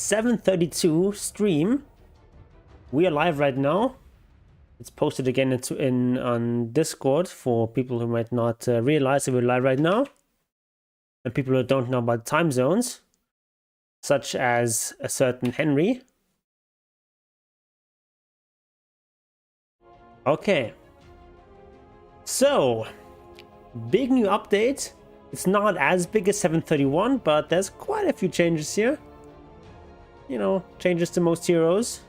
7:32 stream. We are live right now. It's posted again on Discord for people who might not realize that we're live right now. And people who don't know about time zones, such as a certain Henry. Okay. So, big new update. It's not as big as 7:31, but there's quite a few changes here. You know, changes to most heroes.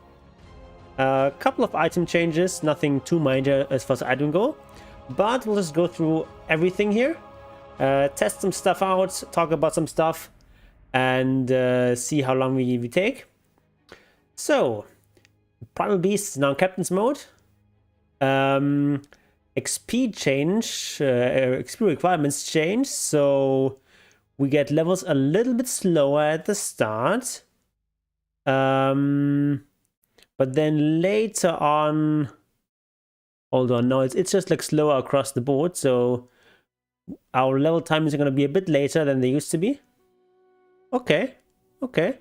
A couple of item changes, nothing too major as far as item go. But we'll just go through everything here. Test some stuff out, talk about some stuff, and see how long we take. So, Primal Beast is now in Captain's mode. XP change, XP requirements change, so we get levels a little bit slower at the start. But then later on, hold on, no, it's just like slower across the board, so our level times are going to be a bit later than they used to be. Okay, okay.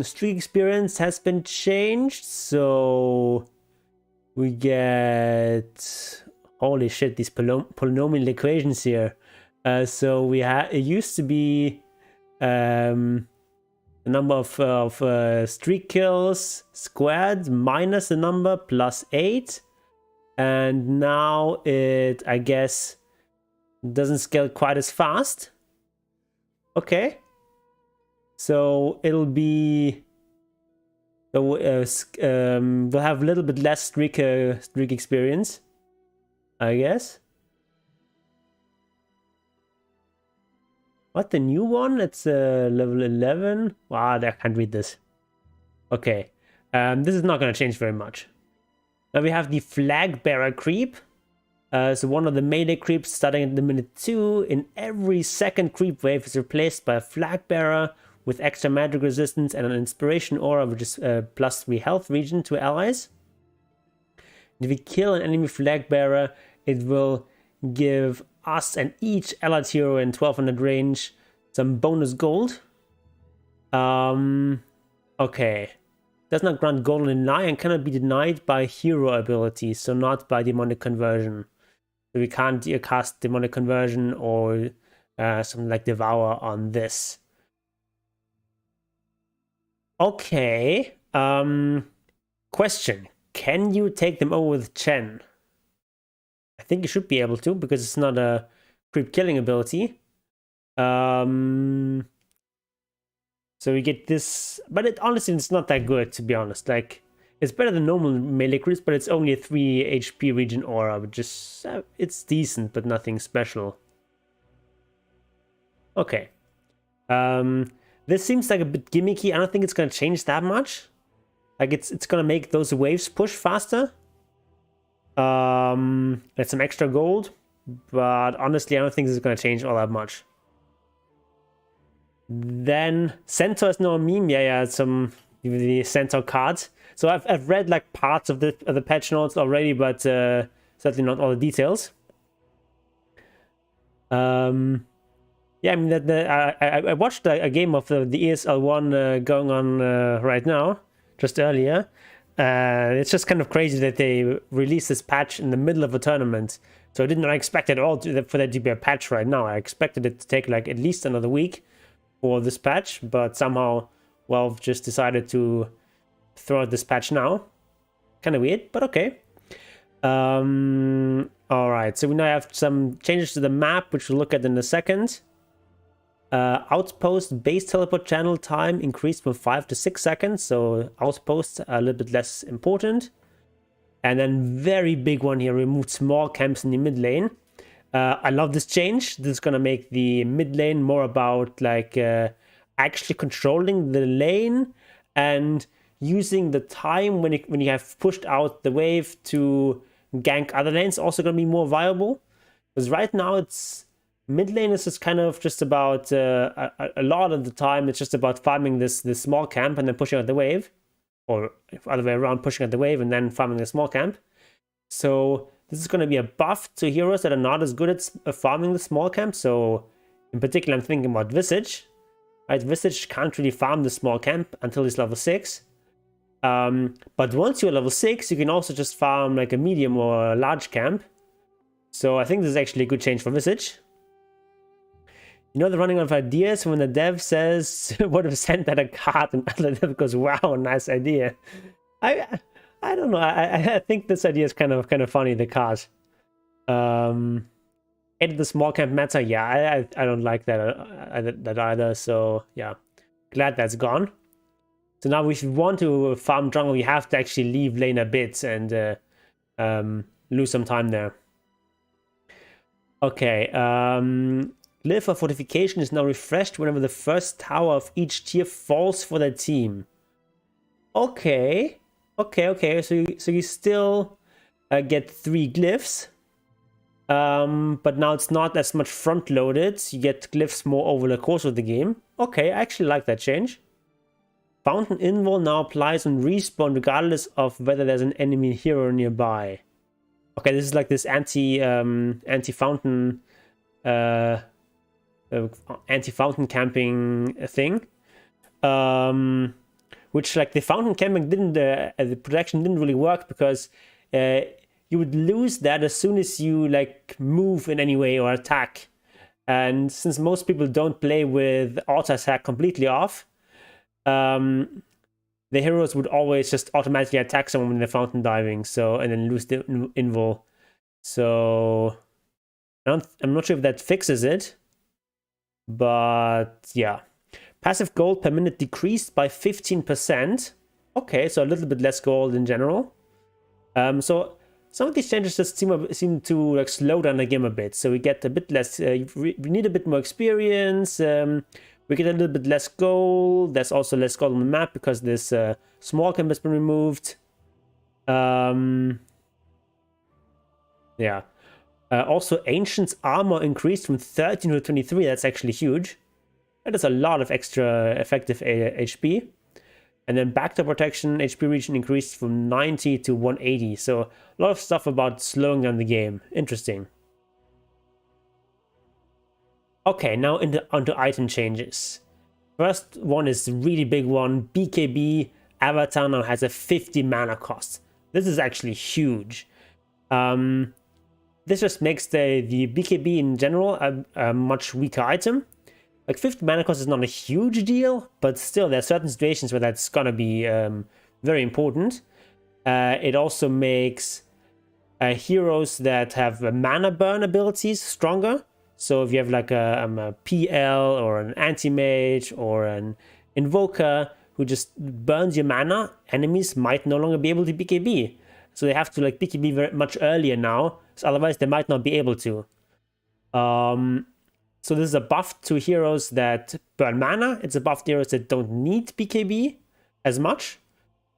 Streak experience has been changed, so we get, holy shit, these polynomial equations here. So we had, it used to be the number of streak kills squared minus the number plus 8, and now it, I guess, doesn't scale quite as fast. Okay, so it'll be, so we'll have a little bit less streak experience, I guess. What, the new one? It's level 11. Wow, I can't read this. Okay, this is not going to change very much. Now we have the Flagbearer creep. So one of the melee creeps starting at the minute 2. In every second creep wave is replaced by a Flagbearer with extra magic resistance and an inspiration aura, which is plus 3 health regen to allies. And if we kill an enemy Flagbearer, it will give us and each allied hero in 1200 range some bonus gold. Okay. Does not grant golden deny and cannot be denied by hero abilities, so not by demonic conversion. So we can't cast demonic conversion or something like devour on this. Okay. Question. Can you take them over with Chen? I think you should be able to, because it's not a creep killing ability. So we get this, but it honestly it's not that good, to be honest. Like, it's better than normal melee creeps, but it's only a 3 HP regen aura, which is it's decent, but nothing special. Okay. This seems like a bit gimmicky. I don't think it's gonna change that much. Like, it's gonna make those waves push faster. That's some extra gold, but honestly, I don't think this is gonna change all that much. Then Centaur is now a meme. Yeah, some the Centaur cards. So I've read like parts of the patch notes already, but certainly not all the details. Yeah, I mean I watched a game of the ESL 1 going on right now, just earlier. It's just kind of crazy that they released this patch in the middle of a tournament. So I did not expect at all for that to be a patch right now. I expected it to take like at least another week for this patch, but somehow Valve just decided to throw out this patch now. Kind of weird, but okay. Alright, so we now have some changes to the map, which we'll look at in a second. Outpost base teleport channel time increased from 5 to 6 seconds, so outposts are a little bit less important. And then very big one here, removed small camps in the mid lane. I love this change. This is going to make the mid lane more about like actually controlling the lane and using the time when you have pushed out the wave to gank other lanes, also going to be more viable. Because right now it's mid lane is just kind of just about a lot of the time it's just about farming this small camp and then pushing out the wave, or other way around, pushing out the wave and then farming the small camp. So this is going to be a buff to heroes that are not as good at farming the small camp. So in particular, I'm thinking about Visage. Right, Visage can't really farm the small camp until he's level 6. But once you're level 6, you can also just farm like a medium or a large camp. So I think this is actually a good change for Visage. You know, the running out of ideas when the dev says, would have sent that a card, and other dev goes, wow, nice idea. I don't know. I think this idea is kind of funny, the card. Edit the small camp meta. Yeah, I don't like that either. So yeah, glad that's gone. So now if you want to farm jungle, you have to actually leave lane a bit and lose some time there. Okay, Glyph of Fortification is now refreshed whenever the first tower of each tier falls for the team. Okay. So you still get 3 glyphs. But now it's not as much front-loaded. You get glyphs more over the course of the game. Okay, I actually like that change. Fountain Invul now applies on respawn regardless of whether there's an enemy hero nearby. Okay, this is like this anti-fountain camping thing. Which, like, the fountain camping didn't, the protection didn't really work because you would lose that as soon as you like move in any way or attack. And since most people don't play with auto attack completely off, the heroes would always just automatically attack someone when they're fountain diving, so, and then lose the invul. So I'm not sure if that fixes it, but yeah. Passive gold per minute decreased by 15%. Okay, so a little bit less gold in general. So some of these changes just seem to like slow down the game a bit. So we get a bit less. We need a bit more experience. We get a little bit less gold. There's also less gold on the map because this small camp has been removed. Yeah. Also, Ancient's armor increased from 13 to 23. That's actually huge. That is a lot of extra effective HP. And then backdoor protection, HP region increased from 90 to 180. So a lot of stuff about slowing down the game. Interesting. Okay, now onto item changes. First one is the really big one. BKB Avatano has a 50 mana cost. This is actually huge. This just makes the BKB in general a much weaker item. Like 50 mana cost is not a huge deal, but still there are certain situations where that's gonna be very important. It also makes heroes that have mana burn abilities stronger. So if you have like a PL or an anti-mage or an invoker who just burns your mana, enemies might no longer be able to BKB. So they have to like BKB very much earlier now, so otherwise they might not be able to. So this is a buff to heroes that burn mana. It's a buff to heroes that don't need BKB as much.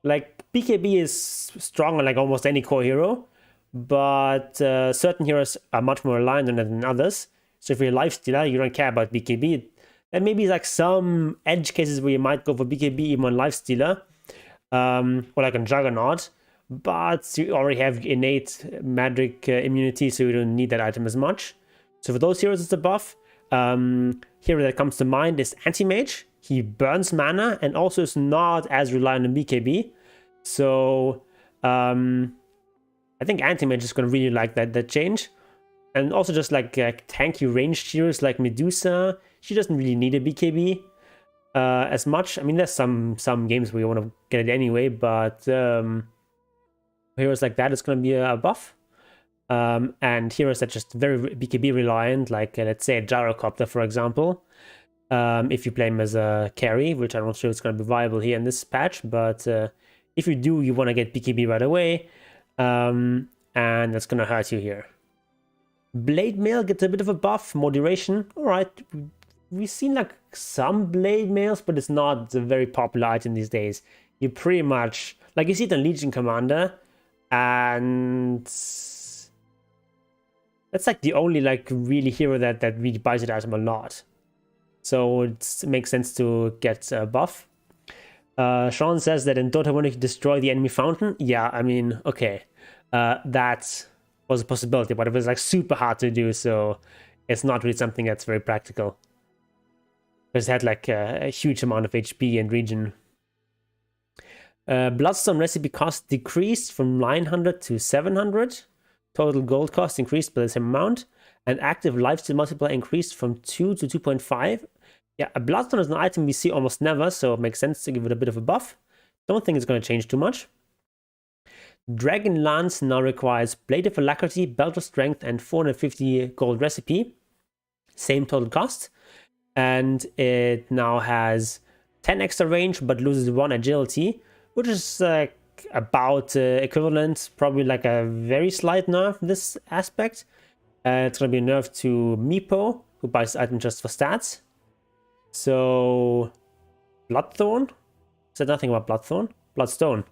Like, BKB is strong on like almost any core hero, but certain heroes are much more reliant on it than others. So if you're a lifestealer, you don't care about BKB. There may be like some edge cases where you might go for BKB even on lifestealer, or like on Juggernaut, but you already have innate magic immunity, so you don't need that item as much. So for those heroes, it's a buff. Hero that comes to mind is Anti-Mage. He burns mana and also is not as reliant on BKB. So I think Anti-Mage is going to really like that change. And also just like tanky ranged heroes like Medusa, she doesn't really need a BKB as much. I mean, there's some games where you want to get it anyway, but heroes like that is going to be a buff. And heroes that are just very BKB reliant, like let's say a Gyrocopter, for example. If you play him as a carry, which I'm not sure it's going to be viable here in this patch, but if you do, you want to get BKB right away, and that's going to hurt you here. Blade Mail gets a bit of a buff, more duration. Alright, we've seen like some Blade Mails, but it's not a very popular item these days. You pretty much, like you see it on Legion Commander, and that's like the only like really hero that really buys that item a lot. So it makes sense to get a buff. Sean says that in Dota when you destroy the enemy fountain, yeah, I mean, okay, that was a possibility, but it was like super hard to do, so it's not really something that's very practical. because it had like a huge amount of HP and regen. Bloodstone recipe cost decreased from 900 to 700. Total gold cost increased by the same amount. And active lifesteal multiplier increased from 2 to 2.5. Yeah, a Bloodstone is an item we see almost never, so it makes sense to give it a bit of a buff. Don't think it's going to change too much. Dragonlance now requires Blade of Alacrity, Belt of Strength, and 450 gold recipe. Same total cost. And it now has 10 extra range, but loses 1 agility, which is about equivalent, probably like a very slight nerf in this aspect. It's going to be a nerf to Meepo, who buys the item just for stats. So, Bloodthorn? Said nothing about Bloodthorn. Bloodstone.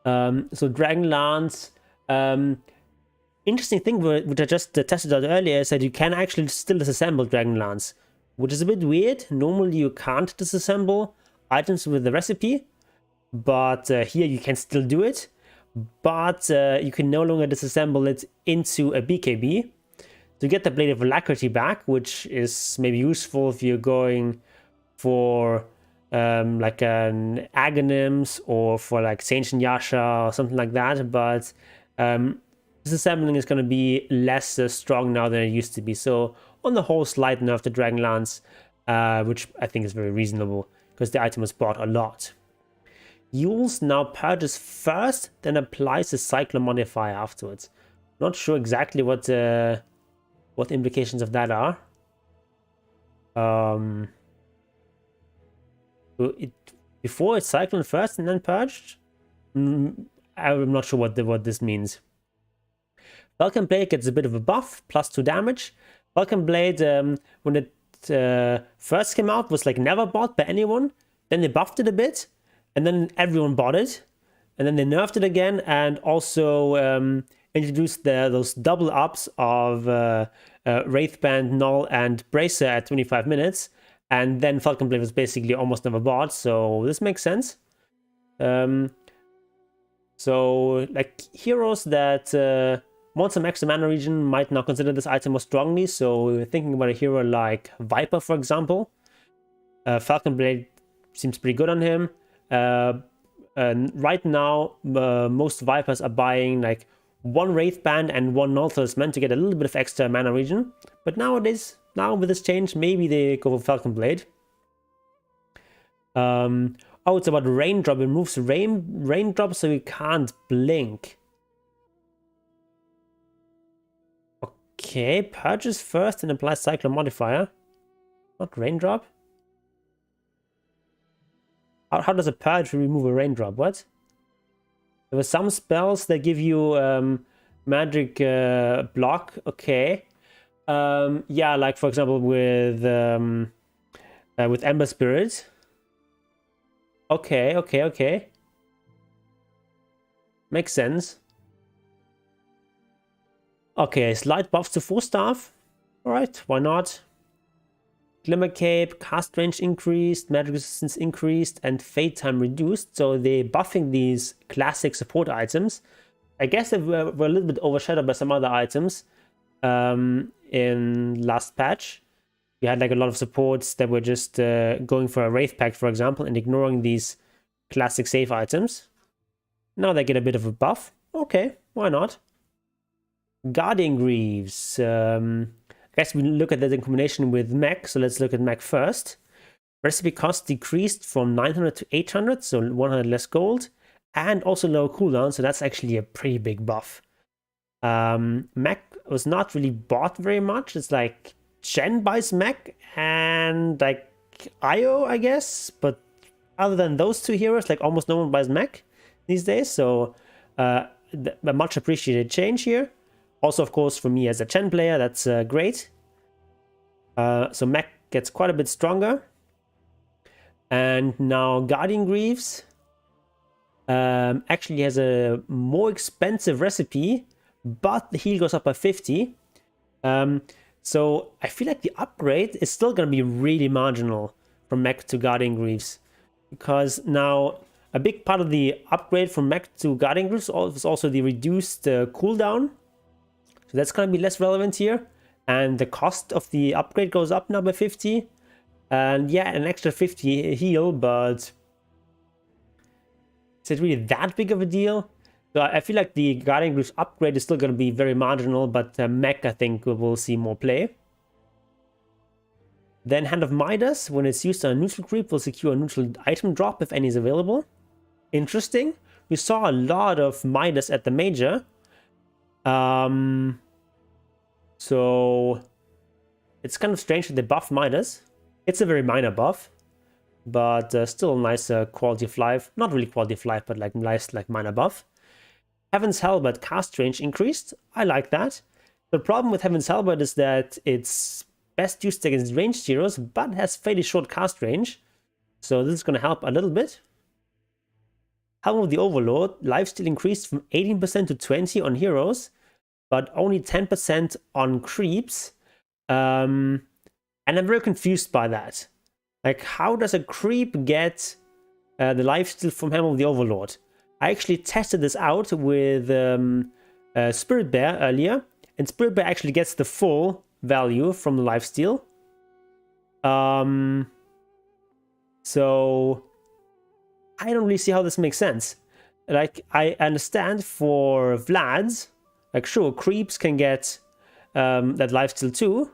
So Dragonlance. Interesting thing which I just tested out earlier is that you can actually still disassemble Dragonlance, which is a bit weird. Normally you can't disassemble items with the recipe, but here you can still do it. But you can no longer disassemble it into a BKB to get the Blade of Alacrity back, which is maybe useful if you're going for like an Aghanims or for like Saint Yasha or something like that. But disassembling is going to be less strong now than it used to be. So on the whole, slight nerf to Dragonlance, which I think is very reasonable because the item was bought a lot. Yules now purges first, then applies the Cyclone modifier afterwards. Not sure exactly what implications of that are. Before it's Cyclone first and then purged? I'm not sure what this means. Vulcan Blade gets a bit of a buff, plus 2 damage. Vulcan Blade, when it first came out, was like never bought by anyone. Then they buffed it a bit, and then everyone bought it. And then they nerfed it again, and also introduced those double ups of Wraith Band, Null, and Bracer at 25 minutes. And then Falcon Blade was basically almost never bought, so this makes sense. So, like, heroes that want some extra mana regen might now consider this item more strongly. So, we're thinking about a hero like Viper, for example. Falcon Blade seems pretty good on him. Right now, most Vipers are buying like 1 Wraith Band and 1 Null Talisman to get a little bit of extra mana regen. But nowadays, now with this change, maybe they go for Falcon Blade. Oh, it's about Raindrop. It removes Raindrop so you can't blink. Okay, purges first and applies Cyclone modifier. Not Raindrop. How does a purge remove a Raindrop? What? There were some spells that give you magic block. Okay. Yeah, like for example with Ember Spirit. Okay. Makes sense. Okay, slight buffs to 4-staff. Alright, why not? Glimmer Cape, cast range increased, magic resistance increased, and fade time reduced. So they're buffing these classic support items. I guess they were a little bit overshadowed by some other items in last patch. You had like a lot of supports that were just going for a Wraith Pack, for example, and ignoring these classic save items. Now they get a bit of a buff. Okay, why not? Guardian Greaves. I guess we look at that in combination with mech, so let's look at mech first. Recipe cost decreased from 900 to 800, so 100 less gold, and also lower cooldown, so that's actually a pretty big buff. Mech was not really bought very much. It's like Shen buys mech and like Io, I guess, but other than those two heroes, like almost no one buys mech these days, so a much appreciated change here. Also, of course, for me as a Chen player, that's great. So mech gets quite a bit stronger. And now Guardian Greaves actually has a more expensive recipe, but the heal goes up by 50. So I feel like the upgrade is still going to be really marginal from mech to Guardian Greaves. Because now a big part of the upgrade from mech to Guardian Greaves is also the reduced cooldown. So that's going to be less relevant here. And the cost of the upgrade goes up now by 50. And yeah, an extra 50 heal, but is it really that big of a deal? So I feel like the Guardian Greaves upgrade is still going to be very marginal, but Mech, I think, will see more play. Then Hand of Midas, when it's used on a neutral creep, will secure a neutral item drop if any is available. Interesting. We saw a lot of Midas at the Major. So it's kind of strange that they buff Midas. It's a very minor buff, but still a nice quality of life. Not really quality of life, but like nice like minor buff. Heaven's Halberd cast range increased. I like that. The problem with Heaven's Halberd is that it's best used against ranged heroes, but has fairly short cast range. So this is going to help a little bit. Helm of the Overlord, lifesteal increased from 18% to 20% on heroes, but only 10% on creeps. And I'm very confused by that. Like, how does a creep get the lifesteal from Helm of the Overlord? I actually tested this out with Spirit Bear earlier, and Spirit Bear actually gets the full value from the lifesteal. So I don't really see how this makes sense. Like, I understand for Vlads, like sure, creeps can get that lifesteal too.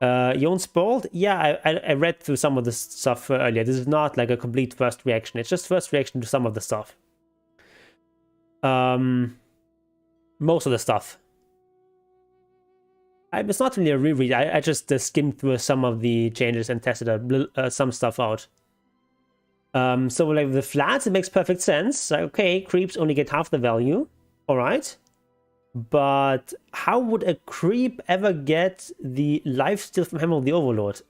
Yon Spoiled, yeah, I read through some of the stuff earlier. This is not like a complete first reaction. It's just first reaction to some of the stuff. Most of the stuff. It's not really a reread. I just skimmed through some of the changes and tested some stuff out. So like the Vlads, it makes perfect sense. Like, okay, creeps only get half the value. All right. But how would a creep ever get the lifesteal from Helm of the Overlord?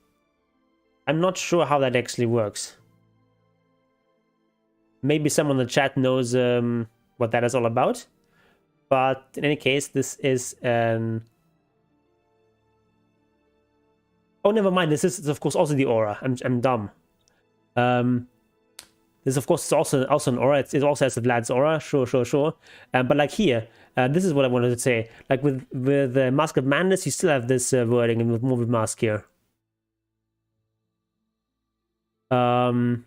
I'm not sure how that actually works. Maybe someone in the chat knows what that is all about. But in any case, this is an... Oh, never mind. This is of course also the aura. I'm dumb. This of course is also an aura. It also has the Vlad's aura. Sure. But like here, this is what I wanted to say. Like with Mask of Madness, you still have this wording, and with Morbid Mask here. And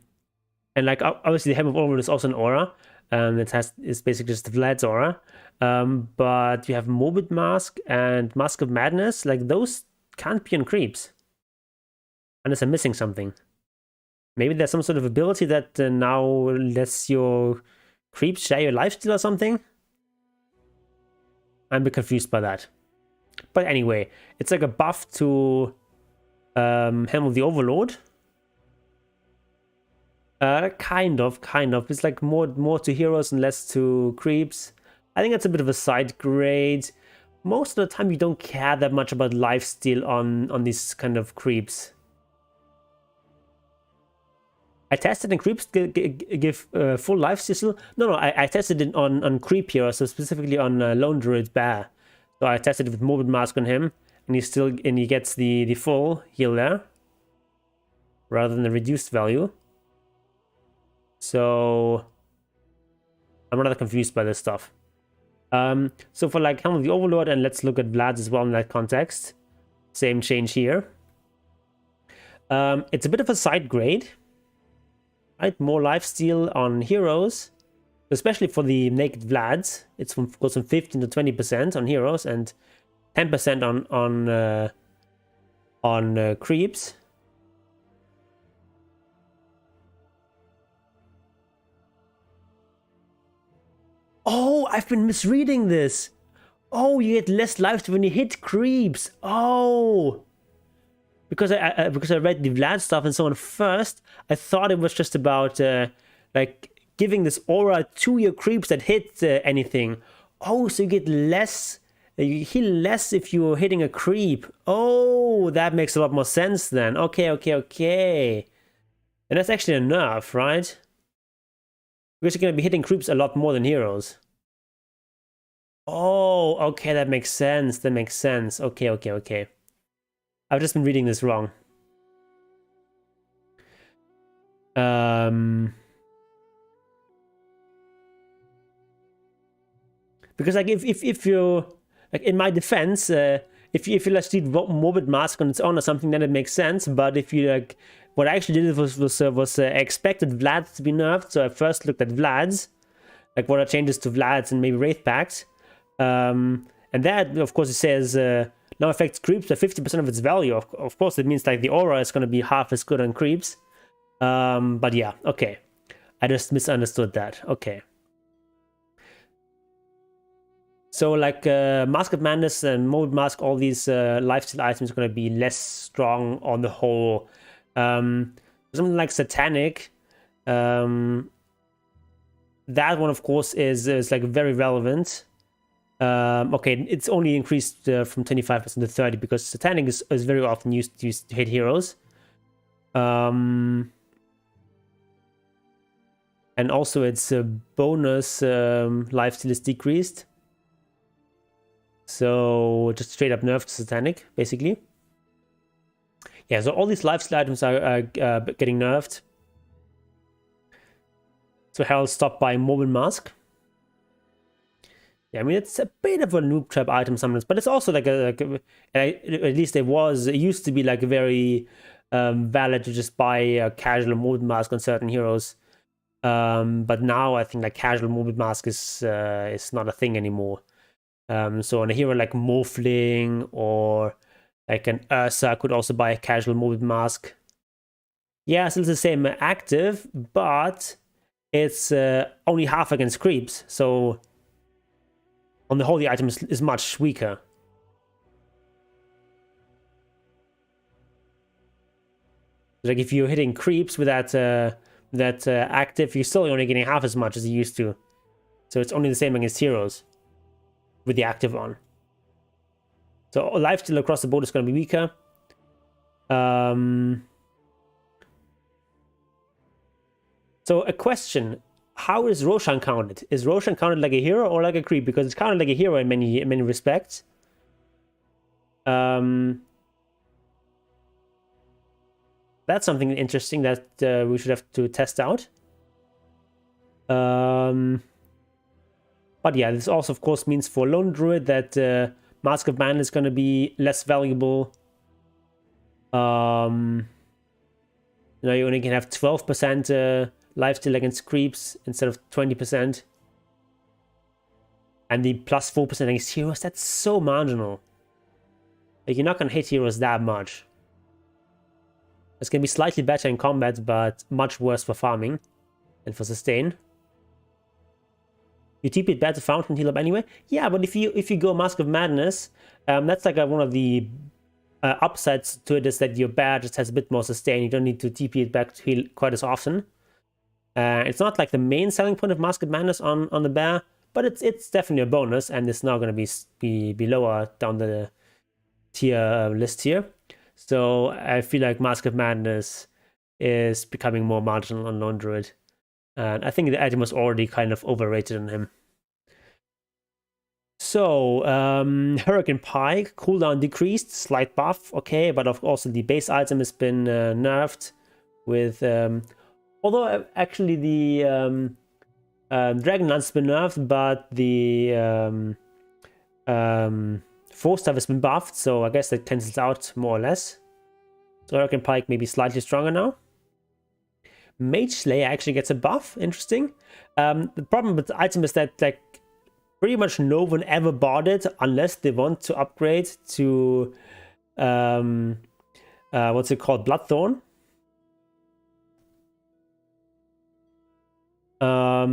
like obviously the Helm of Overlord is also an aura. It's basically just the Vlad's aura. But you have Morbid Mask and Mask of Madness. Like those can't be on creeps. Unless I'm missing something. Maybe there's some sort of ability that now lets your creeps share your lifesteal or something? I'm a bit confused by that. But anyway, it's like a buff to Helm of the Overlord. Kind of. It's like more to heroes and less to creeps. I think that's a bit of a side grade. Most of the time you don't care that much about lifesteal on these kind of creeps. I tested in creeps give full lifesteal. No, I tested it on creep heroes, so specifically on Lone Druid Bear. So I tested it with Morbid Mask on him, and he gets the full heal there, rather than the reduced value. So I'm rather confused by this stuff. So for like Helm of the Overlord, and let's look at Vlad as well in that context. Same change here. It's a bit of a side grade. Right, more lifesteal on heroes, especially for the naked Vlads. It goes from 15 to 20% on heroes and 10% on creeps. Oh, I've been misreading this. Oh, you get less lifesteal when you hit creeps. Oh. Because I read the Vlad stuff and so on first, I thought it was just about like giving this aura to your creeps that hit anything. Oh, so you get less, you heal less if you're hitting a creep. Oh, that makes a lot more sense then. Okay. And that's actually a nerf, right? Because you're going to be hitting creeps a lot more than heroes. Oh, okay, that makes sense. Okay. I've just been reading this wrong. Because like if you like in my defense, if you let's read Morbid Mask on its own or something, then it makes sense. But if you like, what I actually did was expected Vlads to be nerfed. So I first looked at Vlads, like what are changes to Vlads and maybe Wraith Packs. And that, of course, it says now affects creeps by 50% of its value. Of course, it means like the aura is going to be half as good on creeps. But yeah, okay. I just misunderstood that. Okay. So like Mask of Madness and Mold Mask, all these lifesteal items are going to be less strong on the whole. Something like Satanic, that one of course is like very relevant. Okay, it's only increased from 25% to 30 because Satanic is very often used to hit heroes. And also its bonus lifesteal is decreased. So just straight up nerfed Satanic, basically. Yeah, so all these lifesteal items are getting nerfed. So hell stopped by Morbid Mask. Yeah, I mean, it's a bit of a noob trap item sometimes, but it's also like at least it used to be like a very valid to just buy a casual Morbid Mask on certain heroes. But now I think like casual Morbid Mask is not a thing anymore. So on a hero like Morphling or like an Ursa could also buy a casual Morbid Mask. Yeah, still the same active, but it's only half against creeps. So on the whole, the item is much weaker. Like if you're hitting creeps with that active, you're still only getting half as much as you used to. So it's only the same against heroes with the active on. So lifesteal across the board is going to be weaker. So a question: how is Roshan counted? Is Roshan counted like a hero or like a creep? Because it's counted like a hero in many respects. That's something interesting that we should have to test out. But yeah, this also, of course, means for Lone Druid that Mask of Man is going to be less valuable. You know, you only can have 12% lifesteal against creeps instead of 20%. And the plus 4% against heroes, that's so marginal. Like, you're not going to hit heroes that much. It's going to be slightly better in combat, but much worse for farming and for sustain. You TP it back to Fountain heal up anyway. Yeah, but if you go Mask of Madness, that's like one of the upsides to it is that your bear just has a bit more sustain. You don't need to TP it back to heal quite as often. It's not like the main selling point of Mask of Madness on the bear, but it's definitely a bonus, and it's now going to be lower down the tier list here. So I feel like Mask of Madness is becoming more marginal on Lone Druid. And I think the item was already kind of overrated on him. So, Hurricane Pike, cooldown decreased, slight buff, okay, but also the base item has been nerfed with... although actually the Dragonlance has been nerfed, but the 4-star has been buffed, so I guess that cancels out more or less. So Hurricane Pike may be slightly stronger now. Mage Slayer actually gets a buff. Interesting. The problem with the item is that like pretty much no one ever bought it unless they want to upgrade to what's it called, Bloodthorn.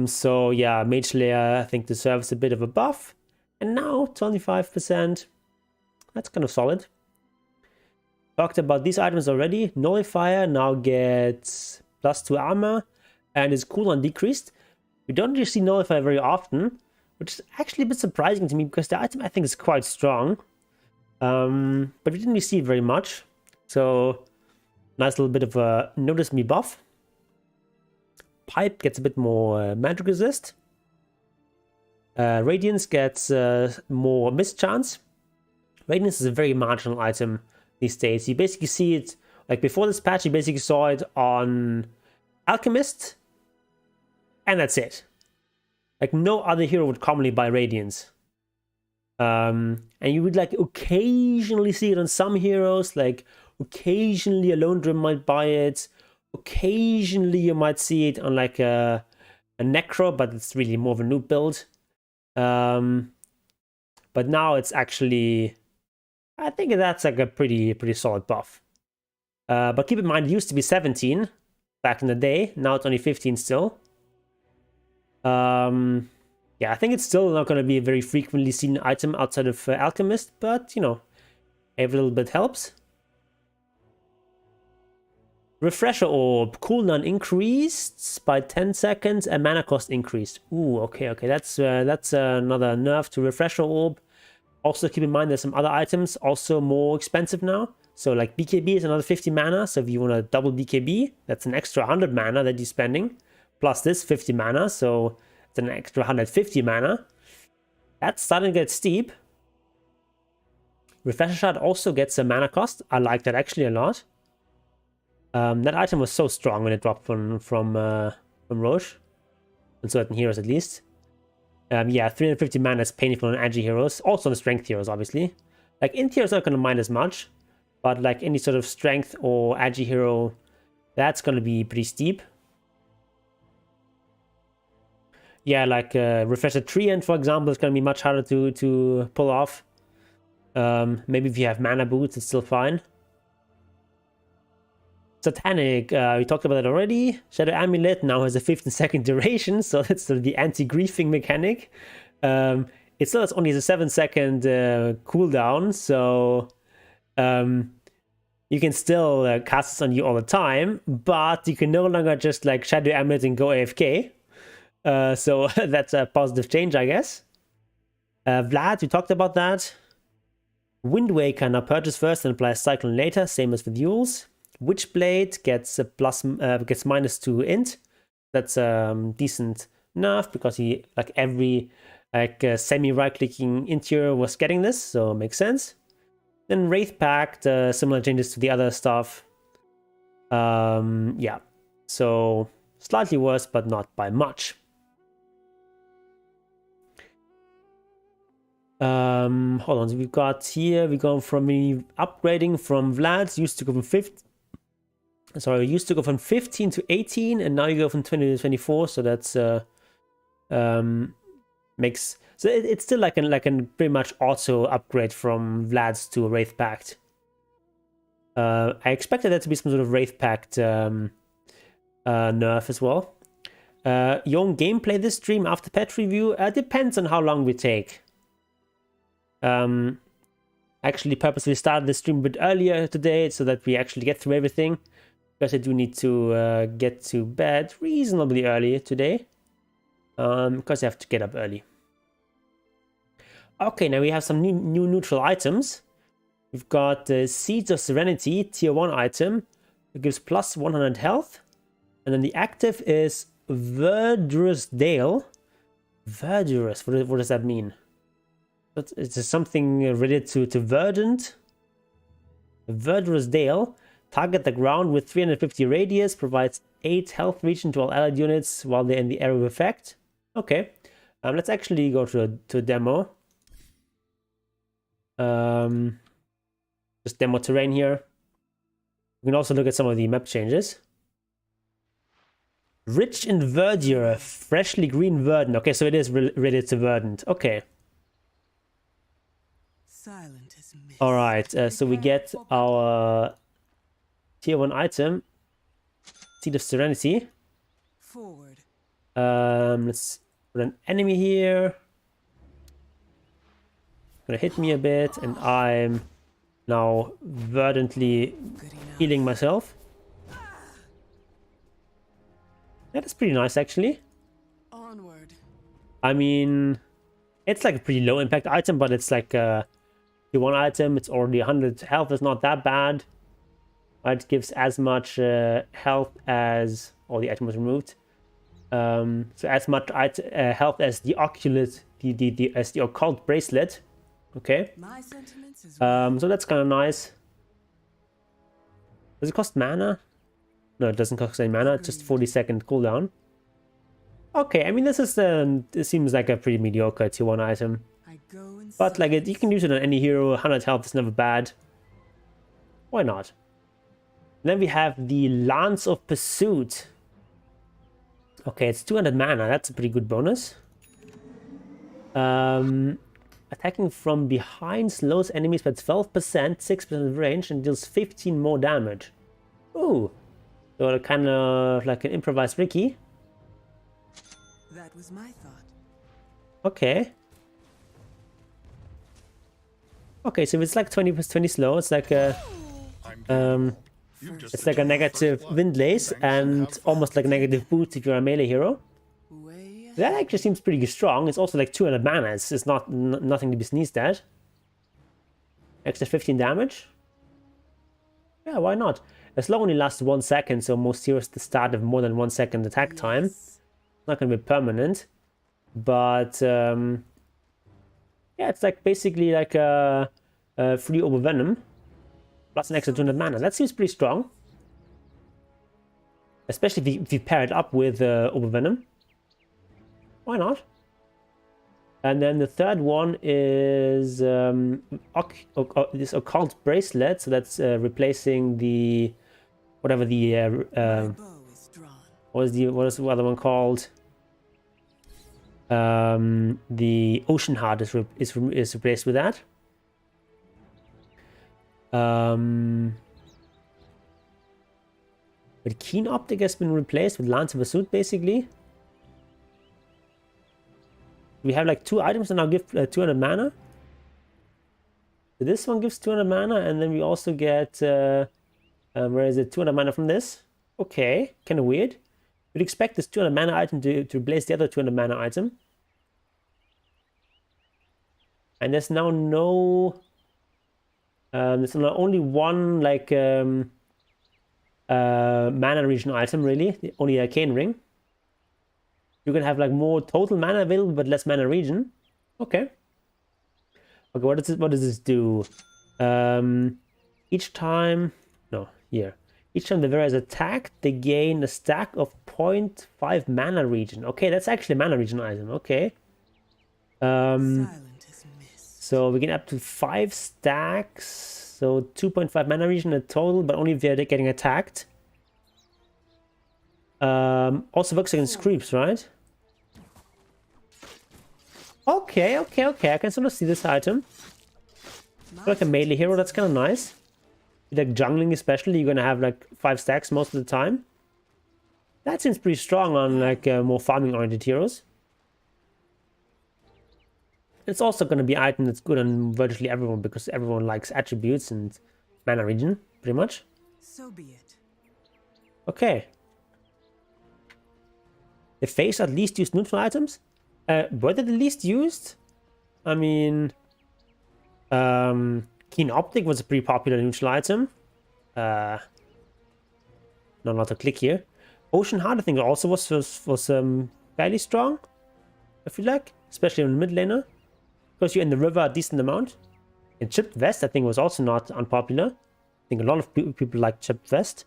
So yeah, Mage Slayer I think deserves a bit of a buff, and now 25%. That's kind of solid. Talked about these items already. Nullifier now gets +2 armor, and his cooldown decreased. We don't really see Nullifier very often, which is actually a bit surprising to me because the item I think is quite strong. But we didn't really see it very much. So, nice little bit of a notice me buff. Pipe gets a bit more magic resist. Radiance gets more mischance. Radiance is a very marginal item these days. You basically see it, like before this patch, you basically saw it on Alchemist, and that's it. Like no other hero would commonly buy Radiance. And you would like occasionally see it on some heroes, like occasionally a Lone Drum might buy it. Occasionally you might see it on like a Necro, but it's really more of a noob build. But now it's actually, I think that's like a pretty solid buff. But keep in mind, it used to be 17 back in the day. Now it's only 15 still. Yeah, I think it's still not going to be a very frequently seen item outside of Alchemist, but, you know, every little bit helps. Refresher Orb, cooldown increased by 10 seconds and mana cost increased. Ooh, okay, that's another nerf to Refresher Orb. Also keep in mind there's some other items also more expensive now. So like BKB is another 50 mana, so if you want to double BKB, that's an extra 100 mana that you're spending. Plus this 50 mana, so it's an extra 150 mana. That's starting to get steep. Refresher Shard also gets a mana cost. I like that actually a lot. That item was so strong when it dropped from Roche. On certain heroes at least. Yeah, 350 mana is painful on edgy heroes. Also on strength heroes, obviously. Like, int heroes are not going to mind as much. But like any sort of strength or edgy hero, that's going to be pretty steep. Yeah, like Refresher Treant, for example, is going to be much harder to pull off. Maybe if you have mana boots, it's still fine. Satanic, we talked about that already. Shadow Amulet now has a 15-second duration, so that's sort of the anti-griefing mechanic. It still has only a 7-second cooldown, so you can still cast this on you all the time, but you can no longer just like Shadow Amulet and go AFK. So that's a positive change, I guess. Vlad, we talked about that. Wind Waker now purchase first and apply Cyclone later, same as with Yules. Witchblade gets a gets -2 int. That's a decent nerf because he like every like semi right-clicking int hero was getting this, so it makes sense. Then Wraith Pack, similar changes to the other stuff. Yeah, so slightly worse, but not by much. Hold on, so we've got here, we're going from upgrading from Vlads, used to go from 15 to 18, and now you go from 20 to 24, so that's makes, so it's still like an pretty much auto upgrade from Vlads to Wraith Pact. I expected that to be some sort of Wraith Pact nerf as well. Your own gameplay this stream after patch review depends on how long we take. Actually purposely started the stream a bit earlier today so that we actually get through everything, because I do need to get to bed reasonably early today, because I have to get up early. Okay, now we have some new neutral items. We've got Seeds of Serenity, tier 1 item. It gives plus 100 health. And then the active is Verdurous Dale. Verdurous, what does that mean? It's something related to verdant. Verdurous Dale. Target the ground with 350 radius. Provides 8 health regen to all allied units while they're in the area of effect. Okay. Let's actually go to a demo. Just demo terrain here. We can also look at some of the map changes. Rich in verdure, freshly green verdant. Okay, so it is related to verdant. Okay. All right, so we get our tier 1 item, Seed of Serenity. Forward. Let's put an enemy here. Gonna hit me a bit, and I'm now verdantly healing myself. That is pretty nice, actually. Onward. I mean, it's like a pretty low impact item, but it's like a tier 1 item. It's already 100 health. It's not that bad. It gives as much health as all the item was removed. So as much health as the occult, as the occult bracelet. Okay. So that's kind of nice. Does it cost mana? No, it doesn't cost any mana. It's just 40-second cooldown. Okay, I mean this seems like a pretty mediocre tier 1 item. But like you can use it on any hero. 100 health is never bad. Why not? Then we have the Lance of Pursuit. Okay, it's 200 mana. That's a pretty good bonus. Attacking from behind slows enemies by 12%, 6% of range, and deals 15 more damage. Ooh. So kind of like an improvised Ricky. That was my thought. Okay. Okay, so it's like 20 slow. It's like a negative wind lace and almost like a negative boost if you're a melee hero. That actually seems pretty strong. It's also like 200 mana. It's not nothing to be sneezed at. Extra 15 damage. Yeah, why not? A slow only lasts 1 second, so most heroes the start of more than 1 second attack time. It's not going to be permanent, but yeah, it's like basically like a free Overvenom plus an extra 200 mana. That seems pretty strong, especially if you pair it up with Overvenom. Why not? And then the third one is this Occult Bracelet. So that's replacing the whatever the what is the other one called? The Ocean Heart is replaced with that. But Keen Optic has been replaced with Lance of Pursuit, basically. We have like 2 items that now give 200 mana. So this one gives 200 mana, and then we also get where is it? 200 mana from this. Okay, kind of weird. You'd expect this 200 mana item to replace the other 200 mana item. And there's now no there's now only one like mana region item, really. Only Arcane Ring. You can have like more total mana available, but less mana region. Okay. Okay, what does this do? Each time the Vera is attacked, they gain a stack of 0.5 mana region. Okay, that's actually a mana region item. Okay. So we get up to 5 stacks. So 2.5 mana region in total, but only if they're getting attacked. Also works against creeps, right? Okay. I can sort of see this item. Like a melee hero, that's kind of nice. Like jungling especially, you're gonna have like 5 stacks most of the time. That seems pretty strong on like more farming oriented heroes. It's also gonna be an item that's good on virtually everyone because everyone likes attributes and mana region, pretty much. So be it. Okay. The face at least used neutral items? Were they the least used? I mean, Keen Optic was a pretty popular neutral item. Not to click here. Ocean Heart, I think, also was fairly strong. I feel like, especially in the mid laner, because you're in the river a decent amount. And Chipped Vest, I think, was also not unpopular. I think a lot of people like Chipped Vest.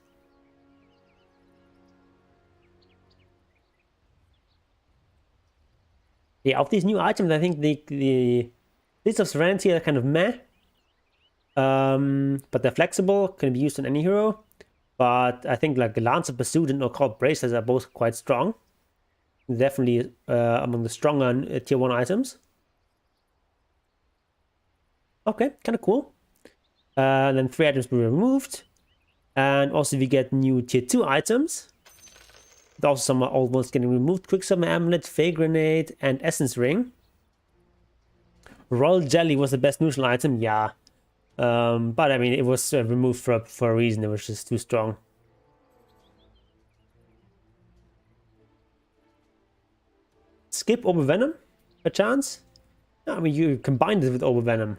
Yeah, of these new items, I think the List of Serenity are kind of meh. But they're flexible, can be used on any hero. But I think like Lance of Pursuit and Occult Bracelets are both quite strong. Definitely among the stronger tier 1 items. Okay, kind of cool. Then 3 items were removed. And also we get new tier 2 items. Also some old ones getting removed. Quicksilver Amulet, Fey Grenade, and Essence Ring. Royal Jelly was the best neutral item, yeah. But I mean, it was removed for a reason. It was just too strong. Skip Overvenom, a chance? No, I mean, you combined it with Overvenom.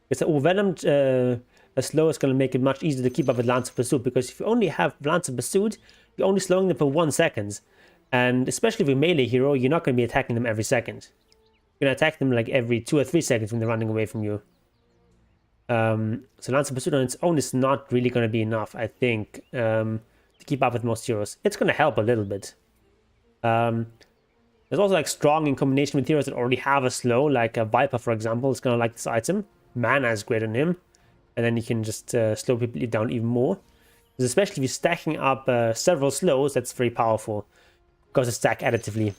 Because the Overvenom slow is going to make it much easier to keep up with Lance of Pursuit. Because if you only have Lance of Pursuit, you're only slowing them for 1 second. And especially with a melee hero, you're not going to be attacking them every second. You're going to attack them like every 2 or 3 seconds when they're running away from you. So Lance of Pursuit on its own is not really going to be enough, I think, to keep up with most heroes. It's going to help a little bit. The It's also like strong in combination with heroes that already have a slow, like a Viper, for example. It's gonna like this item. Mana is great on him. And then you can just slow people down even more. Because especially if you're stacking up several slows, that's very powerful. Because it's stacked additively.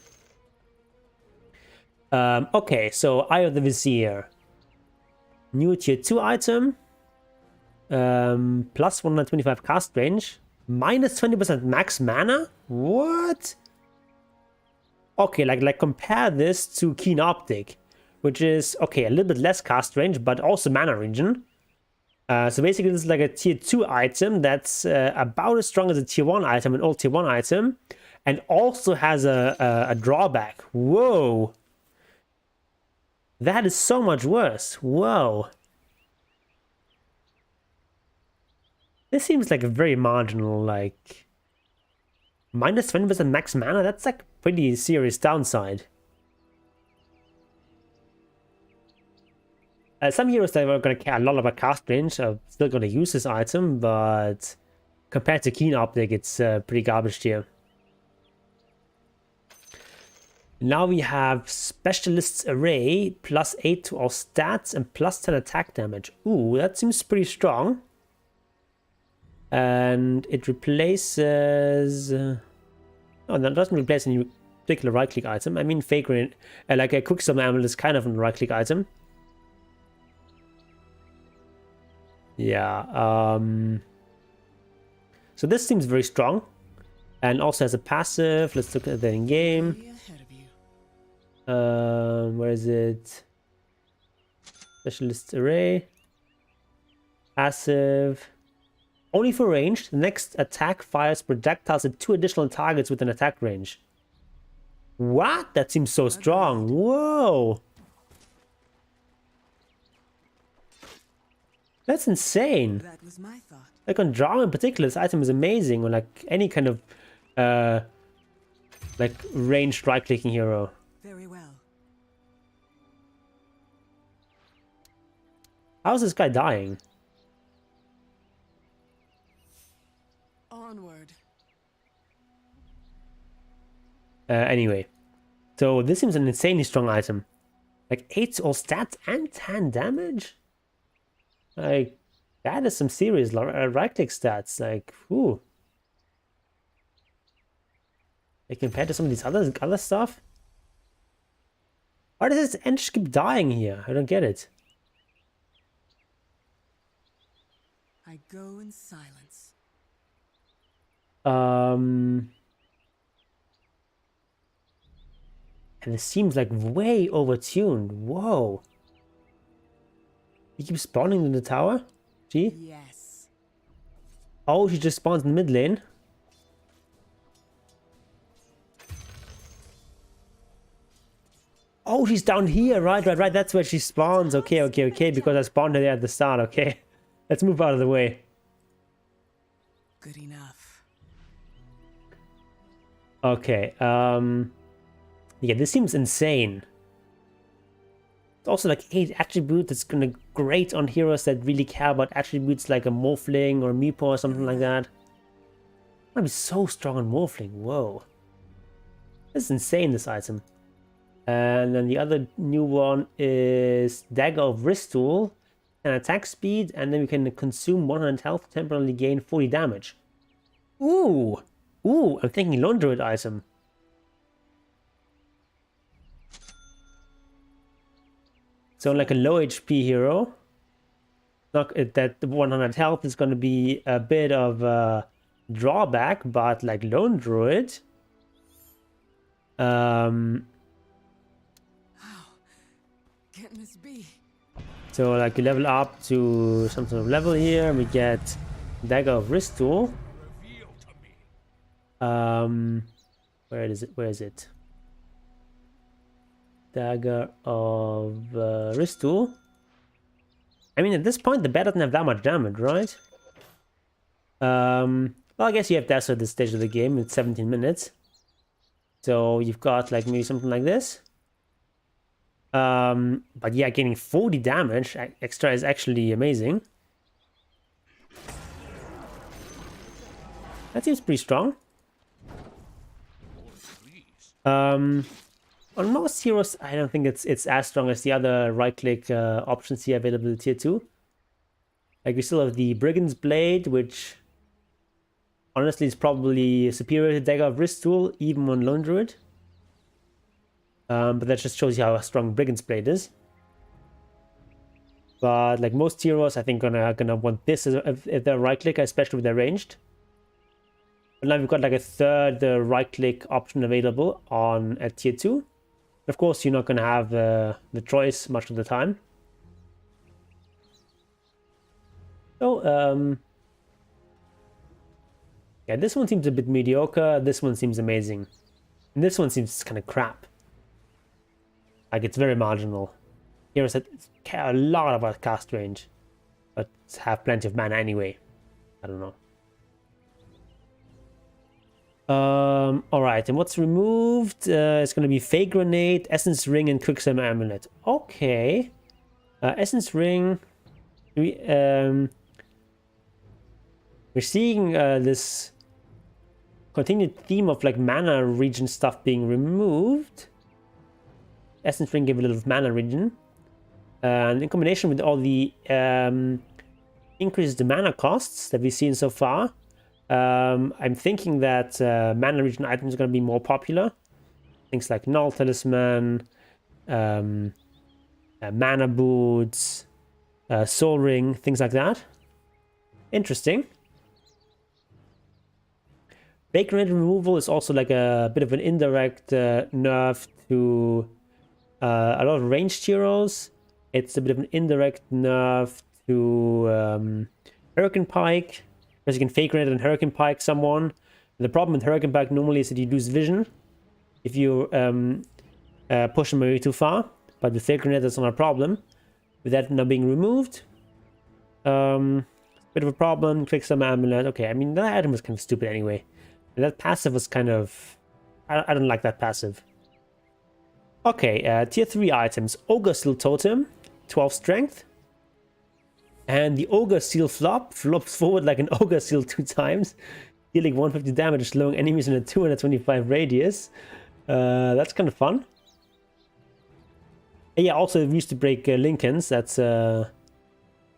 Okay, so Eye of the Vizier. New tier 2 item. Plus 125 cast range. Minus 20% max mana? What? Okay, like compare this to Keen Optic. Which is, okay, a little bit less cast range, but also mana regen. So basically this is like a tier 2 item that's about as strong as a tier 1 item, an old tier 1 item. And also has a drawback. Whoa. That is so much worse. Whoa. This seems like a very marginal, like... Minus 20% max mana? That's like pretty serious downside. Some heroes that are going to care a lot about cast range are still going to use this item, but... Compared to Keen Optic, it's pretty garbage tier. Now we have Specialist's Array, plus 8 to all stats and plus 10 attack damage. Ooh, that seems pretty strong. And it replaces... Oh, that doesn't replace any particular right-click item. I mean, Vagrant, like a Quicksilver Amulet is kind of a right-click item. Yeah, so this seems very strong. And also has a passive. Let's look at that in game. Where is it? Specialist Array. Passive. Only for ranged. The next attack fires projectiles at 2 additional targets with an attack range. What? That seems so strong. Whoa. That's insane. That was my thought. Like on Draw in particular, this item is amazing. Or like any kind of like ranged right-clicking hero. Very well. How is this guy dying? Onward. Anyway. So this seems an insanely strong item. Like 8 all stats and 10 damage? Like, that is some serious right-click stats. Like, whew. Like, compared to some of these other stuff? Why does this Ench keep dying here? I don't get it. I go in silence. And it seems like way overtuned. Whoa. He keeps spawning in the tower? Gee? Yes. Oh, she just spawns in the mid lane. Oh, she's down here. Right. That's where she spawns. Okay. Because I spawned her there at the start. Okay. Let's move out of the way. Good enough. Okay. Yeah, this seems insane. It's also like 8 attributes that's gonna great on heroes that really care about attributes like a Morphling or Meepo or something like that. Might be so strong on Morphling. Whoa. This is insane, this item. And then the other new one is Dagger of Ristool and attack speed, and then we can consume 100 health, temporarily gain 40 damage. Ooh! Ooh, I'm thinking Lone Druid item. So like a low HP hero. Not that 100 health is going to be a bit of a drawback, but like Lone Druid. How can this be? So like you level up to some sort of level here, we get Dagger of Ristool. Where is it? Dagger of Ristool. I mean, at this point, the bat doesn't have that much damage, right? Well, I guess you have Dash at this stage of the game. It's 17 minutes. So you've got like maybe something like this. But yeah, getting 40 damage extra is actually amazing. That seems pretty strong. On most heroes, I don't think it's as strong as the other right-click options here available in tier 2. Like we still have the Brigand's Blade, which honestly is probably superior to Dagger of Wrist Tool, even on Lone Druid. But that just shows you how strong Brigand's Blade is. But like most heroes, I think gonna want this if they're right-click, especially if they're ranged. But now we've got like a third right-click option available on at tier 2. Of course, you're not gonna have the choice much of the time. So, yeah, this one seems a bit mediocre. This one seems amazing. And this one seems kind of crap. Like, it's very marginal. Heroes that care a lot about cast range, but have plenty of mana anyway. I don't know. Alright, and what's removed? It's gonna be Fake Grenade, Essence Ring, and Quicksand Amulet. Okay. Essence Ring. We're seeing this continued theme of like mana region stuff being removed. Essence Ring gave a little mana region. And in combination with all the increased mana costs that we've seen so far, I'm thinking that mana region items are going to be more popular. Things like Null Talisman, Mana Boots, Soul Ring, things like that. Interesting. Fake Grenade removal is also like a bit of an indirect nerf to a lot of ranged heroes. It's a bit of an indirect nerf to Hurricane Pike, because you can Fake Grenade and Hurricane Pike someone. The problem with Hurricane Pike normally is that you lose vision if you push them away too far. But with Fake Grenade, that's not a problem. With that now being removed, bit of a problem. Click some Amulet. Okay, I mean that item was kind of stupid anyway. And that passive was kind of... I don't like that passive. Okay, tier 3 items. Ogre Seal Totem, 12 strength. And the Ogre Seal flops forward like an Ogre Seal 2 times, dealing 150 damage, slowing enemies in a 225 radius. That's kind of fun. And yeah, also it used to break Lincolns. That's an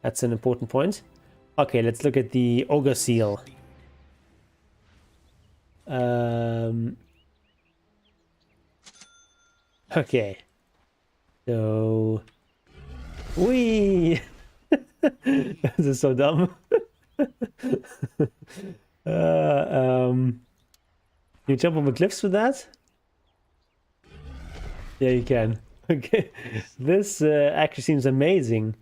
important point. Okay, let's look at the Ogre Seal. Okay. So... Whee! This is so dumb. You jump over cliffs with that? Yeah, you can. Okay. This actually seems amazing.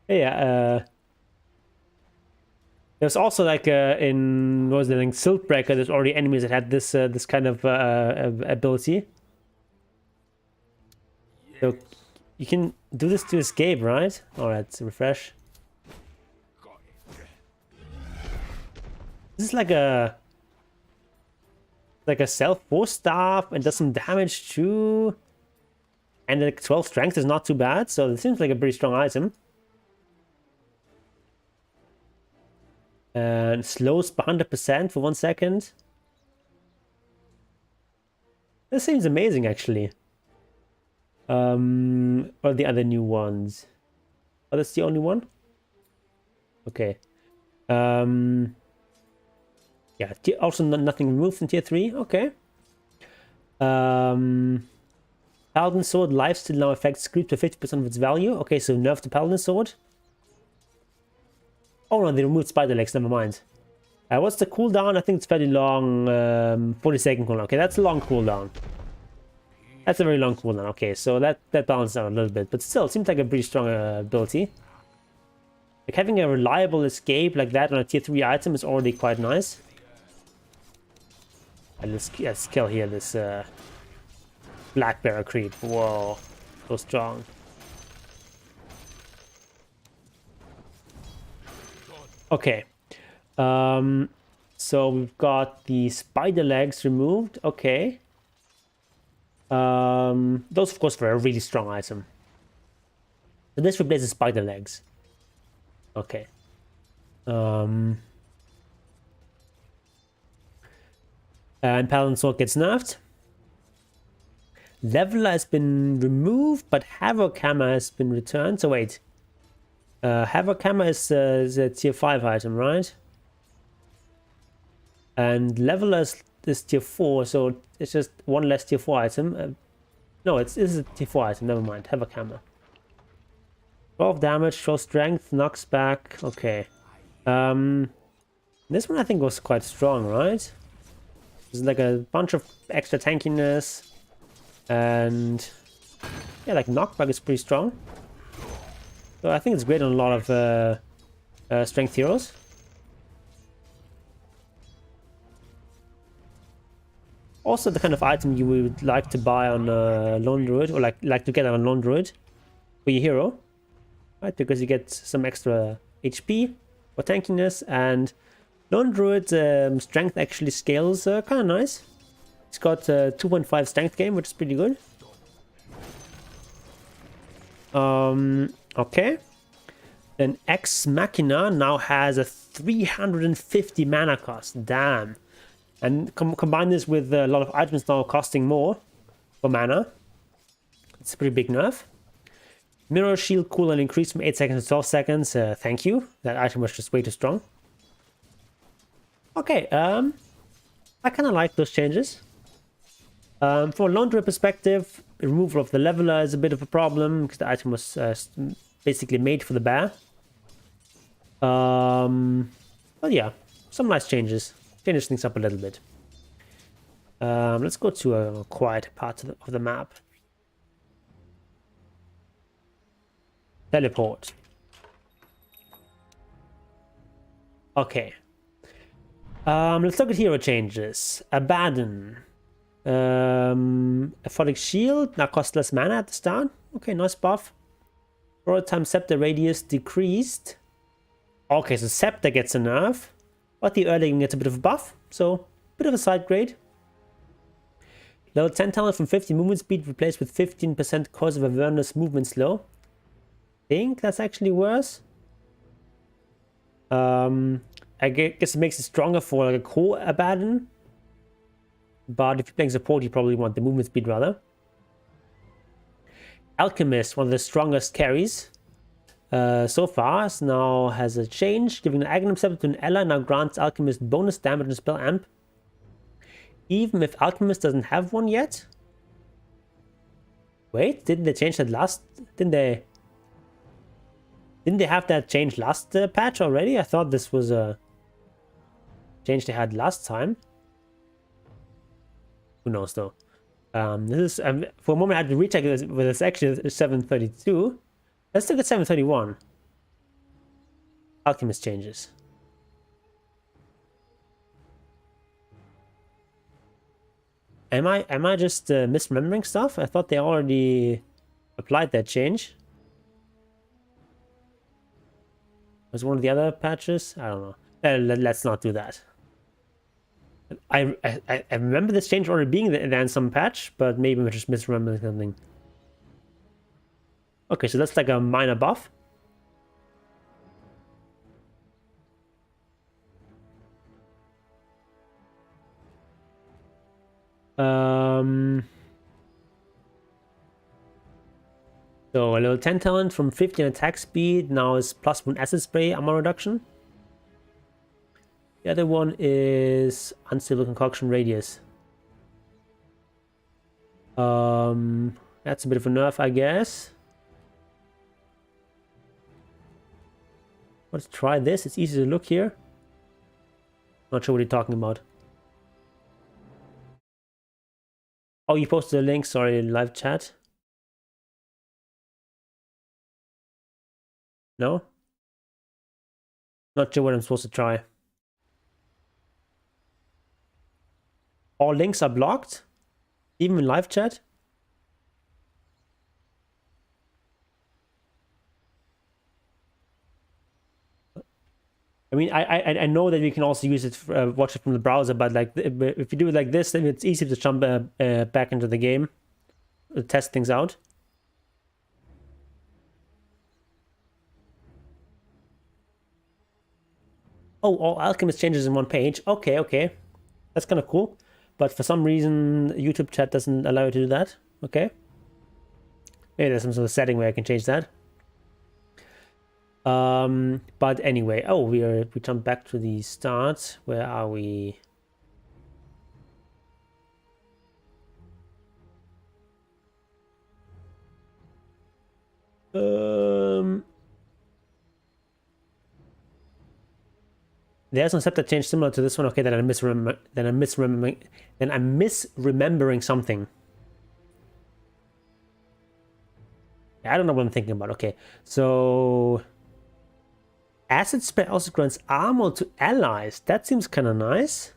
Yeah, there's also like in what was it, like Silkbreaker, there's already enemies that had this this kind of ability. So you can do this to escape, right? Alright, refresh. This is like a self-force staff and does some damage too. And like 12 strength is not too bad, so it seems like a pretty strong item. And slows by 100% for 1 second. This seems amazing, actually. What are the other new ones? Oh, that's the only one? Okay. Yeah, also nothing removed from tier 3. Okay. Alden Sword lifesteal now affects creep to 50% of its value. Okay, so nerf the Paladin Sword. Oh no, they removed Spider Legs, never mind. What's the cooldown? I think it's fairly long, 40-second cooldown. Okay, that's a long cooldown. That's a very long cooldown. Okay, so that balances out a little bit. But still, it seems like a pretty strong ability. Like having a reliable escape like that on a tier 3 item is already quite nice. And let's kill here this Flagbearer creep. Whoa, so strong. Okay, so we've got the spider legs removed. Okay, those of course were a really strong item. So this replaces spider legs. Okay. And Alden Sword gets nerfed. Leveler has been removed, but Havoc Hammer has been returned. So wait. Havoc Hammer is a tier 5 item, right? And Leveler is tier 4, so it's just one less tier 4 item. No, this is a tier 4 item, never mind. Havoc Hammer. 12 damage, show strength, knocks back. Okay. This one I think was quite strong, right? There's like a bunch of extra tankiness. And yeah, like knockback is pretty strong. So I think it's great on a lot of strength heroes. Also the kind of item you would like to buy on Lone Druid, or like to get on Lone Druid for your hero. Right, because you get some extra HP or tankiness, and Lone Druid strength actually scales kind of nice. It's got 2.5 strength gain, which is pretty good. Okay. Then Ex Machina now has a 350 mana cost. Damn. And combine this with a lot of items now costing more for mana. It's a pretty big nerf. Mirror Shield cooldown increased from 8 seconds to 12 seconds. Thank you. That item was just way too strong. Okay, I kind of like those changes. From a Lone Druid perspective, the removal of the Leveler is a bit of a problem because the item was basically made for the bear. But yeah, some nice changes. Changes things up a little bit. Let's go to a quiet part of the map. Teleport. Okay. Let's look at hero changes. Abaddon. Aphotic Shield. Now costs less mana at the start. Okay, nice buff. Forward time Scepter radius decreased. Okay, so Scepter gets a nerf. But the early game gets a bit of a buff. So, bit of a side grade. Level 10 talent from 50 movement speed replaced with 15% cause of awareness movement slow. I think that's actually worse. I guess it makes it stronger for like a core Abaddon. But if you're playing support, you probably want the movement speed rather. Alchemist, one of the strongest carries so far, now has a change. Giving the Aghanim Scepter to an ally now grants Alchemist bonus damage and spell amp. Even if Alchemist doesn't have one yet. Wait, didn't they change that last? Didn't they have that change last patch already? I thought this was a change they had last time. Who knows though? This is for a moment I had to recheck this with this actually 732. Let's look at 731. Alchemist changes. Am I just misremembering stuff? I thought they already applied that change. Was one of the other patches? I don't know. Let's not do that. I remember this change already being there in some patch, but maybe I'm just misremembering something. Okay, so that's like a minor buff. So a level 10 talent from 15 attack speed now is +1 acid spray ammo reduction. The other one is unstable concoction radius. That's a bit of a nerf, I guess. Let's try this. It's easy to look here. Not sure what you're talking about. Oh, you posted a link. Sorry, live chat. No? Not sure what I'm supposed to try. All links are blocked? Even in live chat? I mean, I know that we can also use it for, watch it from the browser, but like if you do it like this, then it's easy to jump back into the game, test things out. Oh, all Alchemist changes in one page. Okay, okay. That's kind of cool. but for some reason YouTube chat doesn't allow you to do that. Okay. Maybe there's some sort of setting where I can change that. But anyway, oh, we jump back to the start. Where are we? There's no scepter change similar to this one. Okay, then I'm misremembering something. I don't know what I'm thinking about. Okay, so acid spray also grants armor to allies. That seems kind of nice.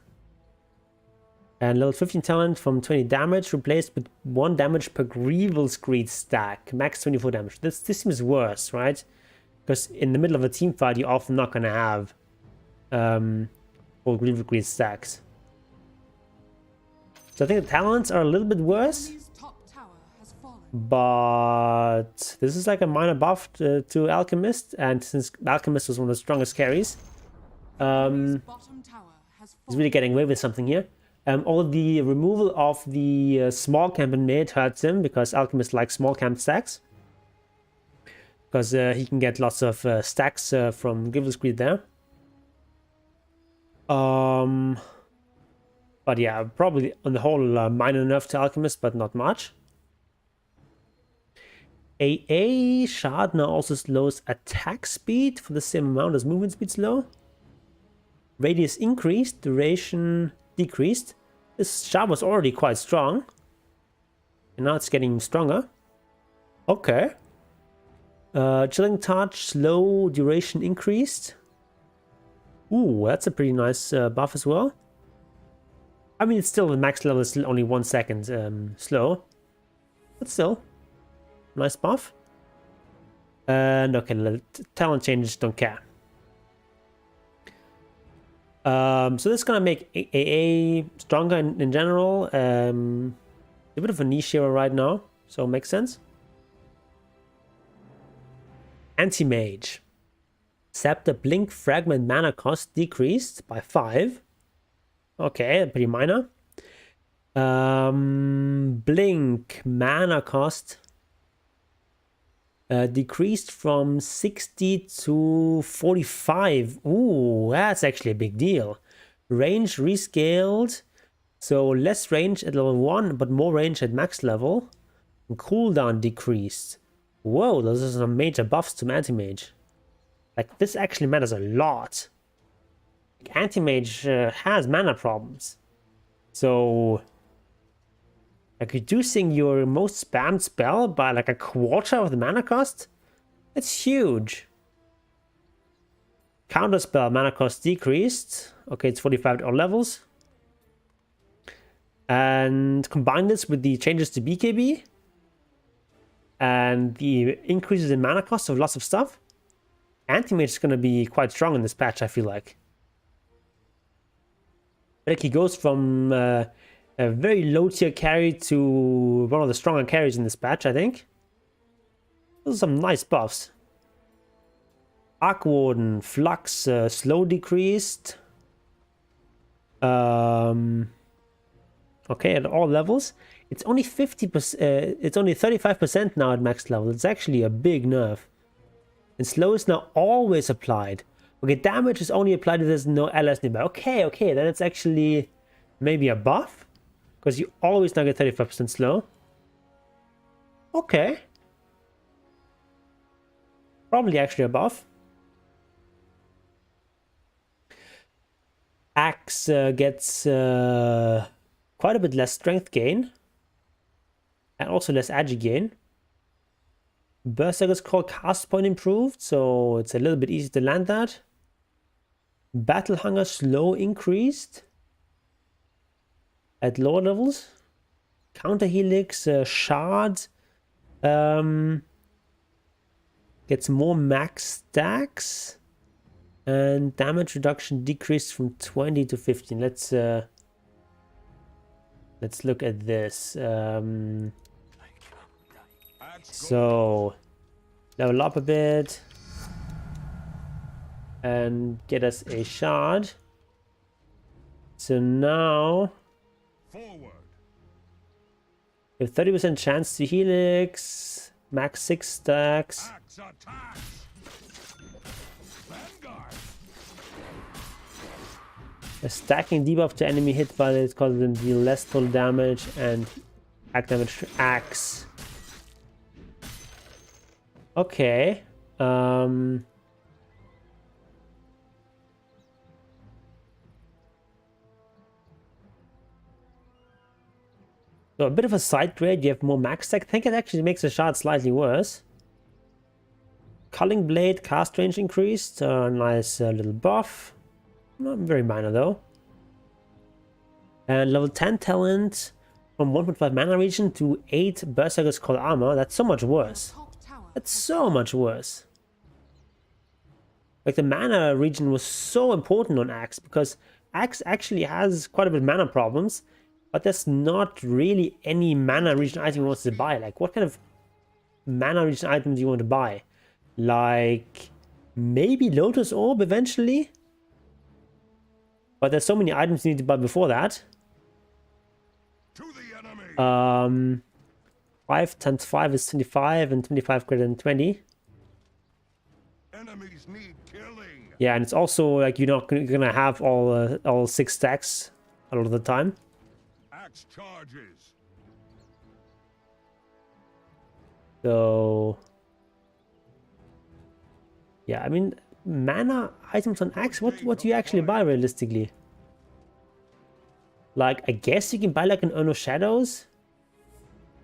And level 15 talent from 20 damage replaced with 1 damage per Grievous Screed stack. Max 24 damage. This seems worse, right? Because in the middle of a team fight, you're often not going to have full Grievous Screed stacks. So I think the talents are a little bit worse. But this is like a minor buff to Alchemist. And since Alchemist was one of the strongest carries, he's really getting away with something here. All the removal of the small camp and mid hurts him because Alchemist likes small camp stacks. Because he can get lots of stacks from Grievous Screed there. But yeah, probably on the whole minor nerf to Alchemist, but not much. AA Shard now also slows attack speed for the same amount as movement speed slow. Radius increased, duration decreased. This shard was already quite strong. And now it's getting stronger. Okay. Chilling touch, slow, duration increased. Ooh, that's a pretty nice buff as well. I mean, it's still the max level is still only 1 second slow. But still, nice buff. And okay, talent changes, don't care. So this is gonna make AA stronger in general. A bit of a niche hero right now, so it makes sense. Anti-Mage. Scepter Blink Fragment mana cost decreased by 5. Okay, pretty minor. Blink mana cost decreased from 60 to 45. Ooh, that's actually a big deal. Range rescaled. So less range at level 1, but more range at max level. And cooldown decreased. Whoa, those are some major buffs to Anti-Mage. Like, this actually matters a lot. Like, Anti-Mage has mana problems. So, like, reducing your most spammed spell by like a quarter of the mana cost? That's huge. Counterspell mana cost decreased. Okay, it's 45 at all levels. And combine this with the changes to BKB and the increases in mana cost of lots of stuff. Anti-Mage is going to be quite strong in this patch, I feel like. Like, he goes from a very low tier carry to one of the stronger carries in this patch, I think. Those are some nice buffs. Arc Warden, Flux, slow decreased. Okay, at all levels. It's only 50%, it's only 35% now at max level. It's actually a big nerf. And slow is now always applied. Okay, damage is only applied if there's no allies nearby. Okay, then it's actually maybe a buff. Because you always now get 35% slow. Okay. Probably actually a buff. Axe gets quite a bit less strength gain. And also less agi gain. Berserker's Call cast point improved, so it's a little bit easier to land that. Battle Hunger slow increased at lower levels. Counter Helix Shard gets more max stacks, and damage reduction decreased from 20 to 15. Let's look at this. So level up a bit and get us a shard. So now Forward. You have 30% chance to helix. Max 6 stacks. Axe attacks. Vanguard. A stacking debuff to enemy hit by it causes them to deal less total damage and attack damage to axe. Okay. So a bit of a side grade, you have more max stack. I think it actually makes the shard slightly worse. Culling Blade, cast range increased. Nice little buff. Not very minor though. And level 10 talent from 1.5 mana region to 8 Berserker's Call armor. That's so much worse. That's so much worse. Like the mana region was so important on Axe because Axe actually has quite a bit of mana problems. But there's not really any mana region item you want to buy. Like, what kind of mana region item do you want to buy? Like, maybe Lotus Orb eventually? But there's so many items you need to buy before that. To the enemy. 5 times 5 is 25, and 25 greater than 20. Enemies need killing. Yeah, and it's also like you're not gonna have all 6 stacks a lot of the time. Axe charges. So yeah, I mean, mana items on Axe, what do you actually buy realistically? Like, I guess you can buy like an Urn of Shadows.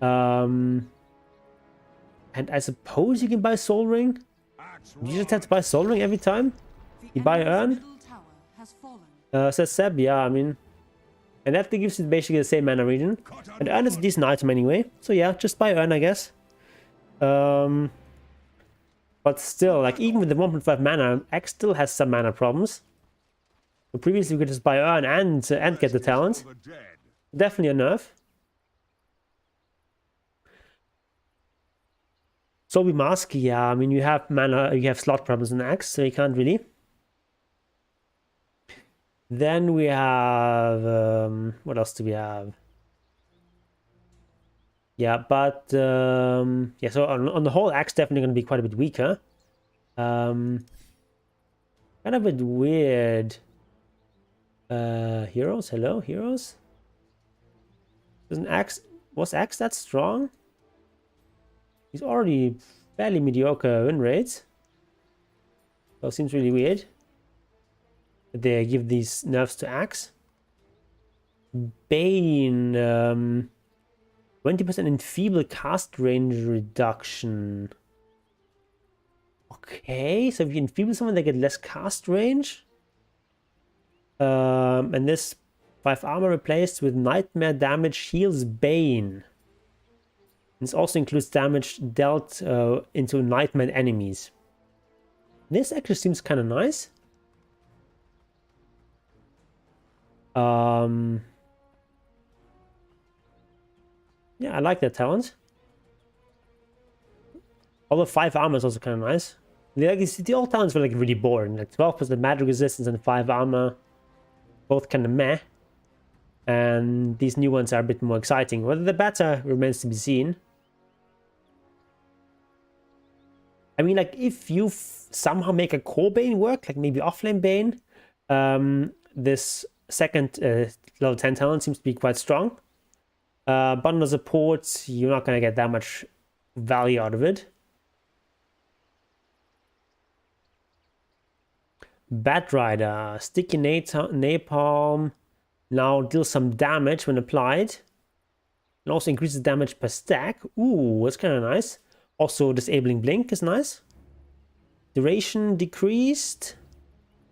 And I suppose you can buy Soul Ring. You just have to buy Soul Ring every time you buy Urn. Says Seb, yeah, I mean, and that gives you basically the same mana region. And Urn is a decent item anyway, so yeah, just buy Urn, I guess. But still, like, even with the 1.5 mana, X still has some mana problems. So previously we could just buy Urn and get the talent. Definitely a nerf. Sobi Mask, yeah, I mean, you have mana, you have slot problems in X, so you can't really. Then we have, what else do we have? Yeah, but, yeah, so on the whole, Axe definitely going to be quite a bit weaker. Kind of a bit weird. Heroes, hello, heroes? Was Axe that strong? He's already fairly mediocre win rates. So it seems really weird that they give these nerfs to Axe. Bane, 20% enfeeble cast range reduction. Okay, so if you enfeeble someone, they get less cast range. And this 5 armor replaced with nightmare damage heals Bane. This also includes damage dealt into nightmare enemies. This actually seems kind of nice. Yeah, I like that talent. Although 5 armor is also kind of nice. The old talents were like really boring. Like 12% magic resistance and 5 armor. Both kind of meh. And these new ones are a bit more exciting. Whether they're better remains to be seen. I mean, like, if you somehow make a core Bane work, like maybe offlane Bane, this second level 10 talent seems to be quite strong. Bundle support, you're not going to get that much value out of it. Bat Rider, sticky napalm, now deals some damage when applied. And also increases damage per stack. Ooh, that's kind of nice. Also, disabling blink is nice. Duration decreased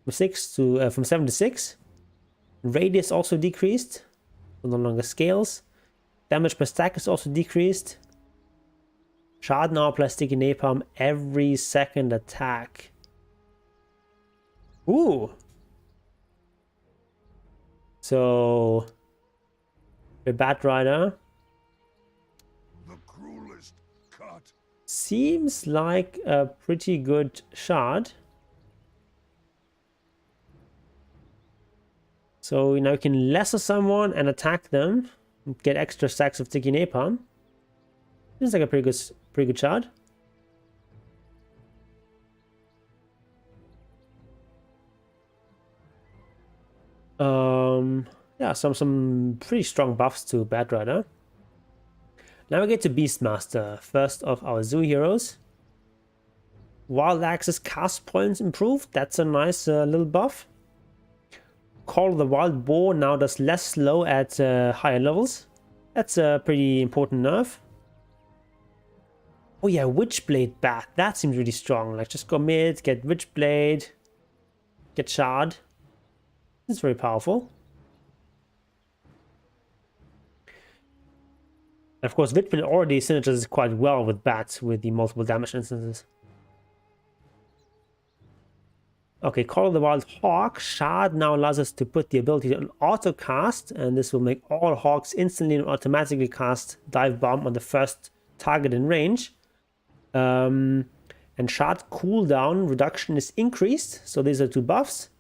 from 7 to 6. Radius also decreased, so no longer scales. Damage per stack is also decreased. Shard now plus sticky napalm every second attack. Ooh. So the Bat Rider seems like a pretty good shard. So now you can lesser someone and attack them, and get extra stacks of sticky napalm. Seems like a pretty good chart. Yeah, some pretty strong buffs to Bad Rider. Now we get to Beastmaster, first of our zoo heroes. Wild Axe's cast points improved. That's a nice little buff. Call of the Wild Boar now does less slow at higher levels. That's a pretty important nerf. Oh yeah, Witchblade Bat. That seems really strong. Like just go mid, get Witchblade, get Shard. It's very powerful. And of course, Witchblade already synergizes quite well with Bat with the multiple damage instances. Okay, Call of the Wild Hawk. Shard now allows us to put the ability on auto cast, and this will make all hawks instantly and automatically cast Dive Bomb on the first target in range. And Shard cooldown reduction is increased, so these are two buffs.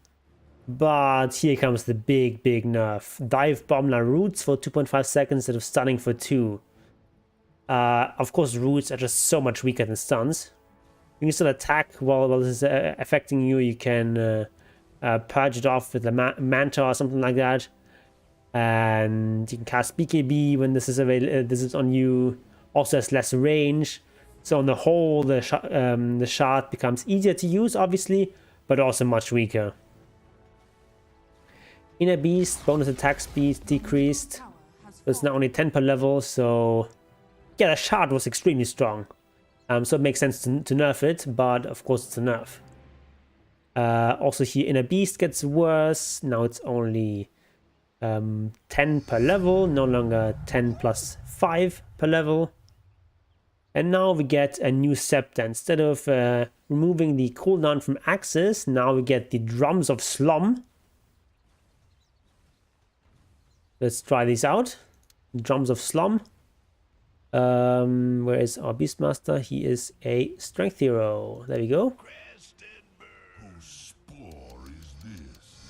But here comes the big nerf. Dive Bomb now roots for 2.5 seconds instead of stunning for 2. Of course, roots are just so much weaker than stuns. You can still attack while this is affecting you. You can purge it off with a manta or something like that, and you can cast BKB when this is this is on you. Also has less range. So on the whole, the shard becomes easier to use, obviously, but also much weaker. Inner Beast bonus attack speed decreased. So it's now only 10 per level. So yeah, the shard was extremely strong. So it makes sense to nerf it, but of course it's a nerf. Also here, Inner Beast gets worse. Now it's only 10 per level, no longer 10 plus 5 per level. And now we get a new scepter. Instead of removing the cooldown from axes, now we get the Drums of Slum. Let's try these out. Drums of Slum. Where is our Beastmaster? He is a strength hero. There we go.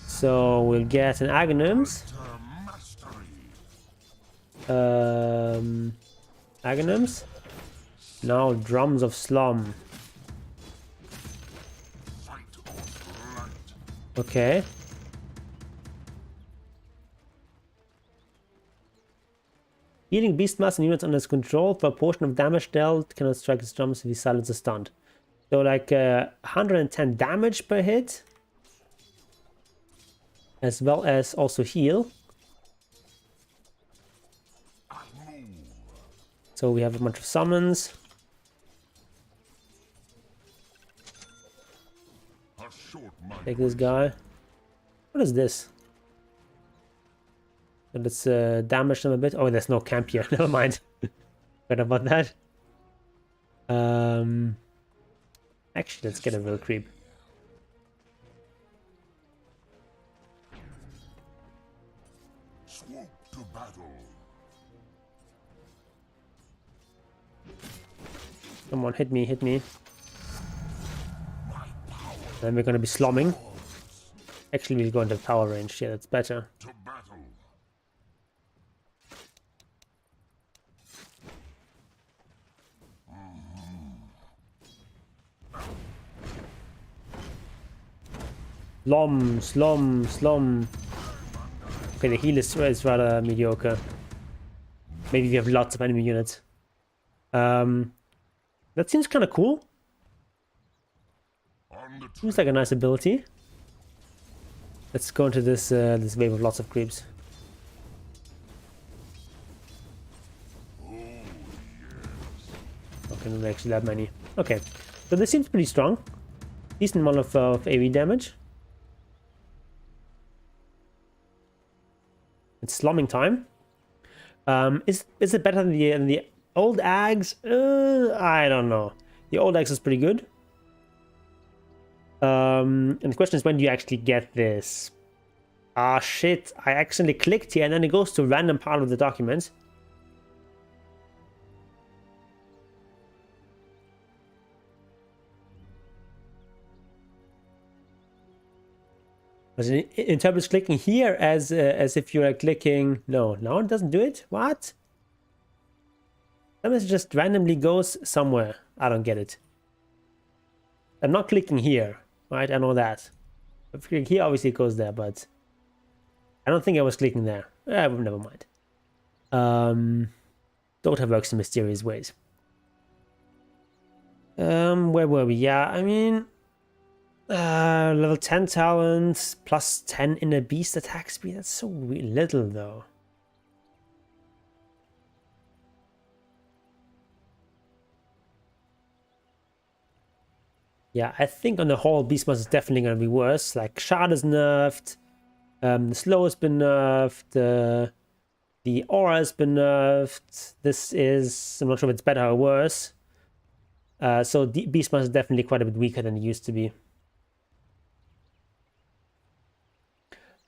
So we'll get an Aghanims. Aghanims. Now Drums of Slum. Okay. Healing Beastmaster units under his control for a portion of damage dealt cannot strike his drums if he silences stunned. So like 110 damage per hit, as well as also heal. So we have a bunch of summons. Take this guy. What is this? Let's damage them a bit. Oh, there's no camp here. Never mind. Forgot about that. Actually, let's get a real creep. Swoop to battle. Come on, hit me, hit me. Then we're gonna be slumming. Actually, we'll go into power range. Yeah, that's better. To battle. Slum. Okay, the heal is rather mediocre. Maybe we have lots of enemy units. That seems kind of cool. Seems like a nice ability. Let's go into this this wave of lots of creeps. Okay, not actually that many. Okay, so this seems pretty strong. Decent amount of AoE damage. It's slumming time. Is it better than the old Ags? I don't know. The old Ags is pretty good. And the question is, when do you actually get this? Ah, shit. I accidentally clicked here and then it goes to a random part of the document. Because it interprets clicking here as if you're clicking. No, it doesn't do it. What? That means it just randomly goes somewhere. I don't get it. I'm not clicking here, right? I know that. If I click here, obviously it goes there, but I don't think I was clicking there. Never mind. Dota works in mysterious ways. Where were we? Yeah, I mean, level 10 talent plus 10 inner beast attack speed. That's so little, though. Yeah, I think on the whole, Beastmaster is definitely going to be worse. Like, Shard is nerfed, the Slow has been nerfed, the Aura has been nerfed. This is, I'm not sure if it's better or worse. So Beastmaster is definitely quite a bit weaker than it used to be.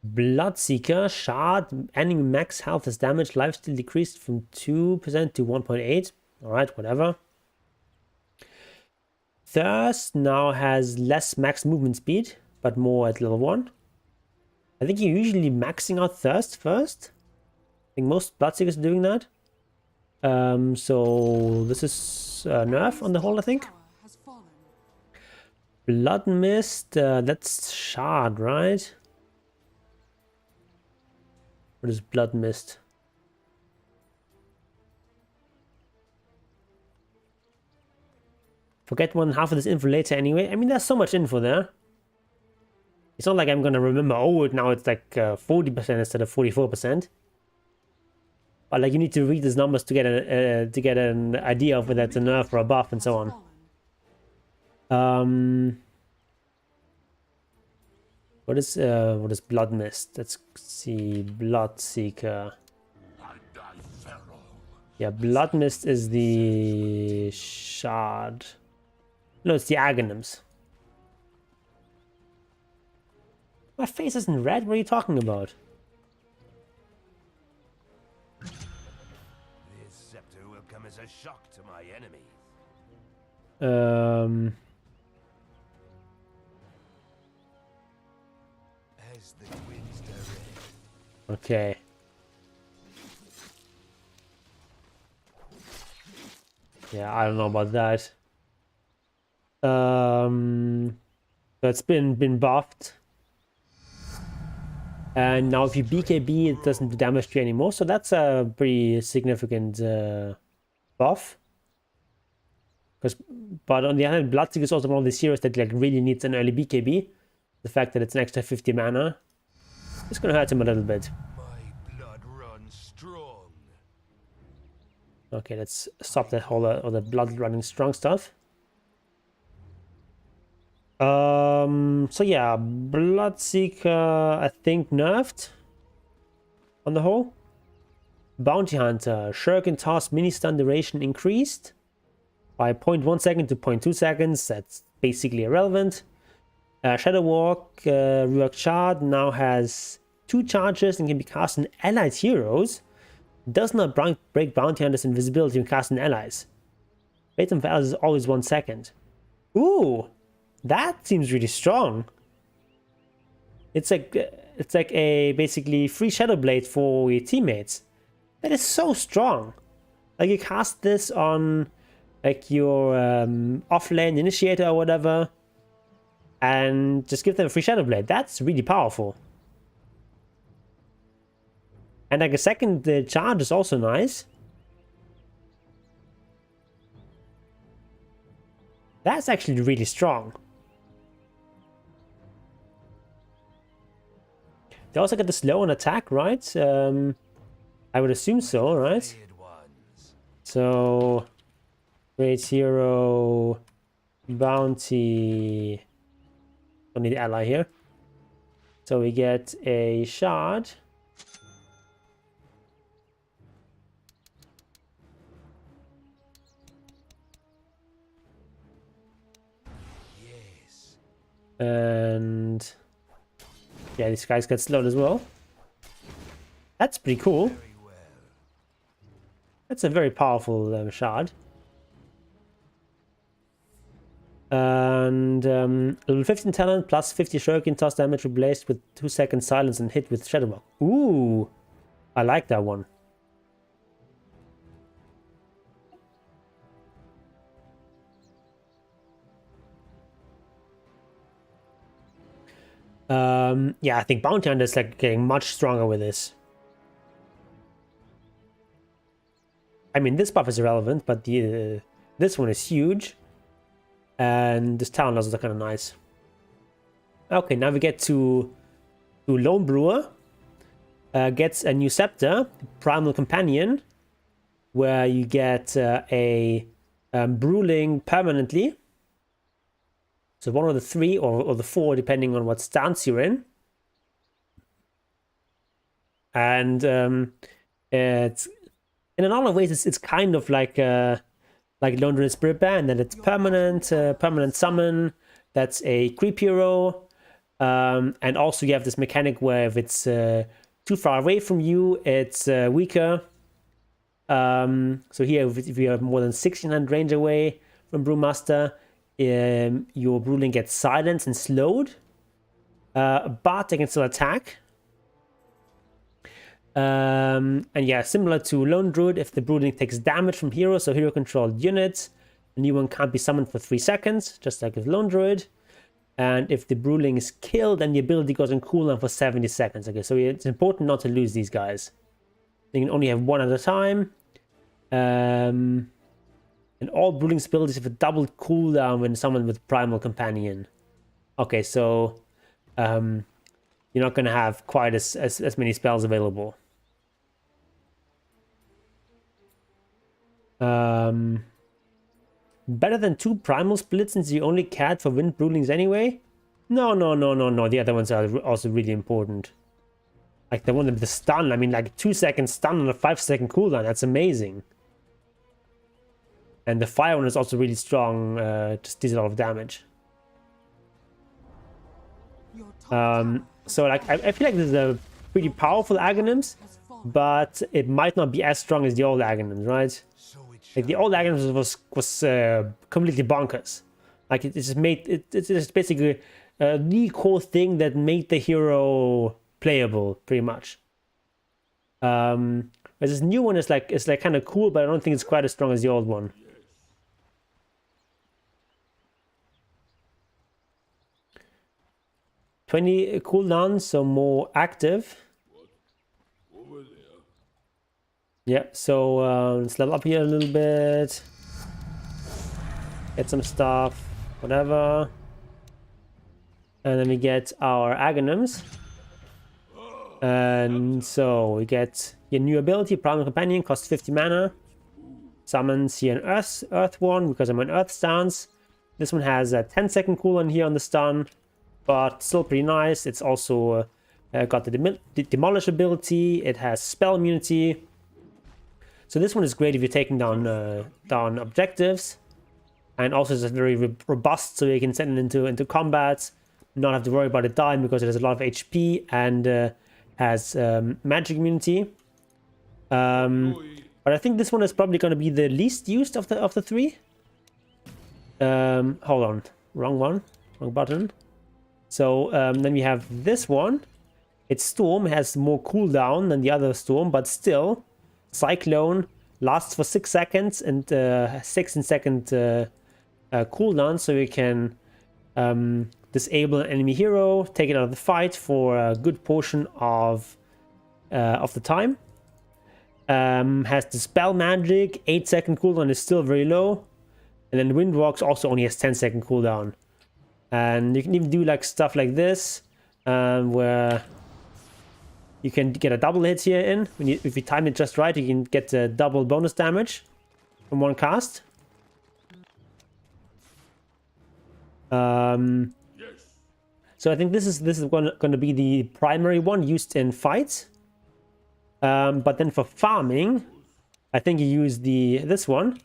Bloodseeker, Shard, enemy max health is damage, lifesteal decreased from 2% to 1.8. Alright, whatever. Thirst now has less max movement speed, but more at level 1. I think you're usually maxing out Thirst first. I think most Bloodseekers are doing that. So this is nerf on the whole, I think. Blood Mist, that's Shard, right? What is Blood Mist? Forget 1/2 of this info later anyway. I mean, there's so much info there. It's not like I'm gonna remember, oh, now it's like 40% instead of 44%. But like, you need to read these numbers to get an idea of whether it's a nerf or a buff and so on. What is Blood Mist? Let's see. Bloodseeker. Yeah, Blood Mist is the Shard. No, it's the Aghanims. My face isn't red. What are you talking about? This scepter will come as a shock to my enemies. As the winds direct. Okay. Yeah, I don't know about that. That's been buffed. And now if you BKB, it doesn't do damage to you anymore. So that's a pretty significant buff. But on the other hand, Bloodseeker is also one of these heroes that like really needs an early BKB. The fact that it's an extra 50 mana, it's gonna hurt him a little bit. My blood runs strong. Okay, let's stop that whole all the blood running strong stuff. So yeah, Bloodseeker, I think nerfed on the whole. Bounty Hunter, Shuriken Toss mini stun duration increased by 0.1 second to 0.2 seconds. That's basically irrelevant. Shadow Walk, Reworked Shard now has 2 charges and can be cast on allied heroes. Does not break Bounty Hunter's invisibility when cast on allies. Rate for allies is always 1 second. Ooh! That seems really strong. It's like a basically free Shadow Blade for your teammates. That is so strong. Like, you cast this on like your off-lane initiator or whatever, and just give them a free Shadow Blade. That's really powerful. And like a second charge is also nice. That's actually really strong. They also get the slow on attack, right? I would assume so, right? So, great hero, bounty. Don't need ally here. So we get a shard. Yes. And yeah, these guys get slowed as well. That's pretty cool. Very well. That's a very powerful shard. And level 15 talent plus 50 shuriken toss damage replaced with 2-second silence and hit with shadow walk. Ooh, I like that one. Yeah, I think Bounty Hunter is like getting much stronger with this. I mean, this buff is irrelevant, but the this one is huge. And this talent is also kind of nice. Okay, now we get to Lone Brewer. Gets a new scepter, Primal Companion, where you get a Bruling permanently. So one of the 3 or the 4, depending on what stance you're in. And it's in a lot of ways it's kind of like Lone Druid Spirit Bear, and that it's permanent summon. That's a creep hero, and also you have this mechanic where if it's too far away from you, it's weaker. So here, if you have more than 1600 range away from Brewmaster, your Bruling gets silenced and slowed, but they can still attack. And yeah, similar to Lone Druid, if the Bruling takes damage from heroes, so hero-controlled units, a new one can't be summoned for 3 seconds, just like with Lone Druid. And if the Bruling is killed, then the ability goes on cooldown for 70 seconds. Okay, so it's important not to lose these guys. You can only have one at a time. And all Bruling's abilities have a double cooldown when summoned with Primal Companion. Okay, so you're not going to have quite as many spells available. Better than 2 Primal Splits since you only cared for Wind Brulings anyway? No. The other ones are also really important. Like the one with the stun. I mean, like 2-second stun on a 5-second cooldown. That's amazing. And the fire one is also really strong. Just deals a lot of damage. So like I feel like this is a pretty powerful Aghanims, but it might not be as strong as the old Aghanims, right? Like the old Aghanims was completely bonkers. Like it's just basically the core thing that made the hero playable, pretty much. But this new one is like kind of cool, but I don't think it's quite as strong as the old one. $20 cooldown, so more active. Yeah, so let's level up here a little bit. Get some stuff, whatever. And then we get our Aghanims. And so we get your new ability, Primal Companion, costs 50 mana. Summons here an Earth one, because I'm an Earth stance. This one has a 10-second cooldown here on the stun, but still pretty nice. It's also got the Demolish ability. It has spell immunity. So this one is great if you're taking down objectives, and also it's very robust, so you can send it into combat, not have to worry about it dying because it has a lot of HP and has magic immunity. But I think this one is probably going to be the least used of the 3. Hold on, wrong button. So then we have this one. Its Storm has more cooldown than the other Storm, but still. Cyclone lasts for 6 seconds and 16-second cooldown, so you can disable an enemy hero, take it out of the fight for a good portion of the time. Has the spell magic, 8-second cooldown is still very low, and then Windwalks also only has 10-second cooldown. And you can even do like stuff like this, where you can get a double hit here in. If you time it just right, you can get a double bonus damage from one cast. So I think this is going to be the primary one used in fights. But then for farming, I think you use this one,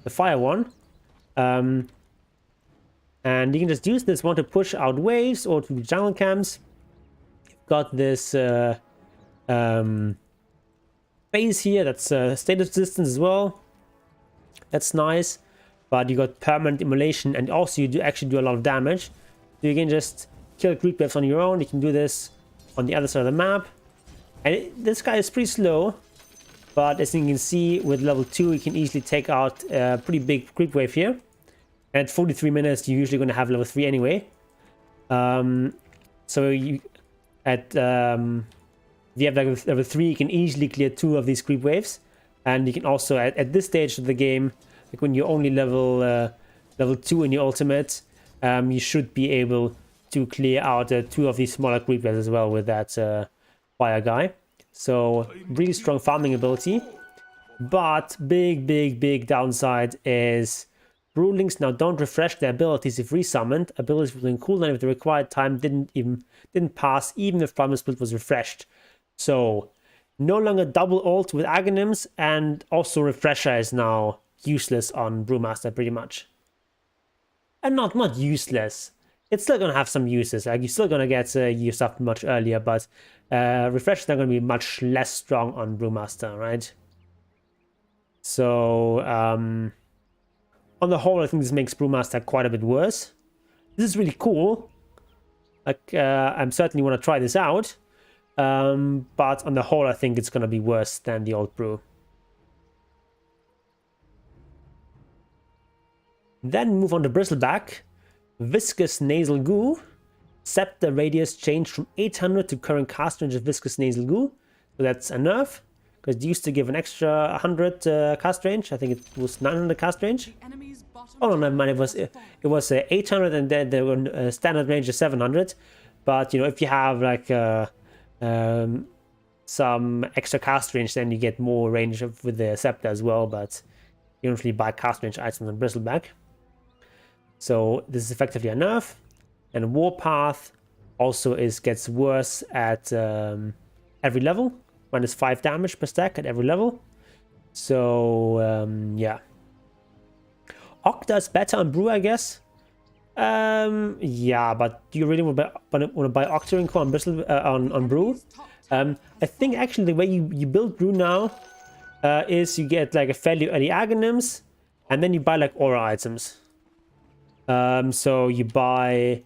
the fire one. And you can just use this one to push out waves or to jungle camps. Got this phase here that's status distance as well. That's nice. but you got permanent immolation, and also you do actually do a lot of damage. So you can just kill creep waves on your own. You can do this on the other side of the map. And this guy is pretty slow, but as you can see, with level 2, you can easily take out a pretty big creep wave here. And at 43 minutes, you're usually going to have level 3 anyway. So you at if you have level 3, you can easily clear 2 of these creep waves. And you can also, at this stage of the game, like when you're only level 2 in your ultimate, you should be able to clear out 2 of these smaller creep waves as well with that fire guy. So really strong farming ability. But big downside is Brewlings now don't refresh their abilities if resummoned. Abilities within cooldown if the required time didn't pass, even if Primal Split was refreshed. So no longer double ult with Aghanim's, and also refresher is now useless on Brewmaster pretty much. And not useless. It's still gonna have some uses. Like you're still gonna get your stuff much earlier, but refresher is now gonna be much less strong on Brewmaster, right? So on the whole, I think this makes Brewmaster quite a bit worse. This is really cool. Like I'm certainly want to try this out. But on the whole, I think it's going to be worse than the old brew. Then move on to Bristleback. Viscous Nasal Goo. Scepter radius changed from 800 to current cast range of Viscous Nasal Goo. So that's a nerf, because it used to give an extra 100 cast range. I think it was 900 cast range. Oh no, never mind. It was 800, and then the standard range is 700. But you know, if you have like some extra cast range, then you get more range with the scepter as well. But you don't really buy cast range items on Bristleback. So this is effectively a nerf. And Warpath also gets worse at every level. -5 damage per stack at every level. So yeah. Octa is better on Brew, I guess. Yeah, but do you really want to buy Octa Core on Brew? I think actually the way you build Brew now is you get like a fairly early Aghanims, and then you buy like aura items. So you buy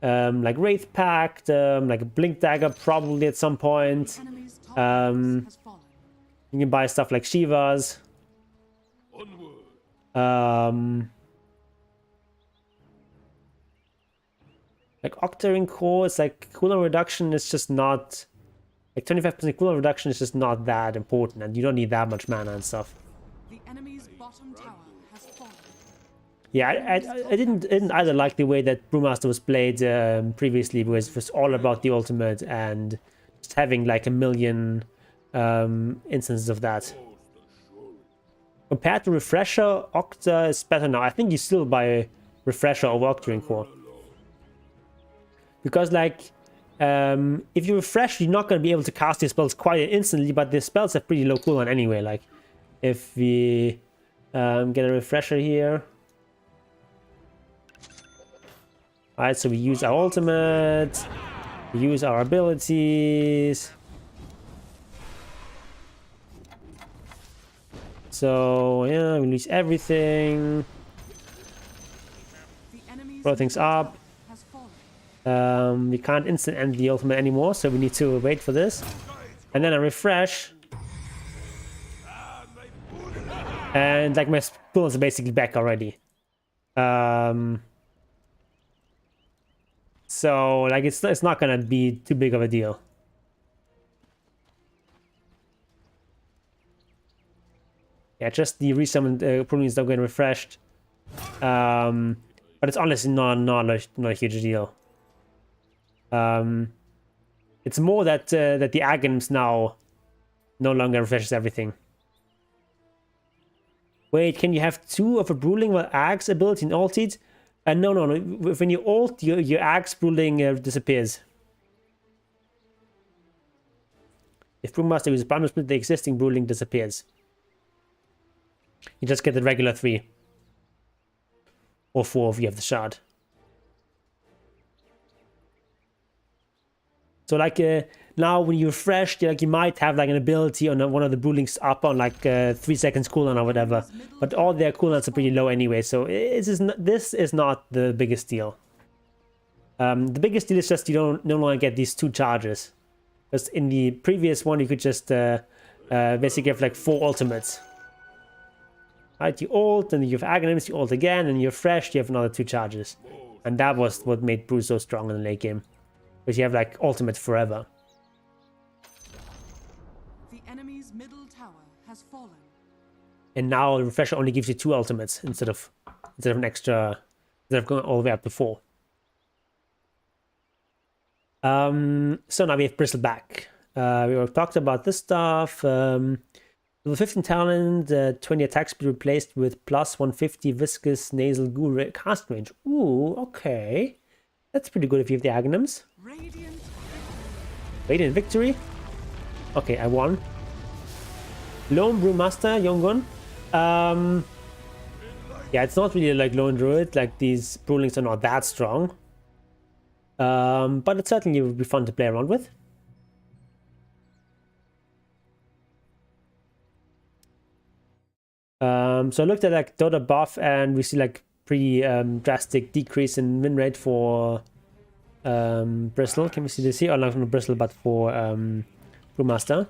like Wraith Pack, like a Blink Dagger probably at some point. You can buy stuff like Shivas. Like Octarine Core, it's like cooldown reduction is just not, like 25% cooldown reduction is just not that important, and you don't need that much mana and stuff. The enemy's bottom tower has fallen. Yeah, I didn't either like the way that Brewmaster was played previously, because it was all about the ultimate and just having like a million instances of that. Compared to Refresher, Octa is better now. I think you still buy Refresher over Octarine Core. Because like, if you refresh, you're not going to be able to cast your spells quite instantly, but the spells have pretty low cooldown anyway. Like, if we get a Refresher here. Alright, so we use our ultimate, we use our abilities. So, yeah, we lose everything. Throw things up. We can't instant end the ultimate anymore, so we need to wait for this. And then I refresh. And like my spells are basically back already. So like it's not gonna be too big of a deal. Yeah, just the resummoned prunes don't get refreshed. But it's honestly not a huge deal. It's more that that the Aghanims now no longer refreshes everything. Wait, can you have 2 of a Bruling while Ag's ability and ulted? No. When you ult, your Ag's Bruling disappears. If Brewmaster uses Primal Split, the existing Bruling disappears. You just get the regular 3. Or 4 if you have the shard. So like now when you refresh, like you might have like an ability on one of the Broodlings up on like 3 seconds cooldown or whatever, but all their cooldowns are pretty low anyway, so this is not the biggest deal. The biggest deal is just you don't no longer get these 2 charges, because in the previous one you could just basically have like 4 ultimates. Right, you ult, and you have Aghanim's, you ult again, and you're fresh, you have another 2 charges. And that was what made Brew so strong in the late game. Because you have like ultimate forever. The enemy's middle tower has fallen. And now the refresher only gives you 2 ultimates instead of an extra, instead of going all the way up to 4. So now we have Bristleback. We already talked about this stuff. Level 15 talent, 20 attack speed replaced with plus 150 viscous nasal goo cast range. Ooh, okay. That's pretty good if you have the Aghanims. Radiant victory. Okay, I won. Lone Brewmaster, Yongun. Yeah, it's not really like Lone Druid. Like, these Brewlings are not that strong. But it certainly would be fun to play around with. So I looked at like Dota buff, and we see like pretty drastic decrease in win rate for Bristle. Can we see this here? Oh, not from Bristle, but for Brewmaster.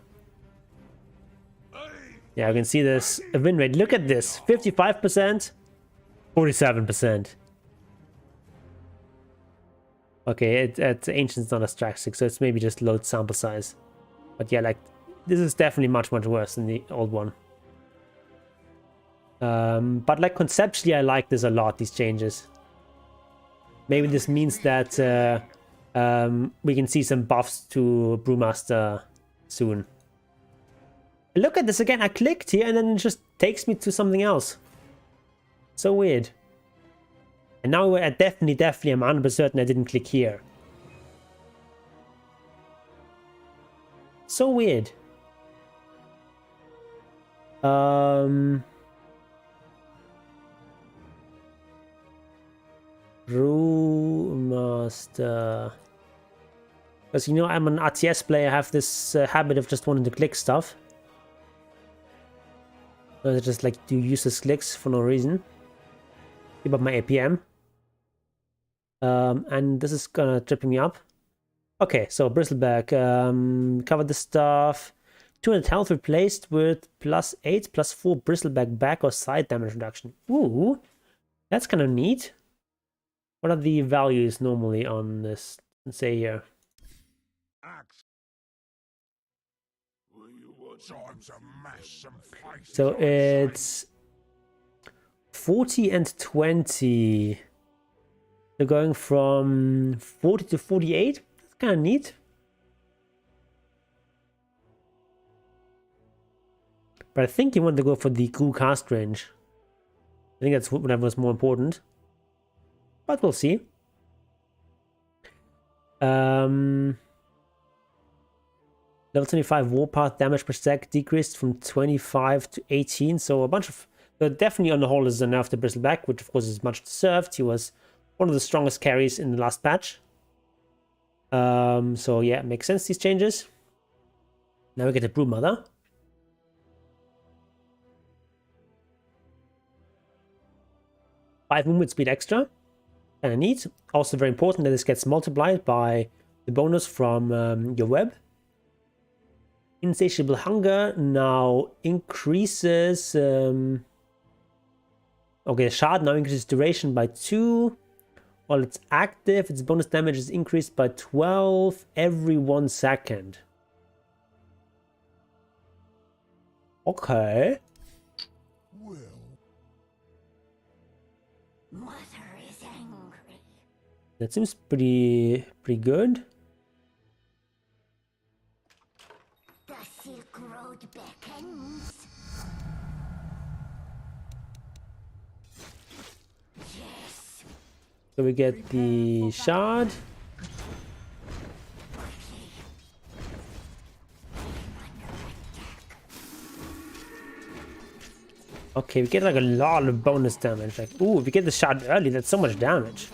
Yeah, you can see this win rate. Look at this: 55%, 47%. Okay, at Ancient's not as drastic, so it's maybe just low sample size. But yeah, like this is definitely much worse than the old one. But like conceptually I like this a lot, these changes. Maybe this means that we can see some buffs to Brewmaster soon. Look at this again, I clicked here and then it just takes me to something else. So weird. And now I definitely I'm 100% certain I didn't click here. So weird. Brewmaster. Because, you know, I'm an RTS player, I have this habit of just wanting to click stuff. I just like do useless clicks for no reason. Keep up my APM. And this is gonna tripping me up. Okay, so Bristleback. Covered the stuff. 200 health replaced with +8, +4 Bristleback back or side damage reduction. Ooh, that's kind of neat. What are the values normally on this? Let's say here. So it's 40 and 20. They're going from 40 to 48. That's kind of neat. But I think you want to go for the goo cast range. I think that's whatever was more important. But we'll see. Level 25 Warpath damage per sec decreased from 25 to 18. So a bunch of... But definitely on the whole is a nerf to Bristleback, which of course is much deserved. He was one of the strongest carries in the last patch. So yeah, it makes sense, these changes. Now we get a Brewmother. 5 movement speed extra. Kinda neat. Also very important that this gets multiplied by the bonus from your web. Insatiable Hunger now increases... okay, Shard now increases duration by 2. While it's active, its bonus damage is increased by 12 every 1 second. Okay. Mother is angry. That seems pretty good. The Silk Road beckons. Yes. So we get the shard. Okay, we get like a lot of bonus damage. Like, ooh, if we get the shard early, that's so much damage.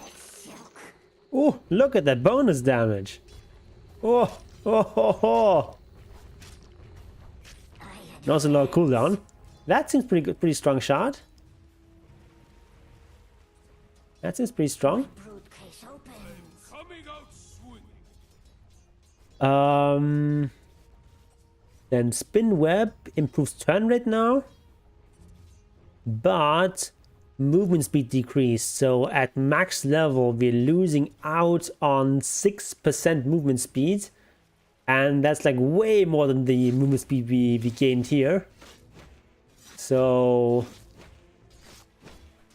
Ooh, look at that bonus damage. Oh, Oh ho ho! And also low cooldown. That seems pretty good, pretty strong shot. That seems pretty strong. Broodcase opens. Coming out swinging. Then spin web improves turn rate now, but movement speed decreased. So at max level, we're losing out on 6% movement speed, and that's like way more than the movement speed we gained here. So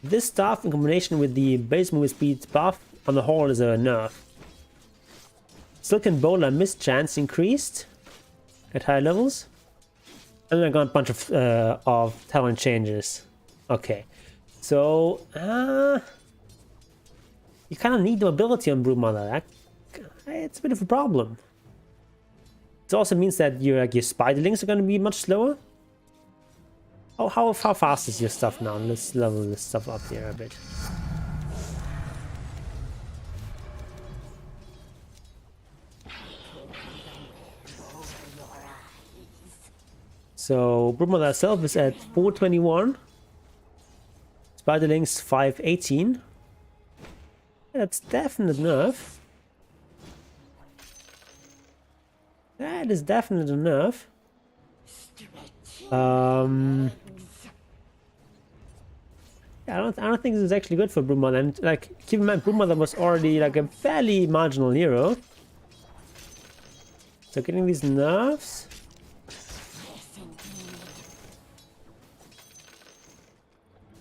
this stuff in combination with the base movement speed buff on the whole is a nerf. Silken Bowler miss chance increased at higher levels, and I got a bunch of talent changes. Okay, so you kind of need the ability on Broodmother. It's a bit of a problem. It also means that your spiderlings are going to be much slower. Oh, how fast is your stuff now? Let's level this stuff up here a bit. So Broodmother herself is at 421. Spiderlings 518. That's definite nerf. That is definite a nerf. Yeah, I don't think this is actually good for Broodmother. And like, keep in mind, Broodmother was already like a fairly marginal hero. So getting these nerfs.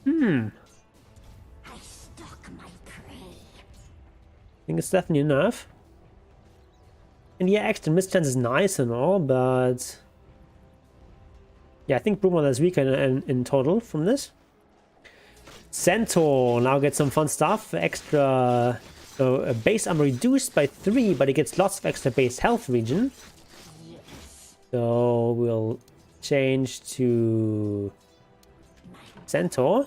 I stalk my prey. I think it's definitely enough. And yeah, extra mischance is nice and all, but yeah, I think Broodmother is weaker in total from this. Centaur now gets some fun stuff. Extra base armor reduced by 3, but it gets lots of extra base health regen. So we'll change to Centaur.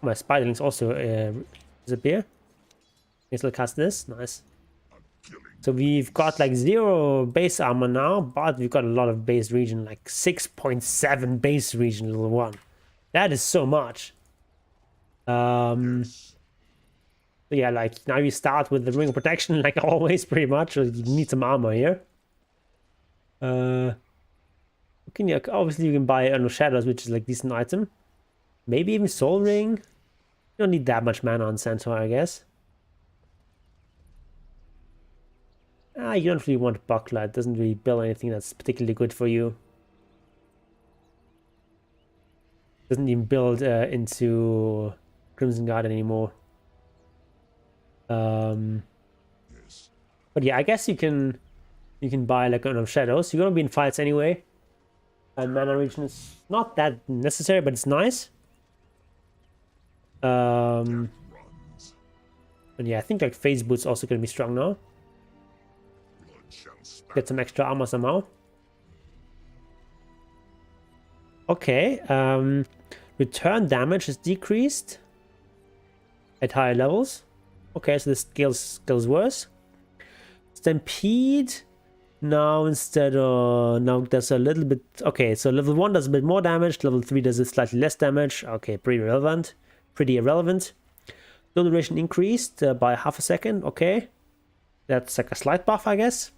My spiderlings also disappear. Guess I'll cast this. Nice. So we've got like 0 base armor now, but we've got a lot of base regen, like 6.7 base regen level 1. That is so much. So yeah, like now you start with the ring of protection, like always, pretty much. So you need some armor here. Obviously you can buy Eternal Shadows, which is like decent item. Maybe even Soul Ring. You don't need that much mana on Centaur, I guess. You don't really want Buckler. It doesn't really build anything that's particularly good for you. Doesn't even build into Crimson Guard anymore. But yeah, I guess you can buy like Eternal Shadows. You're gonna be in fights anyway. And mana regen is not that necessary, but it's nice. And yeah, I think like Phase Boot's also gonna be strong now. Get some extra armor somehow. Okay, return damage is decreased at higher levels. Okay, so this scales worse. Stampede now instead of now does a little bit. Okay, so level 1 does a bit more damage, level 3 does a slightly less damage. Okay, pretty irrelevant. Slow duration increased by half a second. Okay, that's like a slight buff, I guess.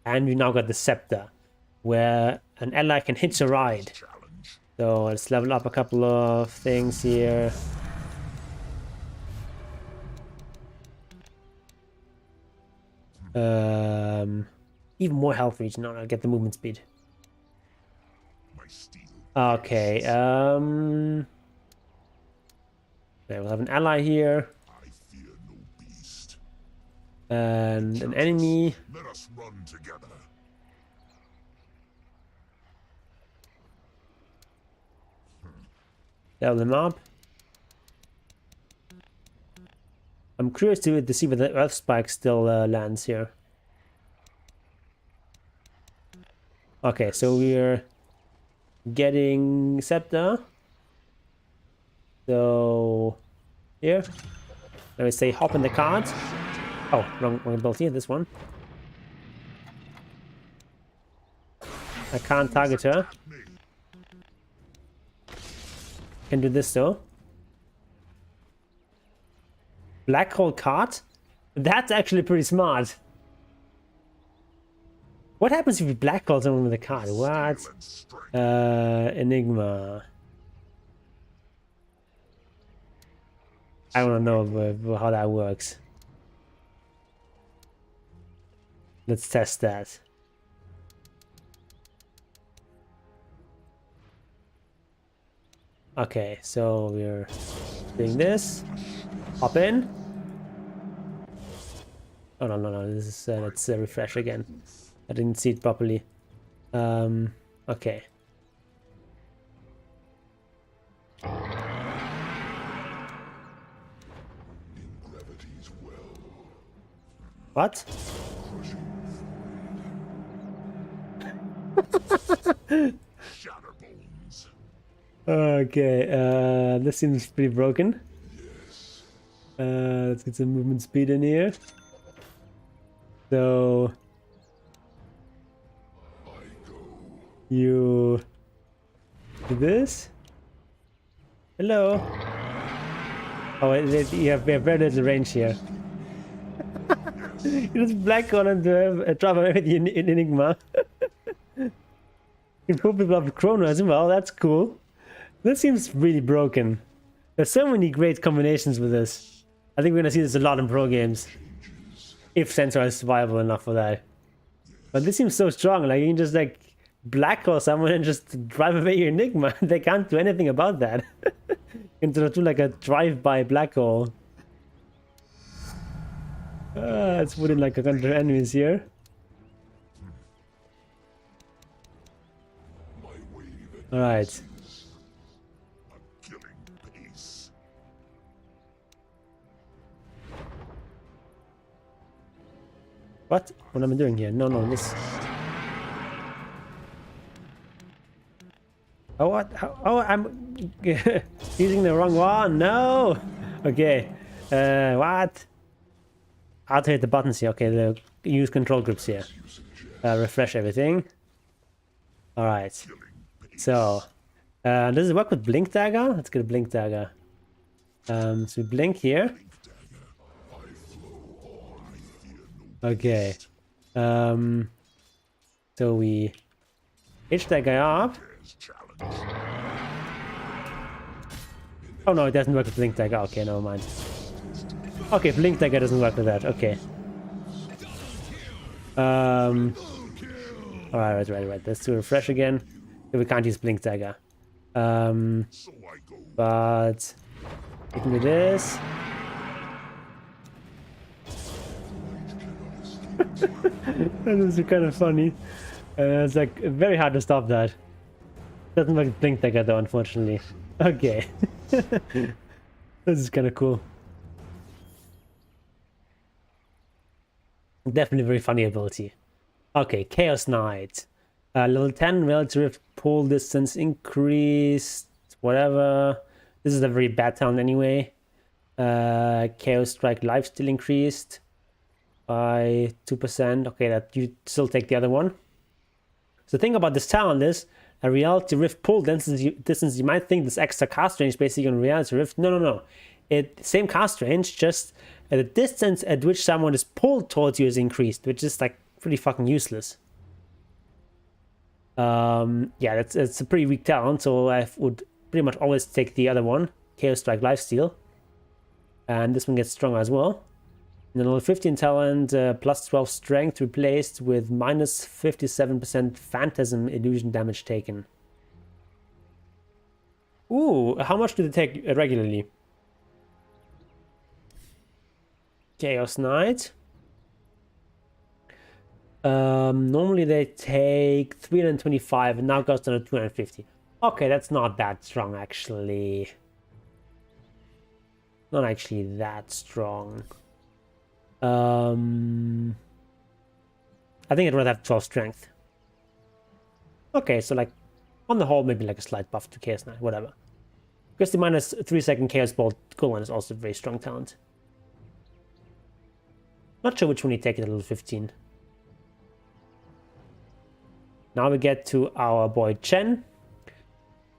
And we now got the Scepter, where an ally can hitch a ride. So let's level up a couple of things here. Even more health regen. Now I'll get the movement speed. Okay. Okay, we'll have an ally here. And an enemy. Let us run together. Level them up. I'm curious to see whether the Earth Spike still lands here. Okay, so we're getting Scepter. So here, let me say hop in the cart. Oh, wrong ability, this one. I can't target her. Can do this though. Black hole card? That's actually pretty smart. What happens if you black hole someone with a card? What? Enigma. I don't know how that works. Let's test that. Okay, so we're doing this. Hop in. Oh no! This is let's refresh again. I didn't see it properly. Okay. What? Okay, this seems pretty broken. Let's get some movement speed in here. So you do this. Hello. Oh, you have very little range here. You just black hole and drop everything in Enigma. You pull people up with Chrono as well. That's cool. This seems really broken. There's so many great combinations with this. I think we're gonna see this a lot in pro games. If Sensor is viable enough for that. But this seems so strong. Like you can just like black hole someone and just drive away your Enigma. They can't do anything about that. You can do like a drive-by black hole. Let's put in like a couple of enemies here. Alright. What? What am I doing here? No, this. Oh, what? Oh, I'm using the wrong one. No. Okay. What? I'll hit the buttons here. Okay, use control groups here. Refresh everything. All right. So, does it work with Blink Dagger? Let's get a Blink Dagger. So we blink here. Okay. So we hitch that guy up. Oh no, it doesn't work with Blink Dagger. Okay, never mind. Okay, Blink Dagger doesn't work with that. Okay. Alright, right. Let's do refresh again. We can't use Blink Dagger. But we can do this. That is kind of funny. It's like very hard to stop that. Doesn't work with Blink Dagger though, unfortunately. Okay. This is kind of cool. Definitely very funny ability. Okay, Chaos Knight. Level 10, relative pull distance increased, whatever. This is a very bad talent anyway. Chaos Strike lifesteal increased by 2%. Okay, that you still take the other one. So the thing about this talent is, a Reality Rift pull distance, you might think this extra cast range basically on Reality Rift. No. Same cast range, just the distance at which someone is pulled towards you is increased, which is like pretty fucking useless. Yeah, it's a pretty weak talent, so I would pretty much always take the other one, Chaos Strike Lifesteal. And this one gets stronger as well. And then level 15 talent, plus 12 strength replaced with minus 57% phantasm illusion damage taken. Ooh, how much do they take regularly? Chaos Knight. Normally they take 325 and now goes down to 250. Okay, that's not that strong actually. Not actually that strong. I think I'd rather have 12 strength. Okay, so like on the whole, maybe like a slight buff to Chaos Knight, whatever. Because the minus 3-second Chaos Bolt cooldown is also a very strong talent. Not sure which one you take at level 15. Now we get to our boy Chen.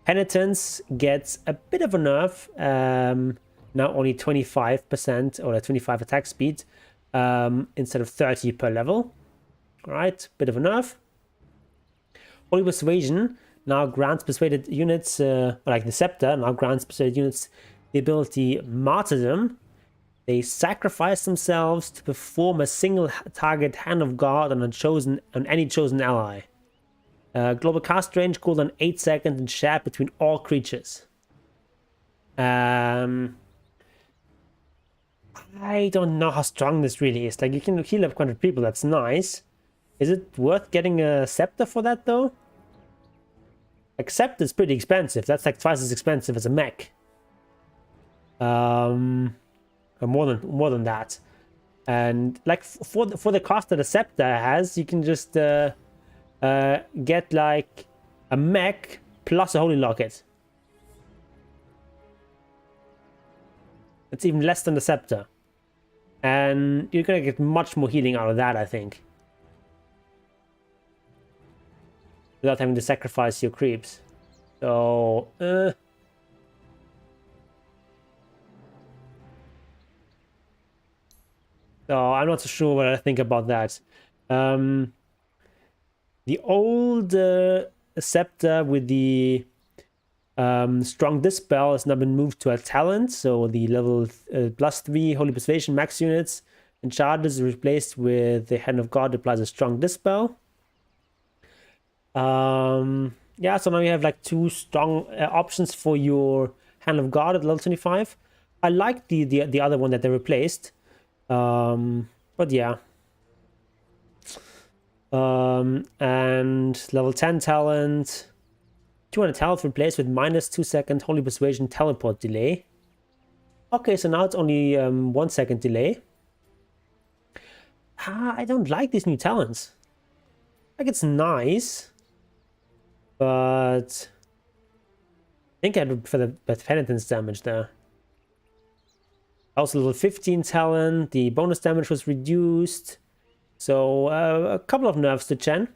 Penitence gets a bit of a nerf. Now only 25% or 25 attack speed instead of 30 per level. Alright, bit of a nerf. Holy Persuasion now grants persuaded units, like the Scepter, now grants persuaded units the ability Martyrdom. They sacrifice themselves to perform a single target Hand of God on any chosen ally. Global cast range cooldown 8 seconds and shared between all creatures. I don't know how strong this really is. Like, you can heal up 100 people, that's nice. Is it worth getting a Scepter for that though? Like, Scepter is pretty expensive. That's like twice as expensive as a mech. Or more than that. And like for the cost that a Scepter has, you can just get like a mech plus a Holy Locket. It's even less than the Scepter. And you're gonna get much more healing out of that, I think. Without having to sacrifice your creeps. So, so I'm not so sure what I think about that. The old Scepter with the Strong Dispel has now been moved to a talent, so the level +3 Holy Persuasion max units and charges is replaced with the Hand of God that applies a Strong Dispel. Yeah, so now you have like 2 strong options for your Hand of God at level 25. I like the other one that they replaced, but yeah. And level 10 talent, 200 health replaced with -2 second Holy Persuasion teleport delay. Okay, so now it's only 1 second delay. I don't like these new talents. Like, it's nice, but I think I'd prefer the penitence damage there. Also level 15 talent, the bonus damage was reduced. So a couple of nerfs to Chen.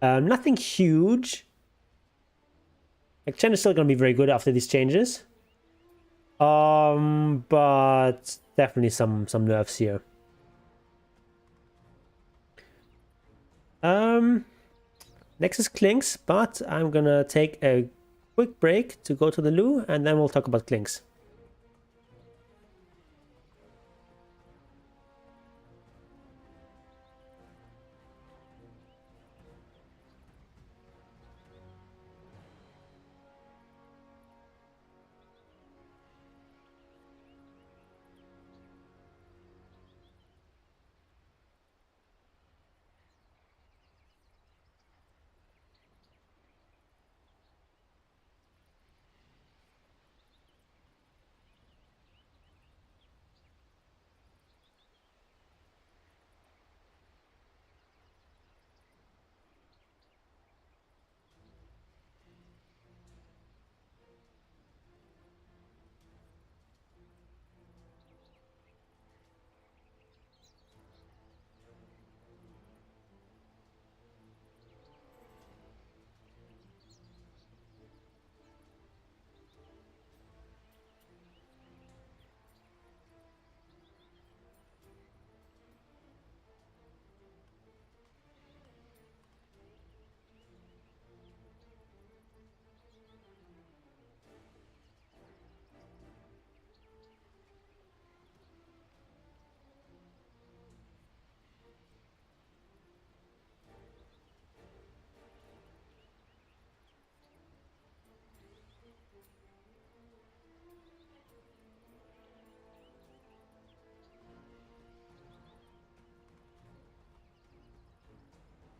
Nothing huge. Like, Chen is still going to be very good after these changes. But definitely some nerfs here. Next is Clinks, but I'm gonna take a quick break to go to the loo, and then we'll talk about Clinks.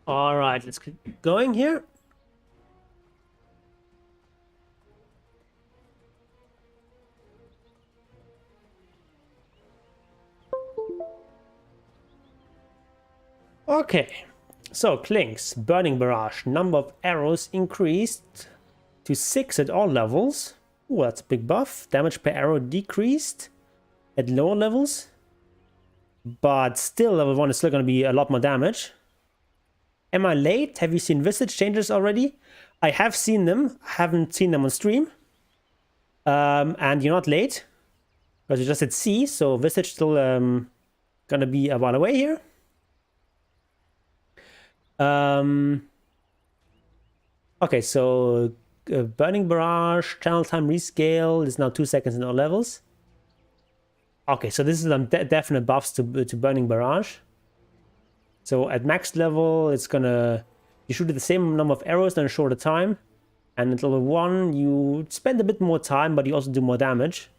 All right, let's keep going here. Okay, so Clinks, Burning Barrage, number of arrows increased to 6 at all levels. Ooh, that's a big buff. Damage per arrow decreased at lower levels. But still, level 1 is still going to be a lot more damage. Am I late? Have you seen Visage changes already? I have seen them. I haven't seen them on stream. And you're not late. Because you just hit C, so Visage still gonna be a while away here. Okay, so Burning Barrage, Channel Time Rescale is now 2 seconds in all levels. Okay, so this is definite buffs to Burning Barrage. So at max level, it's gonna... You shoot at the same number of arrows in a shorter time. And at level 1, you spend a bit more time, but you also do more damage.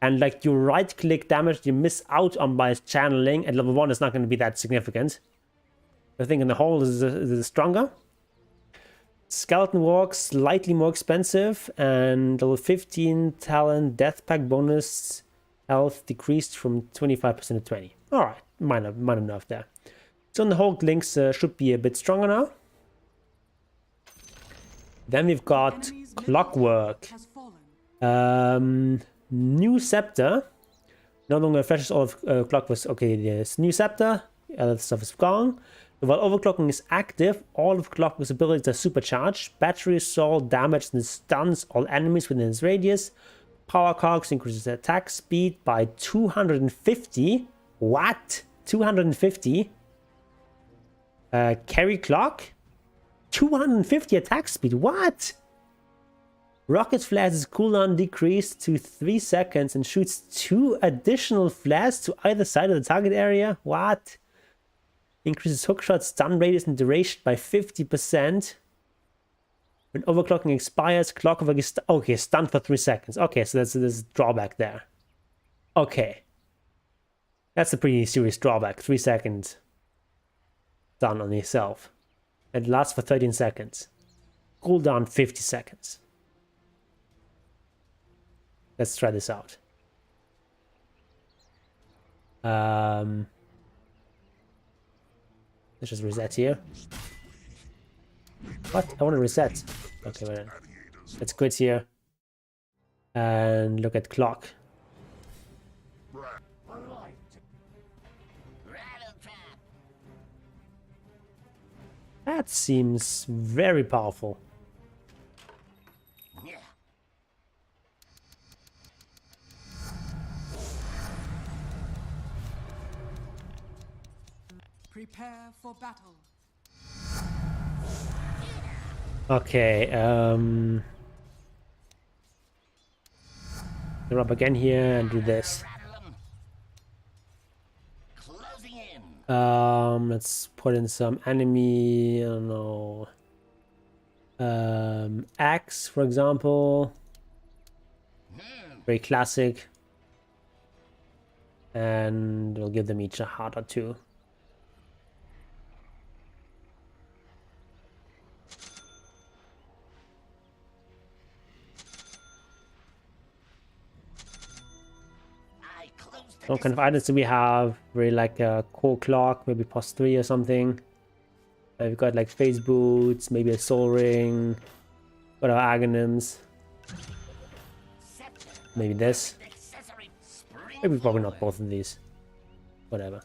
And like your right-click damage you miss out on by channeling at level 1 is not going to be that significant. I think in the whole is stronger. Skeleton Walk, slightly more expensive. And level 15 talent, Death Pack bonus health decreased from 25% to 20%. Alright, minor nerf there. So on the whole, links should be a bit stronger now. Then we've got Clockwork. New Scepter. No longer flashes all of Clockwork's. Okay, there's new Scepter. Other stuff is gone. While overclocking is active, all of Clockwork's abilities are supercharged. Battery Assault damages and stuns all enemies within its radius. Power Cogs increases attack speed by 250. What? 250? Carry Clock? 250 attack speed? What? Rocket Flares' cooldown decreased to 3 seconds and shoots 2 additional flares to either side of the target area? What? Increases hookshot stun radius and duration by 50%. When overclocking expires, Clockwork is okay, stunned for 3 seconds. Okay, so there's a drawback there. Okay. That's a pretty serious drawback. 3 seconds stun on yourself. It lasts for 13 seconds. Cooldown 50 seconds. Let's try this out. Let's just reset here. What? I want to reset. Okay, wait. Let's quit here. And look at clock. That seems very powerful. Prepare for battle. Okay, Go up again here and do this. Let's put in some enemy, I don't know. Axe, for example. Very classic. And we'll give them each a heart or two. What kind of items do we have? Very like a core clock, maybe +3 or something. We've got like phase boots, maybe a soul ring. Got our agonyms. Maybe this. Maybe probably not both of these. Whatever.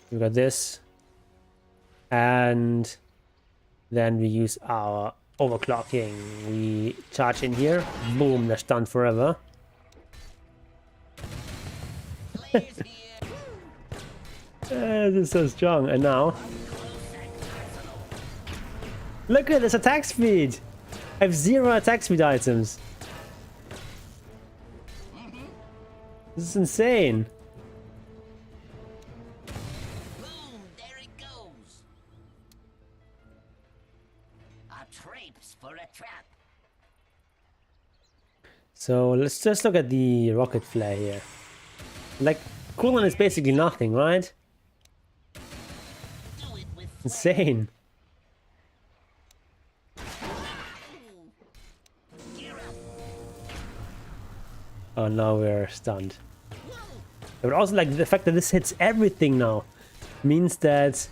We've got this. And then we use our overclocking. We charge in here. Boom, they're stunned forever. This is so strong. And now look at this attack speed. I have 0 attack speed items. This is insane. Boom, there it goes. A traps for a trap. So let's just look at the rocket flare here. Like, cooldown is basically nothing, right? Insane. Oh, now we're stunned. But also, like, the fact that this hits everything now means that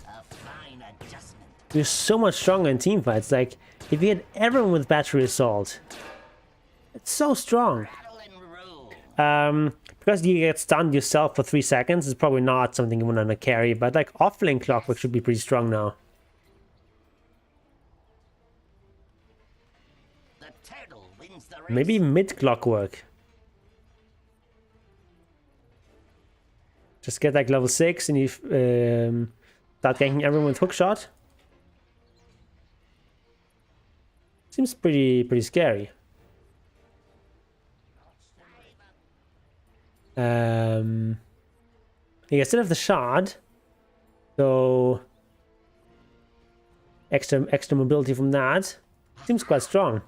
we're so much stronger in teamfights. Like, if you hit everyone with battery assault, it's so strong. because you get stunned yourself for 3 seconds, it's probably not something you want to carry, but like offlane Clockwork should be pretty strong now. The turtle wins the race. Maybe mid Clockwork. Just get like level 6 and you start ganking everyone with hookshot. Seems pretty scary. Yeah, still have the shard, so extra mobility from that seems quite strong.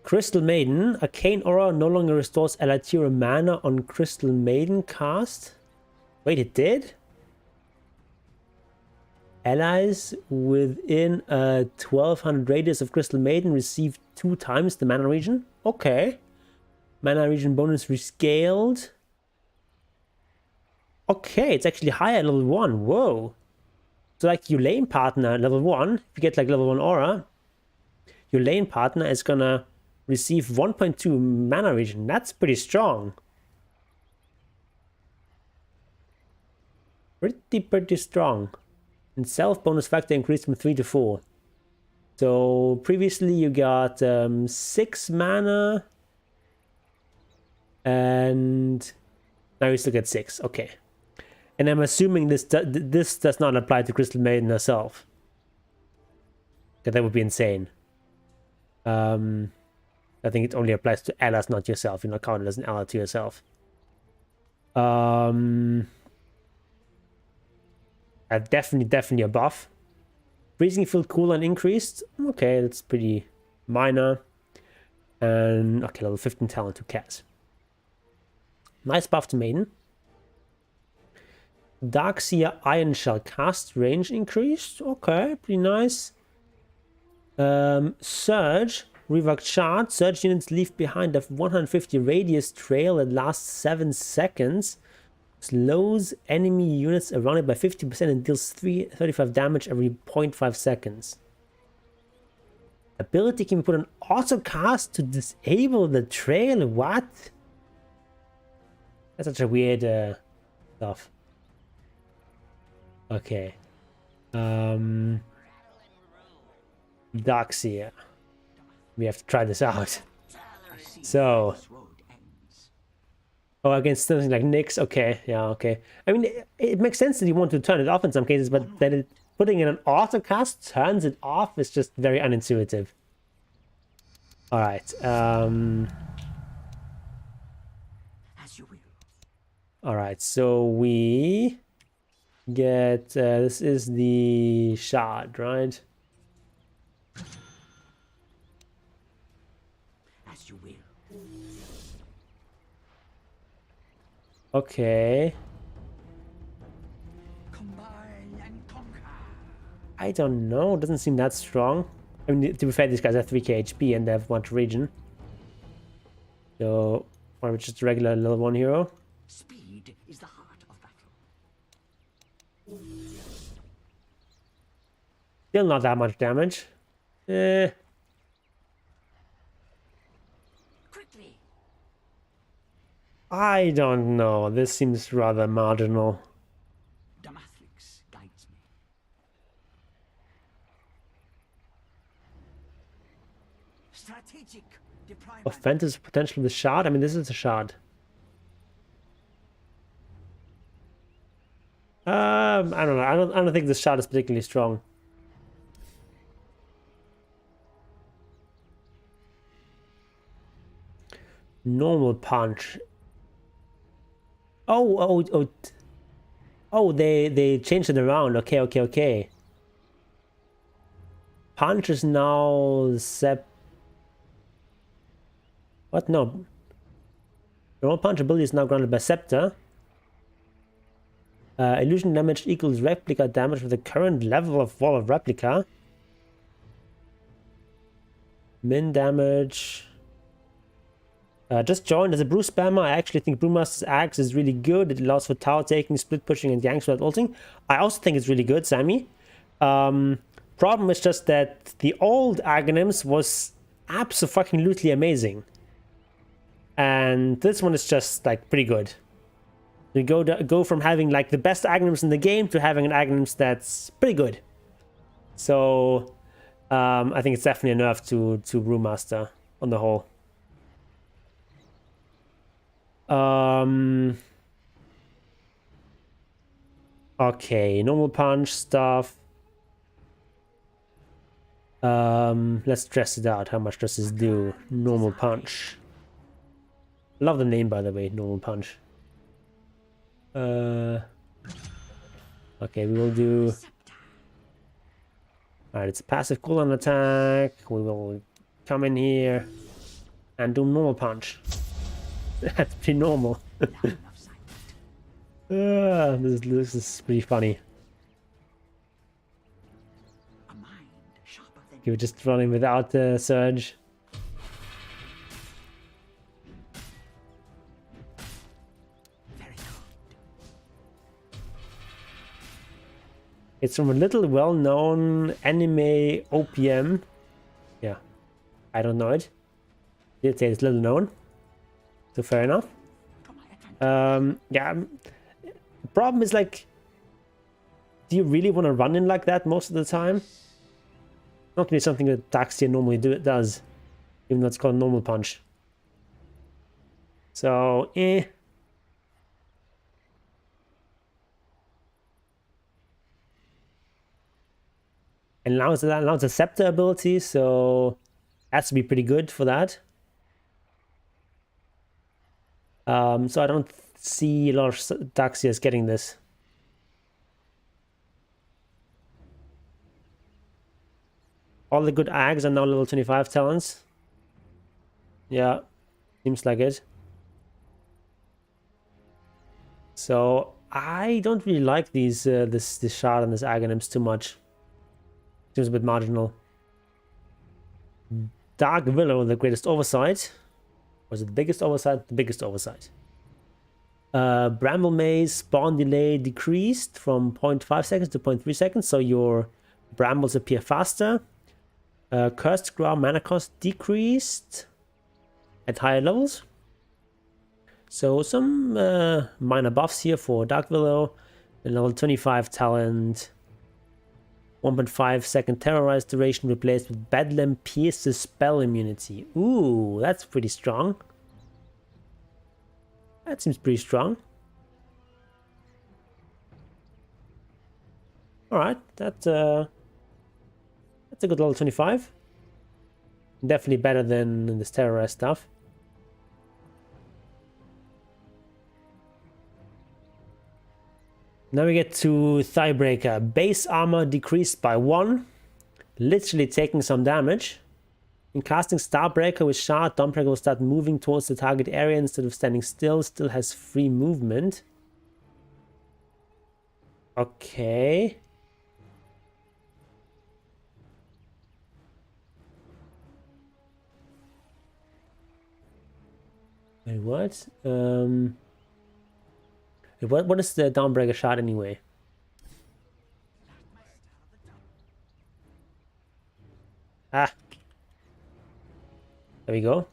Crystal Maiden, Arcane Aura no longer restores Elateira mana on Crystal Maiden cast. Wait, it did? Allies within a 1200 radius of Crystal Maiden receive 2 times the mana region. Okay. Mana region bonus rescaled. Okay, it's actually higher at level 1. Whoa. So like your lane partner level 1, if you get like level 1 aura, your lane partner is gonna receive 1.2 mana region. That's pretty strong. Pretty strong. And self bonus factor increased from 3 to 4. So previously you got 6 mana, and now you still get 6. Okay. And I'm assuming this does not apply to Crystal Maiden herself. Okay, that would be insane. I think it only applies to allies, not yourself. You're not counted as an ally to yourself. Definitely a buff. Freezing field cooldown increased. Okay, that's pretty minor. And okay, level 15 talent to Cat. Nice buff to Maiden. Darkseer Iron Shell cast range increased. Okay, pretty nice. Surge reworked shard. Surge units leave behind a 150 radius trail that lasts 7 seconds. Slows enemy units around it by 50% and deals 35 damage every 0.5 seconds. Ability can be put on auto cast to disable the trail. What? That's such a weird stuff. Okay. Darkseer. We have to try this out. So. Oh, against something like Nyx. Okay, yeah, okay. I mean, it makes sense that you want to turn it off in some cases, but then putting in an auto cast turns it off is just very unintuitive. All right. As you will. All right. So we get this is the shard, right? As you will. Okay. Combine and conquer. I don't know. It doesn't seem that strong. I mean, to be fair, these guys have 3k HP and they have 1 region. So, why don't we just a regular level 1 hero? Speed is the heart of battle. Still not that much damage. Quickly. I don't know. This seems rather marginal. Damathlix guides me. Strategic deployment. Offensive potential of the shard? I mean, this is a shard. I don't know. I don't think this shard is particularly strong. Normal punch. Oh, they changed it around. Okay. Punch is now What? No. Normal punch ability is now granted by Scepter. Illusion damage equals replica damage with the current level of Wall of Replica. Min damage. Just joined as a brew spammer. I actually think Brewmaster's Axe is really good. It allows for tower taking, split pushing, and ganks without ulting. I also think it's really good, Sammy. Problem is just that the old Aghanims was absolutely amazing. And this one is just like pretty good. You go from having like the best Aghanims in the game to having an Aghanims that's pretty good. So I think it's definitely a nerf to Brewmaster on the whole. Okay, normal punch stuff. Let's stress it out. How much does this do? Normal punch. Love the name, by the way, normal punch. Okay, we will do... Alright, it's a passive cooldown attack. We will come in here and do normal punch. That's pretty normal. This is pretty funny. You were just running without the surge. It's from a little well-known anime OPM. Yeah, I don't know it. Did say it's little known, so fair enough. Yeah. The problem is like, do you really want to run in like that most of the time? Not really something that Daxia normally does, even though it's called normal punch. So, eh. And now it's a scepter ability, so has to be pretty good for that. So I don't see a lot of Daxias getting this. All the good Ags are now level 25 talents. Yeah, seems like it. So I don't really like these this shard and this Aghanims too much. Seems a bit marginal. Dark Willow, the greatest oversight. Was it the biggest oversight? The biggest oversight. Bramble Maze spawn delay decreased from 0.5 seconds to 0.3 seconds, so your brambles appear faster. Cursed Ground mana cost decreased at higher levels. So some minor buffs here for Dark Willow. And level 25 talent. 1.5 second terrorize duration replaced with Bedlam Pierce's spell immunity. Ooh, that's pretty strong. That seems pretty strong. Alright, that's a good level 25. Definitely better than this terrorize stuff. Now we get to Thighbreaker. Base armor decreased by 1. Literally taking some damage. In casting Starbreaker with Shard, Dawnbreaker will start moving towards the target area instead of standing still. Still has free movement. Okay. Wait, what? What is the Dawnbreaker shot anyway? Ah. There we go.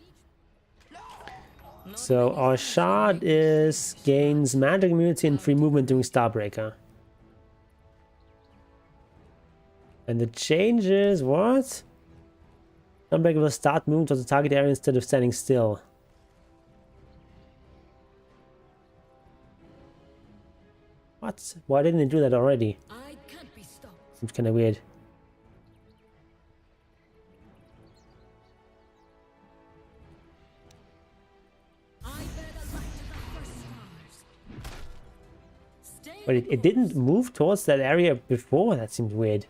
So our shard is gains magic immunity and free movement during Starbreaker. And the change is what? Dawnbreaker will start moving towards the target area instead of standing still. What? Why didn't they do that already? I can't be stopped. Seems kind of weird. But it didn't move towards that area before? That seems weird.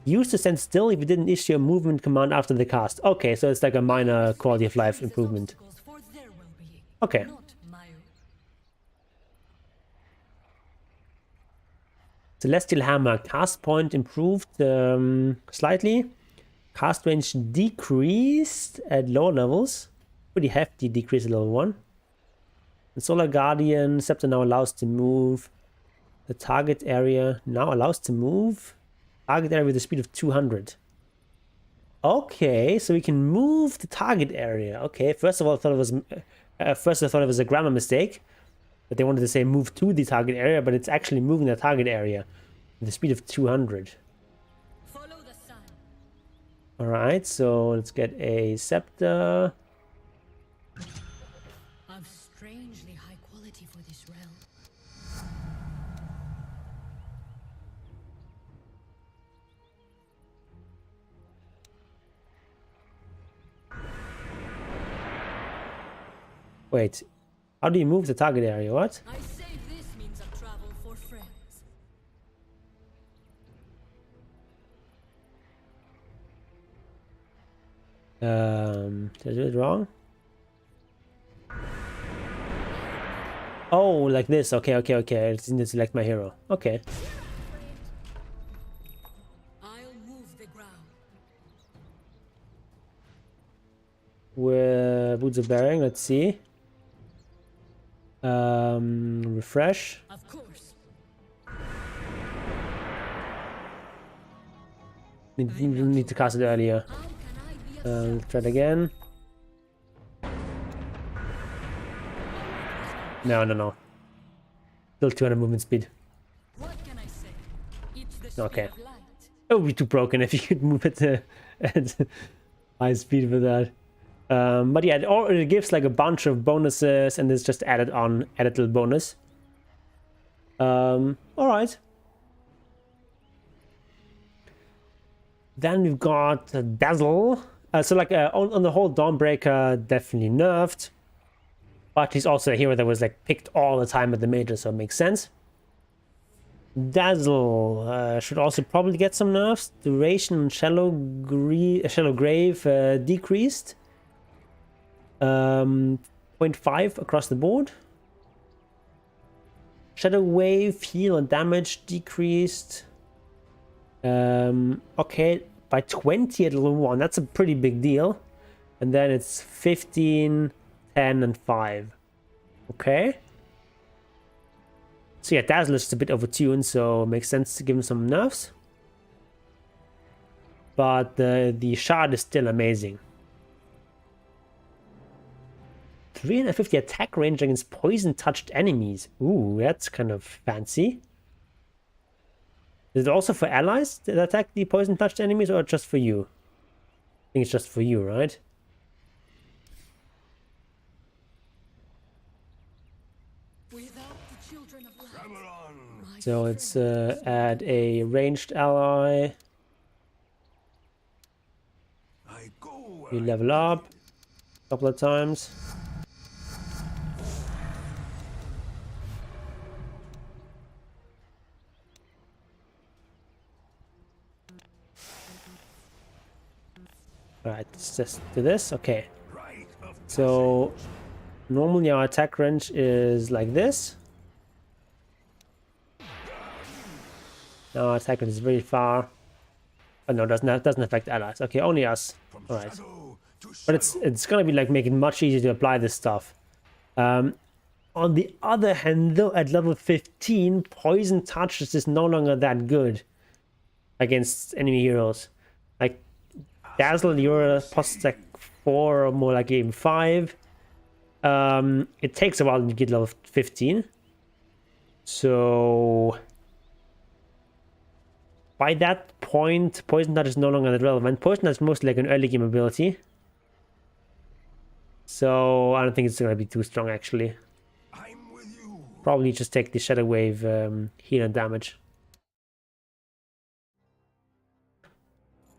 Used to stand still if you didn't issue a movement command after the cast. Okay, so it's like a minor quality of life improvement. Okay. Celestial Hammer. Cast point improved slightly. Cast range decreased at lower levels. Pretty hefty decrease at level 1. And Solar Guardian. Scepter now allows to move. The target area now allows to move Target area with a speed of 200. Okay, so we can move the target area. Okay, first of all, I thought it was a grammar mistake. That they wanted to say move to the target area, but it's actually moving the target area with a speed of 200. Follow the sun. Alright, so let's get a scepter. Of strangely high quality for this realm. Wait, how do you move the target area? What? I say this means a travel for friends. Did I do it wrong? Oh, like this. Okay. I just need to select my hero. Okay. I'll move the ground. With Boots of Bearing, let's see. Refresh. Of course. Need to cast it earlier. How can I be of Let's try it again. No. Still 200 movement speed. What can I say? It's the speed Okay. of light. It would be too broken if you could move it at high speed with that. But yeah, it gives like a bunch of bonuses, and it's just added little bonus. Alright. Then we've got Dazzle. So like on the whole, Dawnbreaker definitely nerfed. But he's also a hero that was like picked all the time at the major, so it makes sense. Dazzle should also probably get some nerfs. Duration and Shallow Grave decreased. 0.5 across the board. Shadow Wave, heal and damage decreased. Okay, by 20 at level 1. That's a pretty big deal. And then it's 15, 10, and 5. Okay. So yeah, Dazzle is just a bit overtuned, so it makes sense to give him some nerfs. But the shard is still amazing. 350 attack range against poison-touched enemies. Ooh, that's kind of fancy. Is it also for allies that attack the poison-touched enemies, or just for you? I think it's just for you, right? Without the children of light, Travel on. So let's add a ranged ally. I go. You level up a couple of times. Alright, let's just do this. Okay. Right of So normally our attack range is like this. Now our attack range is very far. Oh no, doesn't affect allies. Okay, only us. from Alright. shadow to But shadow. it's gonna be like making it much easier to apply this stuff. On the other hand, though, at level 15, Poison Touch is just no longer that good against enemy heroes. Like Dazzle, you're post like 4 or more, like even 5. It takes a while to get level 15. So by that point, Poison Touch is no longer that relevant. Poison Touch is mostly like an early game ability. So I don't think it's going to be too strong, actually. I'm with you. Probably just take the Shadow Wave heal and damage.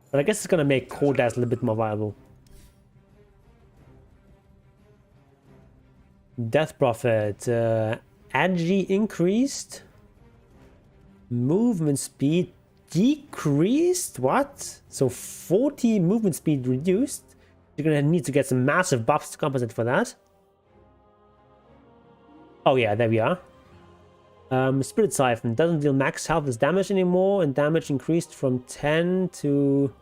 But I guess it's going to make Core Dazzle a bit more viable. Death Prophet. Agi increased. Movement speed decreased? What? So 40 movement speed reduced? You're going to need to get some massive buffs to compensate for that. Oh yeah, there we are. Spirit Siphon doesn't deal max health as damage anymore, and damage increased from 10 to...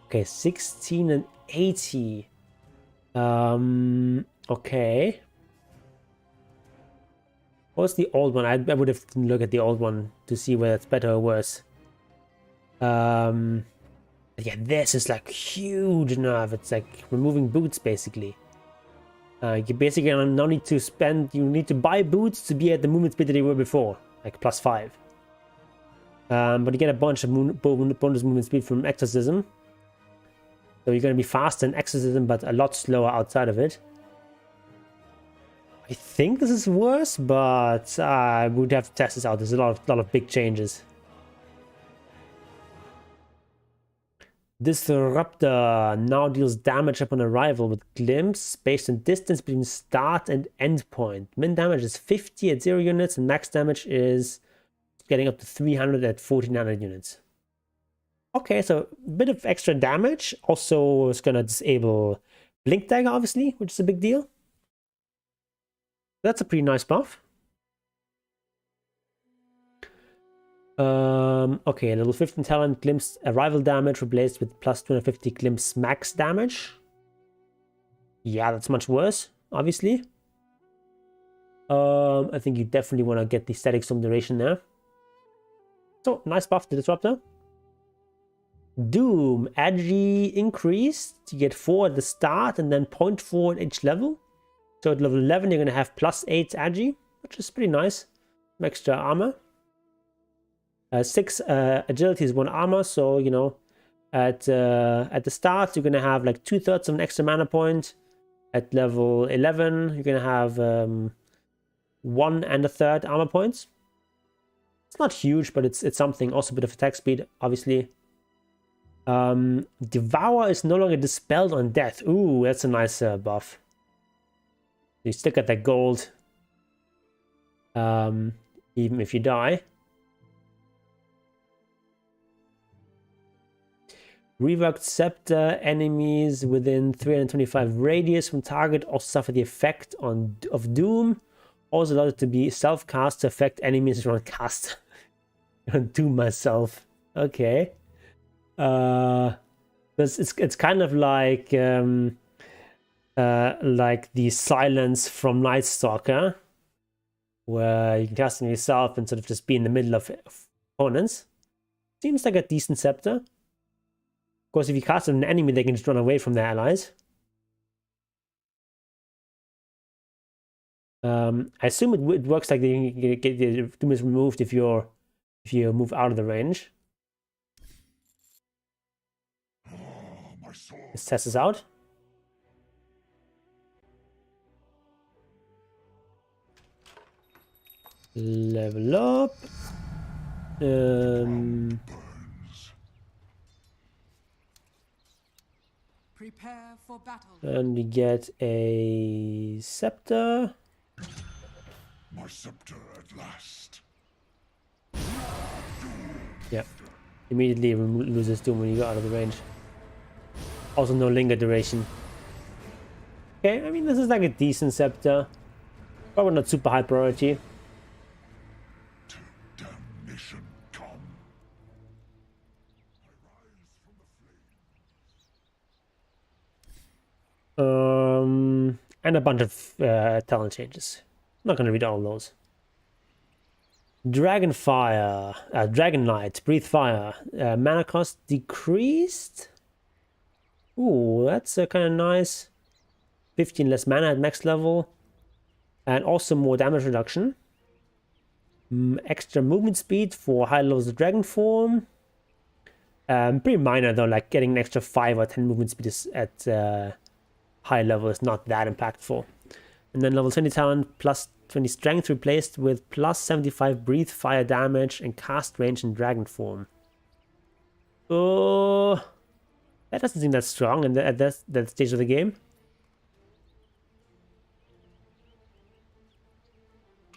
Okay, 16 and 80. Okay. What's the old one? I would have to look at the old one to see whether it's better or worse. Yeah, this is like huge nerf. It's like removing boots basically. You basically now need to you need to buy boots to be at the movement speed that you were before, like +5. But you get a bunch of bonus movement speed from Exorcism. So you're going to be faster in Exorcism, but a lot slower outside of it. I think this is worse, but I would have to test this out. There's a lot of big changes. Disruptor now deals damage upon arrival with glimpse based on distance between start and end point. Min damage is 50 at 0 units, and max damage is getting up to 300 at 1400 units. Okay, so a bit of extra damage. Also, it's gonna disable Blink Dagger, obviously, which is a big deal. That's a pretty nice buff. Okay, level 15 talent, glimpse arrival damage replaced with plus 250 glimpse max damage. Yeah, that's much worse, obviously. I think you definitely want to get the static storm duration there. So, nice buff to Disruptor. Doom, Agi increased. You get 4 at the start and then 0.4 at each level. So at level 11 you're going to have +8 Agi, which is pretty nice. Some extra armor. 6 agility is 1 armor, so you know at the start you're gonna have like 2/3 of an extra mana point. At level 11 you're gonna have 1 1/3 armor points. It's not huge, but it's something. Also a bit of attack speed, obviously. Devour is no longer dispelled on death. Ooh, that's a nice buff. You still get that gold even if you die. Reworked Scepter, enemies within 325 radius from target also suffer the effect of Doom. Also allowed it to be self-cast to affect enemies around cast. Doom myself. Okay. It's kind of like the silence from Night Stalker, where you can cast on yourself and sort of just be in the middle of opponents. Seems like a decent scepter. Of course, if you cast on an enemy, they can just run away from their allies. I assume it works like the Doom is removed if you move out of the range. Let's test this out. Level up. Prepare for battle. And we get a scepter. My scepter at last. Yeah. Immediately loses Doom when you go out of the range. Also no linger duration. Okay, I mean this is like a decent scepter. Probably not super high priority. Damnation come. And a bunch of talent changes. I'm not going to read all of those. Dragonfire, Dragon Knight, Breathe Fire, mana cost decreased. Ooh, that's kind of nice. 15 less mana at max level, and also more damage reduction. Extra movement speed for high levels of Dragon Form. Pretty minor though, like getting an extra 5 or 10 movement speed is at high level is not that impactful. And then level 20 talent plus 20 strength replaced with plus 75 breathe fire damage and cast range in dragon form. Oh, that doesn't seem that strong at that stage of the game.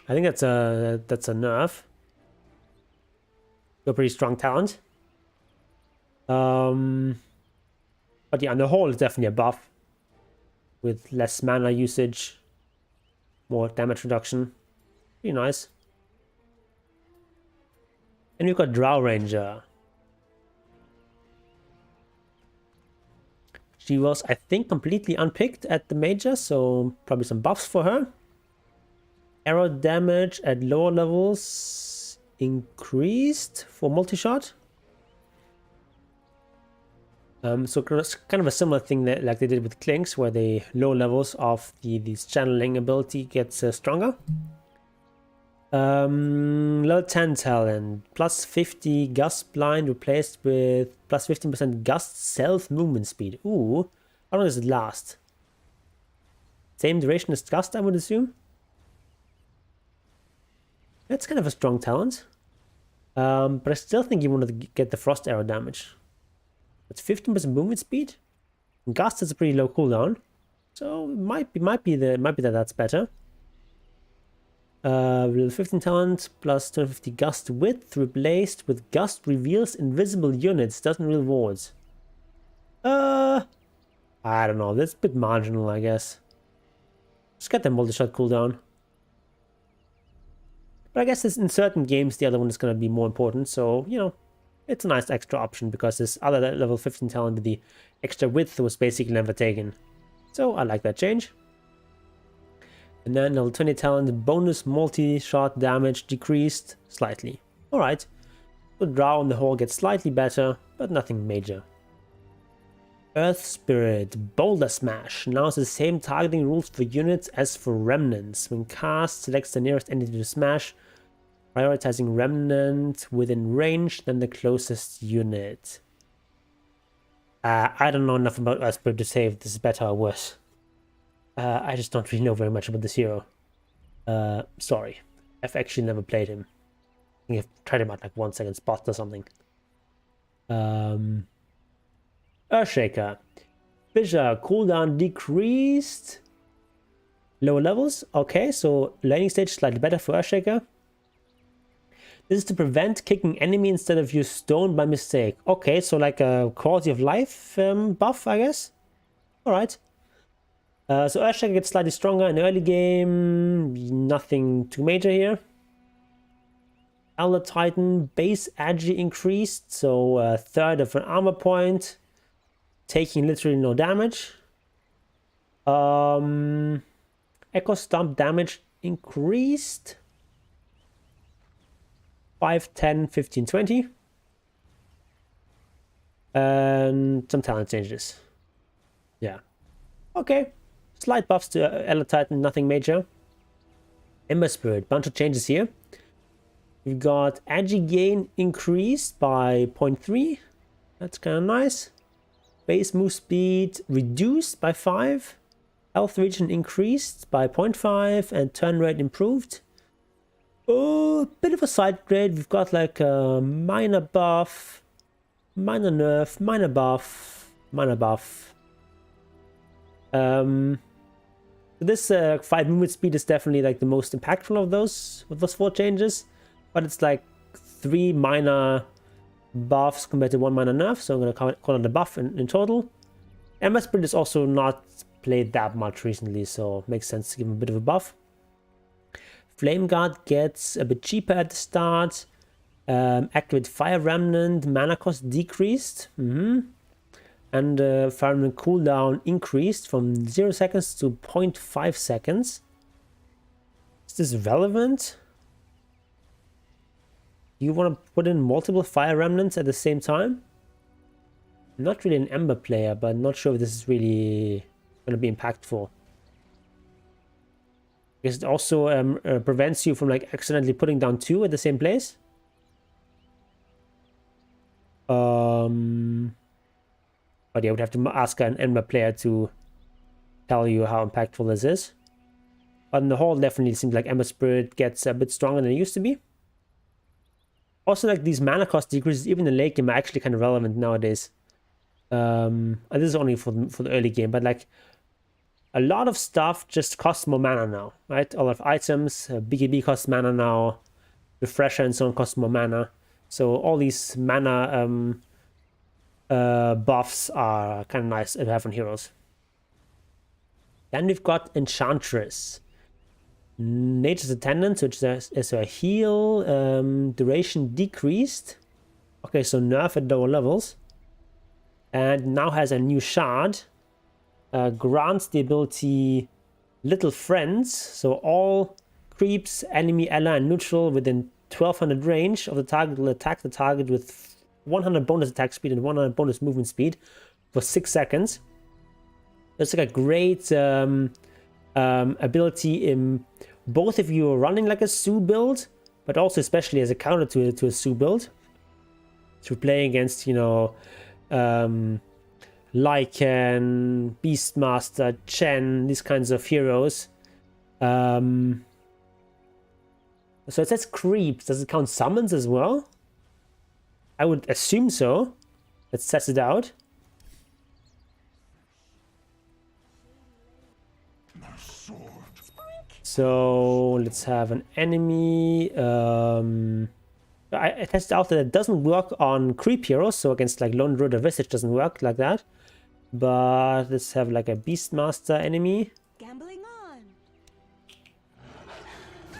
I think that's a nerf. A pretty strong talent. But yeah, on the whole, it's definitely a buff. With less mana usage, more damage reduction. Pretty nice. And we've got Drow Ranger. She was, I think, completely unpicked at the major, so probably some buffs for her. Arrow damage at lower levels increased for multi-shot. So it's kind of a similar thing that like they did with Clinks, where the low levels of this channeling ability gets stronger. Level 10 talent, plus 50 gust blind replaced with plus 15% gust self movement speed. Ooh, how long does it last? Same duration as gust, I would assume. That's kind of a strong talent. But I still think you want to get the frost arrow damage. It's 15% movement speed. Gust is a pretty low cooldown, so it might be that that's better. Level 15 talent plus 250 gust width replaced with gust reveals invisible units, doesn't reveal wards. I don't know. That's a bit marginal, I guess. Just get the multi-shot cooldown. But I guess in certain games the other one is going to be more important, so you know. It's a nice extra option because this other level 15 talent with the extra width was basically never taken. So I like that change. And then level 20 talent bonus multi-shot damage decreased slightly. Alright. The draw on the whole gets slightly better, but nothing major. Earth Spirit Boulder Smash now has the same targeting rules for units as for remnants. When cast, selects the nearest entity to smash, prioritizing remnant within range than the closest unit. I don't know enough about Earth Spirit to say if this is better or worse. I just don't really know very much about this hero. Sorry. I've actually never played him. I think I've tried him out like 1 second spot or something. Earthshaker. Fissure. Cooldown decreased. Lower levels. Okay, so landing stage slightly better for Earthshaker. This is to prevent kicking enemy instead of use stone by mistake. Okay, so like a quality of life buff, I guess. Alright. So Earthshaker gets slightly stronger in the early game. Nothing too major here. Elder Titan, base agi increased, so a third of an armor point. Taking literally no damage. Echo Stomp damage increased. 5, 10, 15, 20. And some talent changes. Yeah. Okay. Slight buffs to Elder Titan, nothing major. Ember Spirit, bunch of changes here. We've got Agi gain increased by 0.3. That's kind of nice. Base move speed reduced by 5. Health region increased by 0.5 and turn rate improved. Oh, bit of a side grade. We've got like a minor buff, minor nerf, minor buff, minor buff. This 5 movement speed is definitely like the most impactful of those 4 changes, but it's like 3 minor buffs compared to 1 minor nerf, so I'm gonna call it a buff in total. Ember Spirit is also not played that much recently, so it makes sense to give him a bit of a buff. Flame Guard gets a bit cheaper at the start. Activate Fire Remnant, mana cost decreased. And Fire Remnant cooldown increased from 0 seconds to 0.5 seconds. Is this relevant? You want to put in multiple Fire Remnants at the same time? I'm not really an Ember player, but I'm not sure if this is really going to be impactful. Because it also prevents you from like accidentally putting down 2 at the same place. But yeah, I would have to ask an Ember player to tell you how impactful this is. But in the whole, definitely seems like Ember Spirit gets a bit stronger than it used to be. Also, like these mana cost decreases, even in the late game, are actually kind of relevant nowadays. And this is only for the early game, but like a lot of stuff just costs more mana now, right? A lot of items, BKB costs mana now, Refresher and so on costs more mana. So all these mana buffs are kind of nice to have on heroes. Then we've got Enchantress. Nature's Attendant, which is a heal, duration decreased. Okay, so nerf at lower levels. And now has a new shard. Grants the ability Little Friends. So all creeps, enemy, ally, and neutral within 1200 range of the target will attack the target with 100 bonus attack speed and 100 bonus movement speed for 6 seconds. It's like a great ability in both if you are running like a Sue build, but also especially as a counter to a Sue build. So playing against, you know, Lycan, Beastmaster, Chen, these kinds of heroes. So it says creeps. Does it count summons as well? I would assume so. Let's test it out. So let's have an enemy. I tested out that it doesn't work on creep heroes, so against like Lone Druid or Visage doesn't work like that. But let's have like a Beastmaster enemy. Gambling on.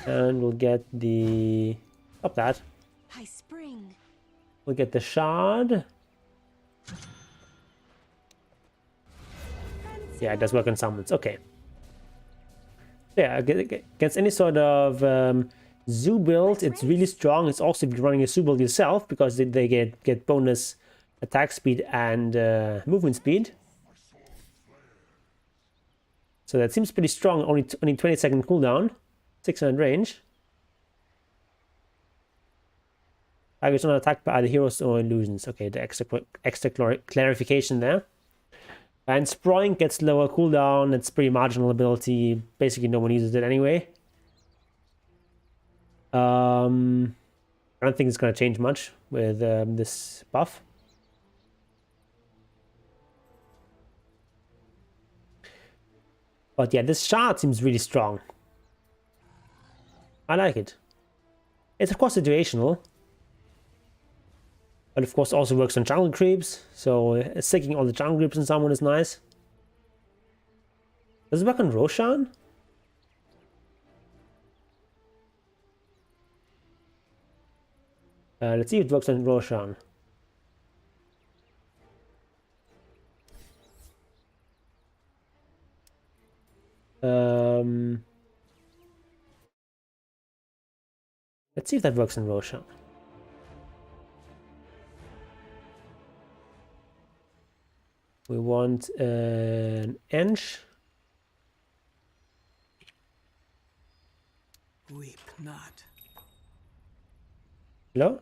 And we'll get the... Stop that. High spring. We'll get the shard. Yeah, it does work on summons. Okay. Yeah, against any sort of Zoo build, it's really strong. It's also if you're running a Zoo build yourself, because they get bonus attack speed and movement speed. So that seems pretty strong. Only 20-second cooldown, 600 range. Target's not attacked by either heroes or illusions. Okay, the extra clarification there. And Sproing gets lower cooldown. It's pretty marginal ability. Basically, no one uses it anyway. I don't think it's going to change much with this buff. But yeah, this shard seems really strong. I like it. It's of course situational. But of course also works on jungle creeps, so sticking all the jungle creeps in someone is nice. Does it work on Roshan? Let's see if it works on Roshan. Let's see if that works on Roshan. We want an Ench. Weep not. Hello?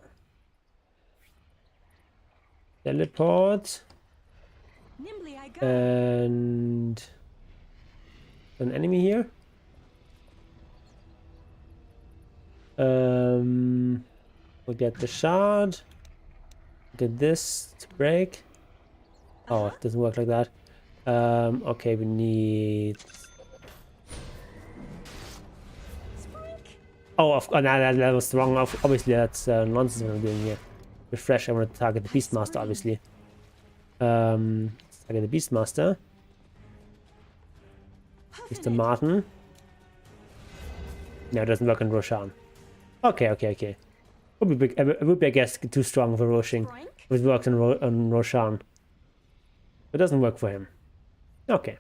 Teleport. Nimbly I go. And an enemy here. We'll get the shard. Get this to break. Oh, it doesn't work like that. Okay, we need... Oh, no, that was wrong. Obviously, that's nonsense what I'm doing here. Refresh, I want to target the Beastmaster, obviously. Let's target the Beastmaster. Mr. Martin. No, it doesn't work on Roshan. Okay. It would be, I guess, too strong for Roshan. If it works on Roshan. It doesn't work for him. Okay.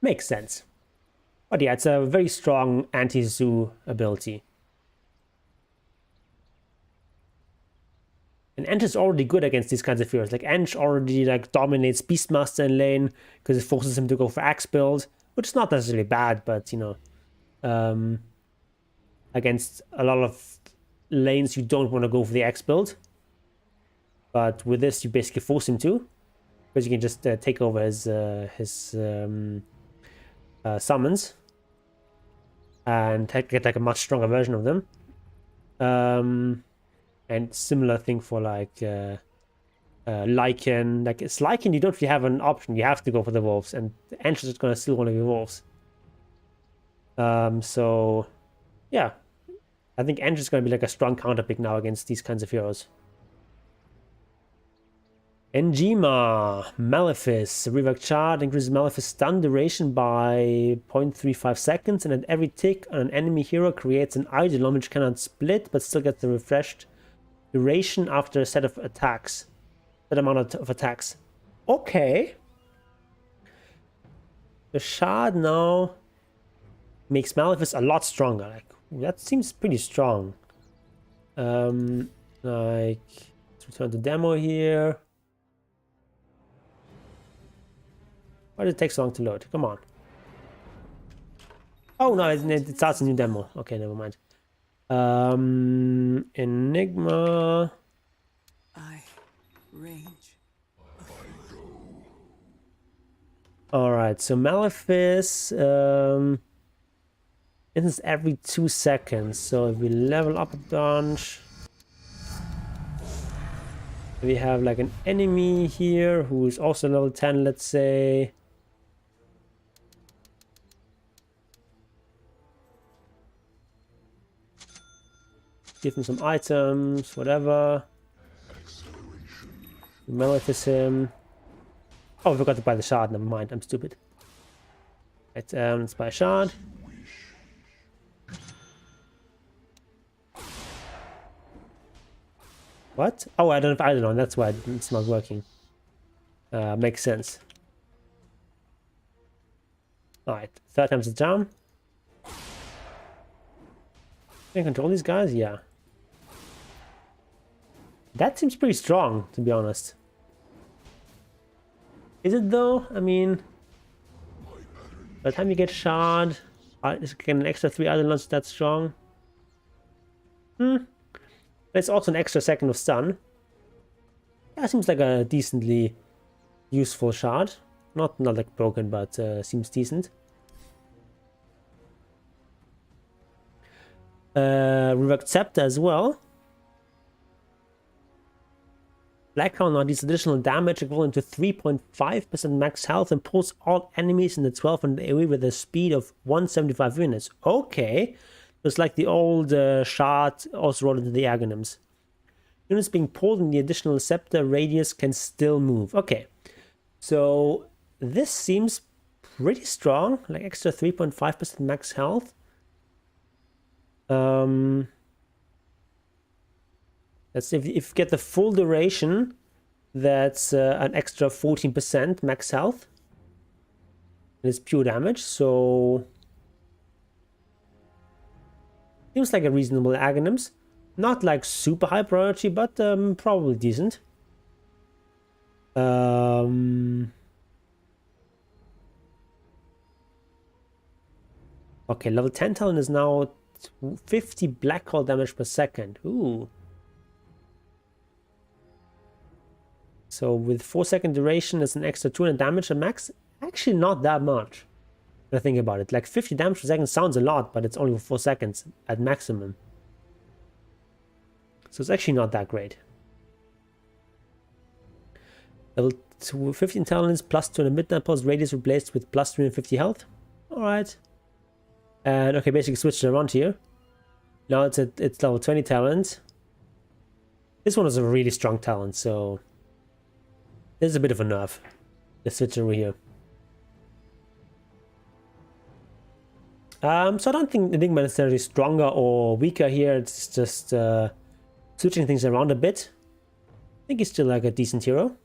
Makes sense. But yeah, it's a very strong anti-Zoo ability. And Ench is already good against these kinds of heroes. Like Ench already like dominates Beastmaster in lane because it forces him to go for Axe build, which is not necessarily bad, but you know, against a lot of lanes you don't want to go for the Axe build. But with this, you basically force him to, because you can just take over his summons and get like a much stronger version of them. And similar thing for like Lycan. Like it's Lycan, you don't really have an option. You have to go for the wolves, and the Ench is going to steal one of your wolves. So yeah, I think Ench is going to be like a strong counter pick now against these kinds of heroes. Enjima, Malefice, rework chart increases Malefice stun duration by 0.35 seconds, and at every tick on an enemy hero creates an Eidolon which cannot split but still gets the refreshed duration after a set of attacks. Set amount of attacks. Okay. The shard now makes Malefice a lot stronger. Like, that seems pretty strong. Like, let's return to demo here. Why did it take so long to load? Come on. Oh no, it starts a new demo. Okay, never mind. Enigma. I range. Alright, so Malefice is every 2 seconds. So if we level up a bunch, we have like an enemy here who is also level 10, let's say. Give him some items, whatever. Malefice him. Oh, I forgot to buy the shard. Never mind, I'm stupid. Right, let's buy a shard. What? Oh, I don't have Abaddon on. That's why it's not working. Makes sense. Alright, third time's the charm. Can I control these guys? Yeah. That seems pretty strong, to be honest. Is it though? I mean, by the time you get shard, is getting an extra 3 Alden Sword that strong? There's also an extra second of stun. That seems like a decently useful shard. Not like broken, but seems decent. Reworked Scepter as well. Blackcrown now deals additional damage equivalent to 3.5% max health and pulls all enemies in the 1200 AoE with a speed of 175 units. Okay. Just like the old shard also rolled into the Aghanim's. Units being pulled in the additional scepter radius can still move. Okay. So this seems pretty strong. Like extra 3.5% max health. That's if you get the full duration, that's an extra 14% max health. And it's pure damage, so seems like a reasonable Aghanim's. Not like super high priority, but probably decent. Okay, level 10 talent is now 50 black hole damage per second. Ooh. So with 4-second duration, it's an extra 200 damage at max. Actually, not that much. When I think about it, like 50 damage per second sounds a lot, but it's only for 4 seconds at maximum. So it's actually not that great. Level 15 talents plus 200 midnight pulse radius replaced with plus 350 health. Alright. And okay, basically switched it around here. Now it's level 20 talent. This one is a really strong talent, so there's a bit of a nerf. The switch over here. So I don't think Enigma is necessarily stronger or weaker here. It's just switching things around a bit. I think he's still like a decent hero.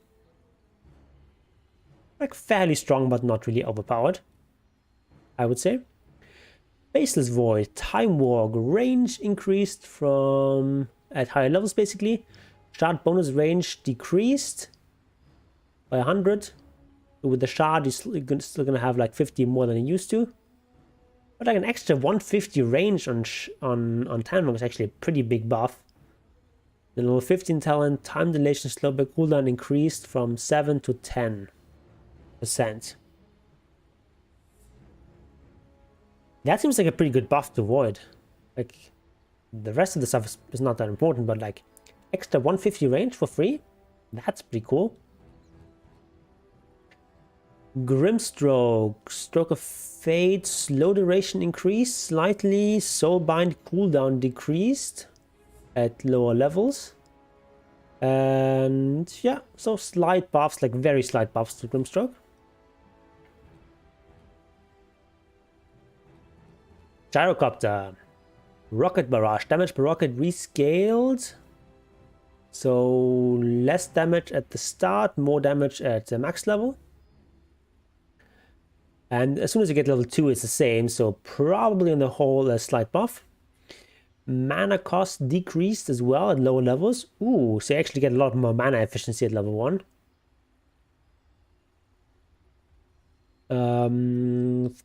Like fairly strong, but not really overpowered, I would say. Faceless Void, Time Walk, range increased from at higher levels basically. Shard bonus range decreased by 100. So with the shard, he's still gonna have like 50 more than he used to. But like an extra 150 range on Time Walk is actually a pretty big buff. The level 15 talent, time dilation slowback cooldown increased from 7 to 10%. That seems like a pretty good buff to Void. Like, the rest of the stuff is not that important, but like, extra 150 range for free? That's pretty cool. Grimstroke, Stroke of Fate, slow duration increased slightly, Soulbind cooldown decreased at lower levels. And yeah, so slight buffs, like very slight buffs to Grimstroke. Gyrocopter, rocket barrage, damage per rocket rescaled. So less damage at the start, more damage at the max level. And as soon as you get level 2, it's the same. So probably on the whole, a slight buff. Mana cost decreased as well at lower levels. Ooh, so you actually get a lot more mana efficiency at level 1.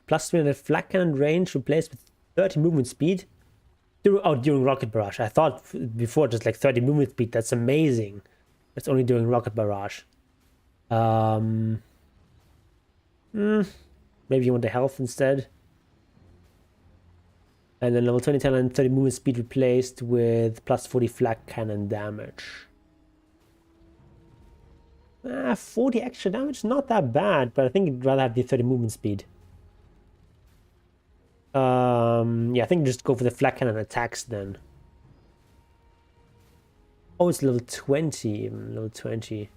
Plus 300 flat cannon range replaced with 30 movement speed. During Rocket Barrage. I thought before just like 30 movement speed. That's amazing. That's only during Rocket Barrage. Maybe you want the health instead. And then level 20 talent, 30 movement speed replaced with plus 40 flat cannon damage. 40 extra damage, not that bad, but I think you'd rather have the 30 movement speed. Yeah, I think just go for the flat cannon attacks then. Oh, it's level 20. Level 20.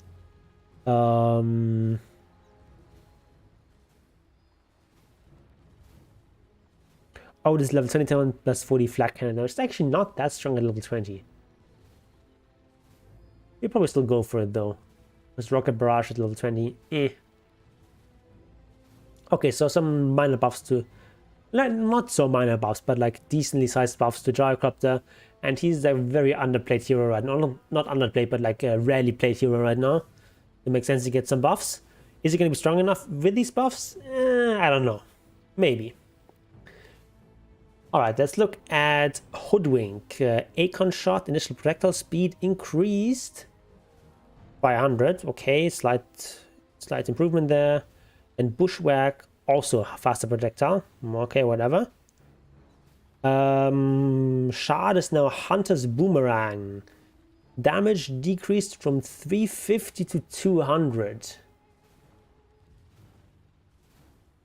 Oh, this level 27 plus 40 flat cannon. Now, it's actually not that strong at level 20. You'll probably still go for it though. This Rocket Barrage at level 20. Okay, so some minor buffs to... Like, not so minor buffs, but like decently sized buffs to Gyrocopter. And he's a very underplayed hero right now. Not underplayed, but like a rarely played hero right now. It makes sense to get some buffs. Is he going to be strong enough with these buffs? I don't know. Maybe. Alright, let's look at Hoodwink. Acon Shot, initial projectile speed increased by 100. Okay, slight improvement there. And Bushwhack, also faster projectile. Okay, whatever. Shard is now Hunter's Boomerang. Damage decreased from 350 to 200.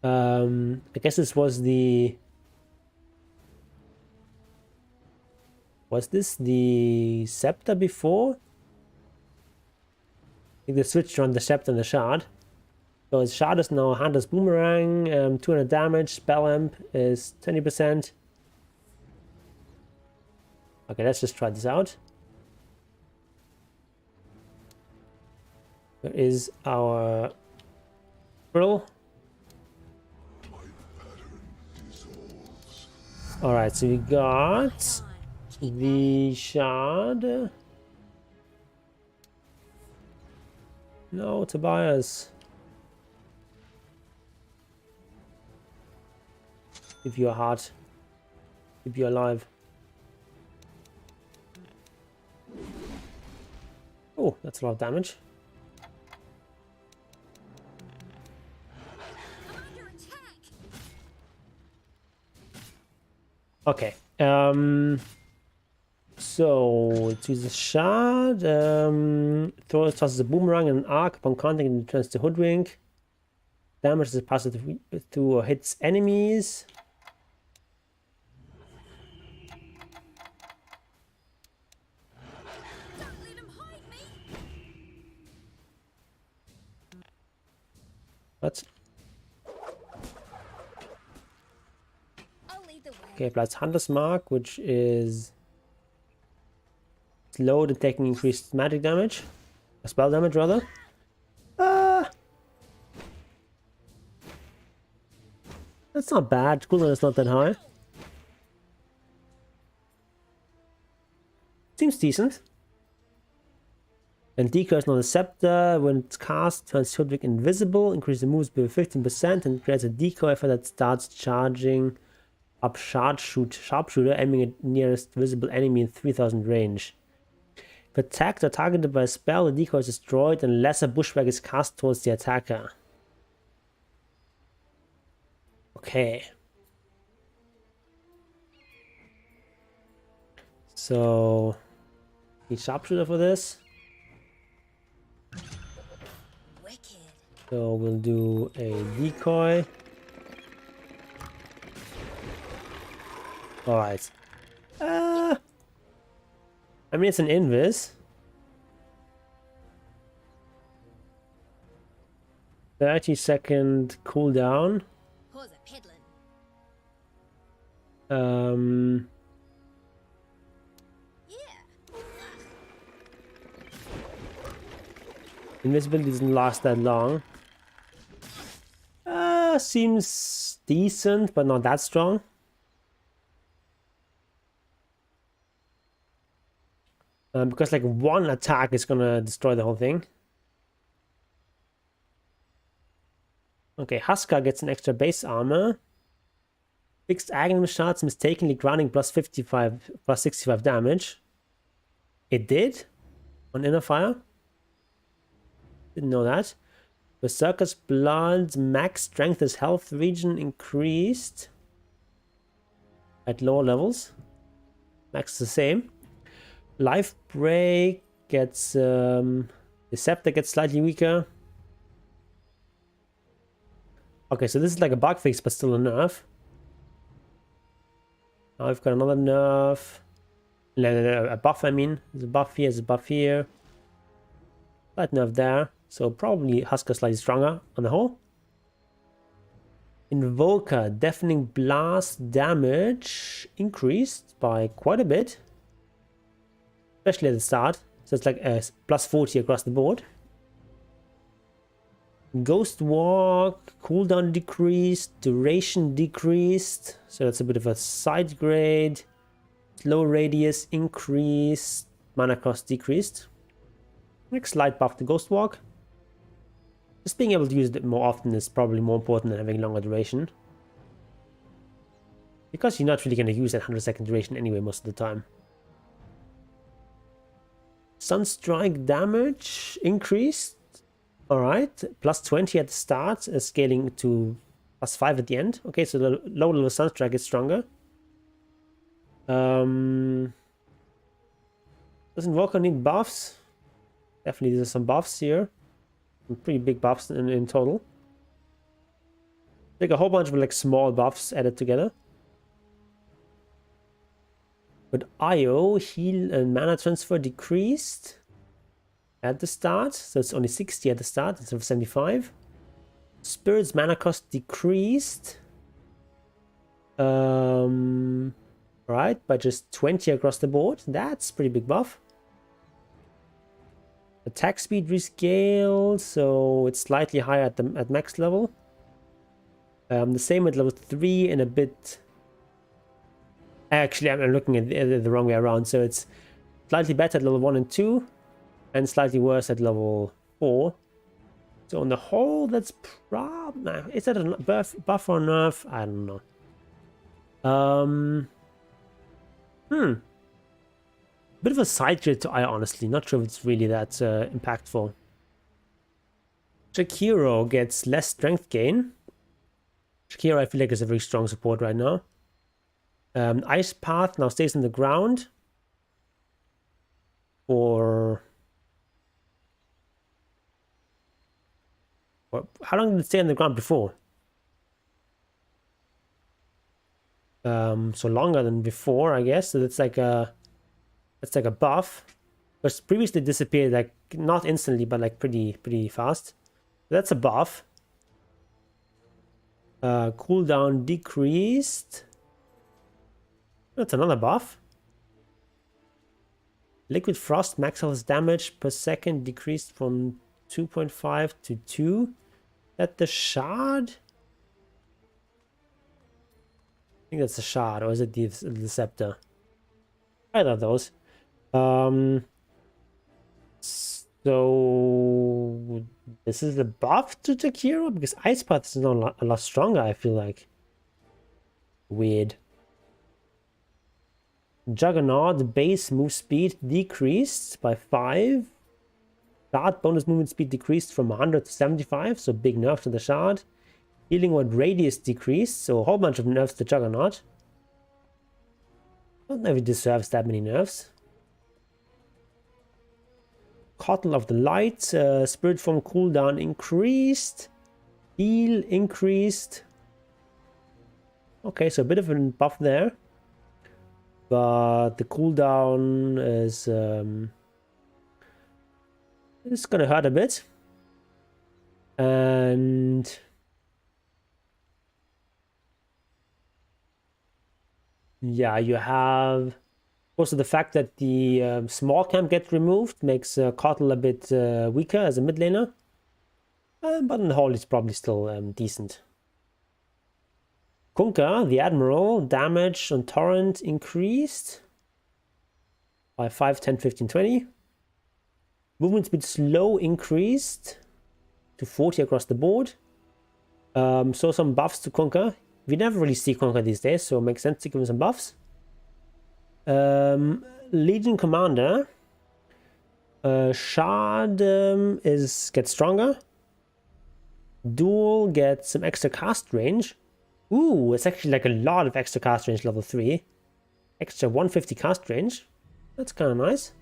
I guess this was the... Was this the Scepter before? I think they switched around the Scepter and the Shard. So his Shard is now Hunter's Boomerang, 200 damage, Spell Amp is 20%. Okay, let's just try this out. Where is our Brill? Alright, so we got the Shard. No, Tobias. If you're hard, if you're alive. Oh, that's a lot of damage. Okay. So to the Shard, tosses a boomerang and an arc upon contact and returns to Hoodwink. Damage is passed through or hits enemies. What? Okay, plus Hunter's Mark, which is slow to taking increased magic damage. Spell damage, rather. That's not bad. Cooldown is not that high. Seems decent. And Decoy is not a Scepter. When it's cast, turns Hoodwink invisible, increases the move speed by 15%, and creates a decoy effect that starts charging up Sharpshooter, aiming at nearest visible enemy in 3000 range. If attacked or targeted by a spell, the decoy is destroyed and lesser Bushwhack is cast towards the attacker. Okay. So, need Sharpshooter for this. So we'll do a decoy. Alright. I mean, it's an invis. 30-second cooldown. Invisibility doesn't last that long. Seems decent, but not that strong. Because like one attack is gonna destroy the whole thing. Okay, Huskar gets an extra base armor. Fixed Aghanim shards mistakenly granting plus 65 damage. It did on Inner Fire. Didn't know that. Berserker's Blood's max strength is health regen increased at lower levels. Max is the same. Life Break gets the Scepter gets slightly weaker. Okay, so this is like a bug fix, but still a nerf. Now I've got another nerf. A buff, I mean. There's a buff here, there's a buff here. Slight nerf there. So probably Huskar slightly stronger on the whole. Invoker, Deafening Blast damage increased by quite a bit. Especially at the start. So it's like a plus 40 across the board. Ghost Walk, cooldown decreased, duration decreased. So that's a bit of a side grade. Slow radius increased, mana cost decreased. Next slight buff to Ghost Walk. Just being able to use it more often is probably more important than having longer duration. Because you're not really going to use that 100-second duration anyway most of the time. Sunstrike damage increased. Alright, plus 20 at the start, scaling to plus 5 at the end. Okay, so the low level Sunstrike is stronger. Does Invoker need buffs? Definitely there's some buffs here. Some pretty big buffs in total. Like a whole bunch of like small buffs added together. But IO, heal and mana transfer decreased at the start. So it's only 60 at the start instead of 75. Spirit's mana cost decreased. Right, by just 20 across the board. That's pretty big buff. Attack speed rescaled, so it's slightly higher at max level. The same at level 3 and a bit. Actually, I'm looking at the wrong way around. So it's slightly better at level 1 and 2, and slightly worse at level 4. So on the whole, that's probably. Is that a buff or nerf? I don't know. Bit of a side grid to Eye, honestly. Not sure if it's really that impactful. Shakiro gets less strength gain. Shakiro, I feel like, is a very strong support right now. Ice Path now stays on the ground. For how long did it stay on the ground before? So longer than before, I guess. So that's like a buff. But previously disappeared, like not instantly, but like pretty fast. That's a buff. Cooldown decreased. That's another buff. Liquid Frost max health damage per second decreased from 2.5 to 2. That the shard? I think that's the shard, or is it the scepter? Either of those. So this is the buff to Takiro, because Ice Path is now a lot stronger, I feel like. Weird. Juggernaut base move speed decreased by 5. Shard bonus movement speed decreased from 100 to 75, so big nerf to the shard. Healing word radius decreased, so a whole bunch of nerfs to Juggernaut. I don't know if it deserves that many nerfs. Coddle of the Light, Spirit Form cooldown increased. Heal increased. Okay, so a bit of a buff there. But the cooldown is it's gonna hurt a bit. And yeah, you have also the fact that the small camp gets removed makes Coddle a bit weaker as a mid laner. But on the whole, it's probably still decent. Kunkka, the Admiral, damage on Torrent increased by 5, 10, 15, 20. Movement speed slow increased to 40 across the board. So some buffs to Kunkka. We never really see Kunkka these days, so it makes sense to give him some buffs. Legion Commander. Shard gets stronger. Duel gets some extra cast range. Ooh, it's actually like a lot of extra cast range level 3. Extra 150 cast range. That's kind of nice.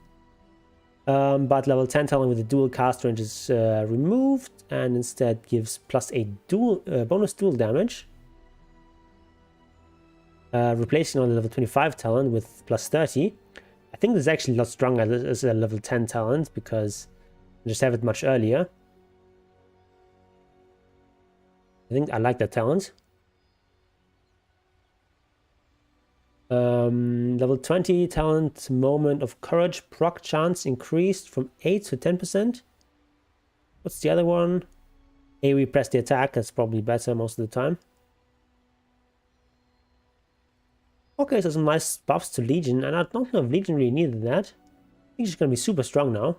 But level 10 talent with the dual cast range is removed and instead gives plus a bonus dual damage. Replacing on the level 25 talent with plus 30. I think this is actually a lot stronger as a level 10 talent because I just have it much earlier. I think I like that talent. Level 20 talent Moment of Courage proc chance increased from 8 to 10%. What's the other one? AoE press the attack, that's probably better most of the time. Okay, so some nice buffs to Legion, and I don't know if Legion really needed that. I think she's gonna be super strong now.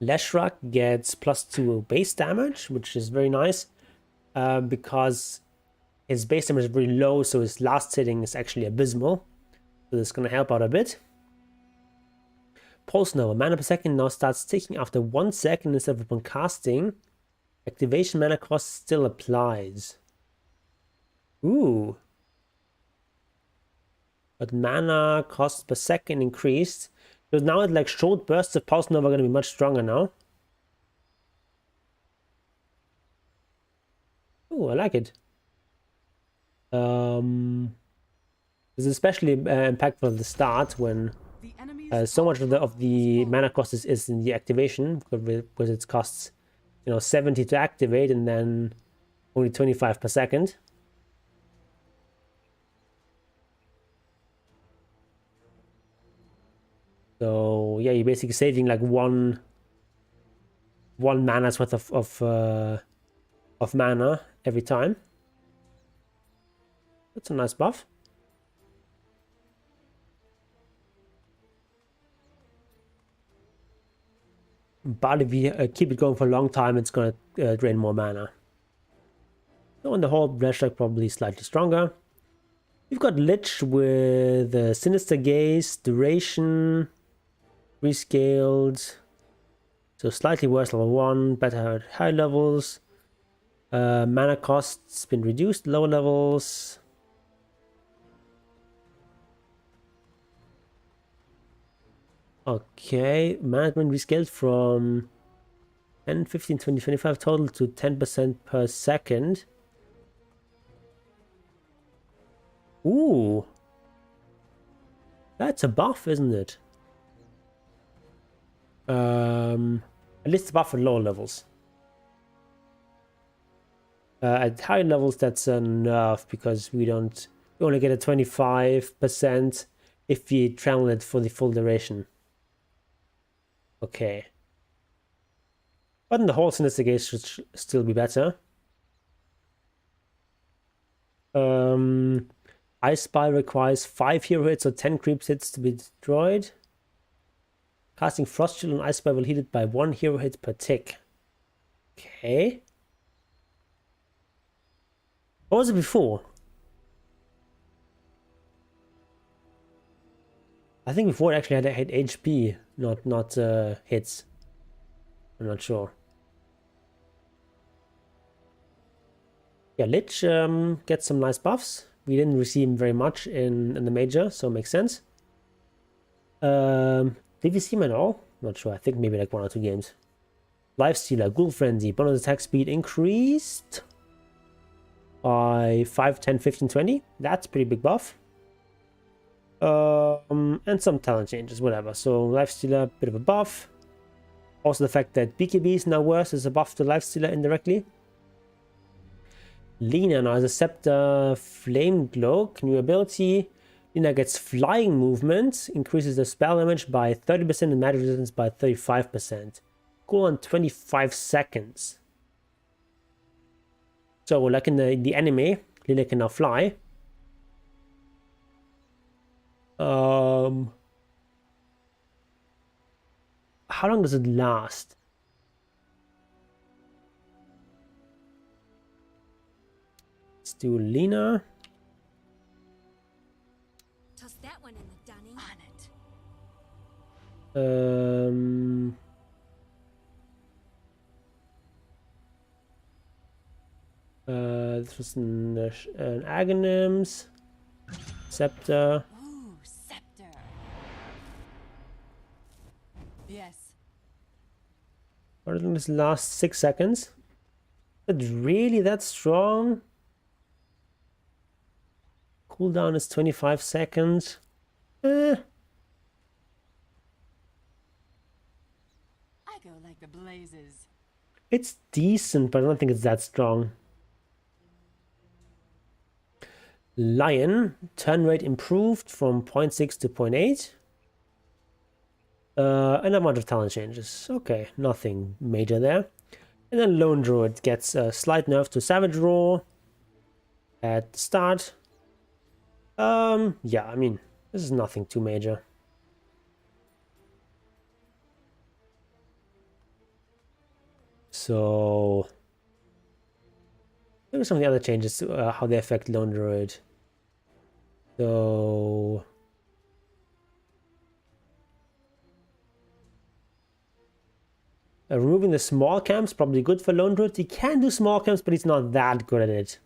Leshrak gets plus 2 base damage, which is very nice because his base damage is very low, so his last hitting is actually abysmal. So this is going to help out a bit. Pulse Nova, mana per second now starts ticking after 1 second instead of upon casting. Activation mana cost still applies. Ooh. But mana cost per second increased. So now it's like short bursts of Pulse Nova are going to be much stronger now. Oh, I like it. This is especially impactful at the start when so much of the mana cost is in the activation because it costs 70 to activate and then only 25 per second. So yeah, you're basically saving like one mana's worth of mana every time. That's a nice buff. But if you keep it going for a long time, it's gonna drain more mana. So on the whole, Leshrak probably slightly stronger. We've got Lich with Sinister Gaze, Duration, rescaled, so slightly worse level 1, better at high levels. Mana costs been reduced, lower levels. Okay, mana been rescaled from 10, 15, 20, 25 total to 10% per second. Ooh, that's a buff, isn't it? At least a buff at lower levels. At high levels, that's a nerf because we only get a 25% if we channel it for the full duration. Okay. But in the whole, Sinister Gaze should still be better. Ice Spy requires 5 hero hits or 10 creeps hits to be destroyed. Casting Frost Shield on Ice Spy will heal it by 1 hero hit per tick. Okay. What was it before? I think before it actually had HP, not hits. I'm not sure. Yeah, Lich gets some nice buffs. We didn't receive him very much in the major, so it makes sense. Did we see him at all? Not sure. I think maybe like 1 or 2 games. Lifestealer, Ghoul Frenzy, bonus attack speed increased by 5, 10, 15, 20. That's a pretty big buff. And some talent changes, whatever. So Lifestealer, bit of a buff. Also the fact that BKB is now worse is a buff to Lifestealer indirectly. Lina now has a Scepter Flame Glow, new ability. Lina gets flying movement, increases the spell damage by 30% and magic resistance by 35%. cooldown 25 seconds. So like in the anime, Lily can now fly. How long does it last? Let's do Lena. Toss that one in the dunny. On it. This was an Aghanims. Scepter. Ooh, scepter. Yes. What did this last 6 seconds? But really that strong? Cooldown is 25 seconds. I go like the blazes. It's decent, but I don't think it's that strong. Lion, turn rate improved from 0.6 to 0.8. And a bunch of talent changes. Okay, nothing major there. And then Lone Druid gets a slight nerf to Savage Roar at the start. Yeah, I mean, this is nothing too major. So, maybe some of the other changes to how they affect Lone Druid. So, removing the small camps probably good for Lone Druid. He can do small camps, but he's not that good at it.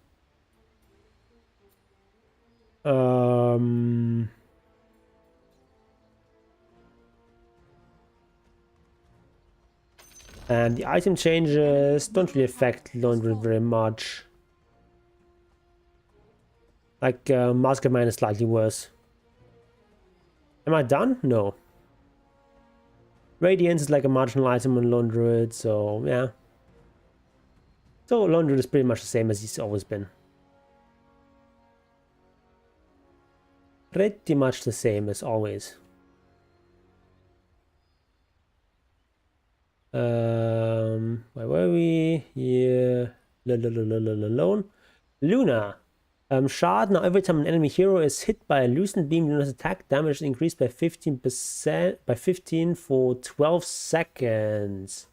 And the item changes don't really affect Lone Druid very much. Like, Mask of Man is slightly worse. Am I done? No. Radiance is like a marginal item on Lone Druid, so yeah. So Lone Druid is pretty much the same as he's always been. Pretty much the same as always. Where were we? Here. Lone. Luna. Shard. Now every time an enemy hero is hit by a loosened beam, Luna's attack damage is increased by 15% by 15 for 12 seconds.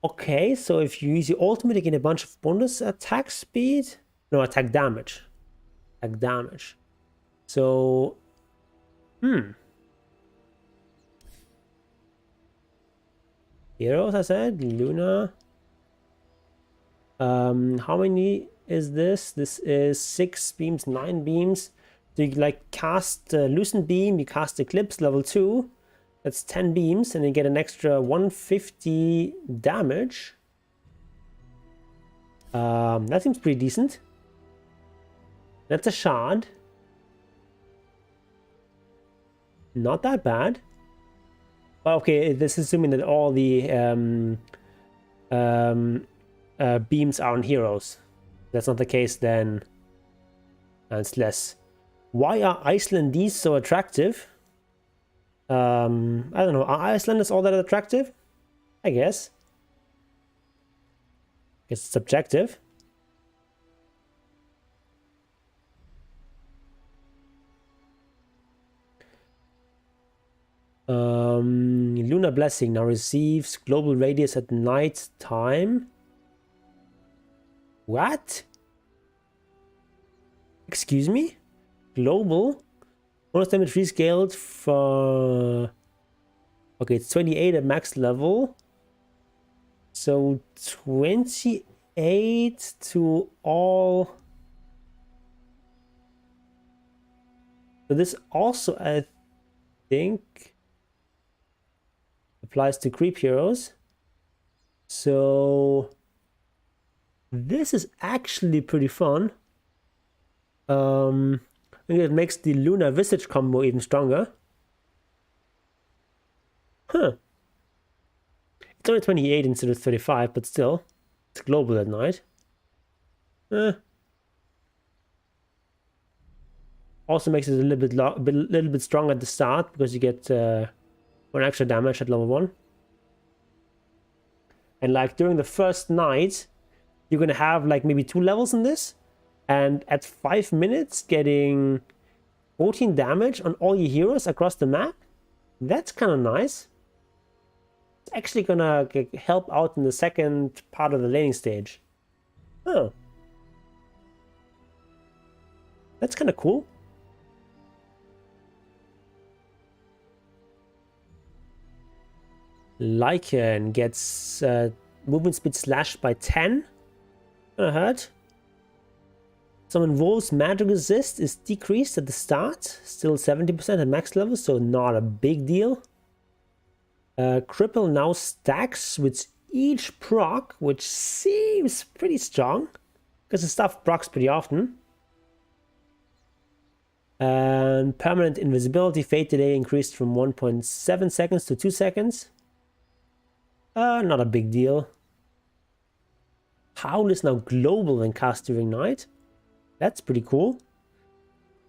Okay, so if you use your ultimate, you get a bunch of bonus attack speed. No, attack damage. Attack damage. So, heroes, I said. Luna. How many is this? This is 6 beams, 9 beams. So you like cast Loosened Beam, you cast Eclipse level 2. That's 10 beams, and you get an extra 150 damage. That seems pretty decent. That's a shard. Not that bad. Okay, this is assuming that all the beams are on heroes. If that's not the case, then it's less. Why are Icelandese so attractive? I don't know. Are Icelanders all that attractive? I guess. It's subjective. Lunar Blessing now receives global radius at night time. What? Excuse me? Global? Bonus damage rescaled for... Okay, it's 28 at max level. So 28 to all... So this also, I think, applies to creep heroes. So this is actually pretty fun. I think it makes the Lunar Visage combo even stronger. Huh. It's only 28 instead of 35, but still. It's global at night. Also makes it a little bit stronger at the start, because you get 1 extra damage at level 1. And like during the first night, you're gonna have like maybe 2 levels in this, and at 5 minutes getting 14 damage on all your heroes across the map. That's kind of nice. It's actually gonna help out in the second part of the laning stage. Oh, that's kind of cool. Lycan gets movement speed slashed by 10. Gonna hurt. Some involves magic resist is decreased at the start. Still 70% at max level, so not a big deal. Cripple now stacks with each proc, which seems pretty strong. Because the stuff procs pretty often. And permanent invisibility fade today increased from 1.7 seconds to 2 seconds. Not a big deal. Howl is now global when cast during night. That's pretty cool.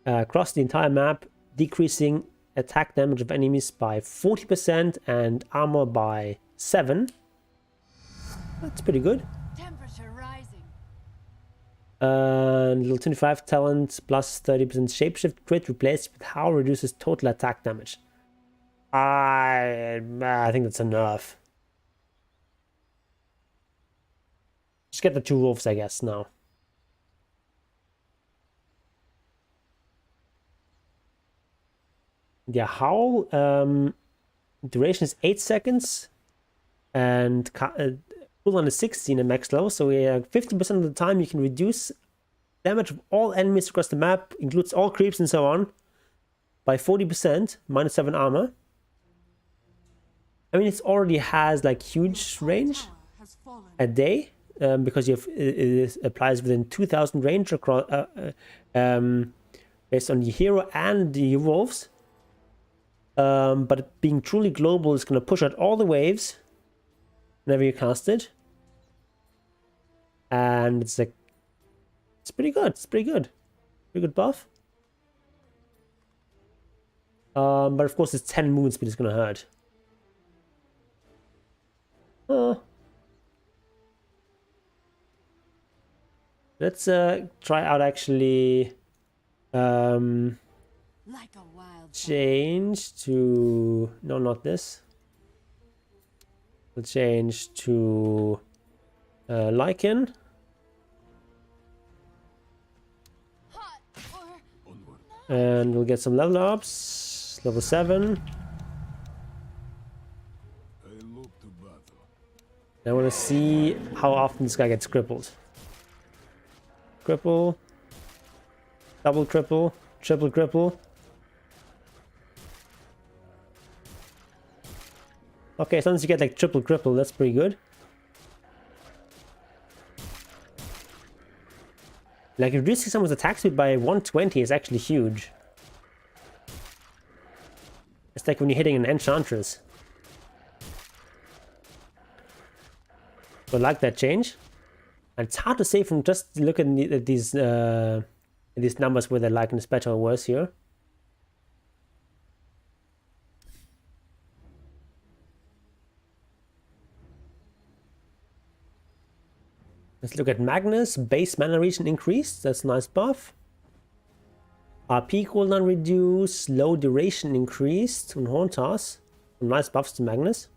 Across the entire map, decreasing attack damage of enemies by 40% and armor by 7. That's pretty good. Temperature rising. Level 25 talent plus 30% shapeshift crit replaced with Howl reduces total attack damage. I think that's enough. Just get the 2 wolves, I guess, now. Yeah, Howl, duration is 8 seconds, and cooldown is 16 at max level, so 50% of the time you can reduce damage of all enemies across the map, includes all creeps and so on, by 40%, minus 7 armor. I mean, it already has like huge range a day, because it applies within 2000 range across, based on the hero and the wolves. But being truly global is going to push out all the waves whenever you cast it. And it's like, it's pretty good. It's pretty good. Pretty good buff. But of course, it's 10 movement speed is going to hurt. Let's try out actually Like a wild change to, no, not this. We'll change to Lycan. hot or And we'll get some level ups. Level 7. I want to see how often this guy gets crippled. Cripple. Double cripple. Triple cripple. Okay, sometimes you get like triple cripple, that's pretty good. Like reducing someone's attack speed by 120 is actually huge. It's like when you're hitting an enchantress. So I like that change. And it's hard to say from just looking at these numbers whether Lycan is better or worse here. Let's look at Magnus. Base mana region increased. That's a nice buff. RP cooldown reduced. Low duration increased on Horntas. Some nice buffs to Magnus.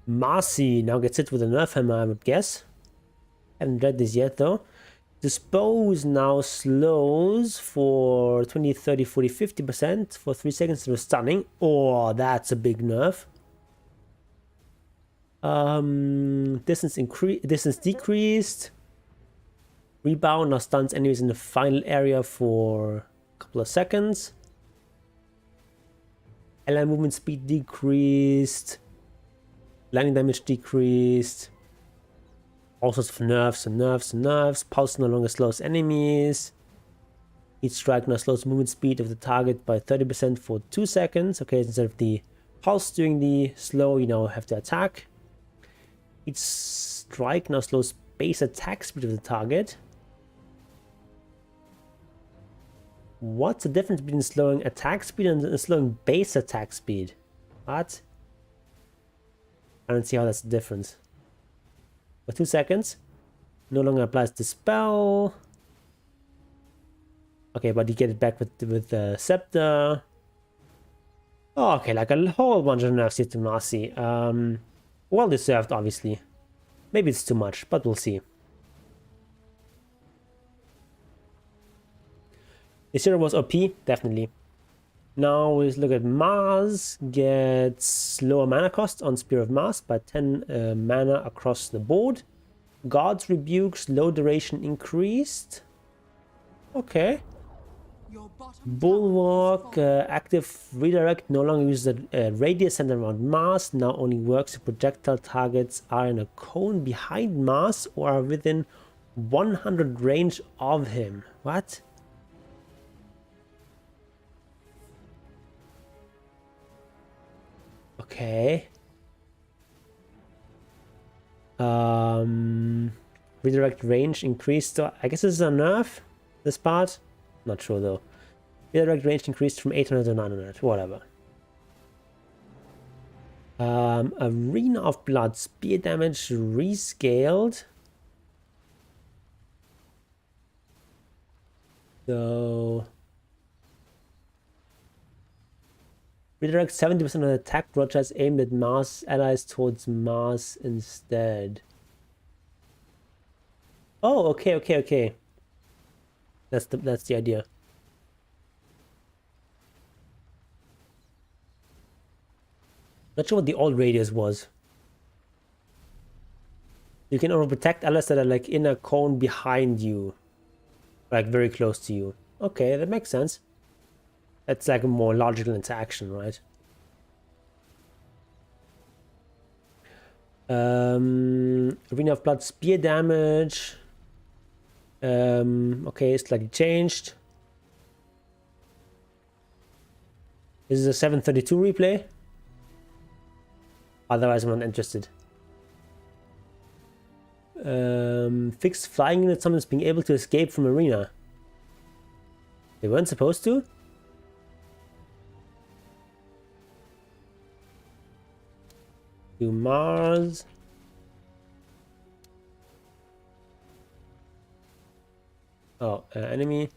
Marcy now gets hit with a nerf hammer, I would guess. Haven't read this yet though. Dispose now slows for 20, 30, 40, 50% for 3 seconds of stunning. Oh, that's a big nerf. Distance decreased. Rebound now stuns enemies in the final area for a couple of seconds. Ally movement speed decreased. Landing damage decreased. All sorts of nerfs and nerfs and nerfs. Pulse no longer slows enemies. Each strike now slows movement speed of the target by 30% for 2 seconds. Okay, instead of the pulse during the slow, you now have to attack. Each strike now slows base attack speed of the target. What's the difference between slowing attack speed and slowing base attack speed? What? I don't see how that's the difference. For 2 seconds. No longer applies the spell. Okay, but you get it back with the Scepter. Oh, okay, like a whole bunch of nerfs here to Marcy. Well deserved, obviously. Maybe it's too much, but we'll see. This hero was OP, definitely. Now let's look at Mars. Gets lower mana cost on Spear of Mars by 10 mana across the board. God's Rebuke, slow duration increased. Okay. Bulwark, active redirect, no longer uses a radius centered around Mars. Now only works if projectile targets are in a cone behind Mars or are within 100 range of him. What? Okay. Redirect range increased. So I guess this is a nerf, this part. Not sure though. Redirect range increased from 800 to 900. Whatever. Arena of Blood. Spear damage rescaled. So... redirect 70% of attack broadsides aimed at Mars allies towards Mars instead. Oh, okay. That's the idea. Not sure what the old radius was. You can overprotect allies that are like in a cone behind you, like very close to you. Okay, that makes sense. That's like a more logical interaction, right? Arena of Blood spear damage. Okay, it's slightly changed. This is a 732 replay. Otherwise, I'm not interested. Fixed flying unit summons being able to escape from arena. They weren't supposed to? To Mars. Oh, enemy.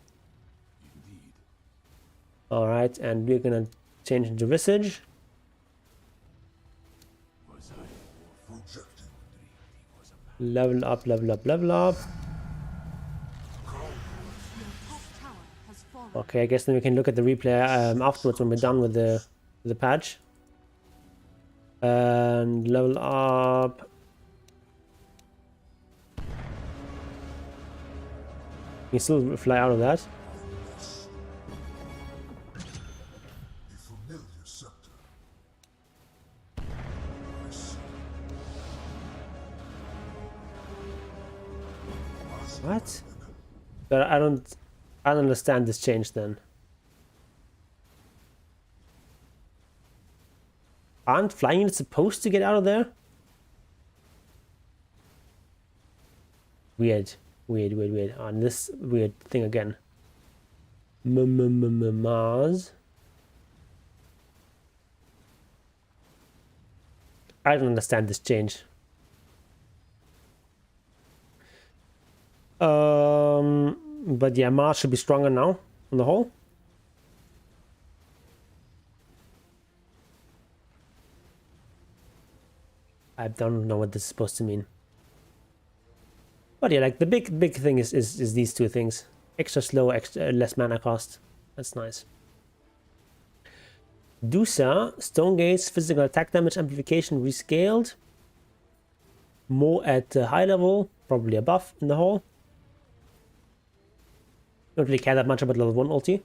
Alright, and we're gonna change into Visage. Level up. Okay, I guess then we can look at the replay afterwards when we're done with the patch. And level up. You can still fly out of that. What? But I don't understand this change then. Aren't flying units supposed to get out of there? Weird. On this weird thing again. Mars. I don't understand this change. But yeah, Mars should be stronger now on the whole. I don't know what this is supposed to mean. But yeah, like the big thing is these two things. Extra slow, less mana cost. That's nice. Dusa, Stone Gaze, physical attack damage amplification rescaled. More at high level, probably a buff in the whole. Don't really care that much about level 1 ulti.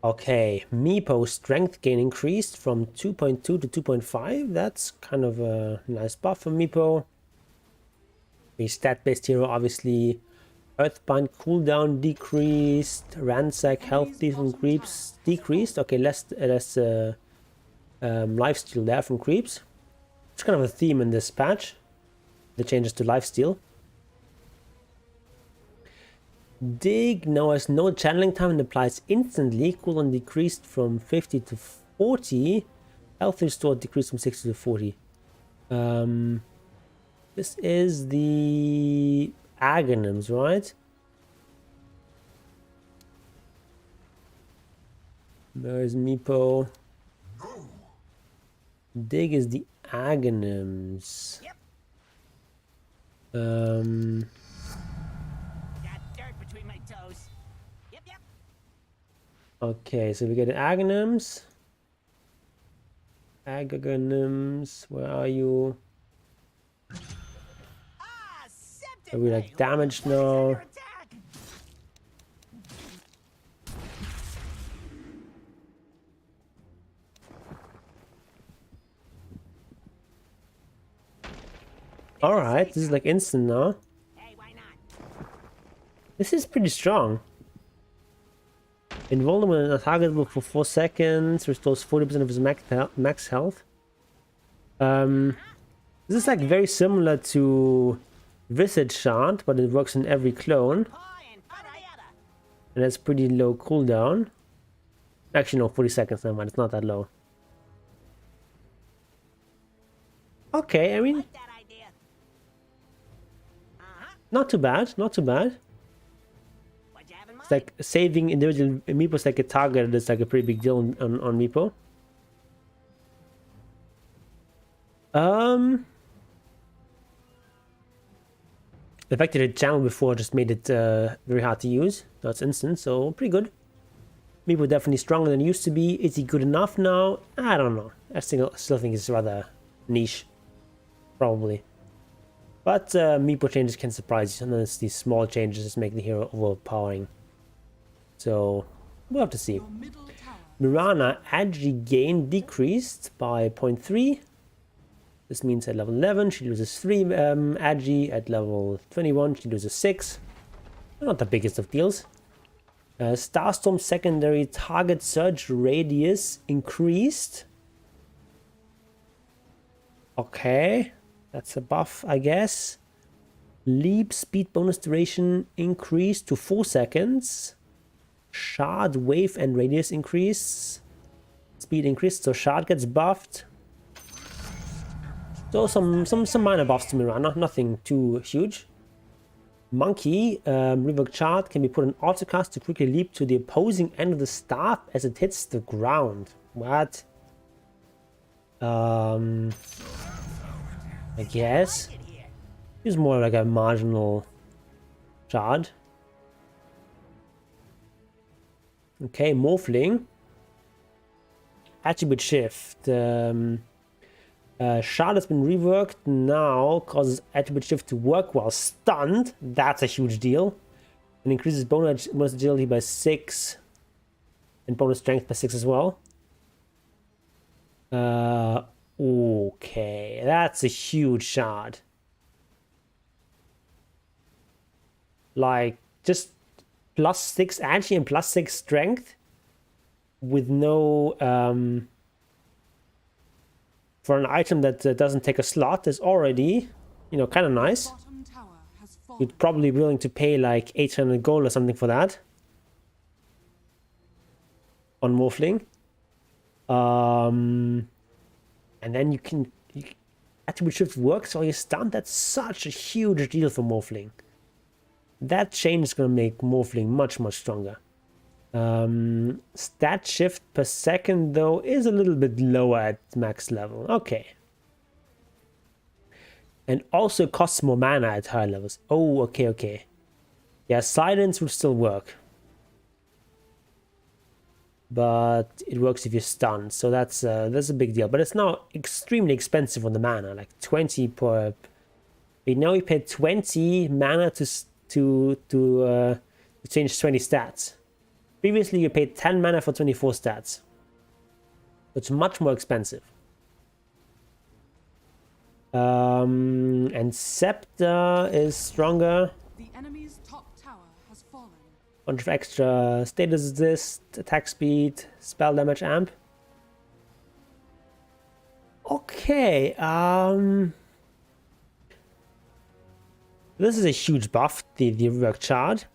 Okay, Meepo strength gain increased from 2.2 to 2.5. That's kind of a nice buff for Meepo. A stat-based hero, obviously. Earthbind cooldown decreased. Ransack health from creeps decreased. Okay, less lifesteal there from creeps. It's kind of a theme in this patch. The changes to lifesteal. Dig now has no channeling time and applies instantly. Cooldown decreased from 50 to 40. Health restored decreased from 60 to 40. This is the Aghanim's, right? There's Meepo. Dig is the Aghanim's. Yep. Got dirt between my toes. Yep, yep. Okay, so we get the Aghanim's. Aghanim's, where are you? Ah, Scepter! Are we like damaged now? Attack! Alright, this is like instant now. Hey, why not? This is pretty strong. Invulnerable and targetable for 4 seconds, restores 40% of his max health. This is like very similar to Visage Shard, but it works in every clone. And it's pretty low cooldown. Actually, no, 40 seconds, never mind, it's not that low. Okay, I mean, not too bad, not too bad. It's like saving individual Meepos like a target is like a pretty big deal on Meepo. The fact that it channeled before just made it very hard to use. Now it's instant, so pretty good. Meepo definitely stronger than it used to be. Is he good enough now? I don't know. I still think it's rather niche. Probably. But Meepo changes can surprise you, and then it's these small changes that make the hero overpowering. So, we'll have to see. Mirana Agi gain decreased by 0.3. This means at level 11 she loses 3 Agi, at level 21 she loses 6. Not the biggest of deals. Starstorm secondary target surge radius increased. Okay. That's a buff, I guess. Leap speed bonus duration increased to 4 seconds. Shard wave and radius increase. Speed increased, so Shard gets buffed. So some minor buffs to Mirana, nothing too huge. Monkey, reworked Shard can be put on autocast to quickly leap to the opposing end of the staff as it hits the ground. What? I guess. It's more like a marginal shard. Okay, Morphling. Attribute shift. Shard has been reworked now, causes attribute shift to work while stunned. That's a huge deal. And increases bonus agility by 6. And bonus strength by 6 as well. Okay, that's a huge shard. Like, just +6 agi and +6 strength with no for an item that doesn't take a slot is already, you know, kind of nice. You're probably willing to pay like 800 gold or something for that on Morphling. And then you can attribute shift works while you're stunned. That's such a huge deal for Morphling. That change is going to make Morphling much stronger. Stat shift per second though is a little bit lower at max level. Okay. And also costs more mana at higher levels. Oh, okay. Yeah, silence would still work. But it works if you're stunned, so that's a big deal. But it's now extremely expensive on the mana, like 20 per. Wait, now we paid 20 mana to change 20 stats. Previously, you paid 10 mana for 24 stats. It's much more expensive. And Scepter is stronger. The enemy's top tower has fallen. Bunch of extra status assist, attack speed, spell damage amp. Okay, this is a huge buff, the reworked shard.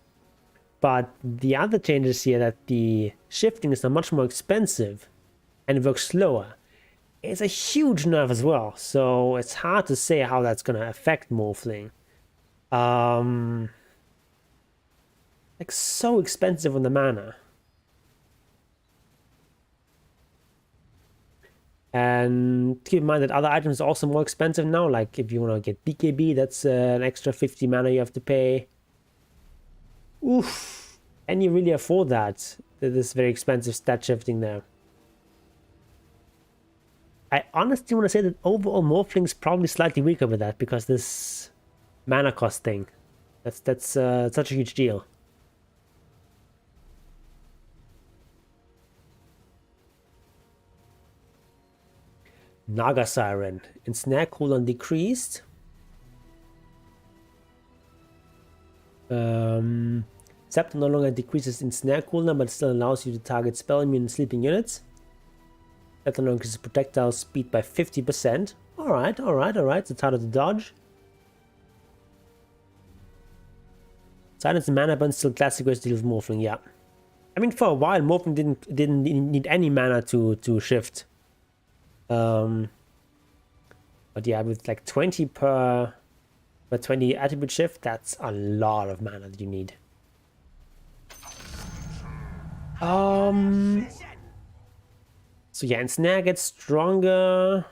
But the other change is here that the shifting is now much more expensive and it works slower. It's a huge nerf as well, so it's hard to say how that's gonna affect Morphling. Like so expensive on the mana. And keep in mind that other items are also more expensive now. Like if you want to get BKB, that's an extra 50 mana you have to pay. Oof. Can you really afford that? This very expensive stat shifting there. I honestly want to say that overall Morphling's probably slightly weaker with that because this mana cost thing. That's such a huge deal. Naga Siren. Ensnare cooldown decreased. Scepter no longer decreases Ensnare cooldown, but still allows you to target spell immune and sleeping units. Scepter no longer increases projectile speed by 50%. Alright. It's harder to dodge. Silence and mana burn still classic ways to deal with Morphling, yeah. I mean, for a while, Morphling didn't need any mana to shift. But yeah, with like 20 per 20 attribute shift, that's a lot of mana that you need. So yeah, Ensnare gets stronger.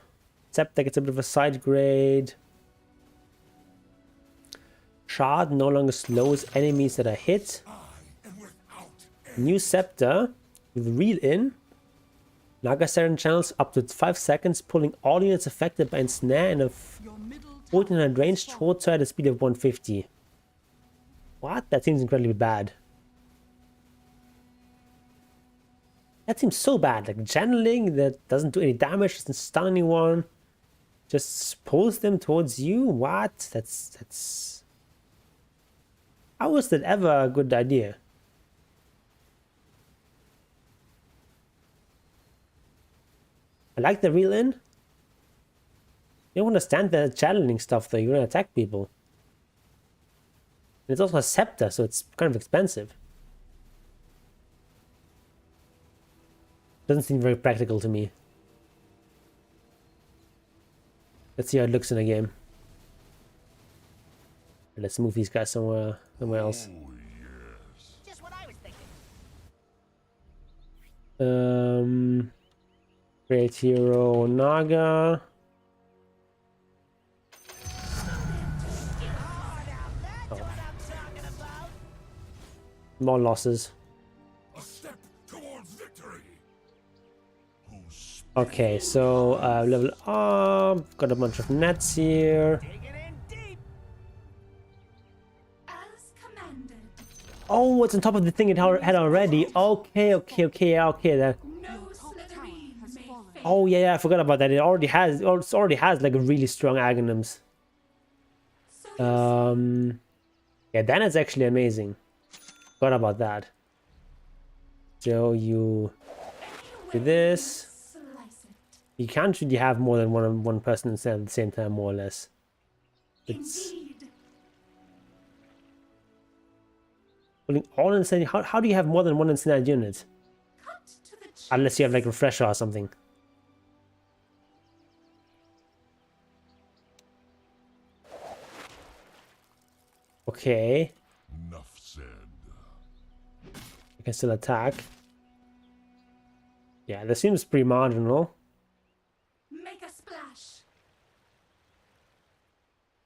Scepter gets a bit of a side grade. Shard no longer slows enemies that are hit. New Scepter with Reel In. Naga Siren channels up to 5 seconds, pulling all units affected by Ensnare and a 1400 range short at a speed of 150. What? That seems incredibly bad. That seems so bad. Like channeling that doesn't do any damage, doesn't stun anyone. Just pulls them towards you? What? That's... How was that ever a good idea? I like the Reel In. You don't understand the channeling stuff though, you're gonna attack people. And it's also a scepter, so it's kind of expensive. Doesn't seem very practical to me. Let's see how it looks in a game. Let's move these guys somewhere else. Just what I was thinking. Great Hero Naga. Oh. More losses. A step towards victory. Okay, so level up. Got a bunch of nets here. Oh, it's on top of the thing it had already. Okay. That. Oh yeah, I forgot about that. It already has like a really strong Aghanims. Yeah, then it's actually amazing. Forgot about that. So you do this. You can't really have more than one person at the same time, more or less. It's pulling all insane. How do you have more than one ensnared unit? Unless you have like refresher or something. Okay. Enough said. You can still attack. Yeah, that seems pretty marginal. Make a splash.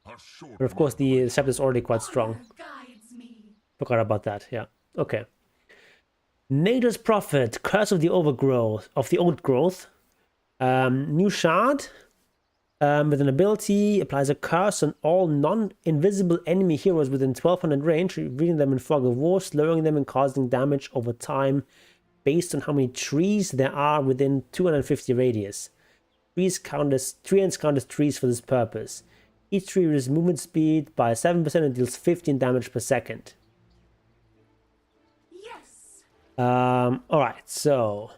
But of course the scepter is already quite strong. Guides me. Forgot about that, yeah. Okay. Nature's Prophet, Curse of the Overgrowth, of the Old Growth. New shard. With an ability, applies a curse on all non-invisible enemy heroes within 1200 range, reading them in Fog of War, slowing them and causing damage over time based on how many trees there are within 250 radius. Tree ends count as trees for this purpose. Each tree reduces movement speed by 7% and deals 15 damage per second. Yes. Alright, so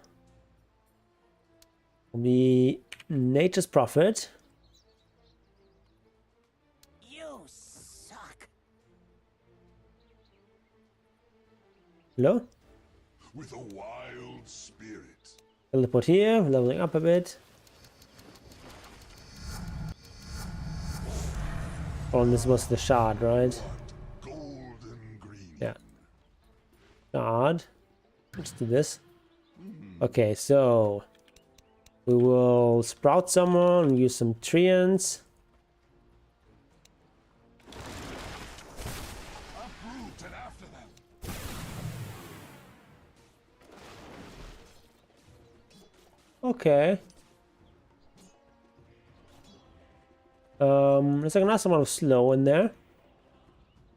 the Nature's Prophet. Hello? with a wild spirit. Teleport here, leveling up a bit. Oh, and this was the shard, right? Golden green. Yeah. Shard. Let's do this. Okay, so we will sprout someone and use some treants. Uproot and after them. Okay. There's like a nice amount of slow in there.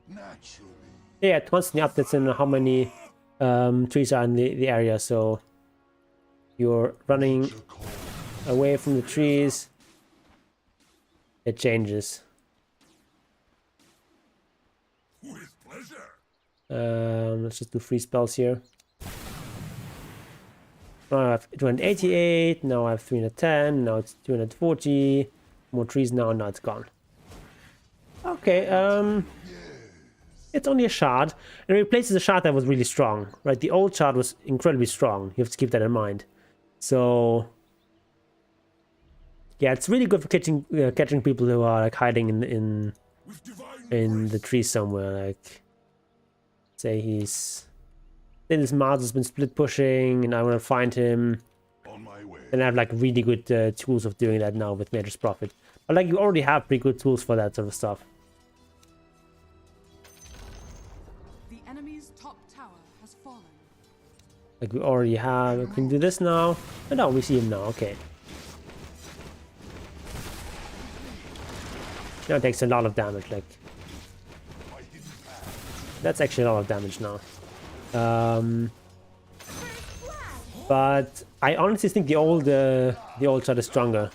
Naturally. Yeah, it constantly updates in how many trees are in the area, so you're running away from the trees, it changes. With pleasure. Let's just do 3 spells here. Now I have 288, now I have 310, now it's 240. More trees now it's gone. Okay, it's only a shard, and it replaces a shard that was really strong, right? The old shard was incredibly strong. You have to keep that in mind. So yeah, it's really good for catching people who are like hiding in With divine the trees somewhere. Like, say this Mars has been split pushing, and I want to find him. on my way. And I have like really good tools of doing that now with Mage's Prophet. But like you already have pretty good tools for that sort of stuff. The enemy's top tower has fallen. Like we already have. We can do this now. Oh no, we see him now. Okay. Now it takes a lot of damage. Like that's actually a lot of damage now. But I honestly think the old shot is stronger.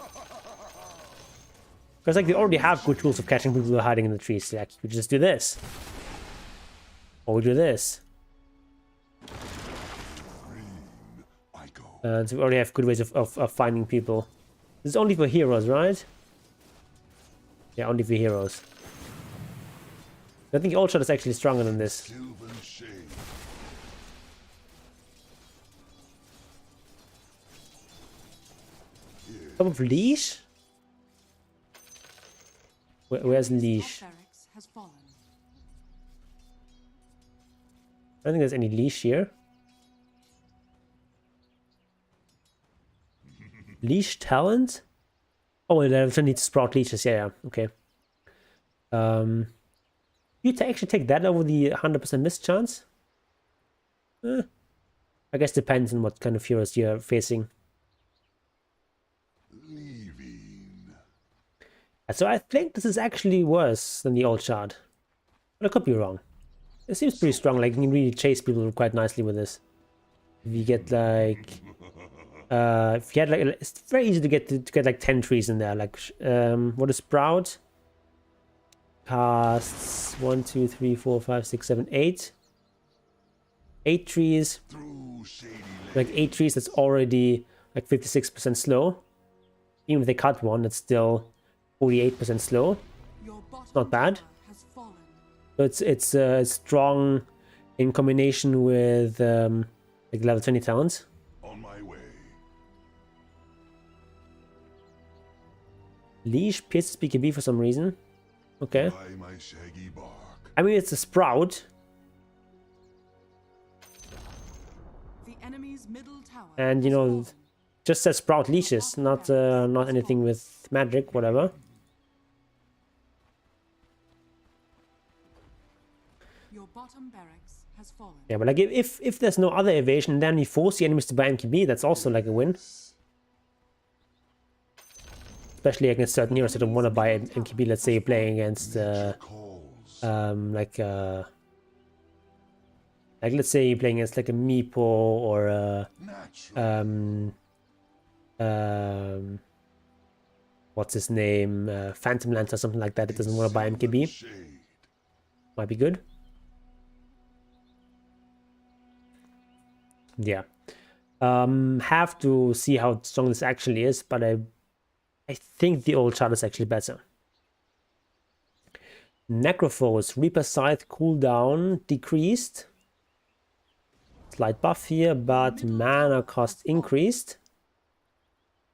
Because like they already have good tools of catching people who are hiding in the trees. Like you just do this. Or we do this. I go. So we already have good ways of finding people. This is only for heroes, right? Yeah, only for heroes. I think the old shot is actually stronger than this. Sylvan shade. Top of leash? Where's leash? Top barracks has fallen. I don't think there's any leash here. Leash talent? Oh, I definitely need to sprout leeches. Yeah, okay. You actually take that over the 100% miss chance? I guess depends on what kind of heroes you're facing. Leaving. So I think this is actually worse than the old shard. But I could be wrong. It seems pretty strong, like you can really chase people quite nicely with this. If you get like... if you had like... It's very easy to get like 10 trees in there. Like, what is Sprout? Casts 1, 2, 3, 4, 5, 6, 7, 8. 8 trees. Through shady Like 8 trees, that's already like 56% slow. Even if they cut one, it's still 48% slow. Your bottom Not bad. tower has fallen. So it's strong in combination with like level 20 talents. on my way. Leash pierces BKB for some reason. Okay. By my shaggy bark. I mean, it's a sprout, The enemy's middle tower and you has know, fallen. just says sprout leashes, not anything with magic, whatever. Your bottom barracks has fallen. Yeah, but like if there's no other evasion, then we force the enemies to buy MKB. That's also like a win. Especially against certain heroes that don't want to buy MKB. Let's say you're playing against Calls. like let's say you're playing against like a Meepo or Natural. what's his name, Phantom Lance or something like that. It doesn't want to buy MKB. Shade. Might be good. Yeah. Have to see how strong this actually is, but I think the old chart is actually better. Necrophos, Reaper Scythe cooldown decreased. Slight buff here, but mana cost increased.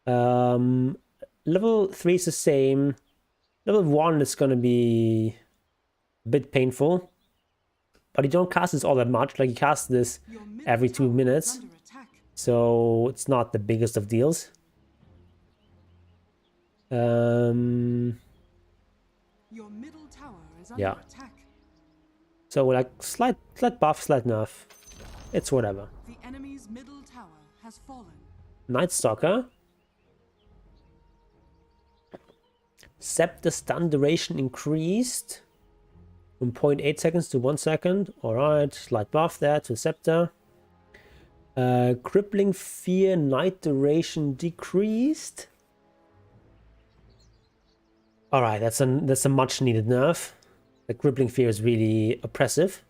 Level 3 is the same. Level 1 is gonna be a bit painful. But you don't cast this all that much, like you cast this Your middle every 2 tower is minutes. under attack. So it's not the biggest of deals. Your middle tower is under Yeah. attack. So like slight buff, slight nerf. It's whatever. The enemy's middle tower has fallen. Night Stalker. Scepter stun duration increased from 0.8 seconds to 1 second. Alright, slight buff there to Scepter. Crippling Fear night duration decreased. Alright, that's a much needed nerf. The Crippling Fear is really oppressive.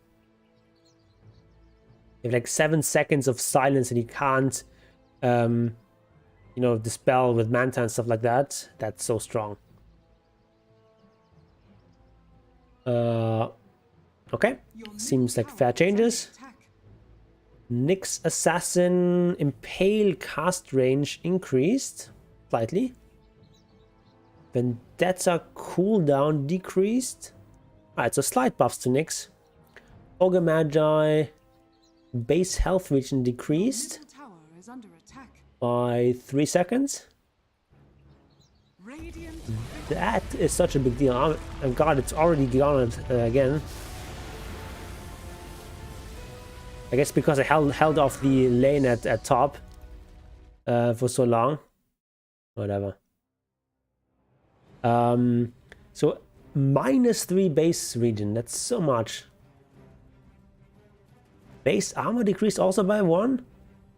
You have like 7 seconds of silence and you can't you know, dispel with Manta and stuff like that. That's so strong. Okay, Your middle seems like tower fair is under changes. attack. Nyx Assassin Impale cast range increased slightly. Vendetta cooldown decreased. Alright, so slight buffs to Nyx. Ogre Magi base health region decreased Middle tower is under attack. by 3 seconds. Radiant That is such a big deal. Oh god, it's already gone again. I guess because I held off the lane at top for so long. Whatever. So -3 base region. That's so much. Base armor decreased also by 1,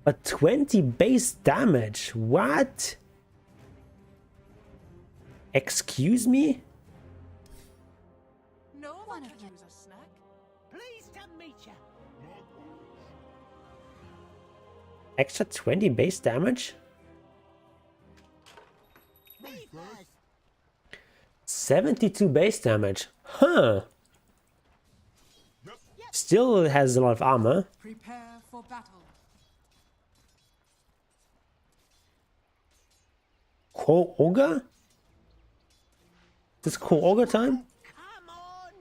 but 20 base damage. What? Excuse me? No one could use a snack. Pleased to meet you. Extra 20 base damage? Me first. 72 base damage. Huh. Still has a lot of armor. Prepare for battle. Core Ogre? This Core Ogre time? Come on.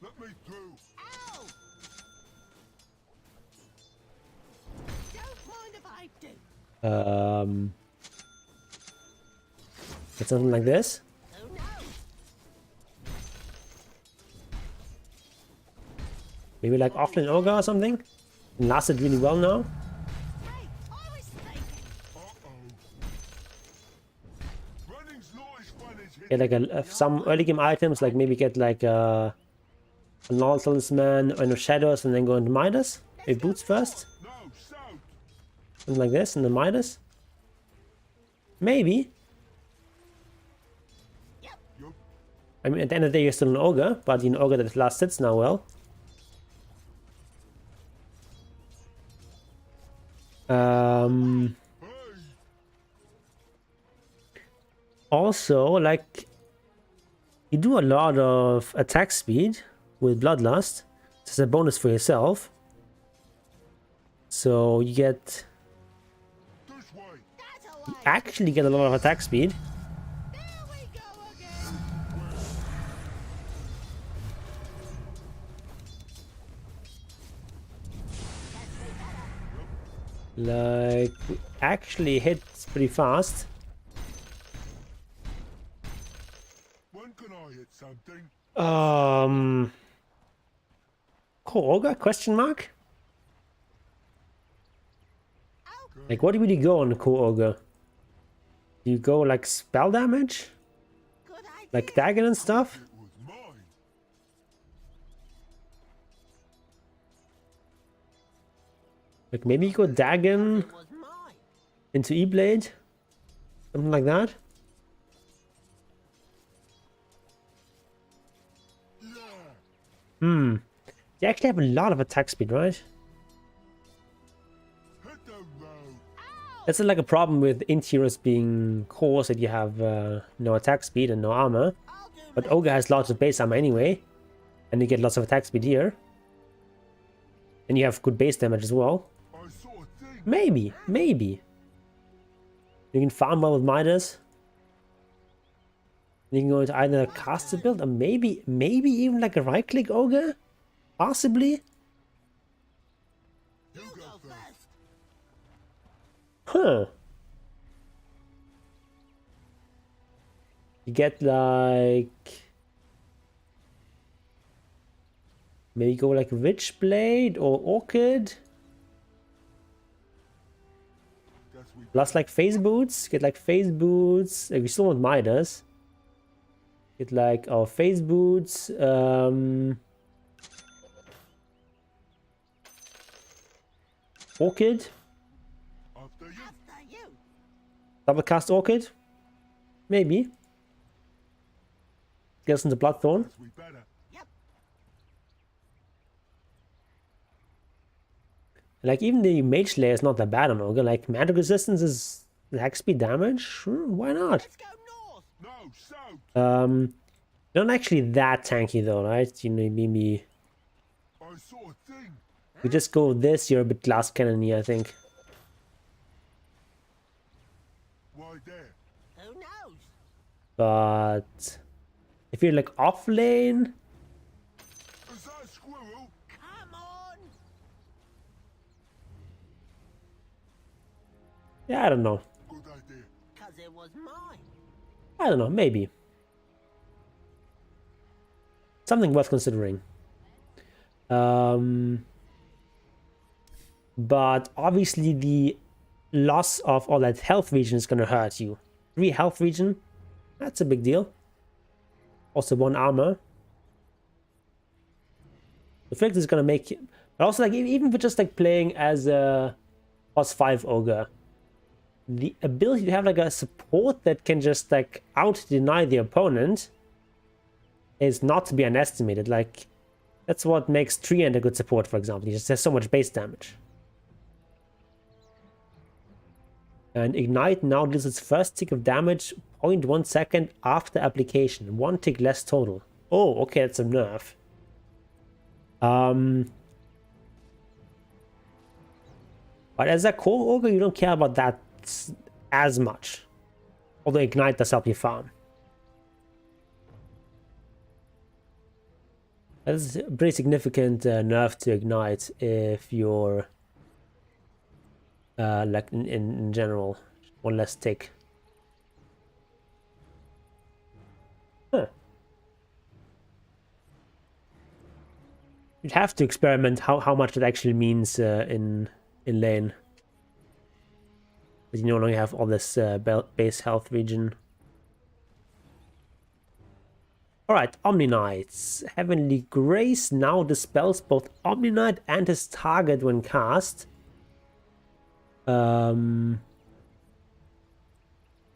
Let me through. Ow. Don't mind if I do. It's something like this. Oh no. Maybe like Offlane Ogre or something? It lasted really well now. Hey, I was thinking. Running's noise when it's hit. Get like some early game items, like maybe get like a Null Talisman or no Shadows and then go into Midas. Maybe Boots first. No, south. Something like this and then Midas. Maybe. Yup. I mean, at the end of the day, you're still an Ogre, but you're an Ogre that last sits now well. Hey. Also, like, you do a lot of attack speed with Bloodlust. It's a bonus for yourself. So you get, This way. That's a you way. actually get a lot of attack speed. There we go again. Like, we actually hit pretty fast. When can I hit something? Core Ogre? Question mark? Okay. Like, what would you go on the Core Ogre? Do you go like spell damage? Good idea. Like Dagon and stuff? It was mine. Like maybe you go Dagon It was mine. into E-Blade? Something like that? Yeah. You actually have a lot of attack speed, right? Hit the road. That's like a problem with interiors being cores that you have no attack speed and no armor. I'll do But Ogre has lots of base armor anyway. And you get lots of attack speed here. And you have good base damage as well. I saw a thing. Maybe, maybe. You can farm well with Midas. You can go into either a caster build or maybe even like a right-click ogre? Possibly? You go first. Huh. You get like... Maybe go like Witchblade or Orchid. Guess we Plus like Phase Boots. Get like Phase Boots. We still want Midas. Get like our Phase Boots. Orchid. after you. After you. Double cast Orchid. Maybe. Get us into Bloodthorn. Guess we better. Yep. Like even the Mage Slayer is not that bad on Ogre. Like magic resistance is attack speed damage. Sure, why not? Let's go north. No, south. Not actually that tanky though, right? You know, maybe I saw a thing. we just go with this. You're a bit glass cannon-y, I think. Why there? Who knows? But if you're like off lane, Is that a squirrel? Come on. yeah, I don't know. Good idea. Because it was mine. I don't know, maybe. Something worth considering. But obviously the loss of all that health region is gonna hurt you. 3 health region, that's a big deal. Also 1 armor. The Flick is gonna make you, but also like even for just like playing as a +5 ogre, the ability to have like a support that can just like out deny the opponent is not to be underestimated. Like that's what makes Treant a good support, for example. He just has so much base damage. And Ignite now deals its first tick of damage 0.1 second after application. 1 tick less total. Oh, okay, that's a nerf. But as a core ogre, you don't care about that as much. Although Ignite does help you farm. That's a pretty significant nerf to Ignite if you're like in general. 1 less tick. Huh. You'd have to experiment how much it actually means in lane. But you no longer have all this base health region. Alright, Omni Knights. Heavenly Grace now dispels both Omni Knight and his target when cast.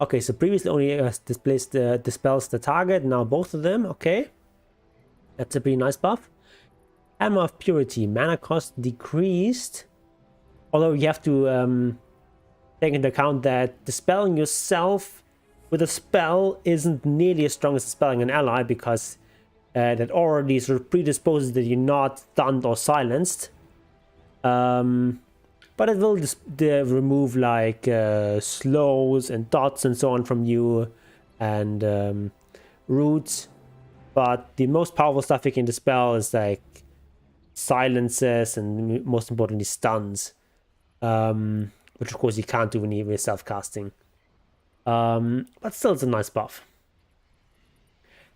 Okay, so previously only dispels the target, now both of them, okay. That's a pretty nice buff. Hammer of Purity, mana cost decreased. Although you have to take into account that dispelling yourself with a spell isn't nearly as strong as dispelling an ally, because that already sort of predisposes that you're not stunned or silenced. But it will remove like slows and dots and so on from you, and roots. But the most powerful stuff you can dispel is like silences and most importantly stuns, which of course you can't do when you're self-casting. But still, it's a nice buff.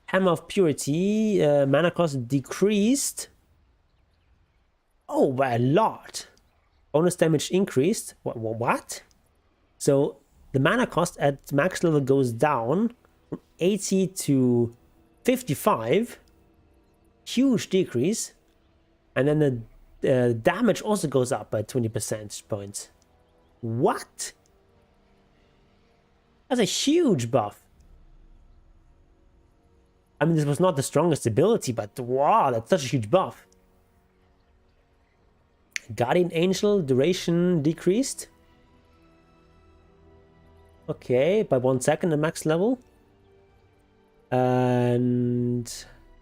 Hammer of Purity, mana cost decreased. Oh, by a lot. Bonus damage increased. What? So the mana cost at max level goes down from 80 to 55. Huge decrease. And then the damage also goes up by 20 percentage points. What? That's a huge buff. I mean, this was not the strongest ability, but wow, that's such a huge buff. Guardian Angel duration decreased. Okay, by 1 second at max level. And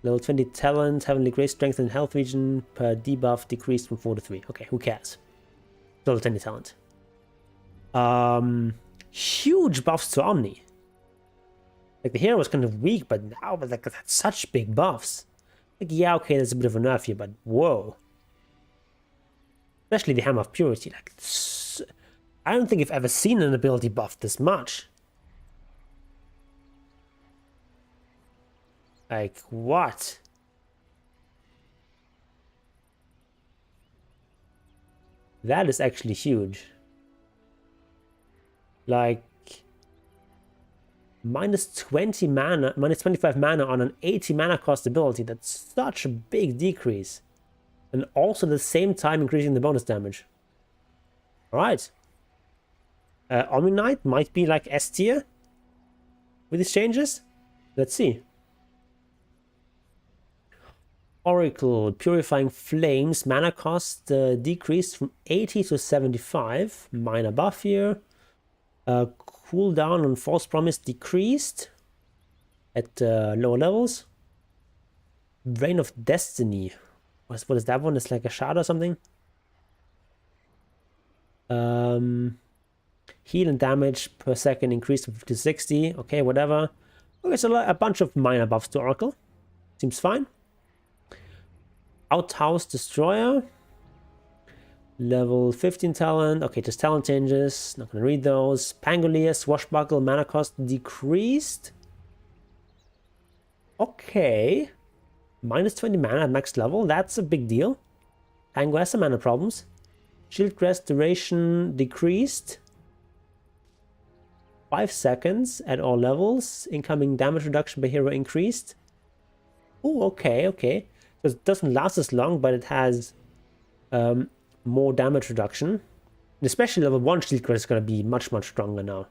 Level 20 talent, Heavenly Grace, Strength and Health region per debuff decreased from 4 to 3. Okay, who cares? Level 20 talent. Huge buffs to Omni. Like, the hero was kind of weak, but now, like, that's such big buffs. Like, yeah, okay, there's a bit of a nerf here, but whoa. Especially the Hammer of Purity. Like, I don't think I've ever seen an ability buff this much. Like, what? That is actually huge. Like, minus 20 mana, minus 25 mana on an 80 mana cost ability. That's such a big decrease. And also at the same time increasing the bonus damage. Alright. Omni-Knight might be like S tier with these changes. Let's see. Oracle, Purifying Flames, mana cost decreased from 80 to 75. Minor buff here. Cooldown on False Promise decreased at lower levels. Reign of Destiny. What is that one? It's like a shard or something. Heal and damage per second increased from 50 to 60. Okay, whatever. Okay, so a bunch of minor buffs to Oracle. Seems fine. Outhouse Destroyer. Level 15 talent. Okay, just talent changes. Not gonna read those. Pangolier, Swashbuckle, mana cost decreased. Okay. Minus 20 mana at max level. That's a big deal. Pango has some mana problems. Shield Crest duration decreased. 5 seconds at all levels. Incoming damage reduction by hero increased. Oh, okay, okay. So it doesn't last as long, but it has more damage reduction. And especially level 1 Shield Crest is going to be much, much stronger now.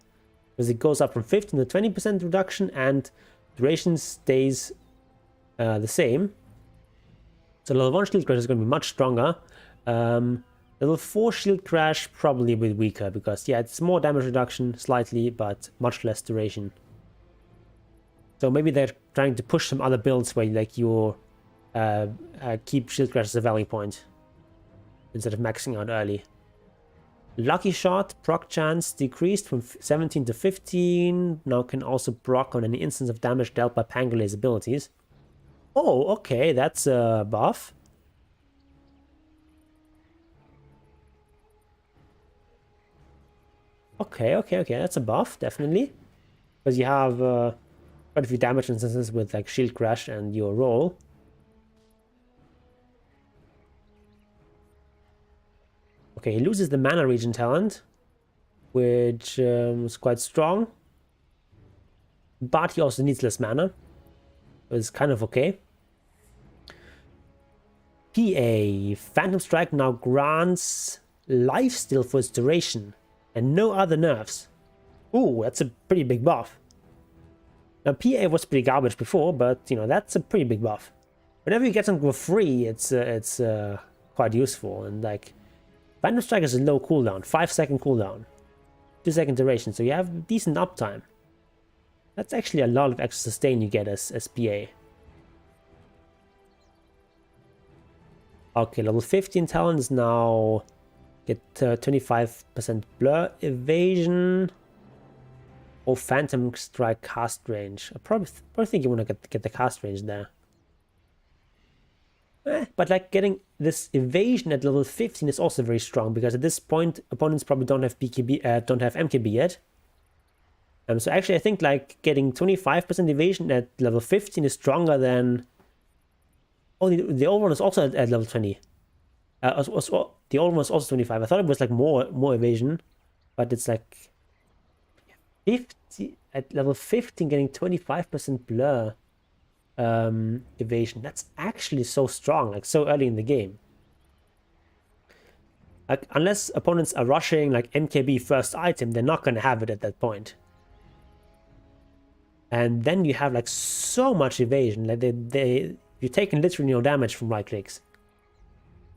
Because it goes up from 15 to 20% reduction and duration stays the same. So level 1 Shield Crash is going to be much stronger. Level 4 Shield Crash probably a bit weaker because, yeah, it's more damage reduction slightly, but much less duration. So maybe they're trying to push some other builds where like you keep Shield Crash as a value point instead of maxing out early. Lucky Shot, proc chance decreased from 17 to 15. Now can also proc on any instance of damage dealt by Pangolier's abilities. Oh, okay, that's a buff. Okay, that's a buff, definitely. Because you have quite a few damage instances with like Shield Crash and your roll. Okay, he loses the mana regen talent, which is quite strong. But he also needs less mana. It's kind of okay. PA, Phantom Strike now grants lifesteal for its duration and no other nerfs. Ooh, that's a pretty big buff. Now PA was pretty garbage before, but you know, that's a pretty big buff. Whenever you get something for free, it's quite useful. And like, Phantom Strike is a low cooldown, 5-second cooldown, 2-second duration, so you have decent uptime. That's actually a lot of extra sustain you get as PA. Okay, level 15 talent is now get 25% blur evasion or Phantom Strike cast range. I probably think you want to get the cast range there. But like getting this evasion at level 15 is also very strong because at this point opponents probably don't have BKB, don't have MKB yet. So actually I think like getting 25% evasion at level 15 is stronger than... Oh, the old one is also at level 20. The old one was also 25. I thought it was like more evasion, but it's like 50 at level 15 getting 25% blur evasion. That's actually so strong, like so early in the game. Like unless opponents are rushing like MKB first item, they're not going to have it at that point. And then you have like so much evasion, like you're taking literally no damage from right clicks.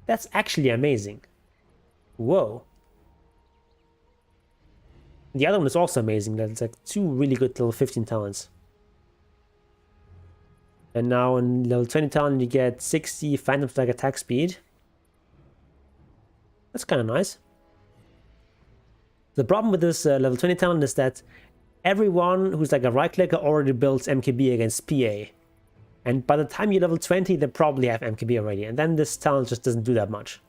That's actually amazing. Whoa. The other one is also amazing. That's like two really good level 15 talents. And now in level 20 talent, you get 60 Phantom Strike attack speed. That's kind of nice. The problem with this level 20 talent is that everyone who's like a right clicker already builds MKB against PA. And by the time you're level 20, they probably have MKB already. And then this talent just doesn't do that much.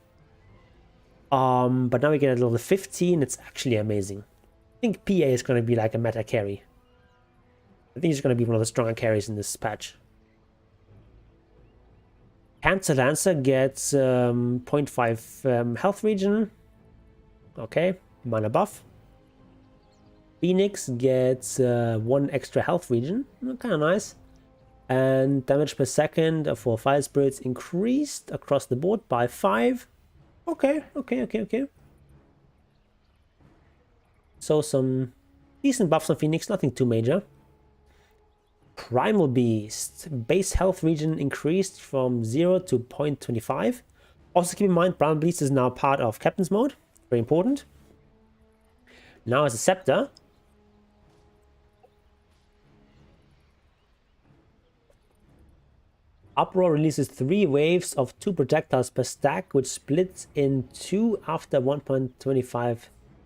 But now we get a level 15. It's actually amazing. I think PA is going to be like a meta carry. I think he's going to be one of the stronger carries in this patch. Cancer Lancer gets 0.5 health regen. Okay, mana buff. Phoenix gets 1 extra health regen. Kind of nice. And damage per second for Fire Spirits increased across the board by 5. Okay. So some decent buffs on Phoenix, nothing too major. Primal Beast. Base health regen increased from 0 to 0.25. Also keep in mind, Primal Beast is now part of Captain's Mode. Very important. Now as a Scepter. Uproar releases 3 waves of 2 projectiles per stack, which splits in 2 after 1.25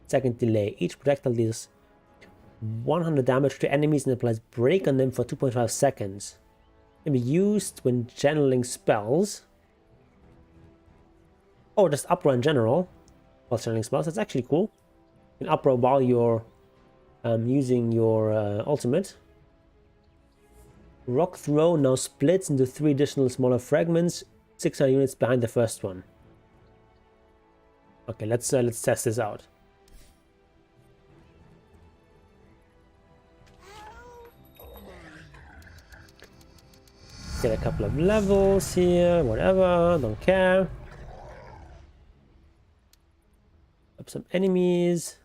second delay. Each projectile deals 100 damage to enemies and applies break on them for 2.5 seconds. Can be used when channeling spells. Or just uproar in general while channeling spells. That's actually cool. You can uproar while you're using your ultimate. Rock Throw now splits into 3 additional smaller fragments, 600 units behind the first one. Okay, let's test this out. Get a couple of levels here, whatever, don't care. Up some enemies.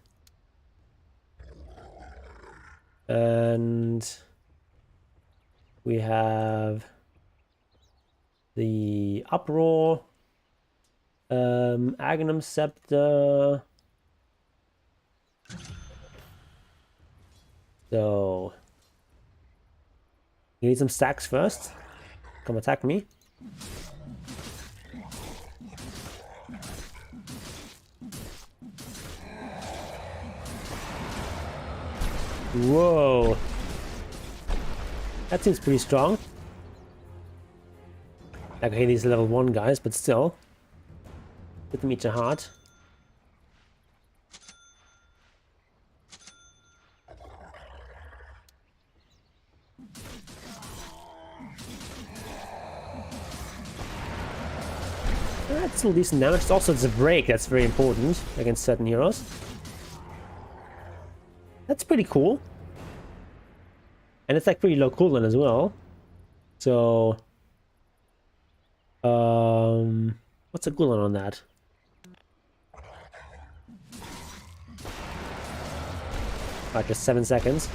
And we have the Uproar, Aghanim Scepter. So, you need some stacks first. Come attack me. Whoa. That seems pretty strong. Okay, these level 1 guys, but still. Hit them each a heart. That's still decent damage. Also, it's a break. That's very important against certain heroes. That's pretty cool. And it's like pretty low cooldown as well. So, what's a cooldown on that? Just 7 seconds.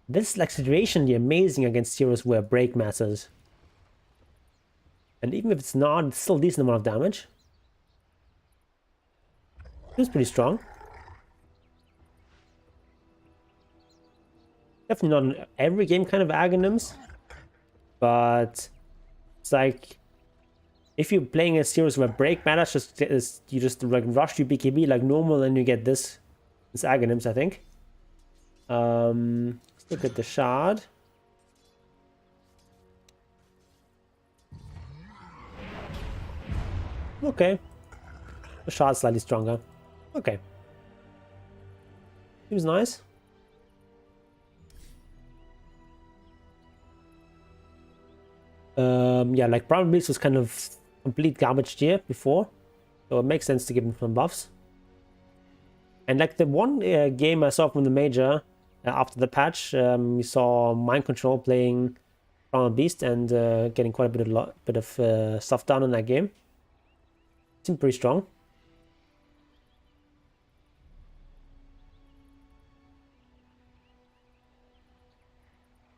This is like situationally amazing against heroes where break matters. And even if it's not, it's still a decent amount of damage. It's pretty strong. Definitely not in every game kind of Aghanims. But it's like if you're playing a series where break matters, you just like rush your BKB like normal and you get this Aghanims, I think. Let's look at the shard. Okay. The shard's slightly stronger. Okay. Seems nice. Yeah, like Brown Beast was kind of complete garbage tier before. So it makes sense to give him some buffs. And like the one game I saw from the Major after the patch, we saw Mind Control playing Brown Beast and getting quite a bit of stuff done in that game. Seemed pretty strong.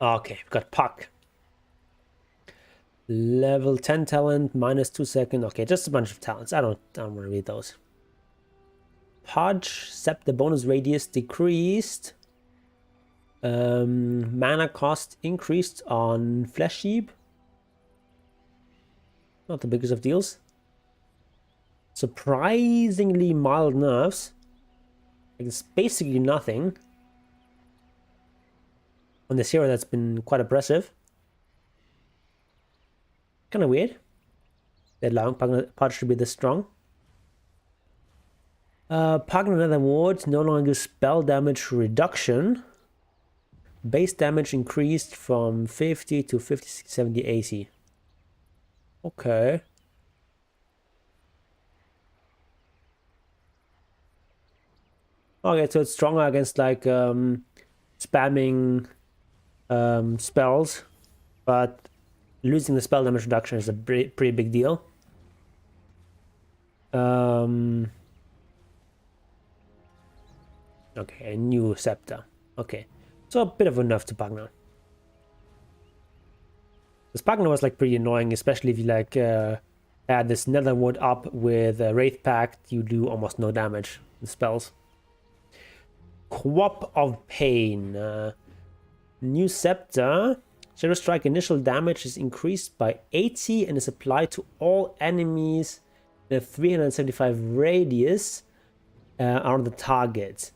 Okay, we've got Puck. Level 10 talent, -2 second. Okay, just a bunch of talents. I don't want to read those. Pudge, Scepter bonus radius decreased. Mana cost increased on Flesh Sheep. Not the biggest of deals. Surprisingly mild nerfs. Like it's basically nothing. On this hero that's been quite oppressive. Kinda weird. That allowing Pudge to be this strong. Pug Another Ward no longer gives spell damage reduction. Base damage increased from 50 to 50, 70, 80. Okay. Okay, so it's stronger against like spamming spells, but losing the spell damage reduction is a pretty big deal. Okay, a new scepter. Okay, so a bit of a nerf to Pugna. This Pugna was like pretty annoying, especially if you like add this Nether Ward up with a Wraith Pack, you do almost no damage with spells. Quap of Pain. New scepter. Shadow Strike initial damage is increased by 80 and is applied to all enemies in a 375 radius around the target.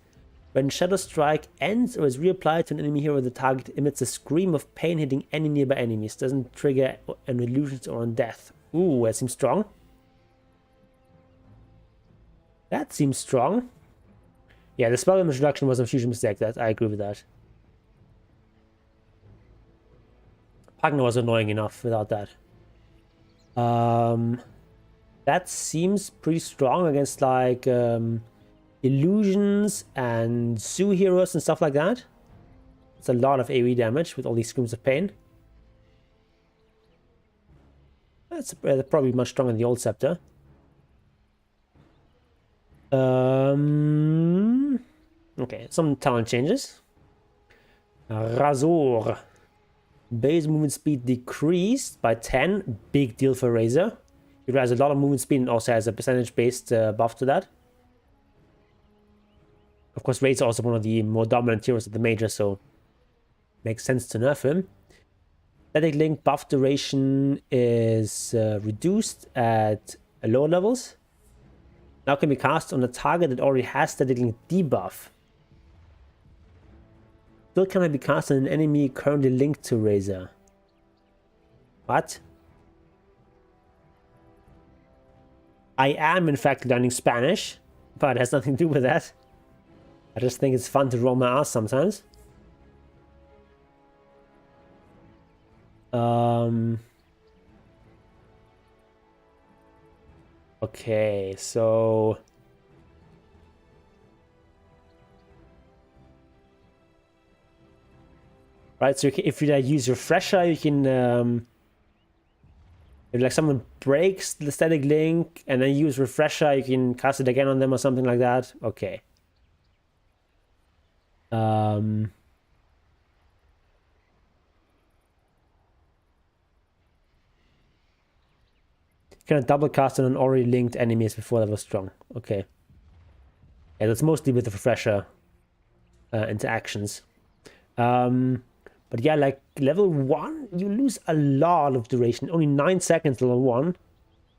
When Shadow Strike ends or is reapplied to an enemy hero, the target emits a scream of pain hitting any nearby enemies. Doesn't trigger an illusions or on death. Ooh, that seems strong. That seems strong. Yeah, the spell damage reduction was a huge mistake. That I agree with that. Pugna was annoying enough without that. That seems pretty strong against like illusions and zoo heroes and stuff like that. It's a lot of AoE damage with all these screams of pain. That's probably much stronger than the old scepter. Okay, some talent changes. Razor. Base movement speed decreased by 10. Big deal for Razor. It has a lot of movement speed and also has a percentage based buff to that. Of course, Razor also one of the more dominant heroes of the Major, so makes sense to nerf him. Static Link buff duration is reduced at lower levels. Now can be cast on a target that already has Static Link debuff. Still cannot be cast on an enemy currently linked to Razor. What? I am in fact learning Spanish, but it has nothing to do with that. I just think it's fun to roll my ass sometimes. Okay, so right, so if you like use Refresher, you can if like someone breaks the static link and then use Refresher, you can cast it again on them or something like that. Okay. Kind of double cast on an already linked enemies before that was strong. Okay. Yeah, that's mostly with the Refresher interactions. But yeah, like level 1, you lose a lot of duration. Only 9 seconds level 1.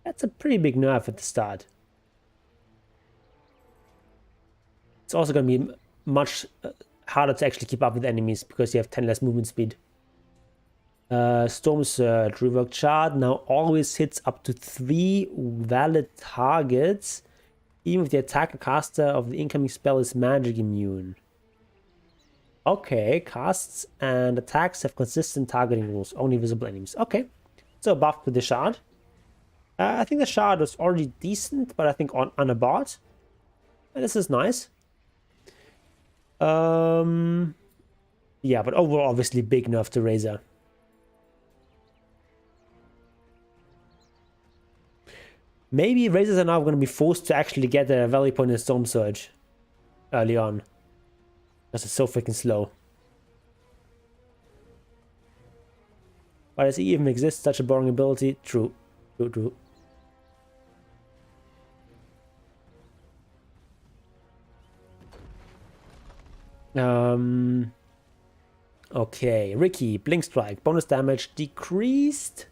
That's a pretty big nerf at the start. It's also going to be much harder to actually keep up with enemies because you have 10 less movement speed. Storm Surge, reworked shard, now always hits up to 3 valid targets, even if the attacker caster of the incoming spell is magic immune. Okay, casts and attacks have consistent targeting rules, only visible enemies. Okay, so buff to the shard. I think the shard was already decent, but I think on a bot. And this is nice. Yeah, but overall, obviously, big nerf to Razor. Maybe Razors are now going to be forced to actually get a value point in Storm Surge early on. Because it's so freaking slow. Why does it even exist? Such a boring ability? True. True, true. Okay, Ricky, Blink Strike, bonus damage decreased.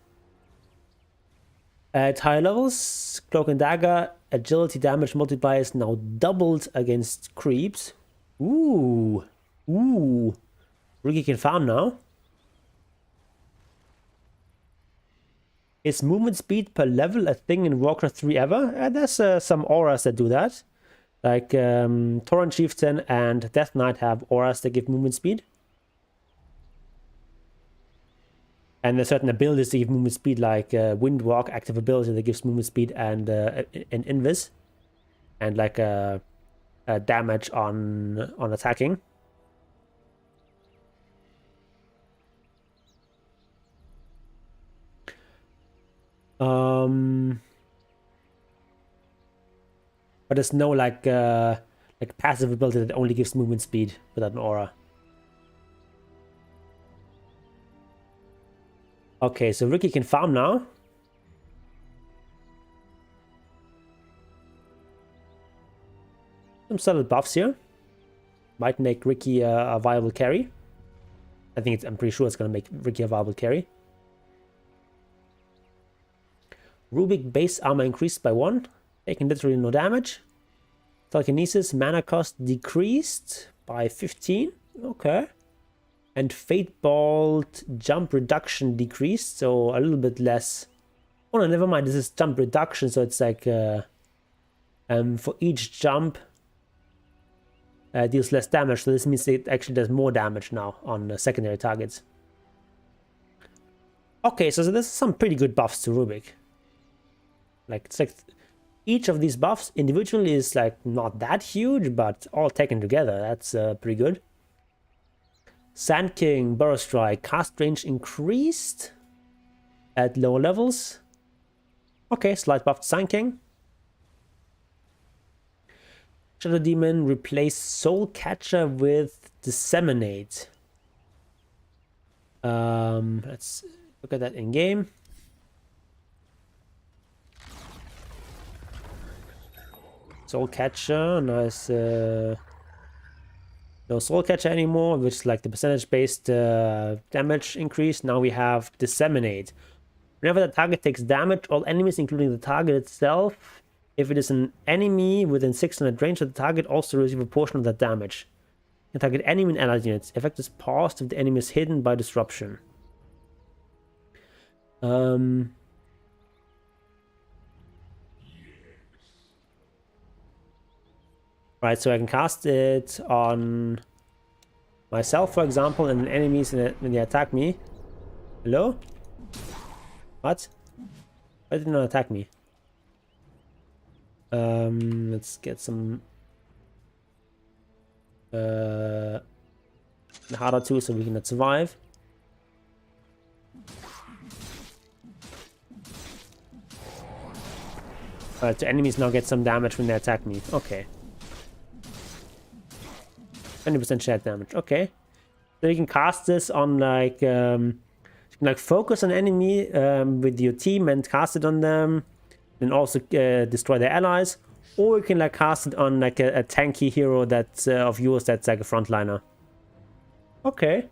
At higher levels, Cloak and Dagger, agility damage multiplier is now doubled against creeps. Ooh. Ooh. Ricky can farm now. Is movement speed per level a thing in Warcraft 3 ever? There's some auras that do that. Like Torrent Chieftain and Death Knight have auras that give movement speed. And there's certain abilities that give movement speed, like Windwalk, active ability that gives movement speed and Invis. And like damage on attacking. But there's no like passive ability that only gives movement speed without an aura. Okay, so Ricky can farm now. Some solid buffs here. Might make Ricky a viable carry. I'm pretty sure it's gonna make Ricky a viable carry. Rubik base armor increased by 1, taking literally no damage. Telekinesis mana cost decreased by 15. Okay. And Fate Bolt jump reduction decreased, so a little bit less. Oh no, never mind. This is jump reduction, so it's like for each jump deals less damage. So this means it actually does more damage now on secondary targets. Okay, so there's some pretty good buffs to Rubik. Like it's like each of these buffs individually is like not that huge, but all taken together, that's pretty good. Sand King, Burrow Strike, cast range increased at lower levels. Okay, slight buff to Sand King. Shadow Demon replaced Soul Catcher with Disseminate. Let's look at that in game. Soul Catcher, nice. No Soul Catcher anymore, which is like the percentage-based damage increase. Now we have Disseminate. Whenever the target takes damage, all enemies, including the target itself, if it is an enemy within 600 range of the target, also receive a portion of that damage. You can target enemy and allied units. Effect is paused if the enemy is hidden by disruption. Right, so I can cast it on myself, for example, and enemies when they attack me. Hello? What? Why did it not attack me? Let's get some harder too, so we can not survive. Alright, so enemies now get some damage when they attack me. Okay. 20% shared damage. Okay. So you can cast this on like you can like focus on enemy with your team and cast it on them, and also destroy their allies, or you can like cast it on like a tanky hero that's of yours that's like a frontliner. Okay.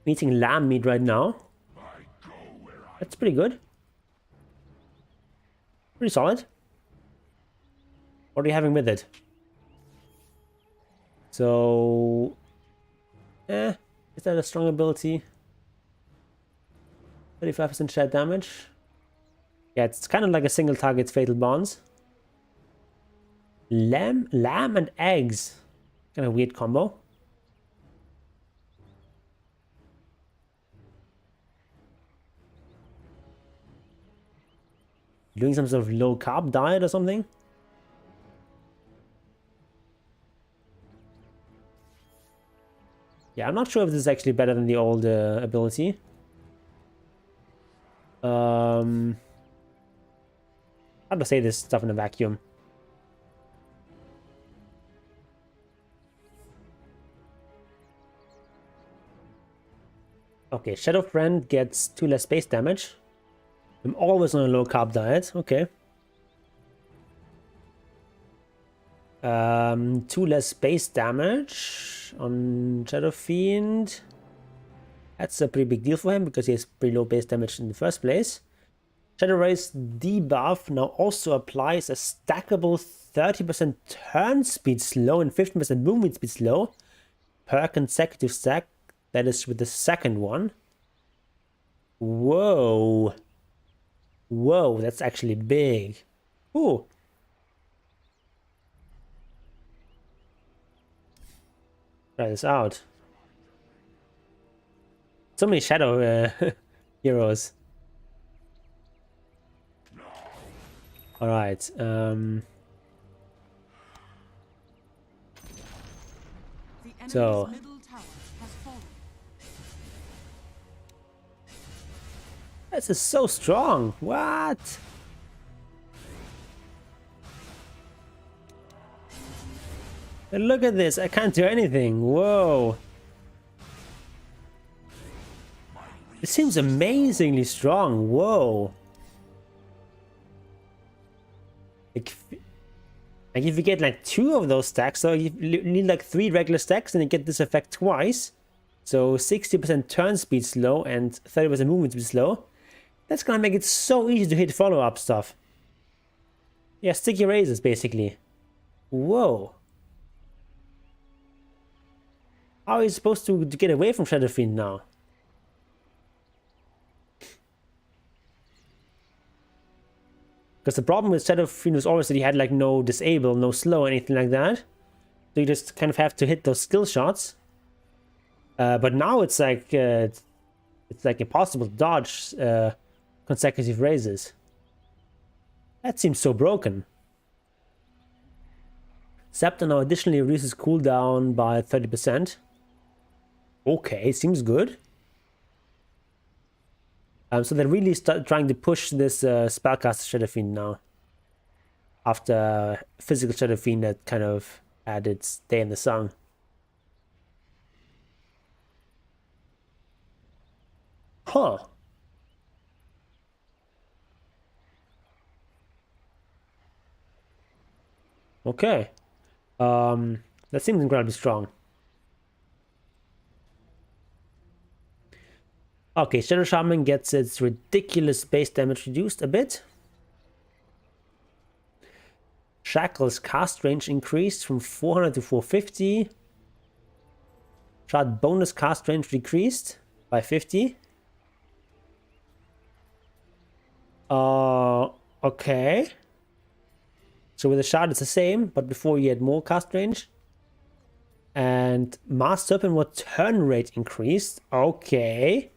I'm eating lamb meat right now. That's pretty good. Pretty solid. What are you having with it? So, is that a strong ability? 35% shared damage. Yeah, it's kind of like a single target fatal bonds. Lamb and eggs. Kind of weird combo. Doing some sort of low carb diet or something? Yeah, I'm not sure if this is actually better than the old ability. How to say this stuff in a vacuum? Okay, Shadow Friend gets 2 less base damage. I'm always on a low carb diet. Okay. 2 less base damage on Shadow Fiend. That's a pretty big deal for him because he has pretty low base damage in the first place. Shadow Race debuff now also applies a stackable 30% turn speed slow and 15% movement speed slow per consecutive stack. That is with the second one. Whoa. Whoa, that's actually big. Ooh. Try this out. So many shadow heroes. Alright, The enemy's So- middle tower has fallen. this is so strong. What? And look at this, I can't do anything. Whoa. It seems amazingly strong. Whoa. Like if you get like 2 of those stacks, so you need like 3 regular stacks and you get this effect twice. So 60% turn speed slow and 30% movement speed slow. That's gonna make it so easy to hit follow-up stuff. Yeah, sticky razors basically. Whoa. How are you supposed to get away from Shadow Fiend now? Because the problem with Shadow Fiend was always that he had like no disable, no slow, anything like that. So you just kind of have to hit those skill shots. But now it's like impossible to dodge consecutive raises. That seems so broken. Scepter now additionally reduces cooldown by 30%. Okay, seems good. So they're really trying to push this spellcaster Shadow Fiend now. After physical Shadow Fiend that kind of had its day in the sun. Huh. Okay. That seems incredibly strong. Okay, Shadow Shaman gets its ridiculous base damage reduced a bit. Shackle's cast range increased from 400 to 450. Shard bonus cast range decreased by 50. Okay. So with the shard it's the same, but before you had more cast range. And Mass Serpent what turn rate increased. Okay.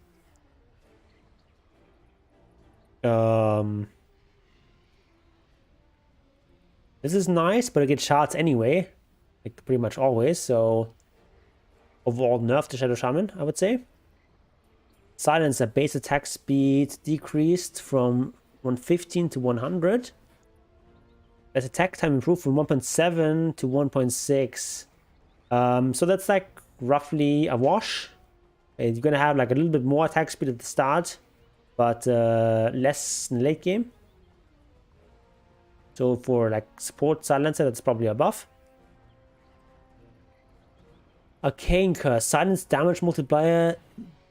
This is nice, but I get shards anyway. Like pretty much always, so overall nerf to Shadow Shaman, I would say. Silencer base attack speed decreased from 115 to 100. As attack time improved from 1.7 to 1.6. So that's like roughly a wash. And you're gonna have like a little bit more attack speed at the start, but less in the late game. So for like support silencer, that's probably a buff. Arcane Curse. Silence damage multiplier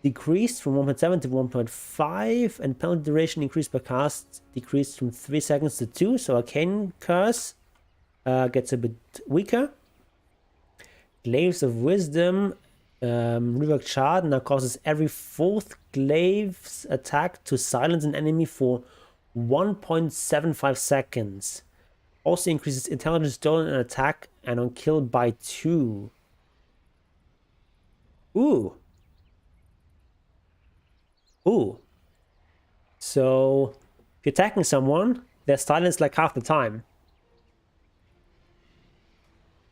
decreased from 1.7 to 1.5, and penalty duration increased per cast decreased from 3 seconds to 2. So Arcane Curse gets a bit weaker. Glaives of Wisdom. Reworked Shard now causes every 4th Glaive's attack to silence an enemy for 1.75 seconds. Also increases intelligence stolen and attack and on kill by 2. Ooh. Ooh. So if you're attacking someone, they're silenced like half the time.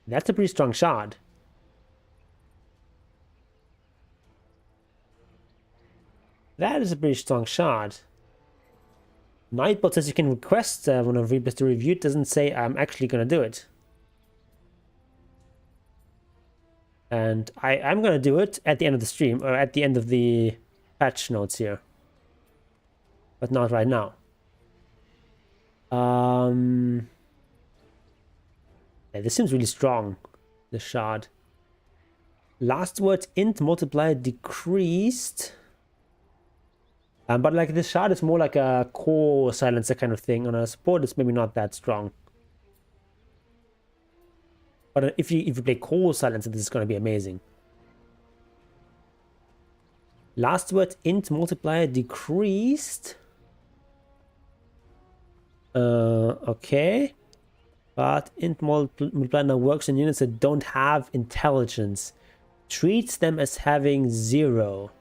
That's a pretty strong shard. That is a pretty strong shard. Nightbot says you can request one of Reapers to review. It doesn't say I'm actually going to do it. And I'm going to do it at the end of the stream, or at the end of the patch notes here. But not right now. Yeah, this seems really strong, the shard. Last word int multiplier decreased. But like this shard is more like a core silencer kind of thing. On a support, it's maybe not that strong. But if you play core silencer, this is going to be amazing. Last word int multiplier decreased. Okay. But int multiplier now works on units that don't have intelligence. Treats them as having 0.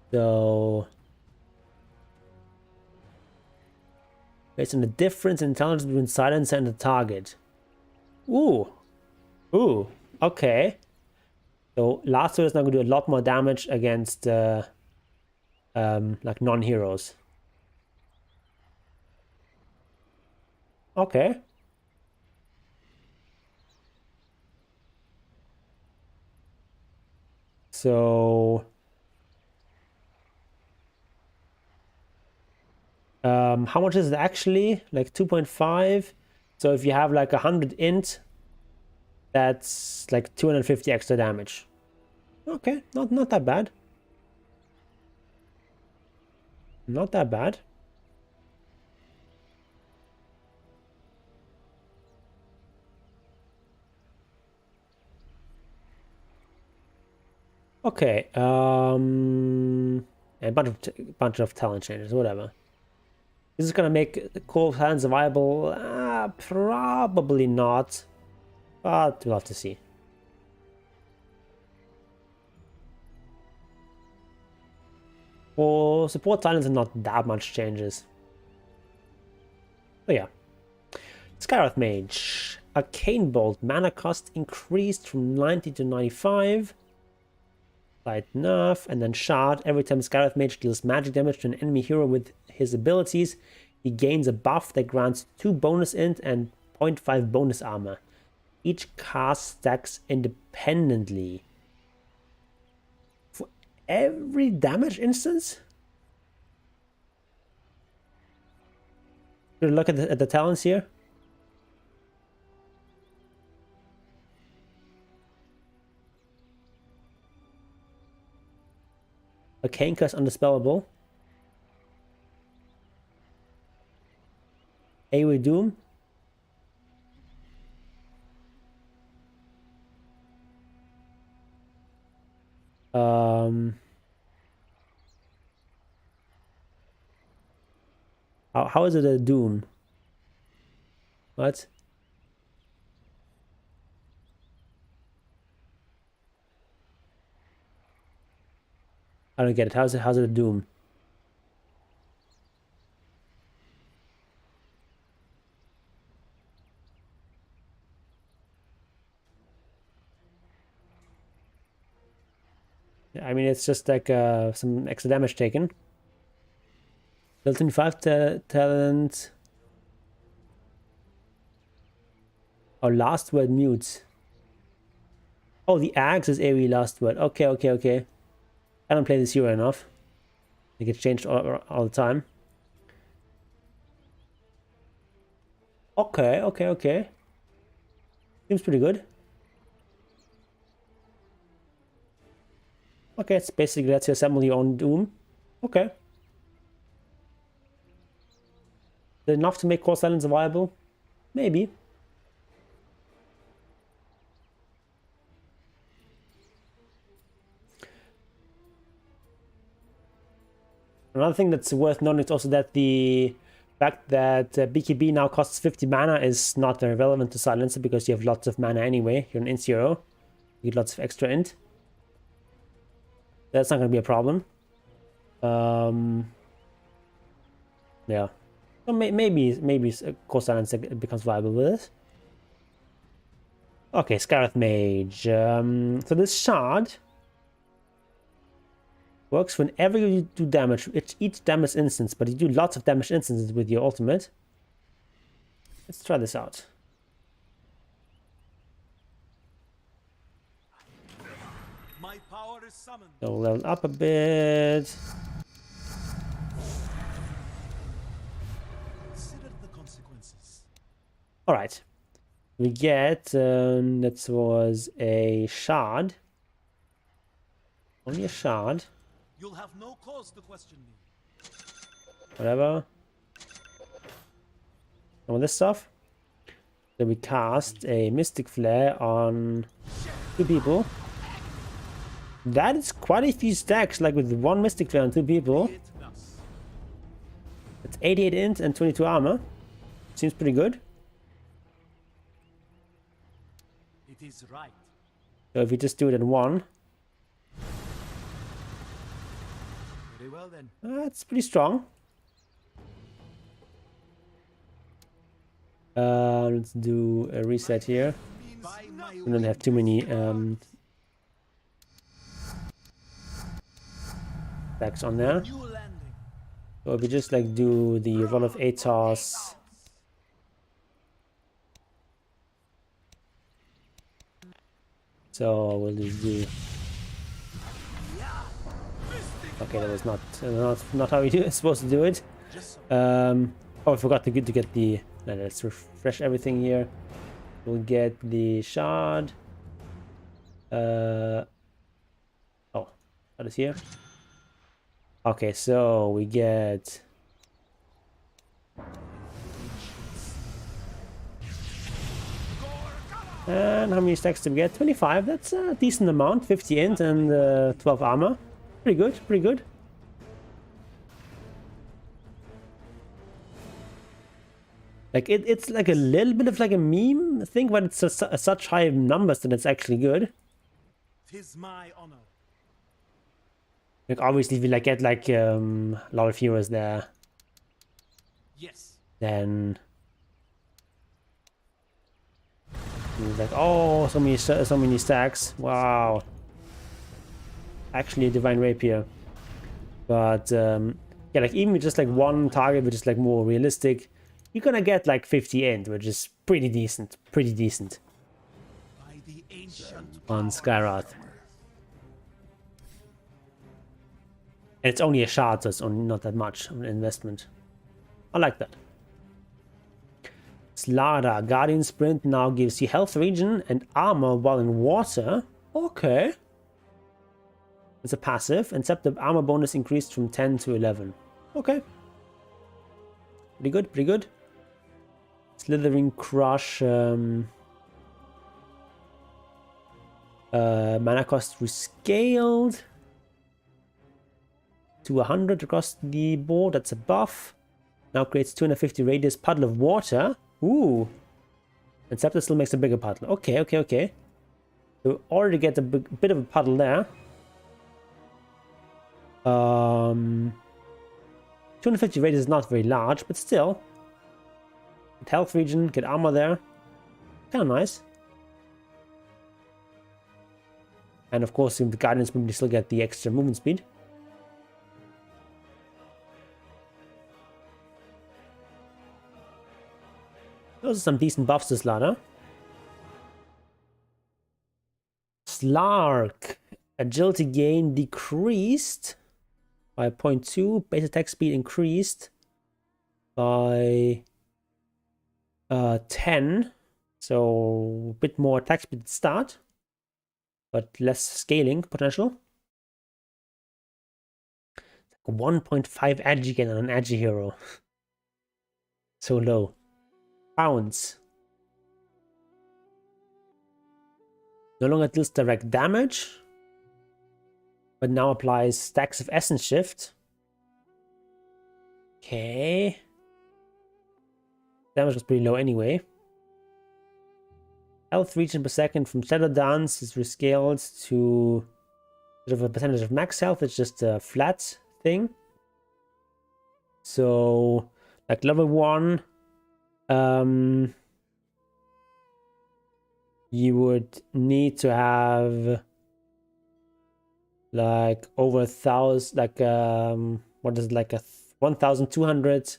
So based on the difference in intelligence between silencer and the target. Ooh. Ooh. Okay. So last word is now going to do a lot more damage against like non-heroes. Okay. So how much is it actually? Like 2.5. So if you have like 100 int, that's like 250 extra damage. Okay, not that bad. Not that bad. Okay, a bunch of talent changes, whatever. This is gonna make core hands viable? Probably not, but we'll have to see. For support talents, not that much changes. So yeah. Skywrath Mage. Arcane Bolt. Mana cost increased from 90 to 95. Slight nerf. And then Shard. Every time Skywrath Mage deals magic damage to an enemy hero with his abilities, he gains a buff that grants 2 bonus int and 0.5 bonus armor. Each cast stacks independently. For every damage instance? Good look at the talents here. Arcane Curse Undispellable. AoE Doom. How is it a Doom? What? I don't get it. How's it a Doom? I mean, it's just like some extra damage taken. Level 25 talent. Oh, last word mutes. Oh, the axe is AoE last word. Okay. I don't play this hero enough. It gets changed all the time. Okay. Seems pretty good. Okay, it's basically lets you assemble your own Doom. Okay. Is it enough to make core silence viable? Maybe. Another thing that's worth noting is also that the fact that BKB now costs 50 mana is not very relevant to Silencer because you have lots of mana anyway. You're an int hero. You get lots of extra int. That's not going to be a problem. Yeah. So maybe core Silencer becomes viable with this. Okay, Skywrath Mage. So this shard works whenever you do damage. It's each damage instance, but you do lots of damage instances with your ultimate. Let's try this out. My power is summoned. So level up a bit. Consider the consequences. All right. We get, that was a shard. Only a shard. You'll have no cause to question me. Whatever. Some of this stuff. Then we cast a Mystic Flare on 2 people. That is quite a few stacks, like with 1 Mystic Flare on 2 people. It's 88 int and 22 armor. Seems pretty good. It is right. So if we just do it in 1, Very well then. that's pretty strong. Let's do a reset here. By my We don't have too many stacks on there. new landing. So if we just like do the Roll of Atos. So we'll just do. Okay, that was not how we do it. Supposed to do it. Oh, I forgot to get the. Let's refresh everything here. We'll get the shard. Oh, that is here. Okay, so we get. And how many stacks do we get? 25. That's a decent amount. 50 int and 12 armor. Pretty good, pretty good. Like it's like a little bit of like a meme thing, but it's such high numbers that it's actually good. 'Tis my honor. Like obviously, if you like get like a lot of viewers there, Yes. then it's like, oh, so many stacks. Wow. Actually, a divine rapier. But yeah, like even with just like 1 target, which is like more realistic, you're gonna get like 50 int, which is pretty decent. Pretty decent By the ancient on Skyrath. And it's only a shard, so it's only not that much of an investment. I like that. Slada, Guardian Sprint now gives you health regen and armor while in water. Okay. It's a passive, and the armor bonus increased from 10 to 11. Okay. Pretty good, pretty good. Slithering Crush. Mana cost rescaled to 100 across the board. That's a buff. Now creates 250 radius puddle of water. Ooh. And Scepter still makes a bigger puddle. Okay, okay, okay. So already get a bit of a puddle there. 250 radius is not very large, but still. Get health regen, get armor there. Kind of nice. And of course, in the Guardians, we still get the extra movement speed. Those are some decent buffs to Slada. Slark. Agility gain decreased by 0.2. Base attack speed increased by 10. So a bit more attack speed at the start, but less scaling potential. 1.5 edge again on an edgy hero. So low. Bounce. No longer deals direct damage, but now applies stacks of essence shift. Okay. Damage was pretty low anyway. Health regen per second from Shadow Dance is rescaled to sort of a percentage of max health. It's just a flat thing. So, like level 1, you would need to have like over 1,000, like what is it, like 1,200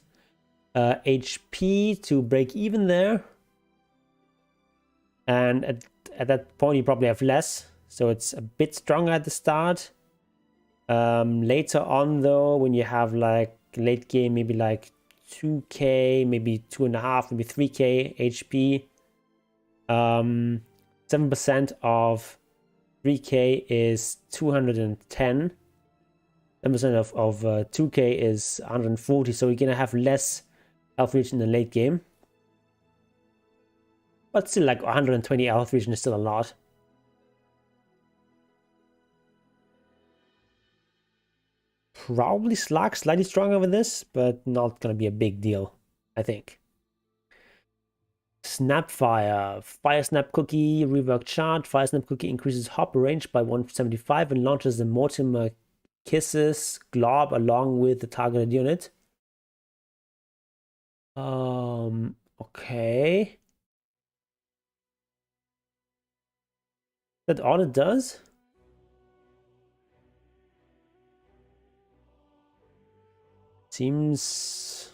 HP to break even there. And at that point you probably have less, so it's a bit stronger at the start. Later on though, when you have like late game, maybe like 2k, maybe 2.5, maybe 3k HP. 7% of 3k is 210. 10% of 2k is 140, so we're gonna have less health regen in the late game. But still, like 120 health regen is still a lot. Probably Slug slightly stronger with this, but not gonna be a big deal, I think. Snapfire, Fire Snap Cookie, rework chart. Fire Snap Cookie increases hop range by 175 and launches the Mortimer Kisses glob along with the targeted unit. Okay. That all it does? Seems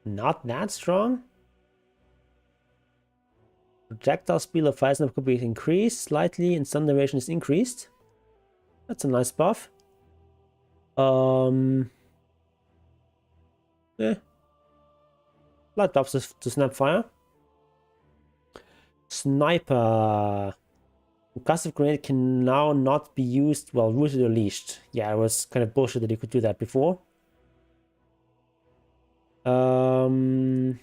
not that strong. Projectile speed of Fire Snap could be increased slightly and stun duration is increased. That's a nice buff. Yeah. Light buffs to Snapfire. Sniper. Concussive grenade can now not be used while rooted or leashed. Yeah, it was kind of bullshit that you could do that before. Level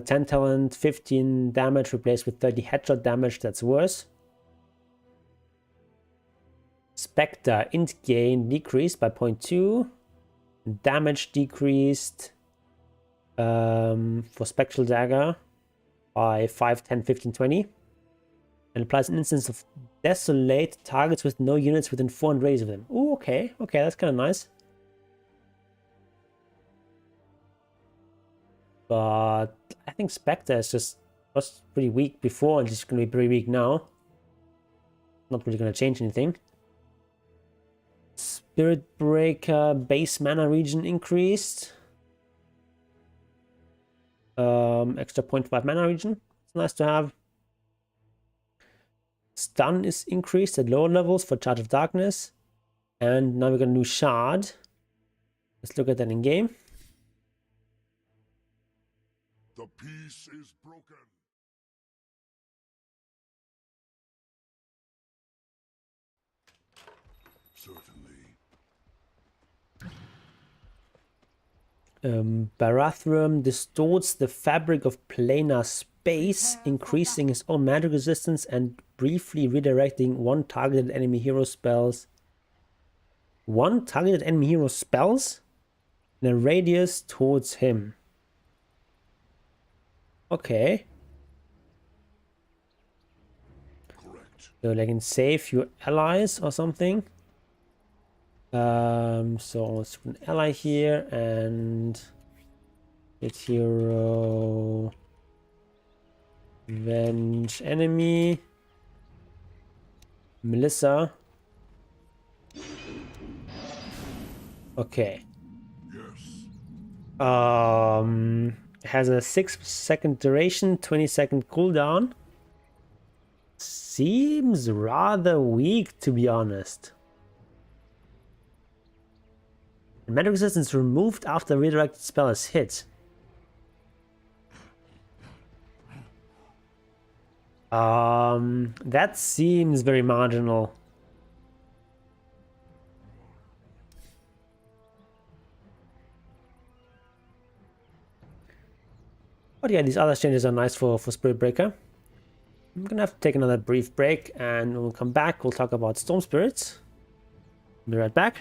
10 talent, 15 damage replaced with 30 headshot damage. That's worse. Spectre, int gain decreased by 0.2. Damage decreased for Spectral Dagger by 5, 10, 15, 20. And applies an instance of Desolate targets with no units within 400 radius of them. Ooh, okay. Okay, that's kind of nice. But I think Spectre is was pretty weak before and it's going to be pretty weak now. Not really going to change anything. Spirit Breaker base mana region increased. Extra 0.5 mana region. It's nice to have. Stun is increased at lower levels for Charge of Darkness. And now we're going to do Shard. Let's look at that in game. The peace is broken. Certainly. Barathrum distorts the fabric of planar space, increasing his own magic resistance and briefly redirecting one targeted enemy hero spells. One targeted enemy hero spells in a radius towards him. Okay. Correct. So like can save your allies or something. So let's put an ally here and hit hero. Venge enemy. Melissa. Okay. Yes. Has a 6-second duration, 20-second cooldown. Seems rather weak, to be honest. Magic resistance removed after redirected spell is hit. That seems very marginal. But yeah, these other changes are nice for Spirit Breaker. I'm gonna have to take another brief break and when we'll come back, we'll talk about Storm Spirits. Be right back.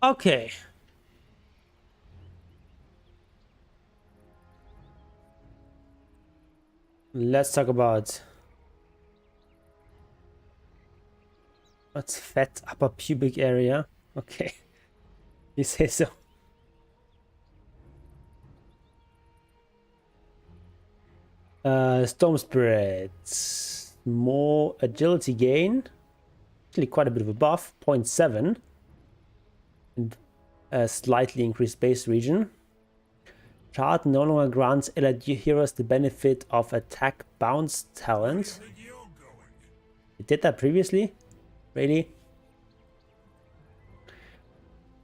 Okay. Let's talk about what's fat upper pubic area. Okay. You say so. Storm Spirit. More agility gain. Actually quite a bit of a buff. 0.7. And a slightly increased base region. Chart no longer grants allied heroes the benefit of attack bounce talent. It did that previously? Really?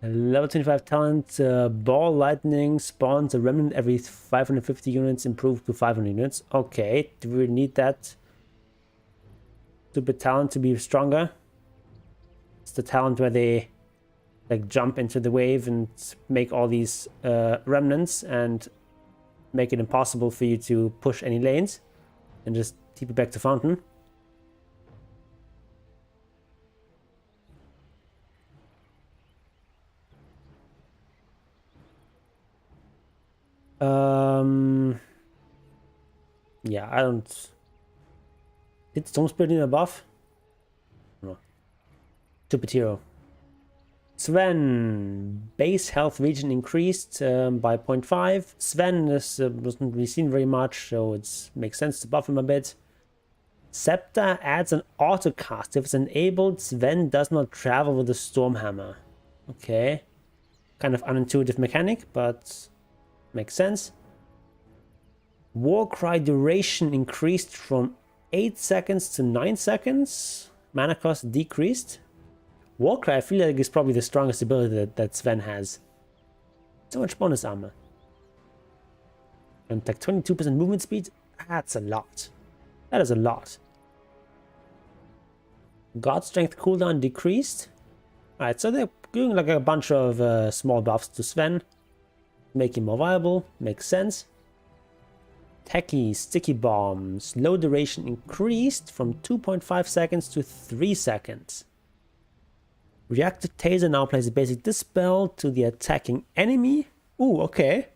Level 25 talent, Ball Lightning spawns a remnant every 550 units, improved to 500 units. Okay, do we need that stupid talent to be stronger? It's the talent where they like jump into the wave and make all these remnants and make it impossible for you to push any lanes and just keep it back to fountain. Yeah, I don't... Did Storm Spirit need a buff? No. Stupid hero. Sven. Base health region increased by 0.5. Sven wasn't really seen very much, so it makes sense to buff him a bit. Scepter adds an autocast. If it's enabled, Sven does not travel with the Stormhammer. Okay. Kind of unintuitive mechanic, but makes sense. Warcry duration increased from 8 seconds to 9 seconds. Mana cost decreased. Warcry, I feel like, is probably the strongest ability that Sven has. So much bonus armor. And like 22% movement speed. That's a lot. That is a lot. God strength cooldown decreased. Alright, so they're doing like a bunch of small buffs to Sven. Make him more viable. Makes sense. Techie, sticky bombs. Low duration increased from 2.5 seconds to 3 seconds. Reactive taser now applies a basic dispel to the attacking enemy. Ooh, okay.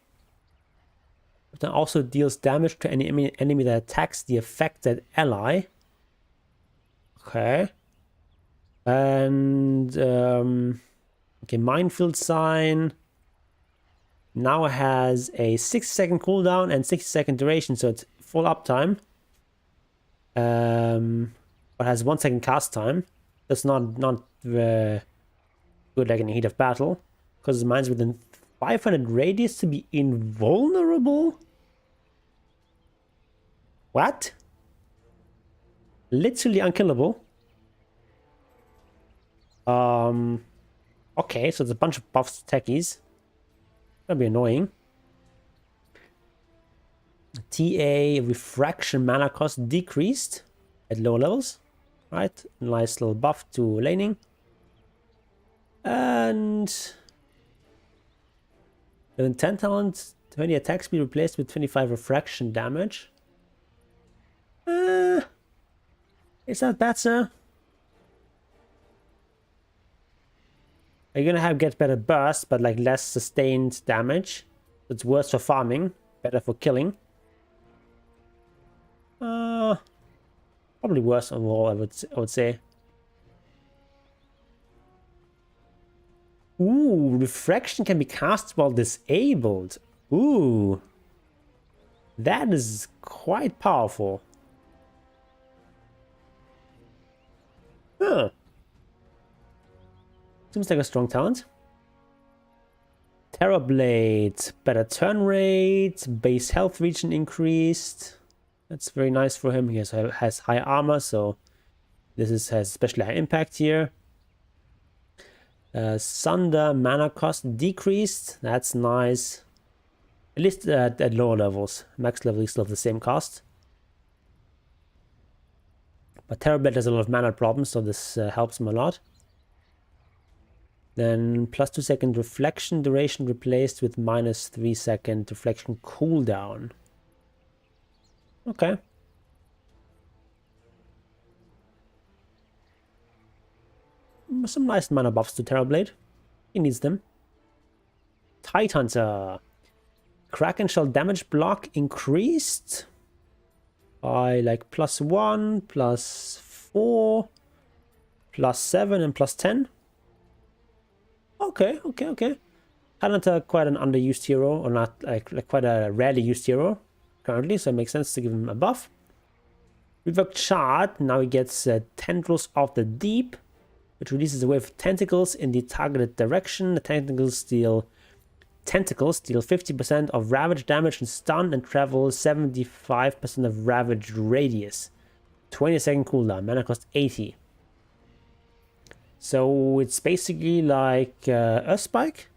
It then also deals damage to any enemy that attacks the affected ally. Okay. And okay, Minefield Sign now has a 60-second cooldown and 60-second duration, so it's full uptime. But has 1 second cast time. That's not good like in the heat of battle, because mine's within 500 radius to be invulnerable. What? Literally unkillable. Okay, so there's a bunch of buffs to techies. That'll be annoying. TA refraction mana cost decreased at low levels. Right, nice little buff to laning. And then 10 talent, 20 attack speed replaced with 25 refraction damage. Is that better? Are you gonna get better burst, but like less sustained damage? It's worse for farming, better for killing. Probably worse overall, I would say. Ooh, refraction can be cast while disabled. Ooh, that is quite powerful. Huh. Seems like a strong talent. Terrorblade, better turn rate, base health region increased. That's very nice for him. He has high armor, so this has especially high impact here. Sunder mana cost decreased. That's nice. At least at lower levels. Max level is still have the same cost. But Terrorblade has a lot of mana problems, so this helps him a lot. Then plus 2 second reflection duration replaced with minus 3 second reflection cooldown. Okay. Some nice mana buffs to Terrorblade. He needs them. Tide Hunter. Kraken Shell damage block increased by like +1, +4, +7, and +10. Okay. Tide Hunter, quite an underused hero, or not, like quite a rarely used hero currently, so it makes sense to give him a buff. Revoked Shard, now he gets Tendrils of the Deep, which releases a wave of tentacles in the targeted direction. The tentacles deal 50% of ravage damage and stun, and travel 75% of ravage radius. 20-second cooldown, mana cost 80. So it's basically like Earth Spike.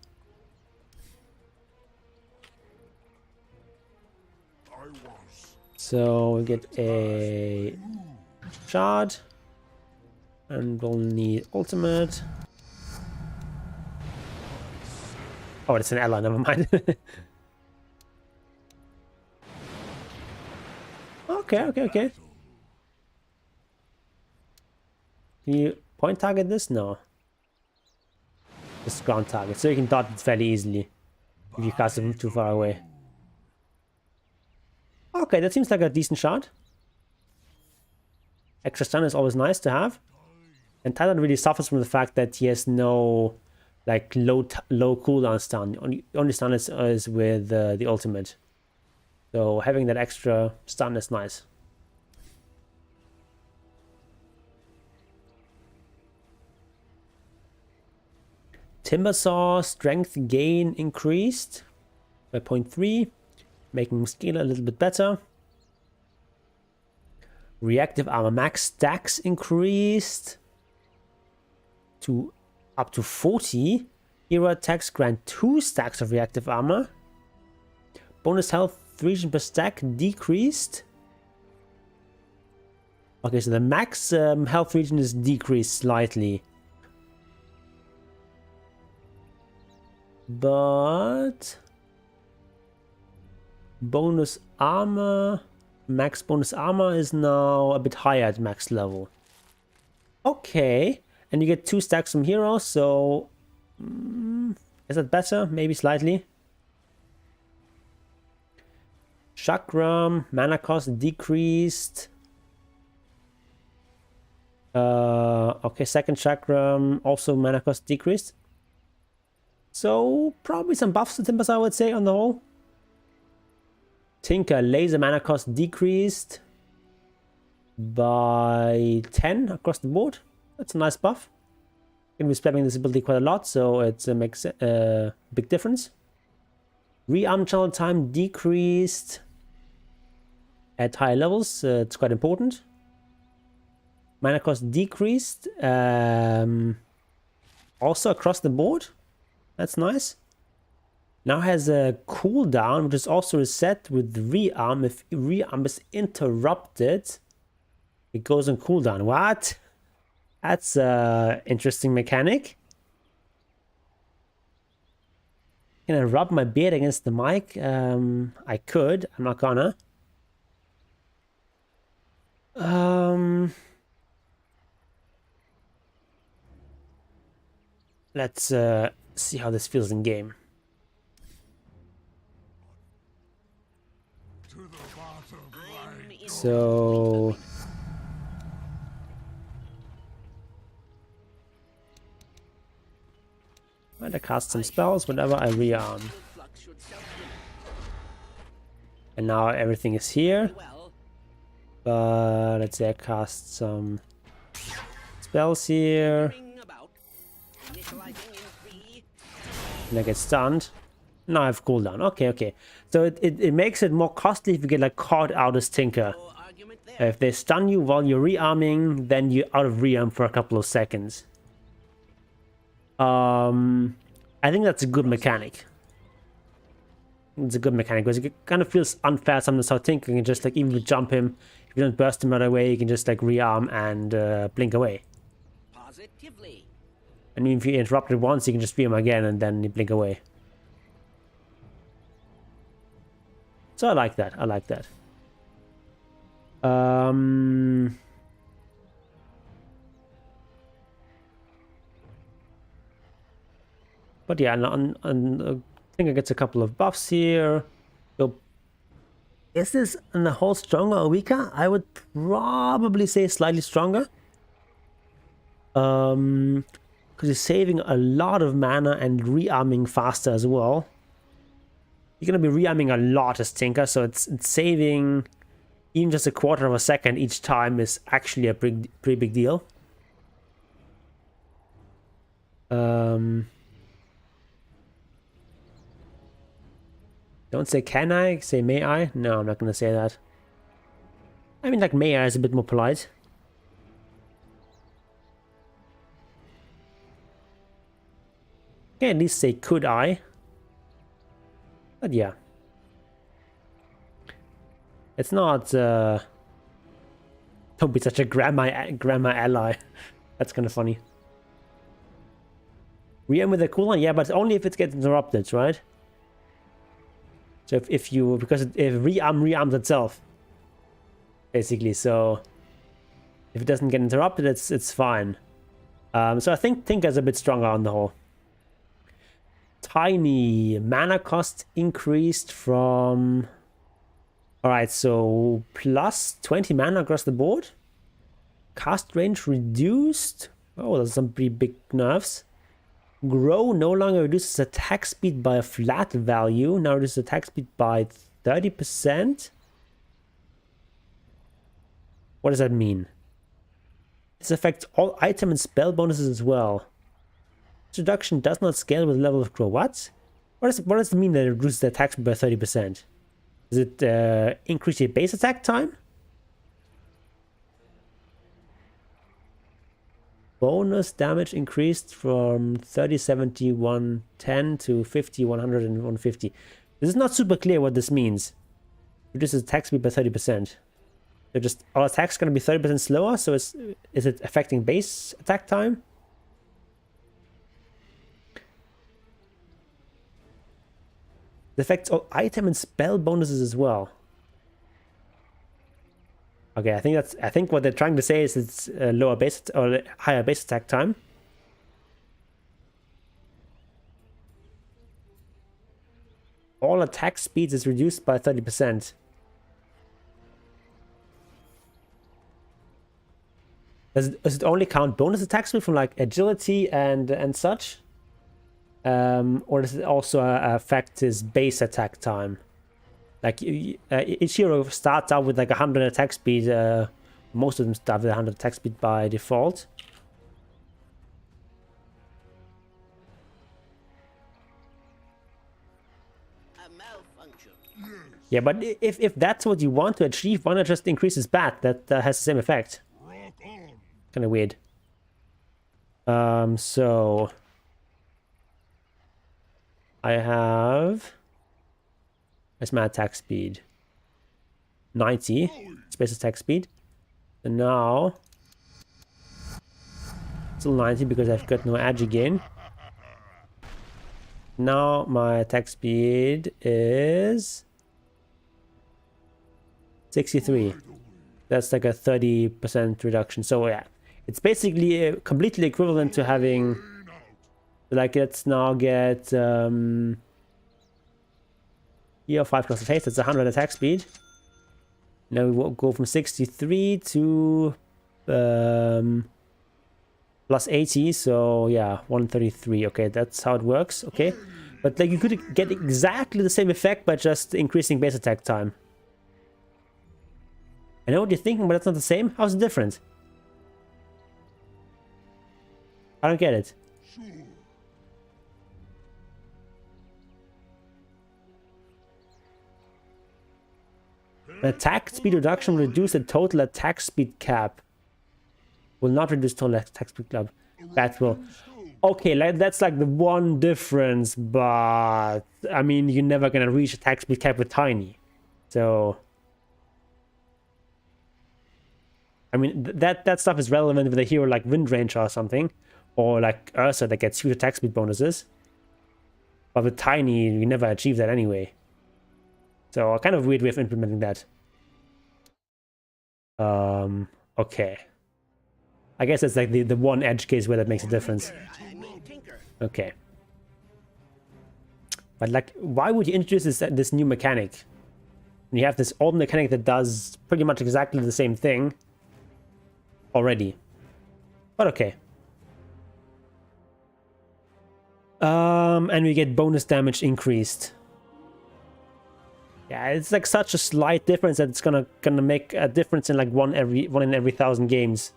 So we get a shard, and we'll need ultimate. Oh, it's an ally, never mind. Okay. Can you point target this? No. Just ground target, so you can dodge it fairly easily if you cast it from too far away. Okay, that seems like a decent shot. Extra stun is always nice to have. And Titan really suffers from the fact that he has no like low cooldown stun. Only stun is with the ultimate. So having that extra stun is nice. Timbersaw strength gain increased by 0.3, making skill a little bit better. Reactive armor max stacks increased to up to 40. Hero attacks grant 2 stacks of reactive armor. Bonus health region per stack decreased. Okay, so the max health region is decreased slightly. But bonus armor, max bonus armor is now a bit higher at max level. Okay, and you get 2 stacks from heroes, so is that better? Maybe slightly. Chakram, mana cost decreased. Okay, second chakram, also mana cost decreased. So probably some buffs to Timbers, I would say, on the whole. Tinker, laser mana cost decreased by 10 across the board. That's a nice buff. Going to be spamming this ability quite a lot, so it makes a big difference. Rearm channel time decreased at higher levels. It's quite important. Mana cost decreased also across the board. That's nice. Now has a cooldown, which is also reset with rearm. If rearm is interrupted, it goes on cooldown. What? That's an interesting mechanic. Can I rub my beard against the mic? I could. I'm not gonna. Let's see how this feels in game. So I cast some spells, whatever, I rearm. And now everything is here. But let's say I cast some spells here. And I get stunned. Now I have cooldown. Okay. So it makes it more costly if you get like caught out as Tinker. If they stun you while you're rearming, then you're out of rearm for a couple of seconds. I think that's a good mechanic. It's a good mechanic because it kind of feels unfair sometimes how Tinker can just like, even if you jump him, if you don't burst him right away, you can just like rearm and blink away. Positively. And if you interrupt it once, you can just rearm again and then you blink away. So I like that. But yeah, I think I get a couple of buffs here. So is this in the whole stronger or weaker? I would probably say slightly stronger. Because you're saving a lot of mana and rearming faster as well. You're going to be rearming a lot as Tinker, so it's saving even just a quarter of a second each time is actually a pretty big deal. Don't say can I, say may I? No, I'm not going to say that. I mean, like, may I is a bit more polite. Okay, at least say could I. But yeah. It's not, don't be such a grandma ally. That's kind of funny. Rearm with a cooldown? Yeah, but only if it gets interrupted, right? So if you, because if rearms itself. Basically, so if it doesn't get interrupted, it's fine. So I think Tinker's a bit stronger on the whole. Tiny mana cost increased from... Alright, so plus 20 mana across the board. Cast range reduced. Oh, there's some pretty big nerfs. Grow no longer reduces attack speed by a flat value. Now reduces attack speed by 30%. What does that mean? This affects all item and spell bonuses as well. This reduction does not scale with the level of grow. What? What does it mean that it reduces the attack speed by 30%? Does it increase your base attack time? Bonus damage increased from 30, 70, 110 to 50, 100, and 150. This is not super clear what this means. Reduces attack speed by 30%. They're just, our attacks going to be 30% slower, so is it affecting base attack time? It affects all item and spell bonuses as well. Okay, I think what they're trying to say is it's lower base or higher base attack time. All attack speeds is reduced by 30%. Does it only count bonus attack speed from like agility and such? Or does it also affect his base attack time? Like each hero starts out with like 100 attack speed. Most of them start with 100 attack speed by default. A malfunction. Yeah, but if that's what you want to achieve, why not just increase his bat? That has the same effect. Kind of weird. So I have, where's my attack speed? 90 space attack speed. And now still 90 because I've got no edge again. Now my attack speed is 63. That's like a 30% reduction. So yeah, it's basically completely equivalent to having, like, let's now get here 5 class of haste. That's 100 attack speed. Now we will go from 63 to plus 80. So yeah, 133. Okay, that's how it works. Okay, but like you could get exactly the same effect by just increasing base attack time. I know what you're thinking, but that's not the same. How's it different? I don't get it. Attack speed reduction will reduce the total attack speed cap. Will not reduce total attack speed cap. That will. Okay, that's like the one difference, but I mean, you're never gonna reach attack speed cap with Tiny. So I mean, that stuff is relevant with a hero like Windranger or something, or like Ursa that gets huge attack speed bonuses. But with Tiny, you never achieve that anyway. So a kind of weird way of implementing that. Okay. I guess it's like the one edge case where that makes a difference. Okay. But like, why would you introduce this new mechanic? And you have this old mechanic that does pretty much exactly the same thing already. But okay. And we get bonus damage increased. Yeah, it's like such a slight difference that it's gonna make a difference in like one in every 1,000 games,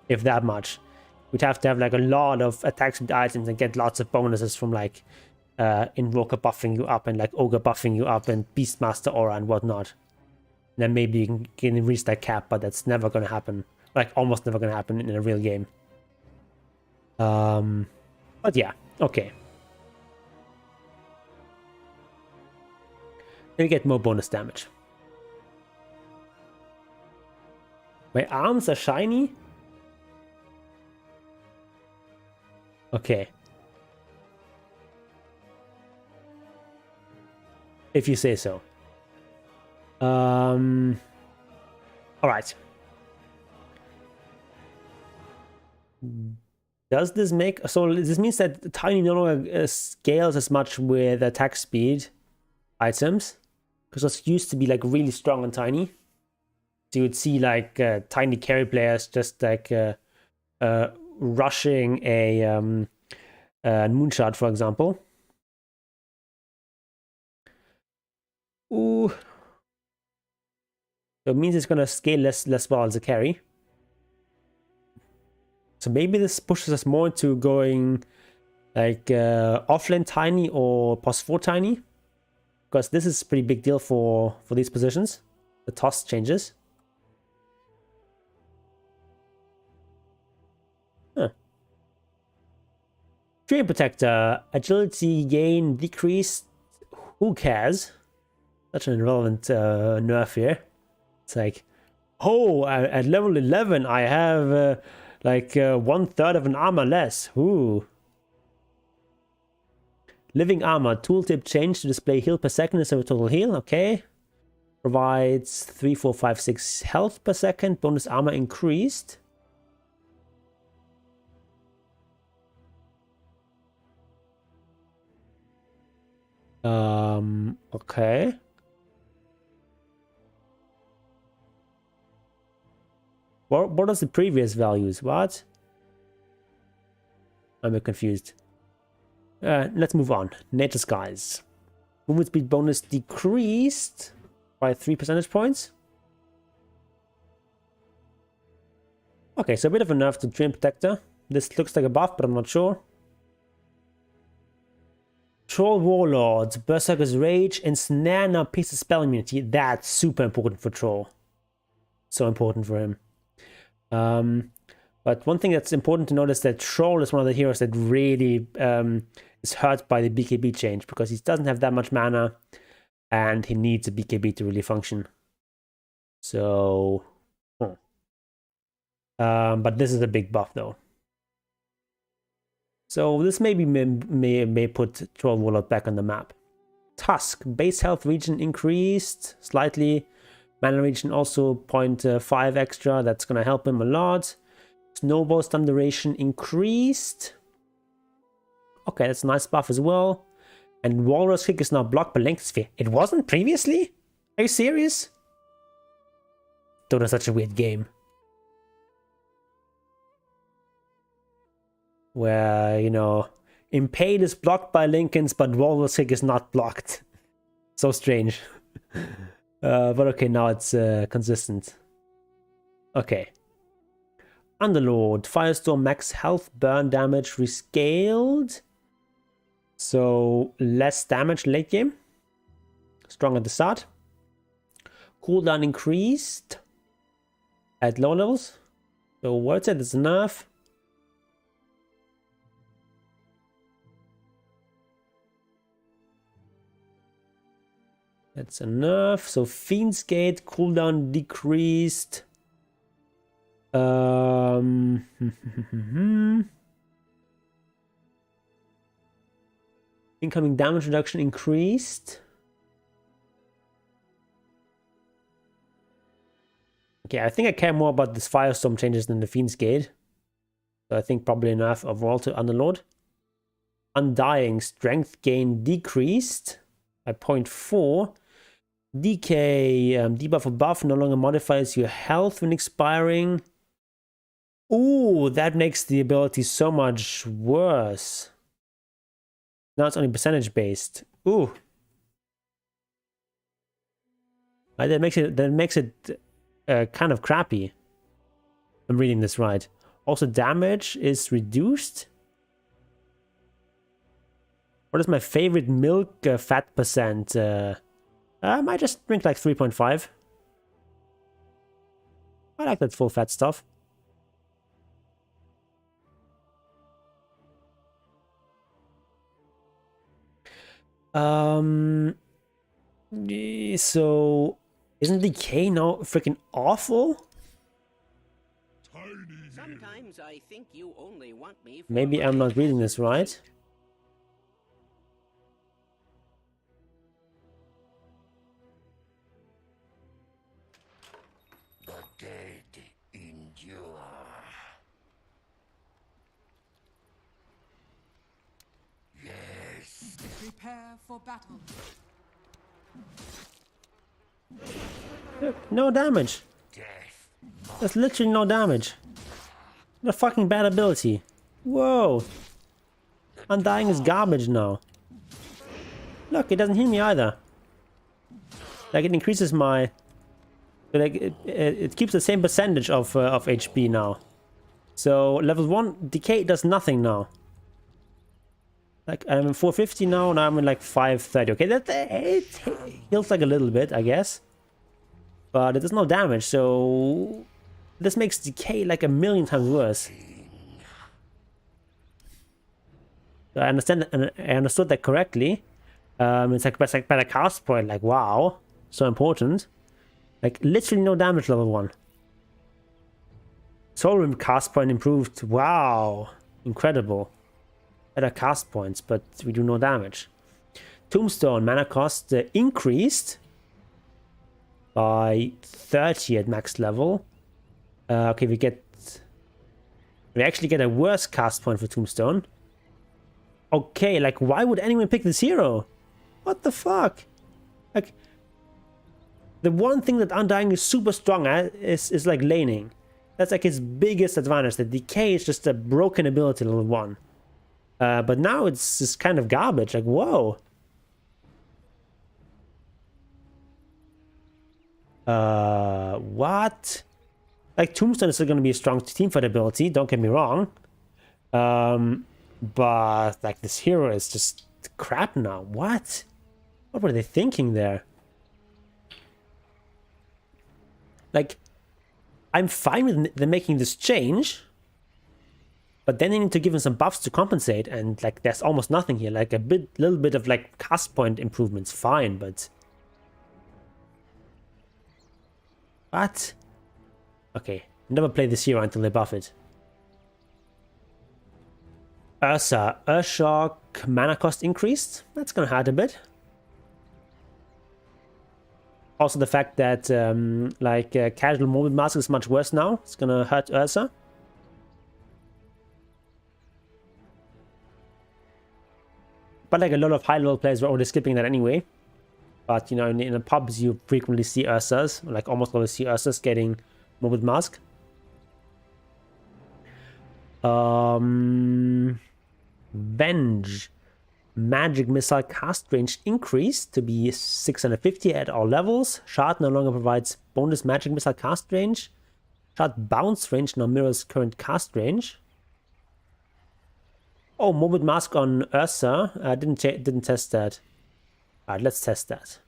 if that much. We'd have to have like a lot of attack speed items and get lots of bonuses from like Invoker buffing you up and like Ogre buffing you up and Beastmaster aura and whatnot. And then maybe you can reach that cap, but that's never gonna happen. Like almost never gonna happen in a real game. But yeah, okay. Then we get more bonus damage. My arms are shiny? Okay. If you say so. Alright. Does this make... So this means that Tiny no longer scales as much with attack speed items. Because it used to be like really strong on Tiny. So you would see like Tiny carry players just like rushing a Moonshot, for example. Ooh. So it means it's gonna scale less well as a carry. So maybe this pushes us more into going like offlane Tiny or +4 Tiny. Because this is a pretty big deal for these positions. The toss changes. Huh. Dream Protector. Agility gain decreased. Who cares? Such an irrelevant nerf here. It's like, oh, at level 11 I have like 1/3 of an armor less. Ooh. Living Armor, tooltip change to display heal per second instead of total heal, okay. Provides 3, 4, 5, 6 health per second, bonus armor increased. Okay. What are the previous values? What? I'm a bit confused. Let's move on. Nature Skies. Movement speed bonus decreased by 3 percentage points. Okay, so a bit of a nerf to Dream Protector. This looks like a buff, but I'm not sure. Troll Warlords, Berserker's Rage, Ensnare now pieces spell immunity. That's super important for Troll. So important for him. But one thing that's important to notice that Troll is one of the heroes that really is hurt by the BKB change because he doesn't have that much mana and he needs a BKB to really function. So, but this is a big buff though. So this maybe may put Troll Warlord back on the map. Tusk, base health region increased slightly. Mana region also 0.5 extra. That's gonna help him a lot. Snowball stun duration increased. Okay, that's a nice buff as well. And Walrus Kick is now blocked by Length Sphere. It wasn't previously? Are you serious? Dota's such a weird game. Where, you know, Impale is blocked by Lincolns, but Walrus Kick is not blocked. So strange. But okay, now it's consistent. Okay. Underlord, Firestorm max health, burn damage rescaled. So less damage late game. Strong at the start. Cooldown increased at low levels. So what's it? It's enough. That's enough. So Fiend's Gate cooldown decreased. Incoming damage reduction increased. Okay, I think I care more about this Firestorm changes than the Fiend's Gate. So I think probably enough overall to Underlord. Undying strength gain decreased by 0.4. DK, debuff or buff no longer modifies your health when expiring. Ooh, that makes the ability so much worse. Now it's only percentage based. Ooh. That makes it kind of crappy. I'm reading this right. Also, damage is reduced. What is my favorite milk fat percent? I might just drink like 3.5. I like that full fat stuff. So isn't decay now freaking awful? Sometimes I think you only want me for Maybe I'm not reading this right. The dead endure. Yes. Prepare for battle. No damage. Death. There's literally no damage. What a fucking bad ability. Whoa. Undying is garbage now. Look, it doesn't heal me either. Like, it increases my... Like, it keeps the same percentage of HP now. So, level 1 decay does nothing now. Like, I'm in 450 now, now I'm in like 530. Okay, it heals like a little bit, I guess. But it does no damage, so... This makes decay like a million times worse. So I understood that correctly. It's like better cast point, like wow. So important. Like literally no damage level 1. Soul Rim cast point improved. Wow. Incredible. Better cast points, but we do no damage. Tombstone mana cost increased by 30 at max level. Okay, we actually get a worse cast point for Tombstone. Okay, like why would anyone pick this hero? What the fuck? Like the one thing that Undying is super strong at is like laning. That's like his biggest advantage. The decay is just a broken ability level 1. But now it's just kind of garbage. Like whoa. What? Like, Tombstone is still going to be a strong teamfight ability, don't get me wrong. But, like, this hero is just crap now. What? What were they thinking there? Like, I'm fine with them making this change. But then they need to give him some buffs to compensate. And, like, there's almost nothing here. Like, little bit of, like, cast point improvements, fine, but... What? Okay, never play this hero until they buff it. Ursa. Urshock mana cost increased. That's gonna hurt a bit. Also the fact that casual Morbid Mask is much worse now. It's gonna hurt Ursa. But like a lot of high level players were already skipping that anyway. But you know, in the pubs you frequently see Ursas, like almost always see Ursas getting Morbid Mask. Venge. Magic Missile cast range increased to be 650 at all levels. Shard no longer provides bonus Magic Missile cast range. Shard bounce range now mirrors current cast range. Oh, Morbid Mask on Ursa. I didn't test that. Alright, let's test that.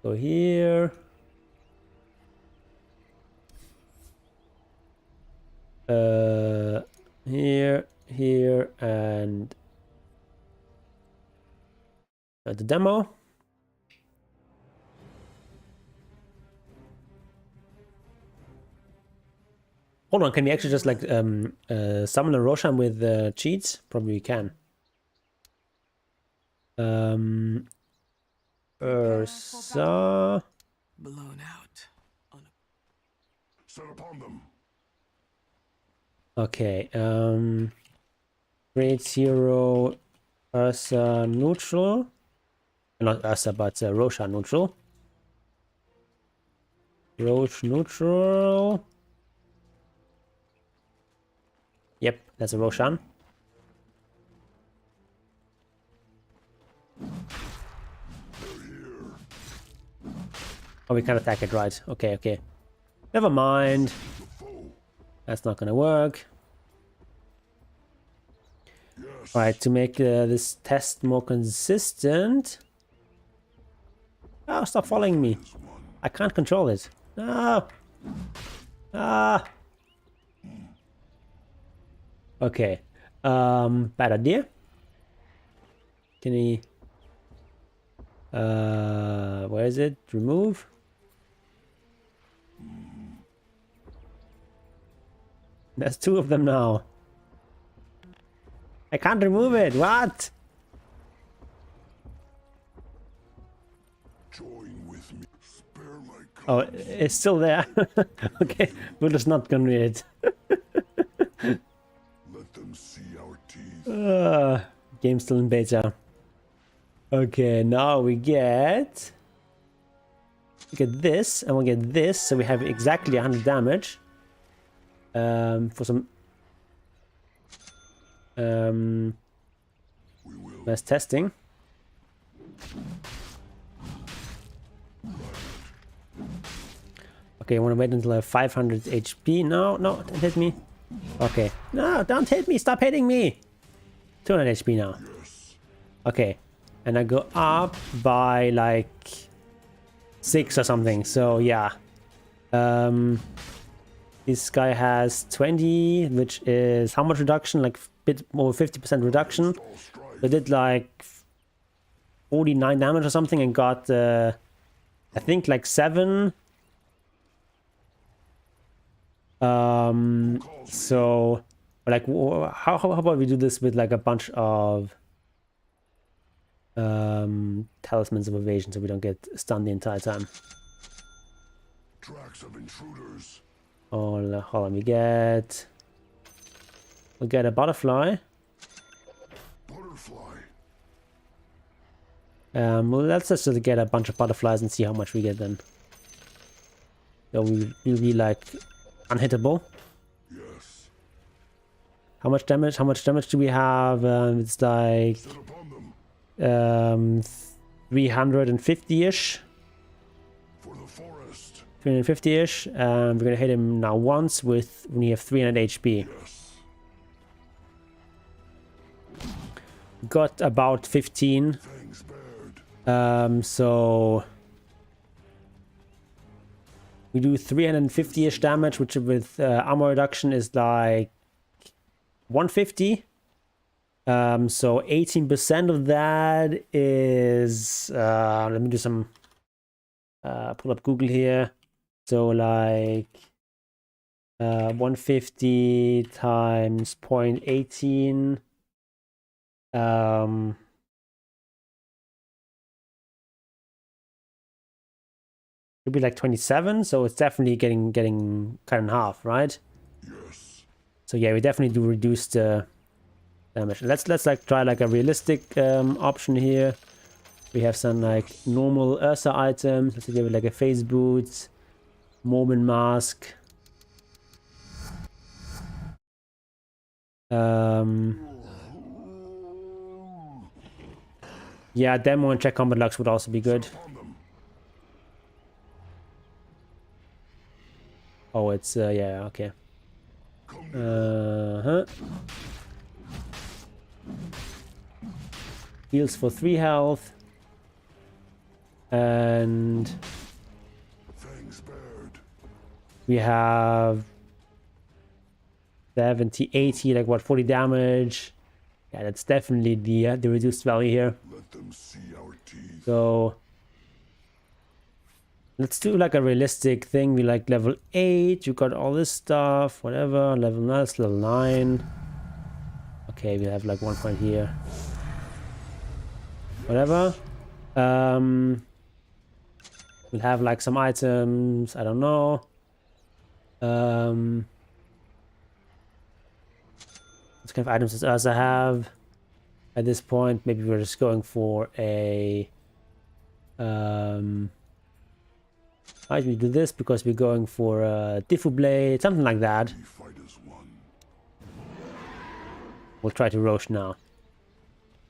Go here. Here, and the demo. Hold on, can we actually just like summon a Roshan with cheats? Probably we can. Ursa. Blown out. Set upon them. Okay, grade 0 Ursa neutral. Not Ursa, but Roshan neutral. Roche neutral. Yep, that's a Roshan. Oh, we can't attack it, right? Okay, okay. Never mind. That's not gonna work. Alright, to make this test more consistent. Oh, stop following me. I can't control it. No. Ah. Okay. Bad idea. Can he... where is it? Remove? There's 2 of them now. I can't remove it. What? Join with me. Spare my Oh, it's still there. Okay, we're just not gonna read it. Let them see our teeth. Game's still in beta. Okay, now we get this, and we'll get this, so we have exactly 100 damage. For some less testing. Okay, I want to wait until I have 500 HP. No, no, don't hit me. Okay, no, don't hit me. Stop hitting me. 200 HP now. Okay, and I go up by like 6 or something. So yeah, this guy has 20, which is how much reduction? Like a bit more, 50% reduction. I did like 49 damage or something and got I think like 7. So like how about we do this with like a bunch of talismans of evasion so we don't get stunned the entire time. Tracks of intruders. Hold on, we'll get a butterfly. Butterfly. Well, let's just get a bunch of butterflies and see how much we get then. So we'll be like unhittable. Yes. How much damage? How much damage do we have? It's like 350-ish. For the forest. 350-ish. We're gonna hit him now once with when you have 300 HP. Yes. Got about 15. Fangs bared. So we do 350-ish damage, which with armor reduction is like 150. So 18% of that is let me do some pull up Google here. So like 150 times 0.18 should be like 27, so it's definitely getting cut in half, right? Yes. So yeah, we definitely do reduce the damage. Let's like try like a realistic option here. We have some like normal Ursa items. Let's give it like a face boot, Mormon mask. Yeah, demo and check combat lux would also be good. Oh, it's yeah, okay. Heals for 3 health. And Fangs bared. we have 70, 80, like what, 40 damage. Yeah, that's definitely the reduced value here. Let them see our teeth. So let's do like a realistic thing. We like level 8. You got all this stuff, whatever. Level 9, that's level 9. Okay, we have like 1 point here. Whatever. We'll have like some items. I don't know. What kind of items does I have at this point? Maybe we're just going for a... Why do we do this? Because we're going for a Diffu Blade, something like that. Fight as one. We'll try to Rosh now.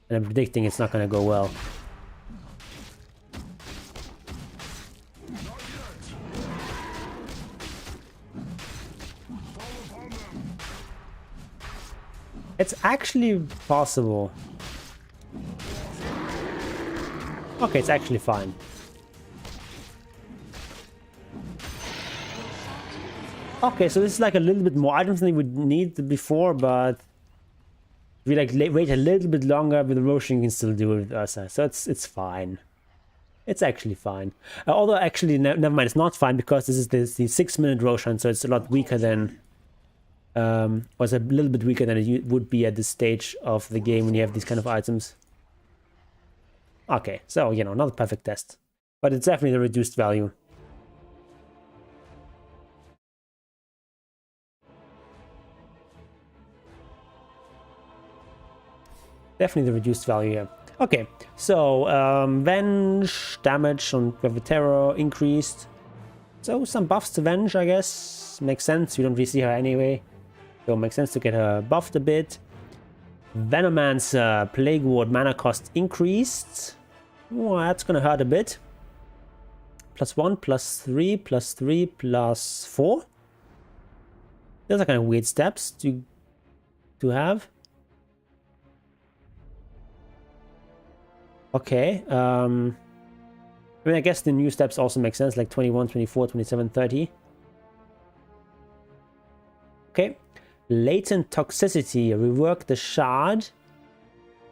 And I'm predicting it's not going to go well. It's actually possible. Okay, it's actually fine. Okay, so this is like a little bit more items than we would need before, but we like wait a little bit longer, but the Roshan can still do it with Ursa, so it's fine. It's actually fine. Although actually, never mind, it's not fine because this is the 6-minute Roshan, so it's a lot weaker than. Was a little bit weaker than it would be at this stage of the game when you have these kind of items. Okay, so, you know, not a perfect test. But it's definitely the reduced value. Definitely the reduced value here. Okay, so, Venge, damage on Terror increased. So, some buffs to Venge, I guess. Makes sense, we don't really see her anyway. So it makes sense to get her buffed a bit. Venomancer, Plague Ward mana cost increased. Oh, that's gonna hurt a bit. +1, +3, +3, +4. Those are kind of weird steps to have. Okay. I mean, I guess the new steps also make sense, like 21, 24, 27, 30. Okay. Latent Toxicity, rework the shard,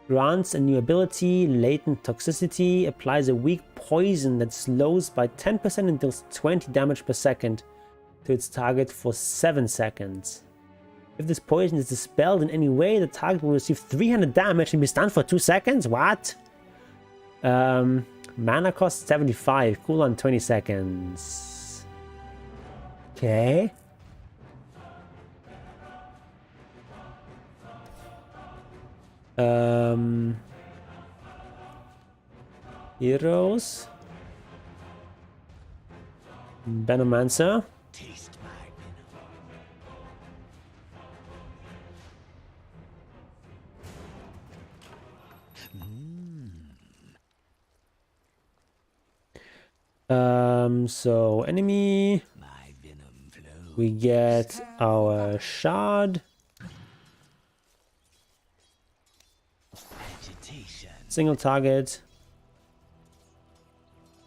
grants a new ability. Latent Toxicity applies a weak poison that slows by 10% and deals 20 damage per second to its target for 7 seconds. If this poison is dispelled in any way, the target will receive 300 damage and be stunned for 2 seconds. What? Mana cost 75, cooldown 20 seconds. Okay. Heroes. Venomancer. Taste my venom. So enemy. My venom flows. We get our shard. Single target.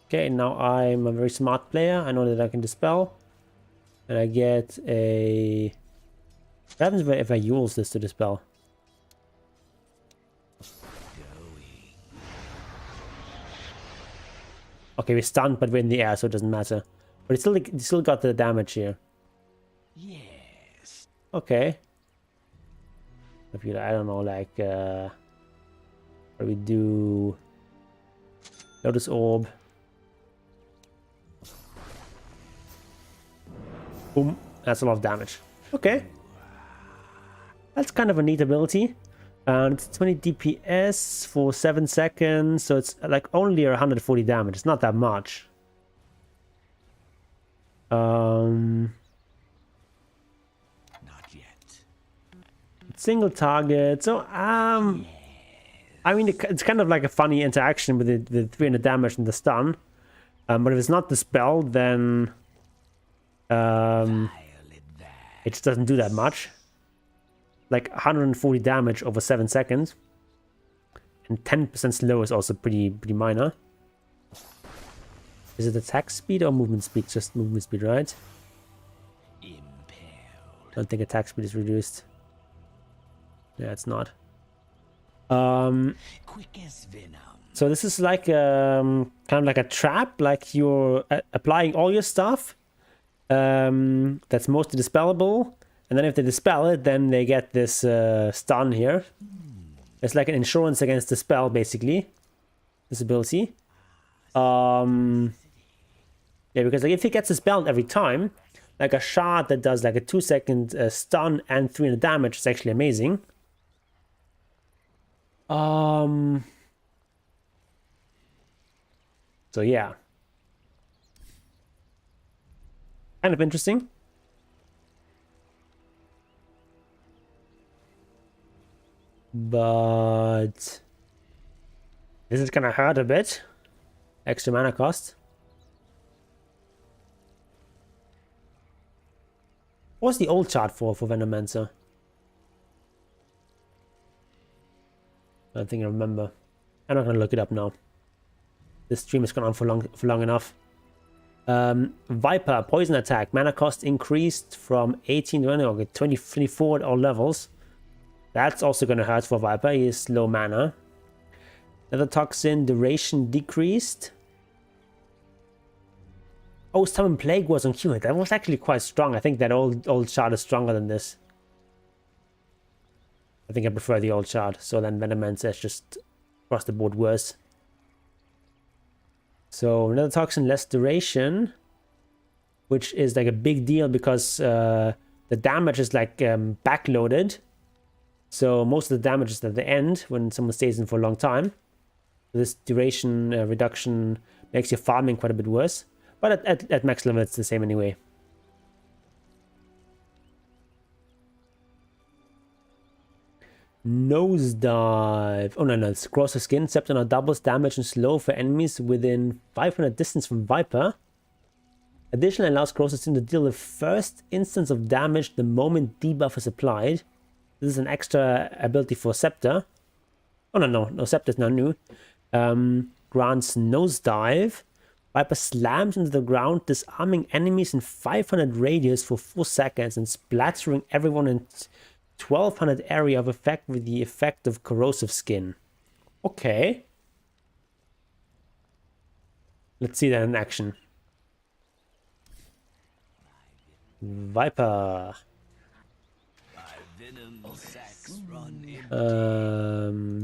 Okay, now I'm a very smart player. I know that I can dispel. And I get a... What happens if I use this to dispel? Okay, we're stunned, but we're in the air, so it doesn't matter. But it's still got the damage here. Yes. Okay. If you, I don't know, like... What do we do? Lotus Orb. Boom. That's a lot of damage. Okay. That's kind of a neat ability. And it's 20 DPS for 7 seconds. So it's like only 140 damage. It's not that much. Not yet. Single target. So, I mean, it's kind of like a funny interaction with the 300 damage and the stun. But if it's not dispelled, then it just doesn't do that much. Like 140 damage over 7 seconds. And 10% slow is also pretty minor. Is it attack speed or movement speed? Just movement speed, right? Impaled. I don't think attack speed is reduced. Yeah, it's not. Quick as venom. So this is like kind of like a trap, like you're applying all your stuff that's mostly dispellable, and then if they dispel it, then they get this stun here. It's like an insurance against the spell, basically. This ability. Yeah, because like if it gets dispelled every time, like a shard that does like a 2-second stun and 300 damage is actually amazing. So yeah. Kind of interesting. But this is gonna hurt a bit. Extra mana cost. What's the old chart for Venomancer? I don't think I remember. I'm not gonna look it up now. This stream has gone on for long enough. Viper, poison attack. Mana cost increased from 18 to 24 at all levels. That's also gonna hurt for Viper. He is low mana. Another toxin, duration decreased. Oh, Summon Plague was on Q. That was actually quite strong. I think that old shard is stronger than this. I think I prefer the old shard. So then Venomancer is just across the board worse. So another toxin, less duration, which is like a big deal because the damage is like backloaded. So most of the damage is at the end when someone stays in for a long time. This duration reduction makes your farming quite a bit worse. But at max level it's the same anyway. Nosedive. Oh no, it's Corrosive Skin. Scepter now doubles damage and slow for enemies within 500 distance from Viper. Additionally allows Corrosive Skin to deal the first instance of damage the moment debuff is applied. This is an extra ability for Scepter. Oh no, Scepter is now new. Grants Nosedive. Viper slams into the ground, disarming enemies in 500 radius for 4 seconds and splattering everyone in 1200 area of effect with the effect of Corrosive Skin. Okay. Let's see that in action. Viper.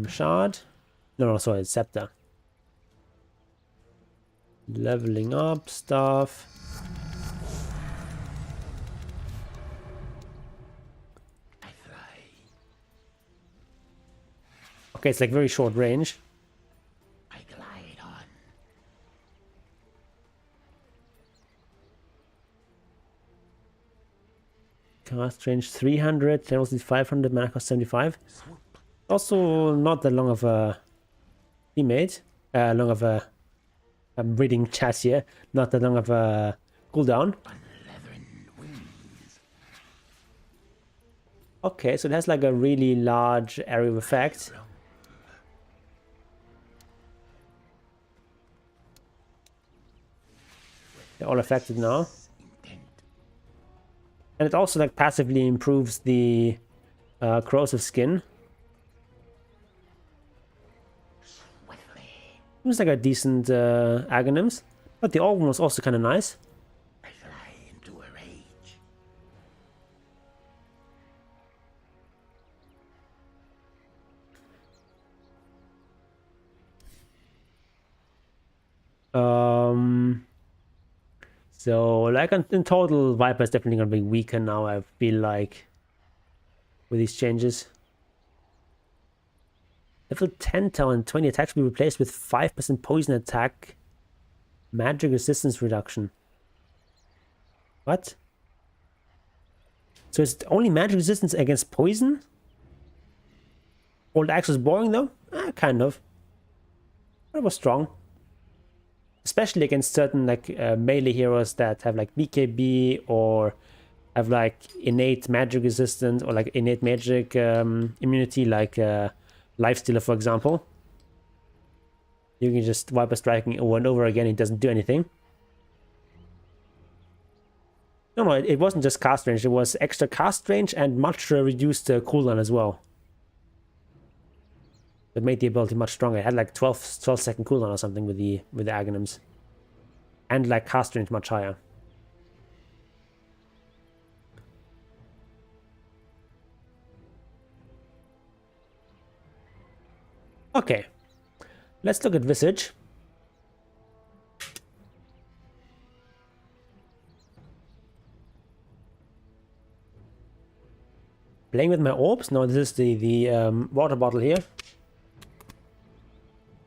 Shard? No, sorry, it's Scepter. Leveling up stuff. Okay, it's like very short range. I glide on. Cast range 300, velocity 500, mana cost 75. Also not that long of a teammate. I'm reading chat here. Not that long of a cooldown. Okay, so it has like a really large area of effect. They're all affected now. And it also like passively improves the Corrosive Skin. It was like a decent Aghanim's, but the Organ was also kind of nice. I fly into a rage. So like in total, Viper is definitely gonna be weaker now, I feel like, with these changes. Level 10 talent, 20 attacks will be replaced with 5% poison attack, magic resistance reduction. What? So it's only magic resistance against poison? Old Axe was boring though? Kind of. But it was strong. Especially against certain like melee heroes that have like BKB or have like innate magic resistance or like innate magic immunity, like Lifestealer, for example. You can just Viper striking over and over again, it doesn't do anything. No, it wasn't just cast range, it was extra cast range and much reduced cooldown as well. That made the ability much stronger. It had like 12 second cooldown or something with the Aghanims. And like cast range much higher. Okay, let's look at Visage. Playing with my orbs? No, this is the water bottle here.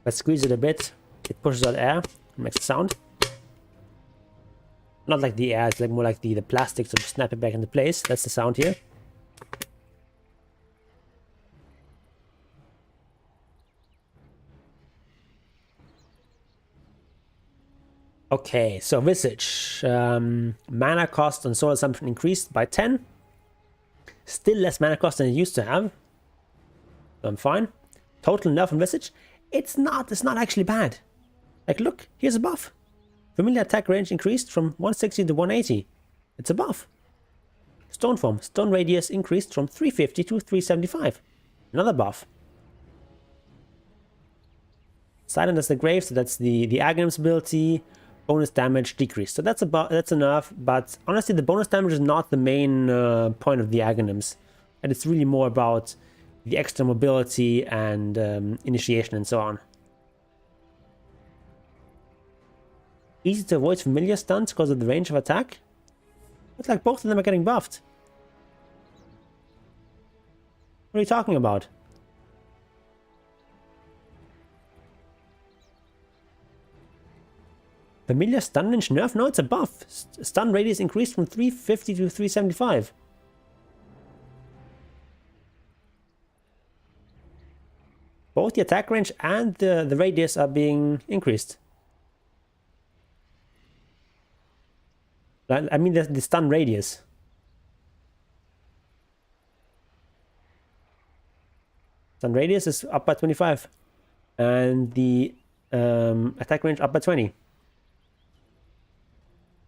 If I squeeze it a bit, it pushes out air, makes a sound. Not like the air, it's like more like the plastic to snap it back into place. That's the sound here. Okay, so Visage. Mana cost on Soul Assumption increased by 10. Still less mana cost than it used to have. So I'm fine. Total nerf on Visage. It's not actually bad. Like, look, here's a buff. Familiar attack range increased from 160 to 180. It's a buff. Stone Form. Stone Radius increased from 350 to 375. Another buff. Silent as the Grave, so that's the Aghanim's ability. Bonus damage decreased. So that's a nerf, but honestly the bonus damage is not the main point of the Aghanims. And it's really more about the extra mobility and initiation and so on. Easy to avoid familiar stunts because of the range of attack. It's like both of them are getting buffed. What are you talking about? Familiar stun range nerf? No, it's a buff. Stun radius increased from 350 to 375. Both the attack range and the radius are being increased. I mean the stun radius. Stun radius is up by 25. And the attack range up by 20.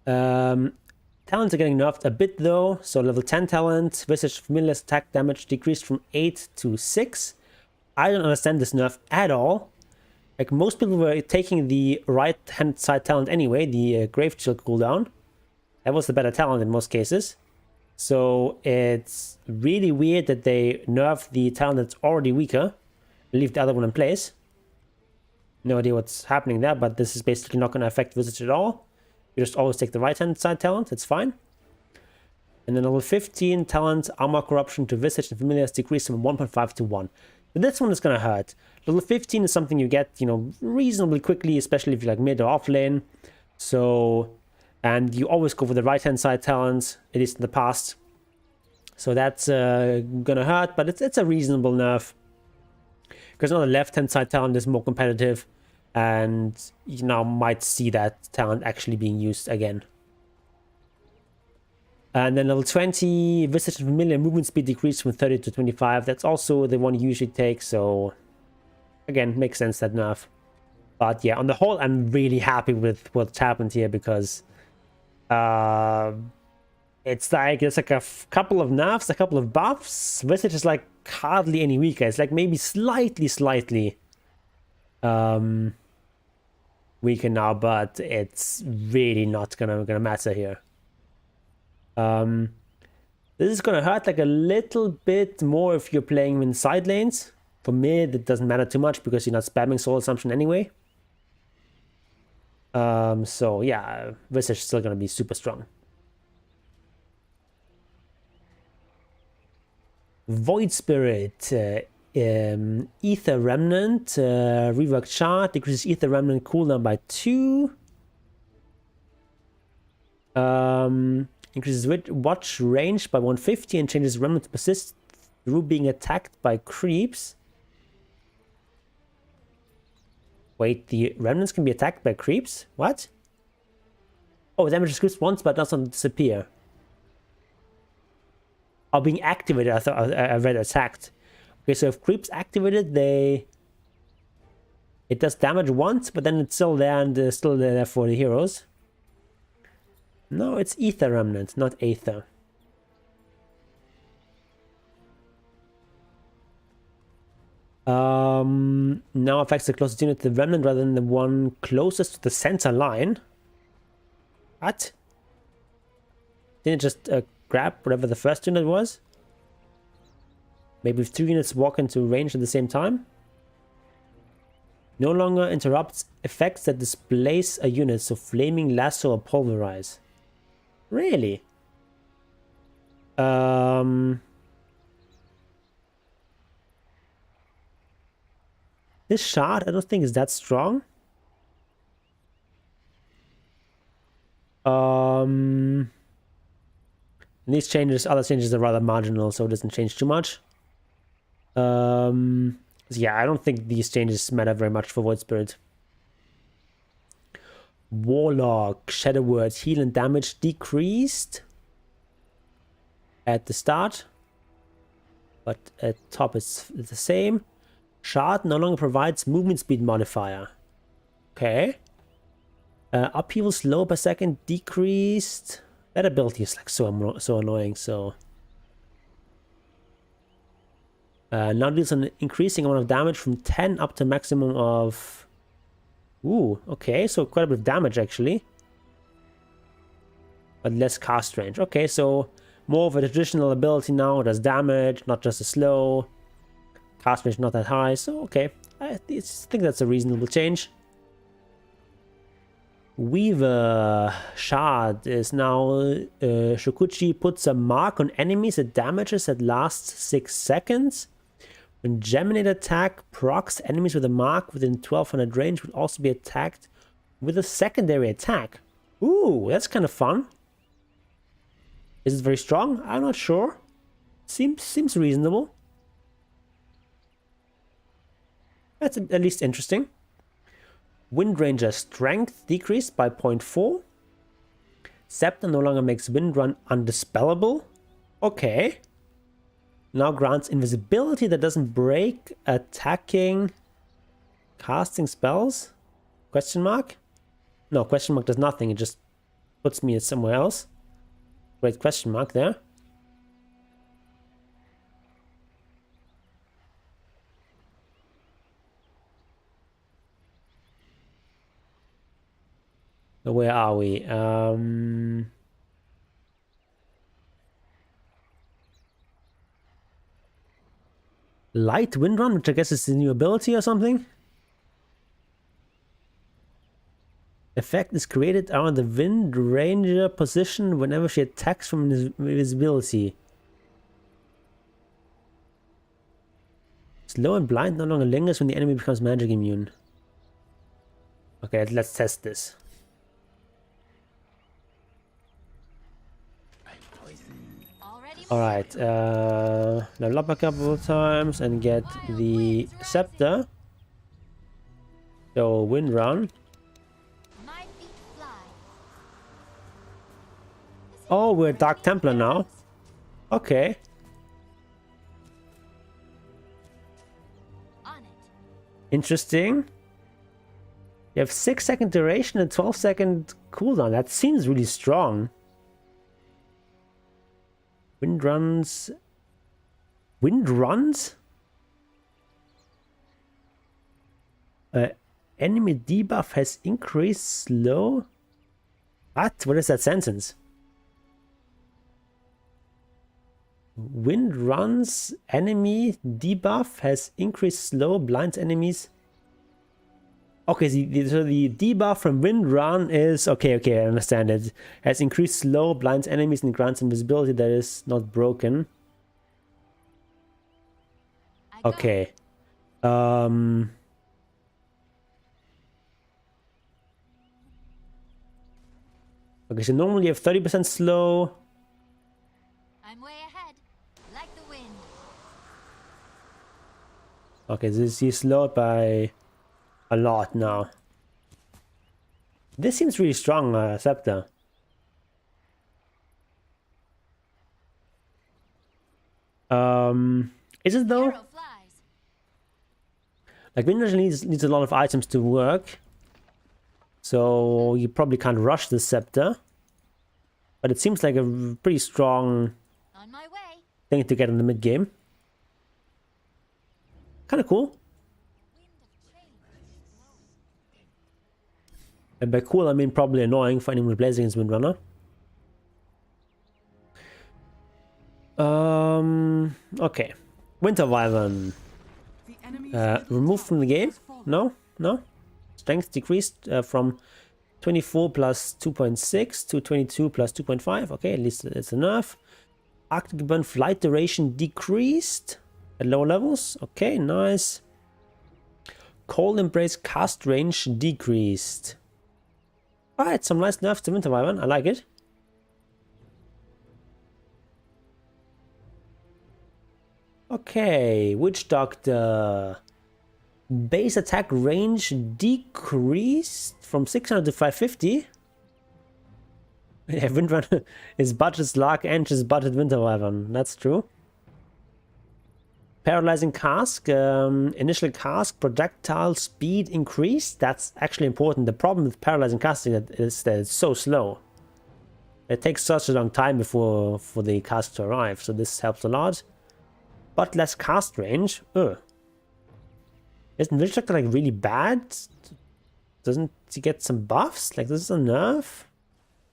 Talents are getting nerfed a bit though. So level 10 talent, Visage Familiar attack damage decreased from 8 to 6. I don't understand this nerf at all. Like most people were taking the right hand side talent anyway, the Grave Chill cooldown. That was the better talent in most cases. So it's really weird that they nerf the talent that's already weaker. Leave the other one in place. No idea what's happening there, but this is basically not going to affect Visage at all. You just always take the right hand side talent, it's fine. And then level 15 talent, Armor Corruption to Visage and Familiar is decreased from 1.5 to 1. But this one is going to hurt. Level 15 is something you get, you know, reasonably quickly, especially if you're like mid or off lane. So, and you always go for the right hand side talents, at least in the past. So that's gonna hurt, but it's a reasonable nerf. Because now the left hand side talent is more competitive. And you now might see that talent actually being used again. And then level 20, Visage and Familiar movement speed decreased from 30 to 25. That's also the one you usually take, so again, makes sense that nerf. But yeah, on the whole, I'm really happy with what's happened here because it's like there's like a couple of nerfs, a couple of buffs. Visage is like hardly any weaker. It's like maybe slightly weaker now, but it's really not gonna matter here. This is gonna hurt like a little bit more if you're playing in side lanes. For mid, it doesn't matter too much because you're not spamming Soul Assumption anyway. So yeah, Visage is still gonna be super strong. Void Spirit, Ether Remnant, reworked shard, decreases Ether Remnant cooldown by 2. Increases watch range by 150 and changes Remnant to persist through being attacked by creeps. Wait, the Remnants can be attacked by creeps? What? Oh, damages creeps once but doesn't disappear. Oh, being activated, I thought I read attacked. Okay, so if creeps activated, it does damage once, but then it's still there and still there for the heroes. No, it's Ether Remnant, not Aether. Now affects the closest unit to the Remnant rather than the one closest to the center line. What? Didn't it just grab whatever the first unit was? Maybe if 2 units walk into range at the same time? No longer interrupts effects that displace a unit, so Flaming Lasso or Pulverize. Really? This shard, I don't think is that strong. These changes, other changes are rather marginal, so it doesn't change too much. So yeah, I don't think these changes matter very much for Void Spirit. Warlock, Shadow Word, heal and damage decreased at the start, but at top it's the same. Shard no longer provides movement speed modifier. Okay. Upheaval slow per second decreased. That ability is like so annoying. So now deals an increasing amount of damage from 10 up to maximum of. Ooh, okay, so quite a bit of damage actually, but less cast range. Okay, so more of a traditional ability now. Does damage, not just a slow. Cast range not that high. So okay, I think that's a reasonable change. Weaver Shard is now Shokuchi puts a mark on enemies that damages that lasts 6 seconds. When Geminate attack procs, enemies with a mark within 1200 range will also be attacked with a secondary attack. Ooh, that's kind of fun. Is it very strong? I'm not sure. Seems reasonable. That's at least interesting. Wind Ranger strength decreased by 0.4. Scepter no longer makes Wind Run undispellable. Okay. Now grants invisibility that doesn't break attacking casting spells? Question mark? No, question mark does nothing. It just puts me somewhere else. Great question mark there. So where are we? Light Wind Run, which I guess is the new ability or something. Effect is created around the Wind Ranger position whenever she attacks from invisibility. Slow and blind no longer lingers when the enemy becomes magic immune. Okay, let's test this. Alright, level up a couple of times and get the scepter. So, Wind Run. Oh, we're Dark Templar now. Okay. Interesting. You have 6-second duration and 12-second cooldown. That seems really strong. Wind runs. Wind runs? Enemy debuff has increased slow? What? What is that sentence? Wind runs, enemy debuff has increased slow, blinds enemies. Okay, so the debuff from Wind Run is... Okay, I understand it. Has increased slow, blinds enemies, and grants invisibility that is not broken. Okay. Okay, so normally you have 30% slow. I'm way ahead, like the wind. Okay, this is slowed by... a lot now. This seems really strong, Scepter. Is it though? Like Wind Ranger needs a lot of items to work, so you probably can't rush the Scepter. But it seems like a pretty strong thing to get in the mid game. Kind of cool. And by cool, I mean probably annoying for anyone who plays against Windrunner. Okay. Winter Wyvern. Removed from the game? No? Strength decreased from 24 plus 2.6 to 22 plus 2.5. Okay, at least it's a nerf. Arctic Burn flight duration decreased at lower levels. Okay, nice. Cold Embrace cast range decreased. Alright, some nice nerfs to Winter Wyvern. I like it. Okay, Witch Doctor. Base attack range decreased from 600 to 550. Yeah, Windrun is budget Lark and his budget Winter Wyvern. That's true. Paralyzing Cask. Initial Cask projectile speed increased. That's actually important. The problem with Paralyzing Cask is that it's so slow. It takes such a long time for the cask to arrive, so this helps a lot. But less cast range. Ugh. Isn't Witch Doctor like really bad? Doesn't he get some buffs? Like, this is a nerf?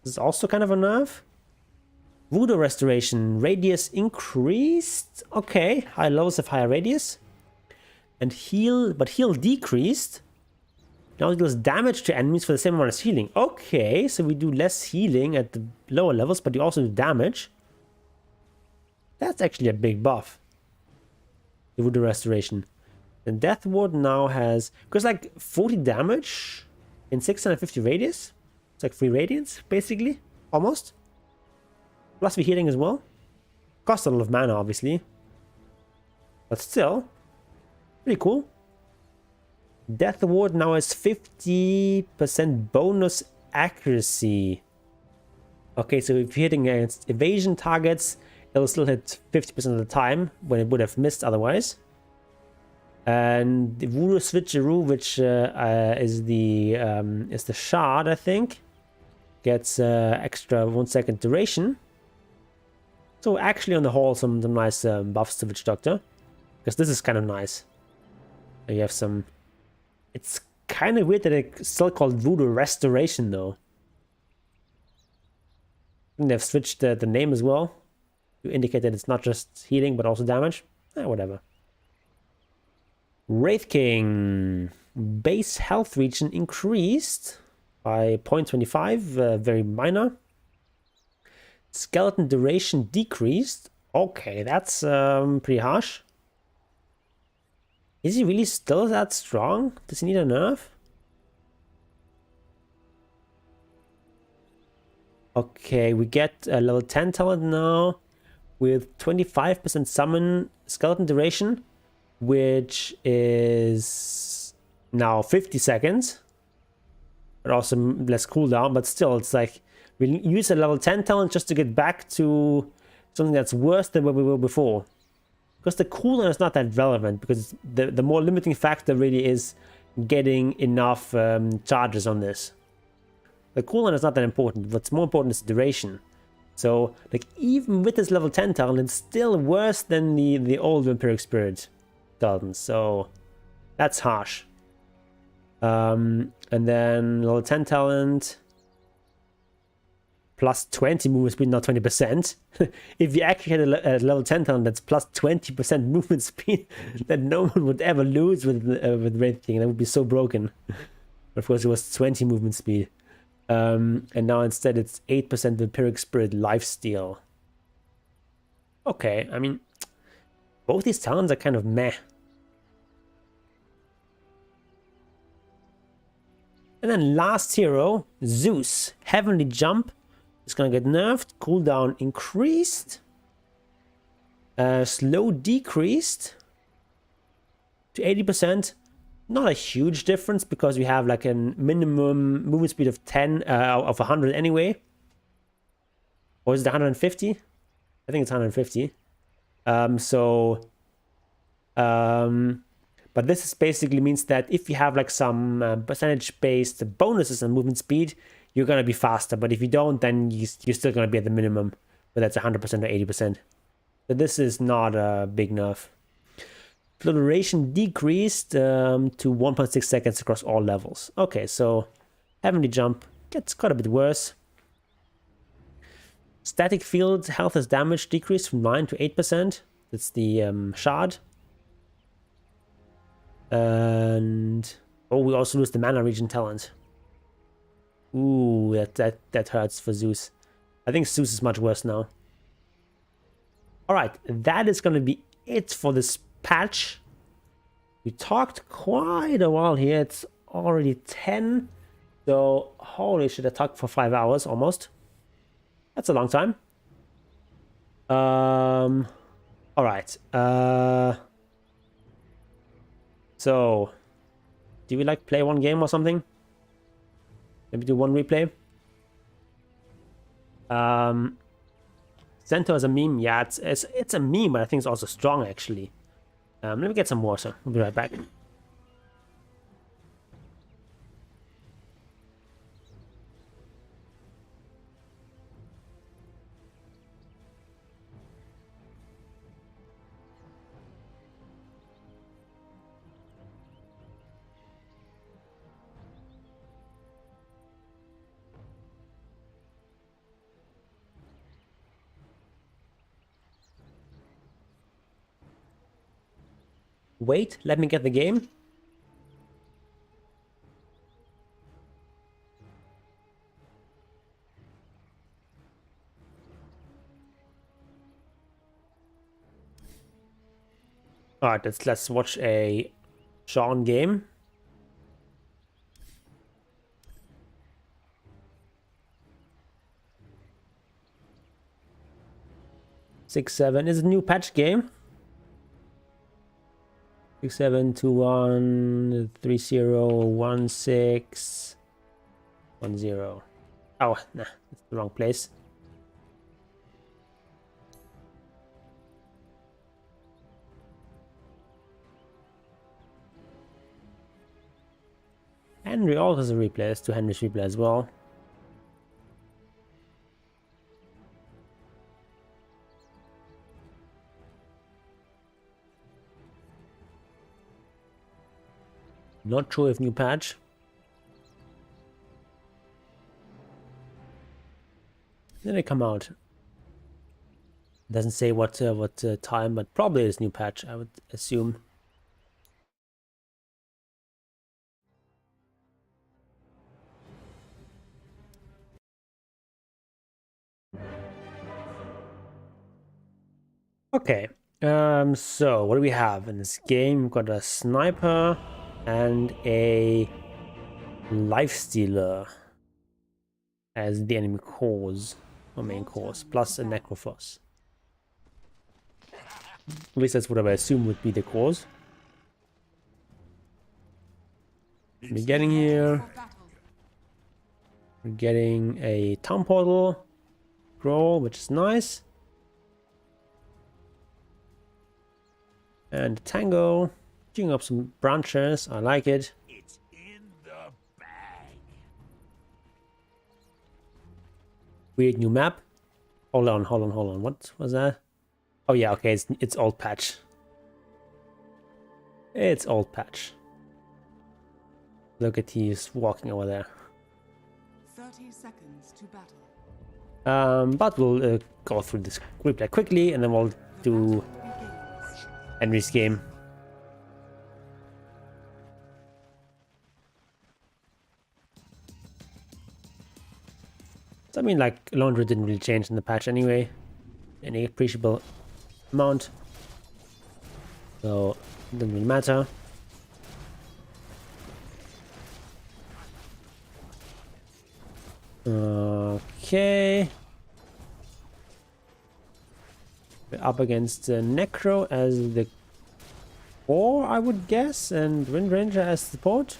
This is also kind of a nerf. Voodoo Restoration. Radius increased. Okay, high lows have higher radius. And heal, but heal decreased. Now it deals damage to enemies for the same amount as healing. Okay, so we do less healing at the lower levels, but you also do damage. That's actually a big buff. The Voodoo Restoration. And Death Ward now has, because like 40 damage in 650 radius. It's like 3 radiance, basically. Almost. Plus we're healing as well. Costs a lot of mana, obviously. But still, pretty cool. Death Ward now has 50% bonus accuracy. Okay, so if you're hitting against evasion targets, it'll still hit 50% of the time when it would have missed otherwise. And the Voodoo Switcheroo, which is the shard, I think, gets extra 1 second duration. So actually, on the whole, some nice buffs to Witch Doctor, because this is kind of nice. You have some. It's kind of weird that it's still called Voodoo Restoration, though. And they've switched the name as well to indicate that it's not just healing but also damage. Whatever. Wraith King. Base health region increased by 0.25, very minor. Skeleton duration decreased. Okay, that's pretty harsh. Is he really still that strong? Does he need a nerf? Okay, we get a level 10 talent now with 25% summon skeleton duration, which is now 50 seconds. But also less cooldown, but still, it's like we use a level 10 talent just to get back to something that's worse than where we were before. Because the cooldown is not that relevant, because the more limiting factor really is getting enough charges on this. The cooldown is not that important. What's more important is the duration. So, like, even with this level 10 talent, it's still worse than the old Vampiric Spirit talent. So, that's harsh. And then level 10 talent plus 20 movement speed, not 20%. If you actually had a level 10 talent that's plus 20% movement speed, that no one would ever lose with Wraith King. That would be so broken. But of course, it was 20 movement speed. And now instead it's 8% Vampiric Spirit lifesteal. Okay, I mean, both these talents are kind of meh. And then last hero, Zeus. Heavenly Jump is gonna get nerfed. Cooldown increased. Slow decreased to 80%. Not a huge difference because we have like a minimum movement speed of 100 anyway. Or is it 150? I think it's 150. But this is basically means that if you have like some percentage-based bonuses on movement speed, you're gonna be faster. But if you don't, then you're still gonna be at the minimum. But that's 100% or 80%. So this is not a big nerf. Flow duration decreased to 1.6 seconds across all levels. Okay, so Heavenly Jump gets quite a bit worse. Static Field health as damage decreased from 9 to 8%. That's the shard. And we also lose the mana region talent. Ooh, that hurts for Zeus. I think Zeus is much worse now. Alright, that is gonna be it for this patch. We talked quite a while here. It's already 10. So, holy shit, I talked for 5 hours almost. That's a long time. Alright. So, do we like play one game or something? Maybe do one replay? Centaur is a meme. Yeah, it's a meme, but I think it's also strong actually. Let me get some water. We'll be right back. Wait, let me get the game. Alright, let's watch a Sean game. Six, 7 is a new patch game. 6721 301610. Oh, nah, that's the wrong place. Henry also has a replay. Let's do Henry's replay as well. Not sure if new patch. Did it come out? Doesn't say what time, but probably it's new patch, I would assume. Okay. So what do we have in this game? We've got a sniper and a lifestealer as the enemy cause, or main cause, plus a necrophos. At least that's what I assume would be the cause. We're getting here. We're getting a town portal scroll, which is nice. And tango, chewing up some branches. I like it. It's in the bag. Weird new map. Hold on. What was that? Oh yeah, okay, it's old patch. It's old patch. Look at he's walking over there. 30 seconds to battle. But we'll go through this replay quickly, and then we'll do Henry's game. So, I mean, like, laundry didn't really change in the patch anyway. Any appreciable amount. So, it doesn't really matter. Okay. We're up against Necro as the core, I would guess, and Wind Ranger as support.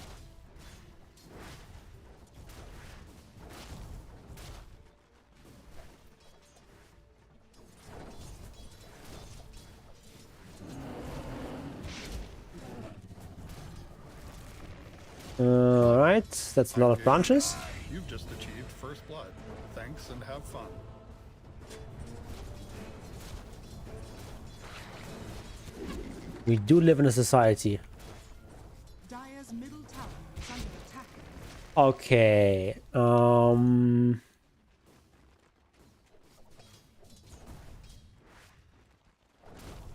Alright, that's a lot of branches. You've just achieved first blood. Thanks and have fun. We do live in a society. Dire's middle tower is under attack. Okay.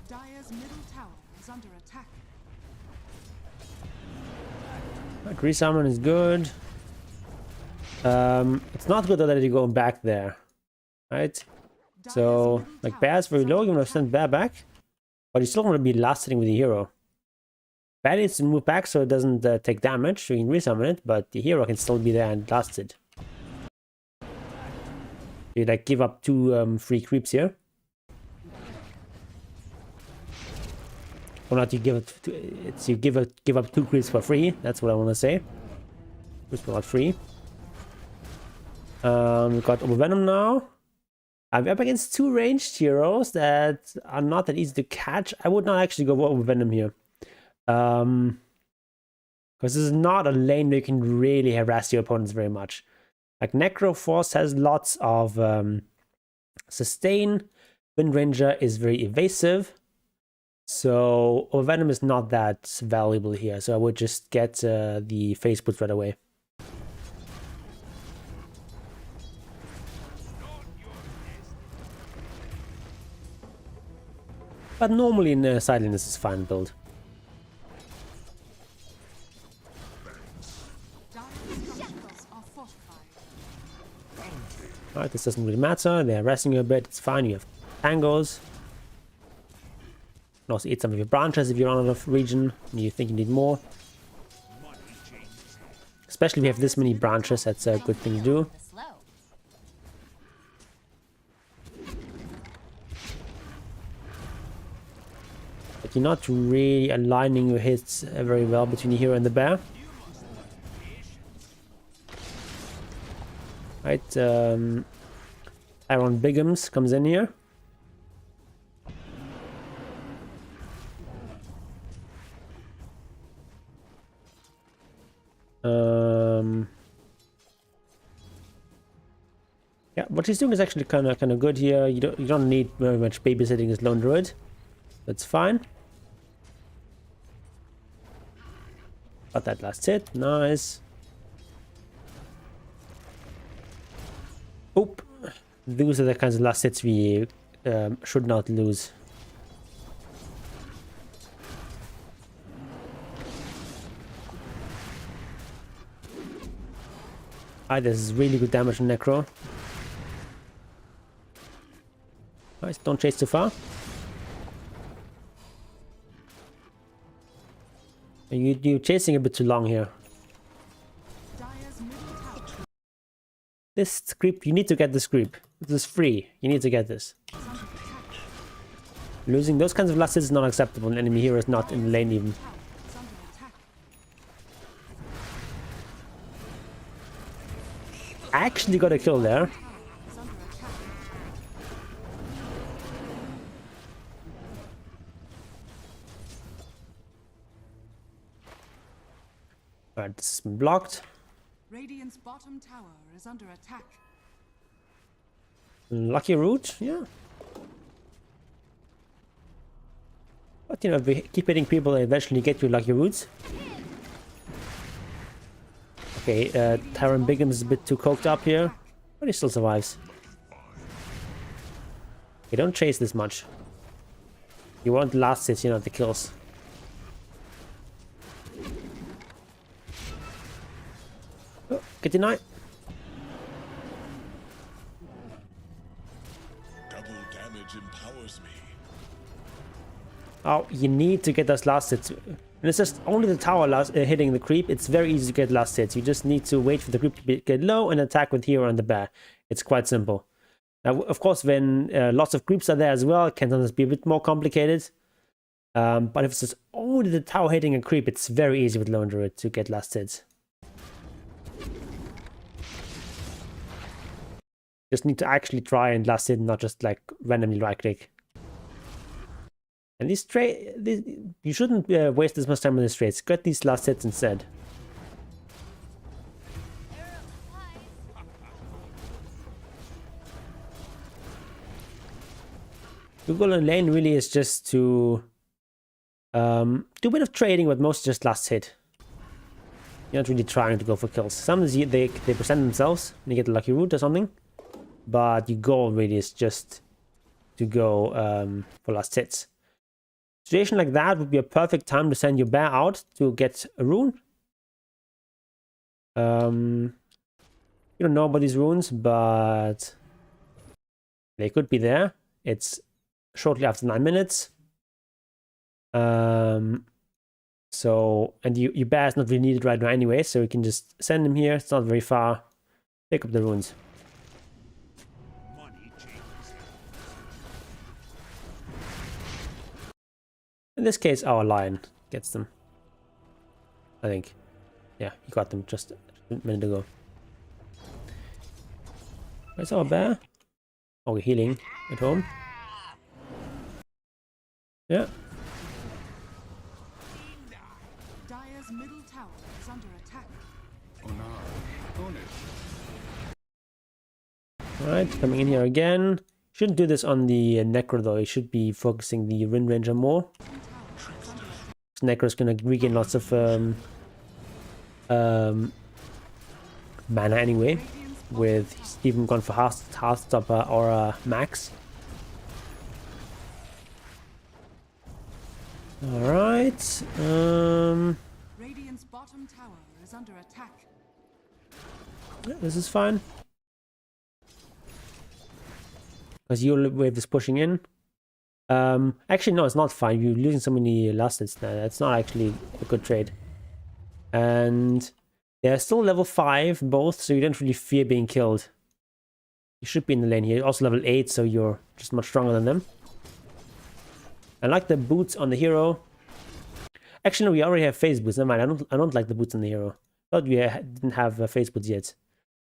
Dire's middle tower is under attack. Grease Armor is good. It's not good that you're going back there. Right? So, like, Bear's very low, you want to send Bear back. But you still want to be last hitting with the hero. Bear needs to move back so it doesn't take damage, so you can resummon it, but the hero can still be there and blast it. You like give up 2 free creeps here. Or not, you give it. It's you give up 2 creeps for free. That's what I want to say. Creeps not free. We've got Venom now. I'm up against 2 ranged heroes that are not that easy to catch. I would not actually go Venom here. Because this is not a lane where you can really harass your opponents very much. Like Necro Force has lots of sustain. Wind Ranger is very evasive. So Venom is not that valuable here. So I would just get the Phase Boots right away. But normally in Sideline this is fine build. Alright, this doesn't really matter. They're harassing you a bit. It's fine. You have tangles. You can also eat some of your branches if you're out of region and you think you need more. Especially if you have this many branches, that's a good thing to do. But you're not really aligning your hits very well between the hero and the bear. Right, Iron Bigums comes in here. Yeah, what he's doing is actually kind of good here. You don't need very much babysitting this lone druid. That's fine. Got that last hit, nice. Oop. Those are the kinds of last hits we should not lose. This is really good damage on Necro. Nice, don't chase too far. You're chasing a bit too long here. This creep, you need to get this creep. This is free. You need to get this. Losing those kinds of last hits is not acceptable. An enemy hero is not in the lane even. I actually got a kill there. Alright, this has been blocked. Radiant's bottom tower is under attack. Lucky route, yeah. But you know, if we keep hitting people, eventually get you lucky routes. Okay, Tyron Bigham is a bit too coked up here, but he still survives. Okay, don't chase this much. You want the last hits, you know, the kills. Oh, get denied. Double damage empowers me. Oh, you need to get those last hits. And it's just only the tower hitting the creep. It's very easy to get last hits. You just need to wait for the creep to get low and attack with hero and the bear. It's quite simple. Now, of course, when lots of creeps are there as well, it can sometimes be a bit more complicated. But if it's just only the tower hitting a creep, it's very easy with Lone Druid to get last hits. Just need to actually try and last hit, not just like randomly right click. And these you shouldn't waste as much time on these trades. Get these last hits instead. Your goal in lane really is just to do a bit of trading, but most just last hit. You're not really trying to go for kills. Sometimes they present themselves and you get a lucky root or something, but your goal really is just to go for last hits. Situation like that would be a perfect time to send your bear out to get a rune. You don't know about these runes, but they could be there. It's shortly after 9 minutes. So So, and your bear is not really needed right now anyway, so you can just send him here. It's not very far. Pick up the runes. In this case, our lion gets them. I think. Yeah, he got them just a minute ago. Where's our bear? Oh, we're healing at home. Yeah. Dire's middle tower is under attack. Alright, coming in here again. Shouldn't do this on the Necro though. He should be focusing the Rin Ranger more. Necro's gonna regain lots of mana anyway. With he's even gone for Hearthstopper or Max. Alright. Radiant's bottom tower is under attack. Yeah, this is fine. Because your wave is pushing in. Actually, no, it's not fine. You're losing so many lasteds now. That's not actually a good trade. And they're still level 5 both, so you don't really fear being killed. You should be in the lane here. You're also level 8, so you're just much stronger than them. I like the boots on the hero. Actually, no, we already have phase boots. Never mind. I don't like the boots on the hero. Thought we didn't have phase boots yet.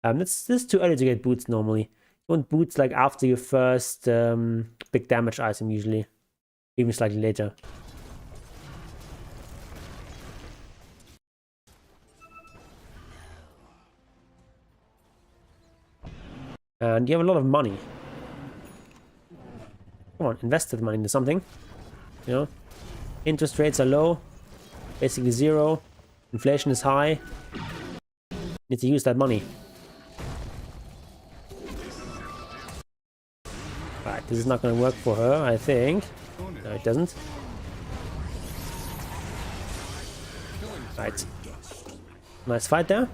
This is too early to get boots normally. You want boots like after your first big damage item usually, even slightly later. And you have a lot of money. Come on, invest the money into something. You know, interest rates are low, basically 0. Inflation is high. Need to use that money. Right, this is not going to work for her, I think. No, it doesn't. Right. Nice fight there.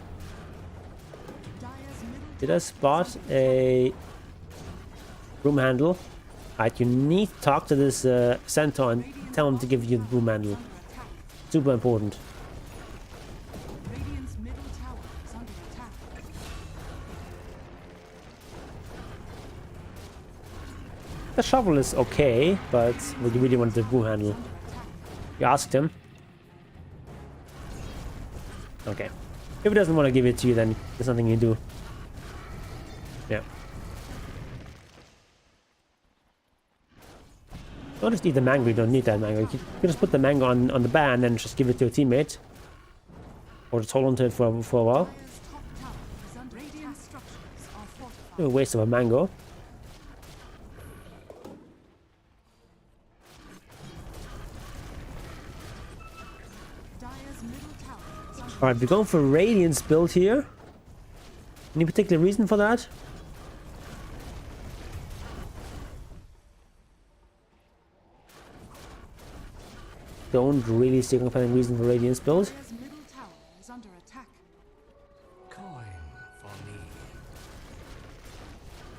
Did I spot a broom handle? Right, you need to talk to this centaur and tell him to give you the broom handle. Super important. Radiant's middle tower is under attack. The shovel is okay, but we really want the broom handle. You asked him. Okay. If he doesn't want to give it to you, then there's nothing you do. Yeah. Don't just eat the mango, you don't need that mango. You can just put the mango on the bear and then just give it to your teammate. Or just hold on to it for a while. No waste of a mango. Alright, we're going for Radiance build here. Any particular reason for that? Don't really see a compelling reason for Radiance build.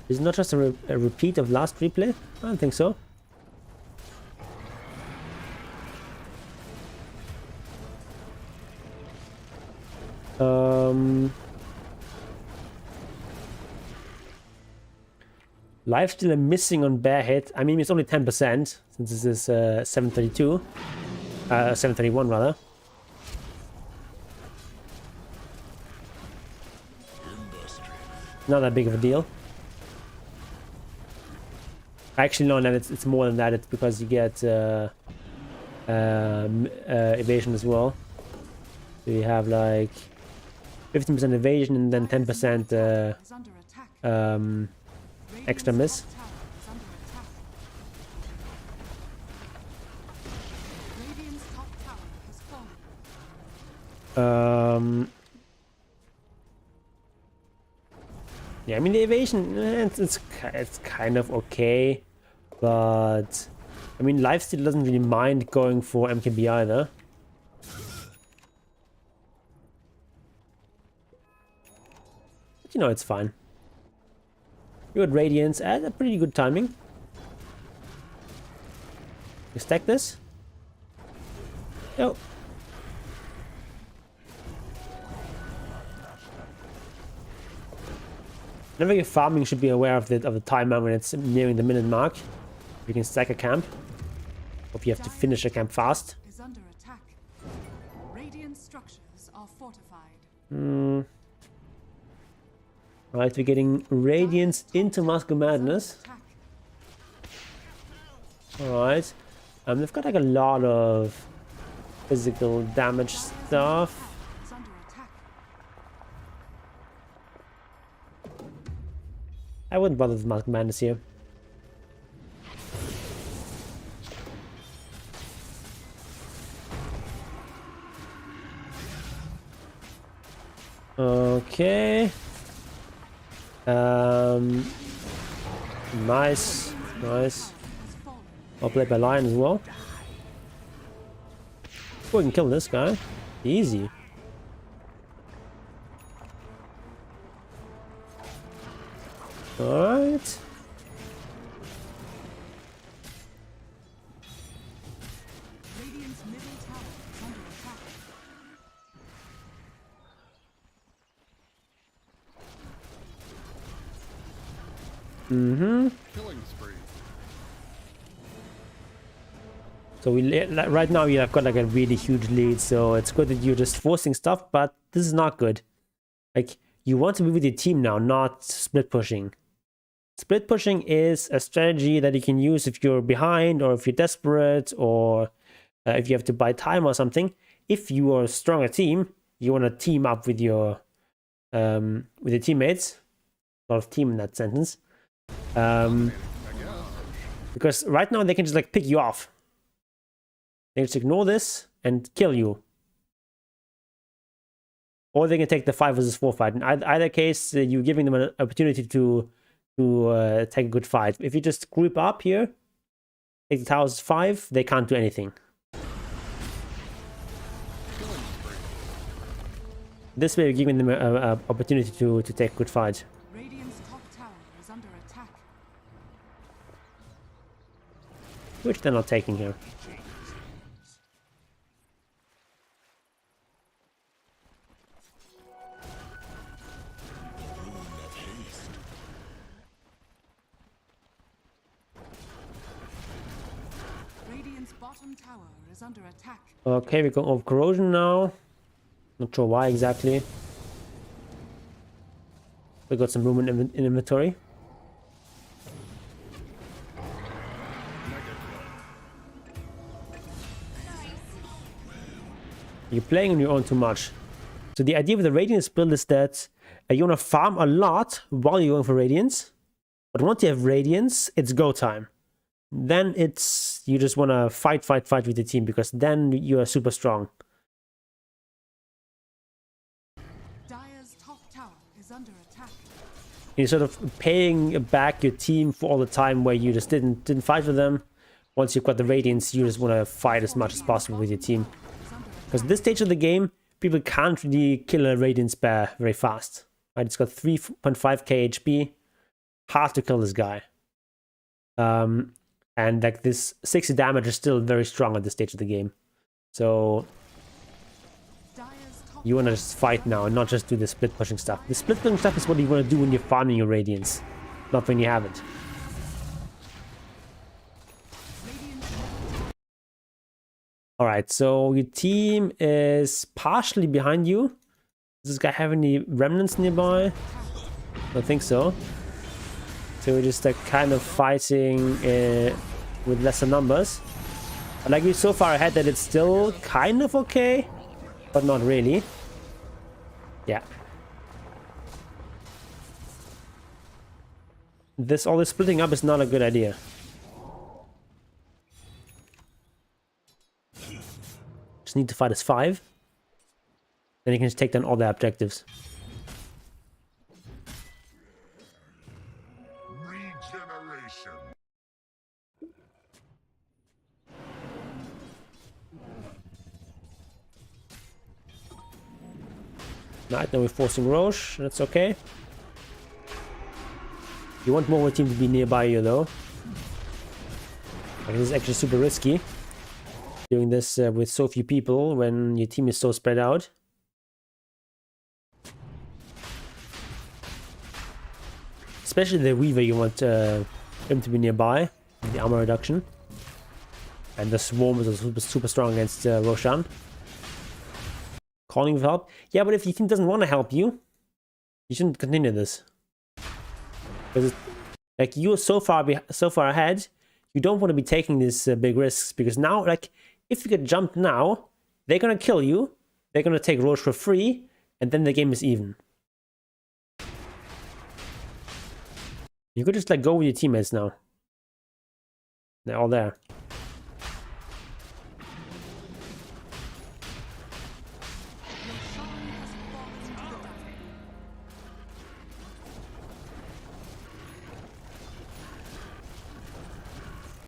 Is it not just a repeat of last replay? I don't think so. Lifesteal I'm missing on bear hit. I mean, it's only 10% since this is 732. 731 rather. Not that big of a deal. Actually, no, it's more than that. It's because you get evasion as well. So you have like 15% evasion and then 10% extra miss. Yeah, I mean the evasion, it's kind of okay, but I mean lifesteal doesn't really mind going for MKB either. But you know, it's fine. You got Radiance at a pretty good timing. You stack this? Yep. Whenever you're farming, you should be aware of the timer when it's nearing the minute mark. You can stack a camp. Hope you have to finish a camp fast. Is under attack. Radiant structures are fortified. Right, we're getting Radiance into Mask of Madness. Alright. They've got like a lot of physical damage stuff. Is under attack. I wouldn't bother with Mask of Madness here. Okay. Nice. I'll play by Lion as well. We can kill this guy. Easy. Alright. Radiant's middle tower is under attack. Killing spree. So right now you've got like a really huge lead, so it's good that you're just forcing stuff, but this is not good. Like, you want to be with your team now, not split pushing. Split pushing is a strategy that you can use if you're behind, or if you're desperate, or if you have to buy time or something. If you are a stronger team, you want to team up with your teammates. A lot of team in that sentence. Because right now they can just like pick you off. They just ignore this and kill you. Or they can take the 5 versus 4 fight. In either case, you're giving them an opportunity to take a good fight. If you just group up here, take the towers 5, they can't do anything. This way you're giving them an opportunity to take a good fight. Radiant's top tower is under attack. Which they're not taking here. Radiant's bottom tower is under attack. Okay, we go off corrosion now. Not sure why exactly. We got some room in inventory. You're playing on your own too much. So the idea with the Radiance build is that you want to farm a lot while you're going for Radiance. But once you have Radiance, it's go time. Then it's, you just want to fight with the team, because then you are super strong. Dire's top tower is under attack. You're sort of paying back your team for all the time where you just didn't fight with them. Once you've got the Radiance, you just want to fight as much as possible with your team. Because at this stage of the game, people can't really kill a Radiance bear very fast. Right? It's got 3.5k HP. Hard to kill this guy. And like this 60 damage is still very strong at this stage of the game. So you want to just fight now and not just do the split pushing stuff. The split pushing stuff is what you want to do when you're farming your Radiance, not when you have it. Alright, so your team is partially behind you. Does this guy have any remnants nearby? I don't think so. So we're just like kind of fighting with lesser numbers. But like we're so far ahead that it's still kind of okay, but not really. Yeah. All this splitting up is not a good idea. Just need to fight as 5. Then you can just take down all the objectives. Regeneration. Right, now we're forcing Roche. That's okay. You want more of a team to be nearby you though. Like, this is actually super risky. Doing this with so few people when your team is so spread out. Especially the Weaver, you want him to be nearby. The armor reduction. And the Swarm is also super strong against Roshan. Calling for help. Yeah, but if your team doesn't want to help you, you shouldn't continue this. Because like you're so far ahead, you don't want to be taking these big risks. Because now, like, if you get jumped now, they're gonna kill you. They're gonna take Roche for free, and then the game is even. You could just like go with your teammates now. They're all there.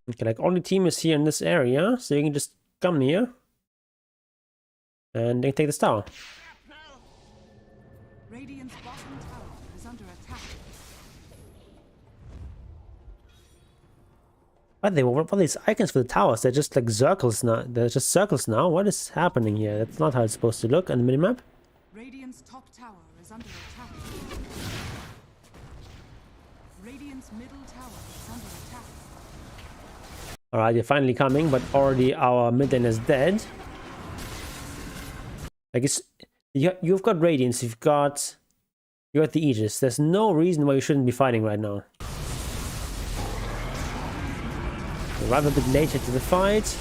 Okay, like all the team is here in this area, so you can just come here. And they can take this tower. Radiant's bottom tower is under attack. What are these icons for the towers? They're just like circles now. They're just circles now. What is happening here? That's not how it's supposed to look on the minimap. Radiant's top tower is under attack. Radiant's middle tower is under attack. Alright, you're finally coming, but already our mid lane is dead. I guess you've got Radiance, you've got the Aegis. There's no reason why you shouldn't be fighting right now. We're rather a bit later to the fight,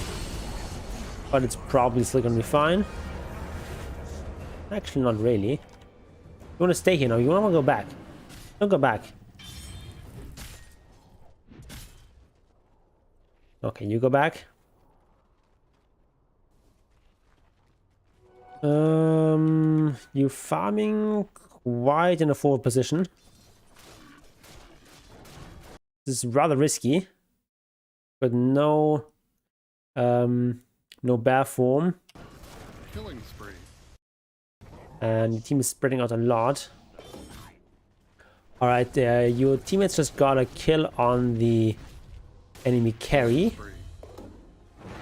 but it's probably still gonna be fine. Actually, not really. You want to stay here now. You want to go back. Don't go back. Okay, you go back. You're farming quite in a forward position. This is rather risky, but no bear form. Killing spree. And the team is spreading out a lot. Alright, your teammates just got a kill on the enemy carry.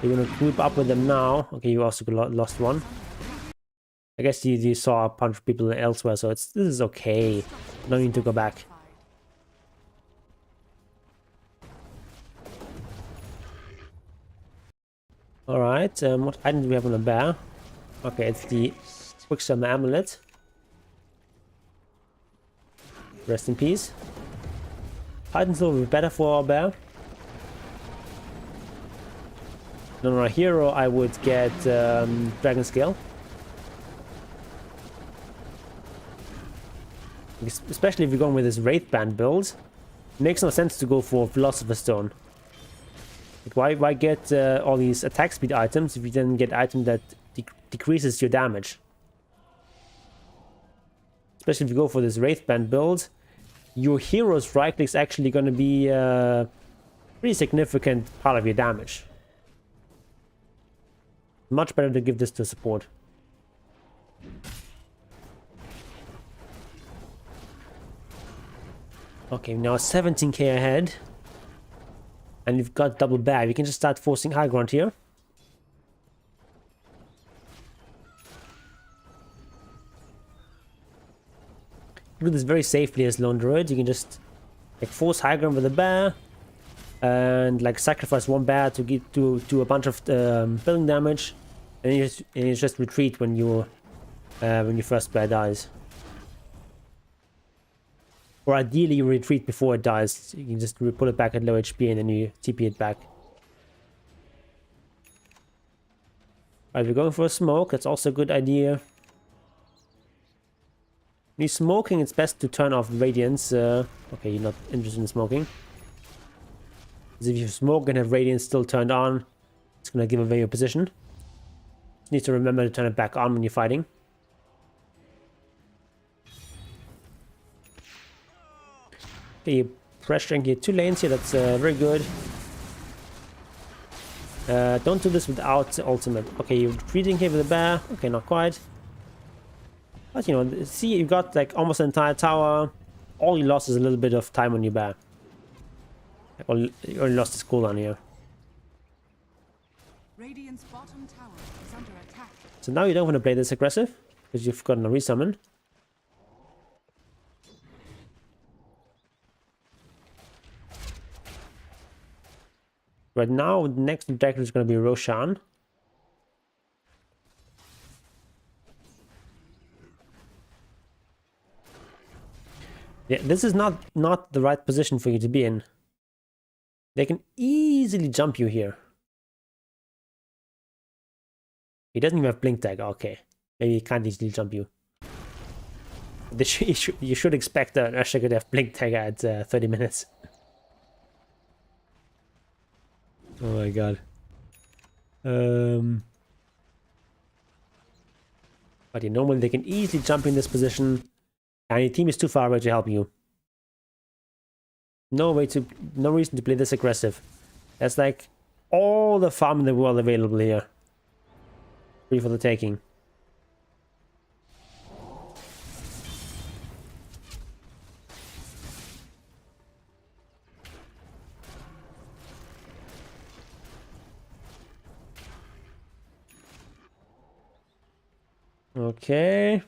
You're gonna group up with them now. Okay, you also lost one. I guess you saw a bunch of people elsewhere, so this is okay. No need to go back. Alright, what item do we have on the bear? Okay, it's the Quicksum Amulet. Rest in peace. Titan's will be better for our bear. On our hero, I would get Dragon Scale. Especially if you're going with this Wraith Band build. It makes no sense to go for Philosopher's Stone. Like why get all these attack speed items if you then get item that decreases your damage? Especially if you go for this Wraith Band build, your hero's right click is actually going to be a pretty significant part of your damage. Much better to give this to support. Okay, now 17k ahead. And you've got double bag. We can just start forcing high ground here. Do this very safely as lone druid. You can just like force high ground with a bear and like sacrifice one bear to get to a bunch of building damage, and you just retreat when your first bear dies. Or ideally you retreat before it dies. You can just pull it back at low HP and then you TP it back. Alright, we're going for a smoke. That's also a good idea. When you're smoking, it's best to turn off Radiance. Okay, you're not interested in smoking. Because if you smoke and have Radiance still turned on, it's going to give away your position. You need to remember to turn it back on when you're fighting. Okay, you're pressuring your two lanes here. That's very good. Don't do this without ultimate. Okay, you're retreating here with a bear. Okay, not quite. But you know, see, you got like almost an entire tower. All you lost is a little bit of time on your bear. You only lost his cooldown here. Radiant's bottom tower is under attack. So now you don't want to play this aggressive because you've gotten a resummon. Right now, the next objective is going to be Roshan. Yeah, this is not the right position for you to be in. They can easily jump you here. He doesn't even have blink tag. Okay, maybe he can't easily jump you. You should expect that Usher could have blink tag at 30 minutes. Oh my god. But yeah, normally they can easily jump in this position, and your team is too far away to help you. No reason to play this aggressive. There's like all the farm in the world available here. Free for the taking. Okay.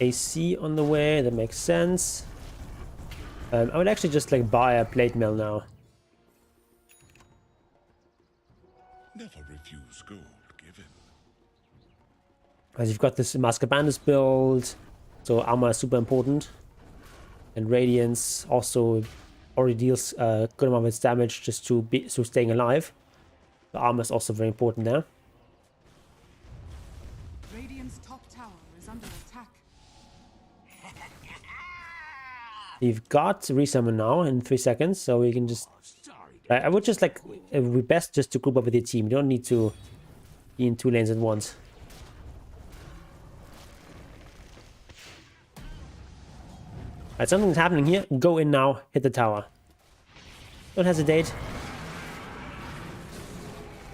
AC on the way, that makes sense. I would actually just like buy a plate mill now. Never refuse gold given. As you've got this Mask of Bandits build, so armor is super important. And Radiance also already deals a good amount of its damage just to staying alive. The armor is also very important there. Radiant's top tower is under attack. You've got resummon now in 3 seconds, so we can just... I would just like... It would be best just to group up with your team. You don't need to be in 2 lanes at once. Alright, something's happening here. Go in now. Hit the tower. Don't hesitate.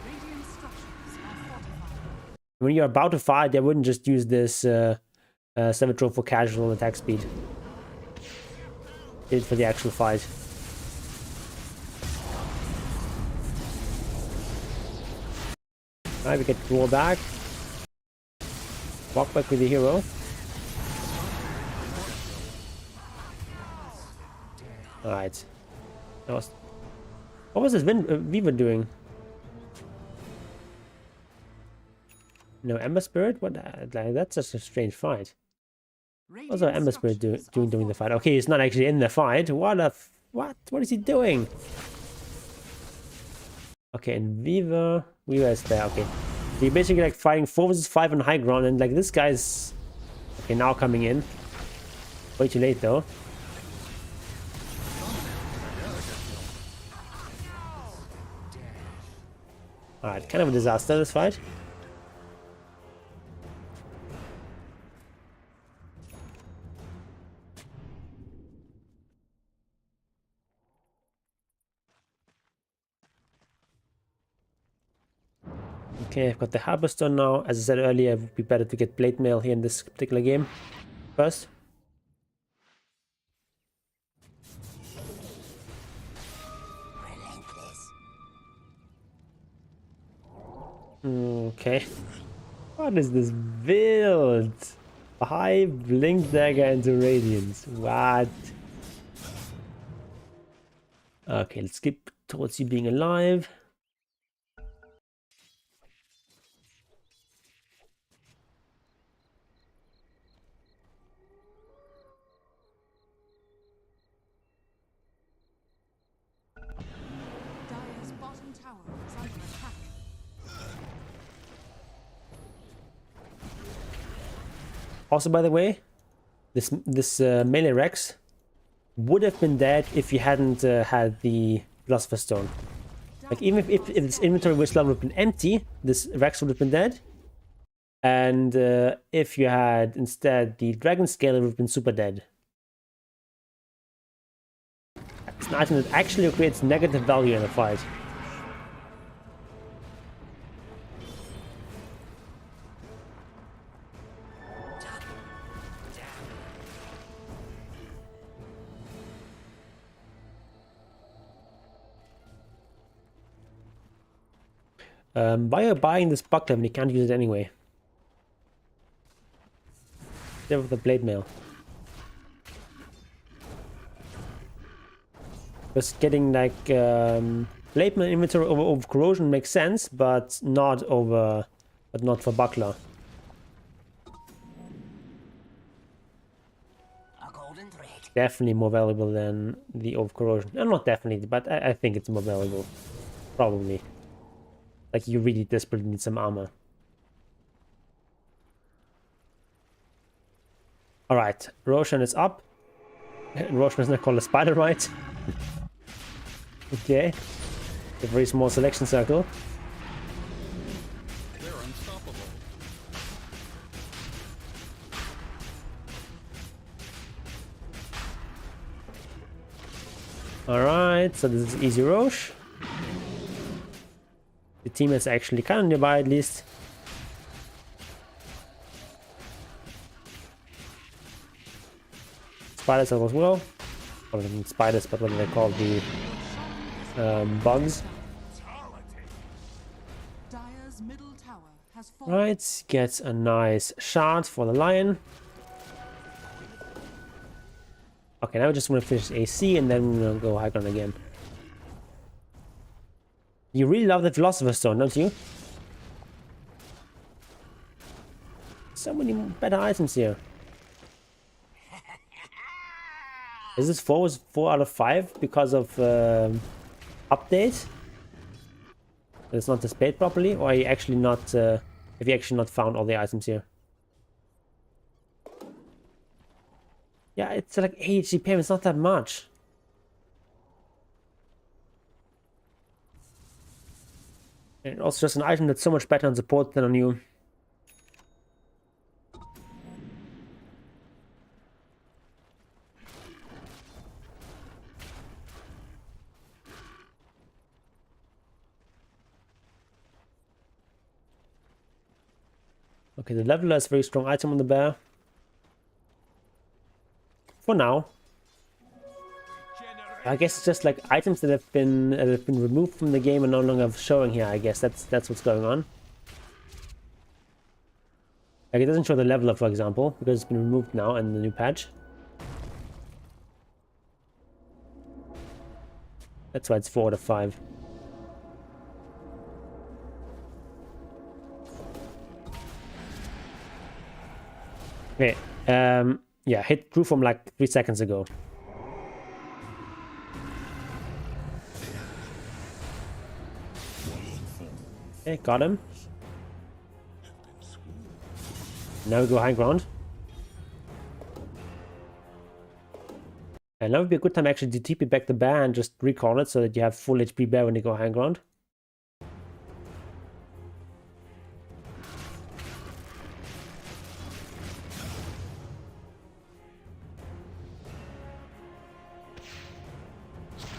Radiant structures are fortified. When you're about to fight, I wouldn't just use this Semitro for casual attack speed. It for the actual fight. Alright, we get roll back. Walk back with the hero. Alright. What was this Viva doing? No, Ember Spirit? What? That's just a strange fight. What's our Ember Spirit doing during the fight? Okay, he's not actually in the fight. What is he doing? Okay, and Viva is there. Okay, so you're basically like fighting 4 versus 5 on high ground, and like this guy's okay now coming in. Way too late though. Alright, kind of a disaster this fight. Okay, I've got the Harborstone now. As I said earlier, it would be better to get Blade Mail here in this particular game first. Okay. What is this build? 5 Blink Dagger into Radiance. What? Okay, let's skip towards you being alive. Dire's bottom tower is under attack. Also, by the way, this melee Rex would have been dead if you hadn't had the Philosopher's Stone. Like, even if its inventory wish level would have been empty, this Rex would have been dead. And if you had instead the Dragon Scale, it would have been super dead. It's an item that actually creates negative value in a fight. Why are you buying this buckler when you can't use it anyway? there with the blade mail? Just getting like blade mail inventory over corrosion makes sense, but not for buckler. A golden thread. Definitely more valuable than the over corrosion. No, not definitely, but I think it's more valuable. Probably. Like you really desperately need some armor. Alright, Roshan is up. Roshan is not called a spider, right? Okay. A very small selection circle. They're unstoppable. Alright, so this is easy Rosh. The team is actually kind of nearby at least. Spiders as well. Or not spiders, but what do they call the bugs? Dire's middle tower has fallen. Right, gets a nice shard for the lion. Okay, now we just want to finish AC and then we're gonna go high ground again. You really love the Philosopher's Stone, don't you? So many better items here. Is this 4 out of 5 because of update? It's not displayed properly, or are you actually not? Have you actually not found all the items here? Yeah, it's like 8 GPM. It's not that much. And also just an item that's so much better on support than on you. Okay, the Leveler is a very strong item on the bear. For now. I guess it's just like items that have been removed from the game and no longer showing here. I guess that's what's going on. Like it doesn't show the Leveler, for example, because it's been removed now in the new patch. That's why it's 4 out of 5. Okay, yeah, hit grew from like 3 seconds ago. Okay, got him. Now we go high ground. And now would be a good time actually to TP back the bear and just recall it so that you have full HP bear when you go high ground.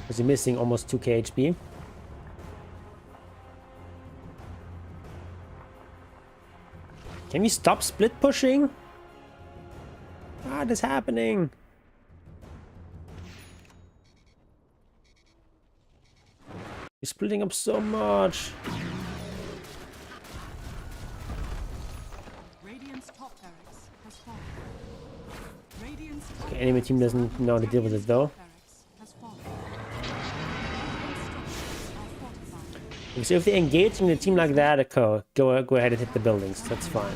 Because you're missing almost 2k HP. Can you stop split pushing? What is happening? You're splitting up so much. Radiant's top barracks has fallen. Radiant's top Okay, enemy team doesn't know how to deal with it though. barracks has fallen. Radiant structures are fortified. Okay, so if they engage in a team like that, go ahead and hit the buildings. That's fine.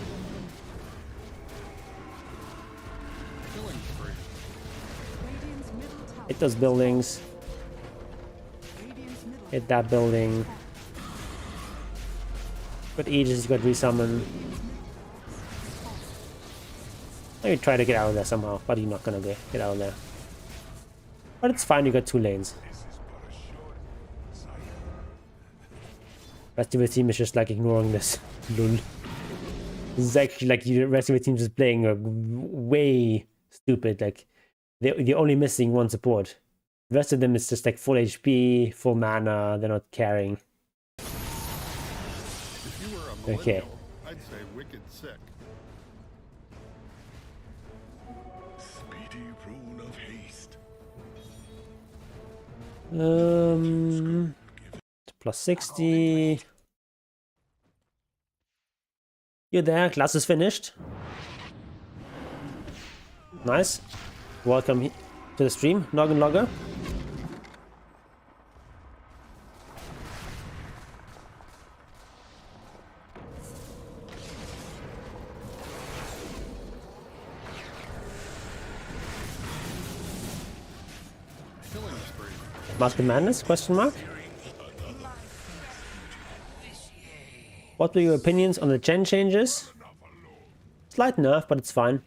Killing spree. Radiant's middle tower. Hit those buildings. Radiant's middle Hit that building. Got Aegis, got resummon. Maybe try to get out of there somehow, but you're not gonna get out of there. But it's fine, you got 2 lanes. Rest of the team is just like ignoring this. Lol. This is actually like the rest of the team just playing way stupid. Like they're only missing 1 support. The rest of them is just like full HP, full mana. They're not caring. If you were a Okay. millennial, I'd say wicked sick. Speedy rune of haste. Plus 60. You're there. Class is finished. Nice. Welcome to the stream, Noggin Logger. Killing spree. Master Madness? Question mark. What were your opinions on the gen changes? Slight nerf, but it's fine.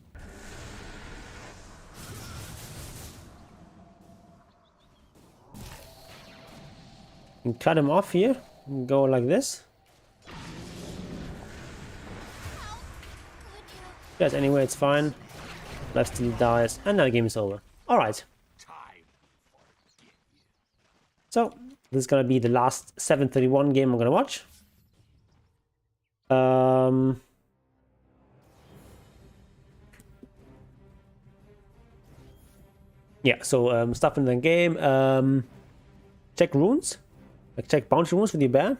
You can cut him off here and go like this. Yes, anyway, it's fine. Lifesteal dies, and now the game is over. Alright. So, this is gonna be the last 7:31 game I'm gonna watch. Yeah, so stuff in the game. Check runes. Like check bounty runes with your bear.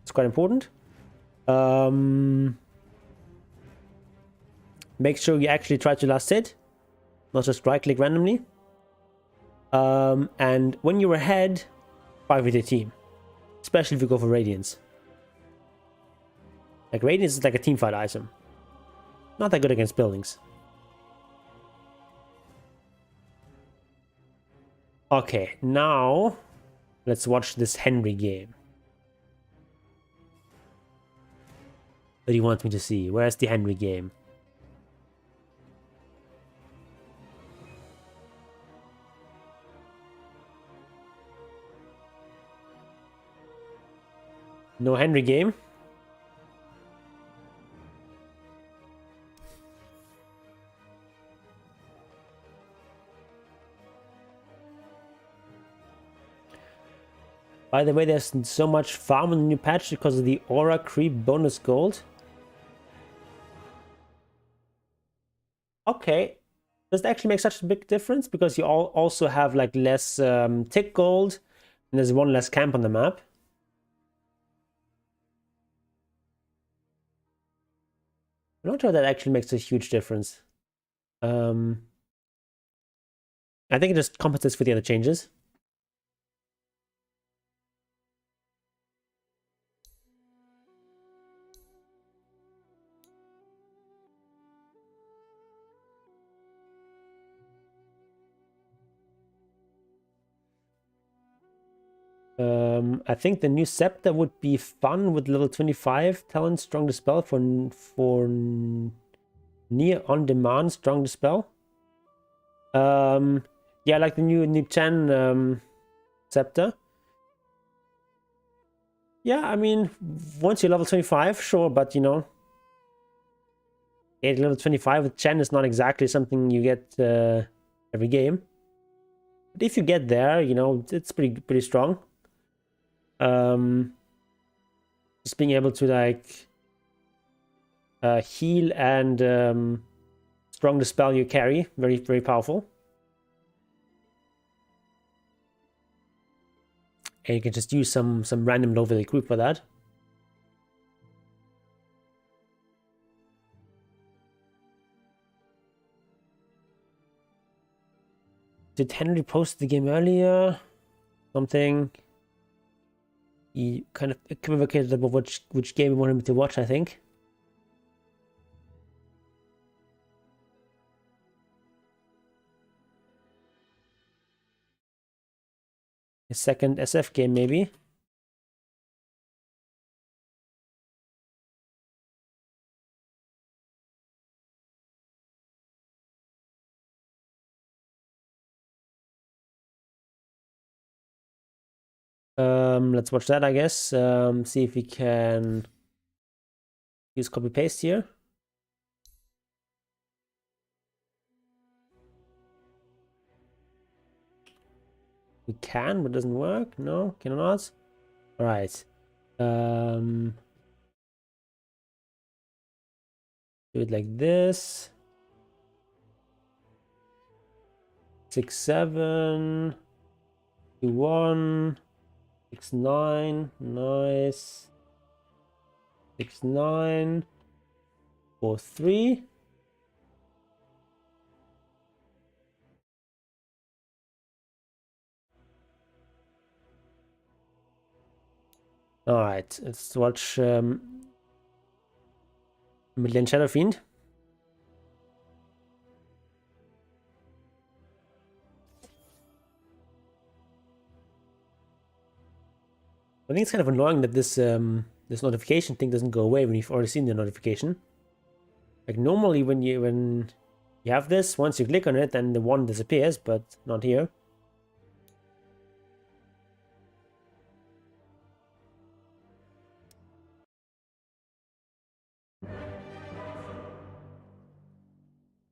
It's quite important. Make sure you actually try to last hit, not just right click randomly. And when you're ahead, fight with your team, especially if you go for Radiance. Like Radiance is like a teamfight item. Not that good against buildings. Okay, now let's watch this Henry game. What do you want me to see? Where's the Henry game? No Henry game? By the way, there's so much farm in the new patch because of the aura creep bonus gold. Okay. Does it actually make such a big difference? Because you also have like less tick gold and there's one less camp on the map. I'm not sure that actually makes a huge difference. I think it just compensates for the other changes. I think the new scepter would be fun with level 25 talent strong dispel for near on demand strong dispel. Yeah, like the new 10 scepter. Yeah, I mean, once you're level 25, sure, but you know, level 25 with Chen is not exactly something you get every game. But if you get there, you know, it's pretty strong. Just being able to like heal and strong dispel your carry, very powerful. And you can just use some random low value creep for that. Did Henry post the game earlier? Something. He kind of equivocated about which game he wanted me to watch, I think. A second SF game, maybe. Let's watch that, I guess. See if we can use copy paste here. We can, but it doesn't work. No, cannot. All right. Do it like this. 6, 7, 2, 1. 6, 9, nice. 6, 9, 4, 3. Alright, let's watch Midland Shadow Fiend. I think it's kind of annoying that this this notification thing doesn't go away when you've already seen the notification. Like normally when you have this, once you click on it, then the one disappears, but not here.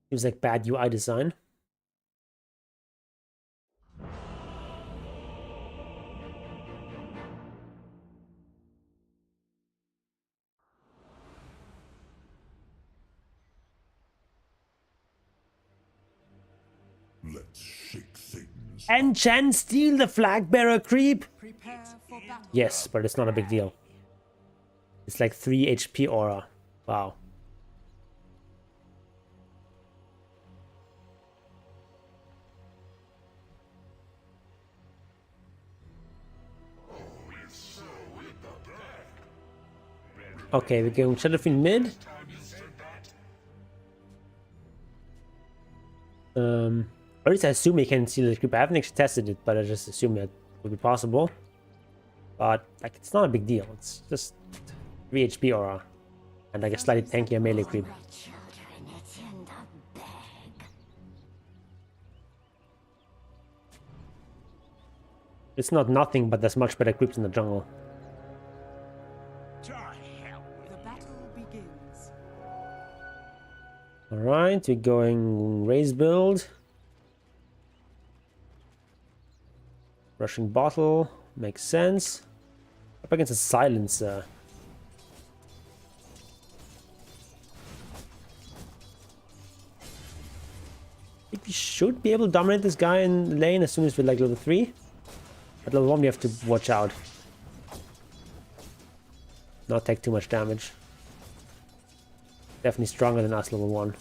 Seems like bad UI design. Let's shake Satan's. Enchant steal the Flagbearer creep! Prepare for battle. Yes, but it's not a big deal. It's like 3 HP aura. Wow. Okay, we're going Shadow Fiend mid. Or at least I assume you can steal the creep. I haven't actually tested it, but I just assume that would be possible. But like, it's not a big deal. It's just 3 HP aura and like a slightly tankier melee creep. It's not nothing, but there's much better creeps in the jungle. The battle begins. Alright, we're going raise build. Rushing bottle, makes sense. Up against a silencer. I think we should be able to dominate this guy in lane as soon as we're like level 3. At level 1 we have to watch out. Not take too much damage. Definitely stronger than us level 1.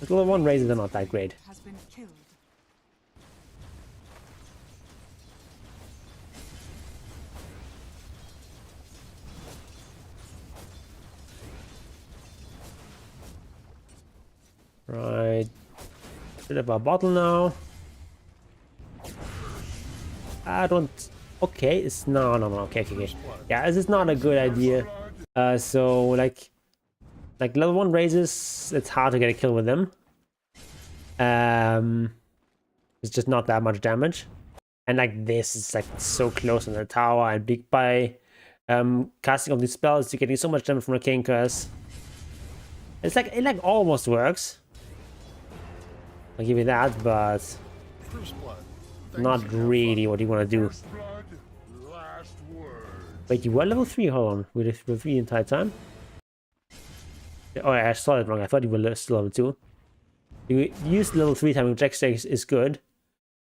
But level 1 raises are not that great. Has been killed. Right. Bit of a bottle now. I don't... Okay, it's... No. Okay. Yeah, this is not a good idea. So, like level 1 raises, it's hard to get a kill with them. It's just not that much damage. And like this is like so close on the tower, and by casting all these spells, you're getting so much damage from Arcane Curse. It's like, it like almost works. I'll give you that, but First blood. not really what you want to do. Blood, last word. Wait, you were level 3? Hold on. Were you level 3 the entire time? Oh, I saw it wrong. I thought you were still level 2. You used level 3 time, which actually is good.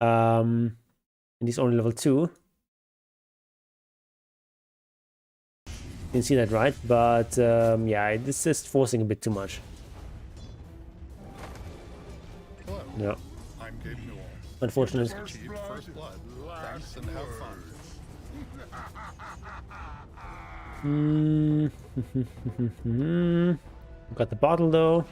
And he's only level 2. You can see that, right? But yeah, this is forcing a bit too much. Hello. Yeah, I'm Gabe Newell. unfortunate. Achieved first blood. Thanks and have fun. Got the bottle though.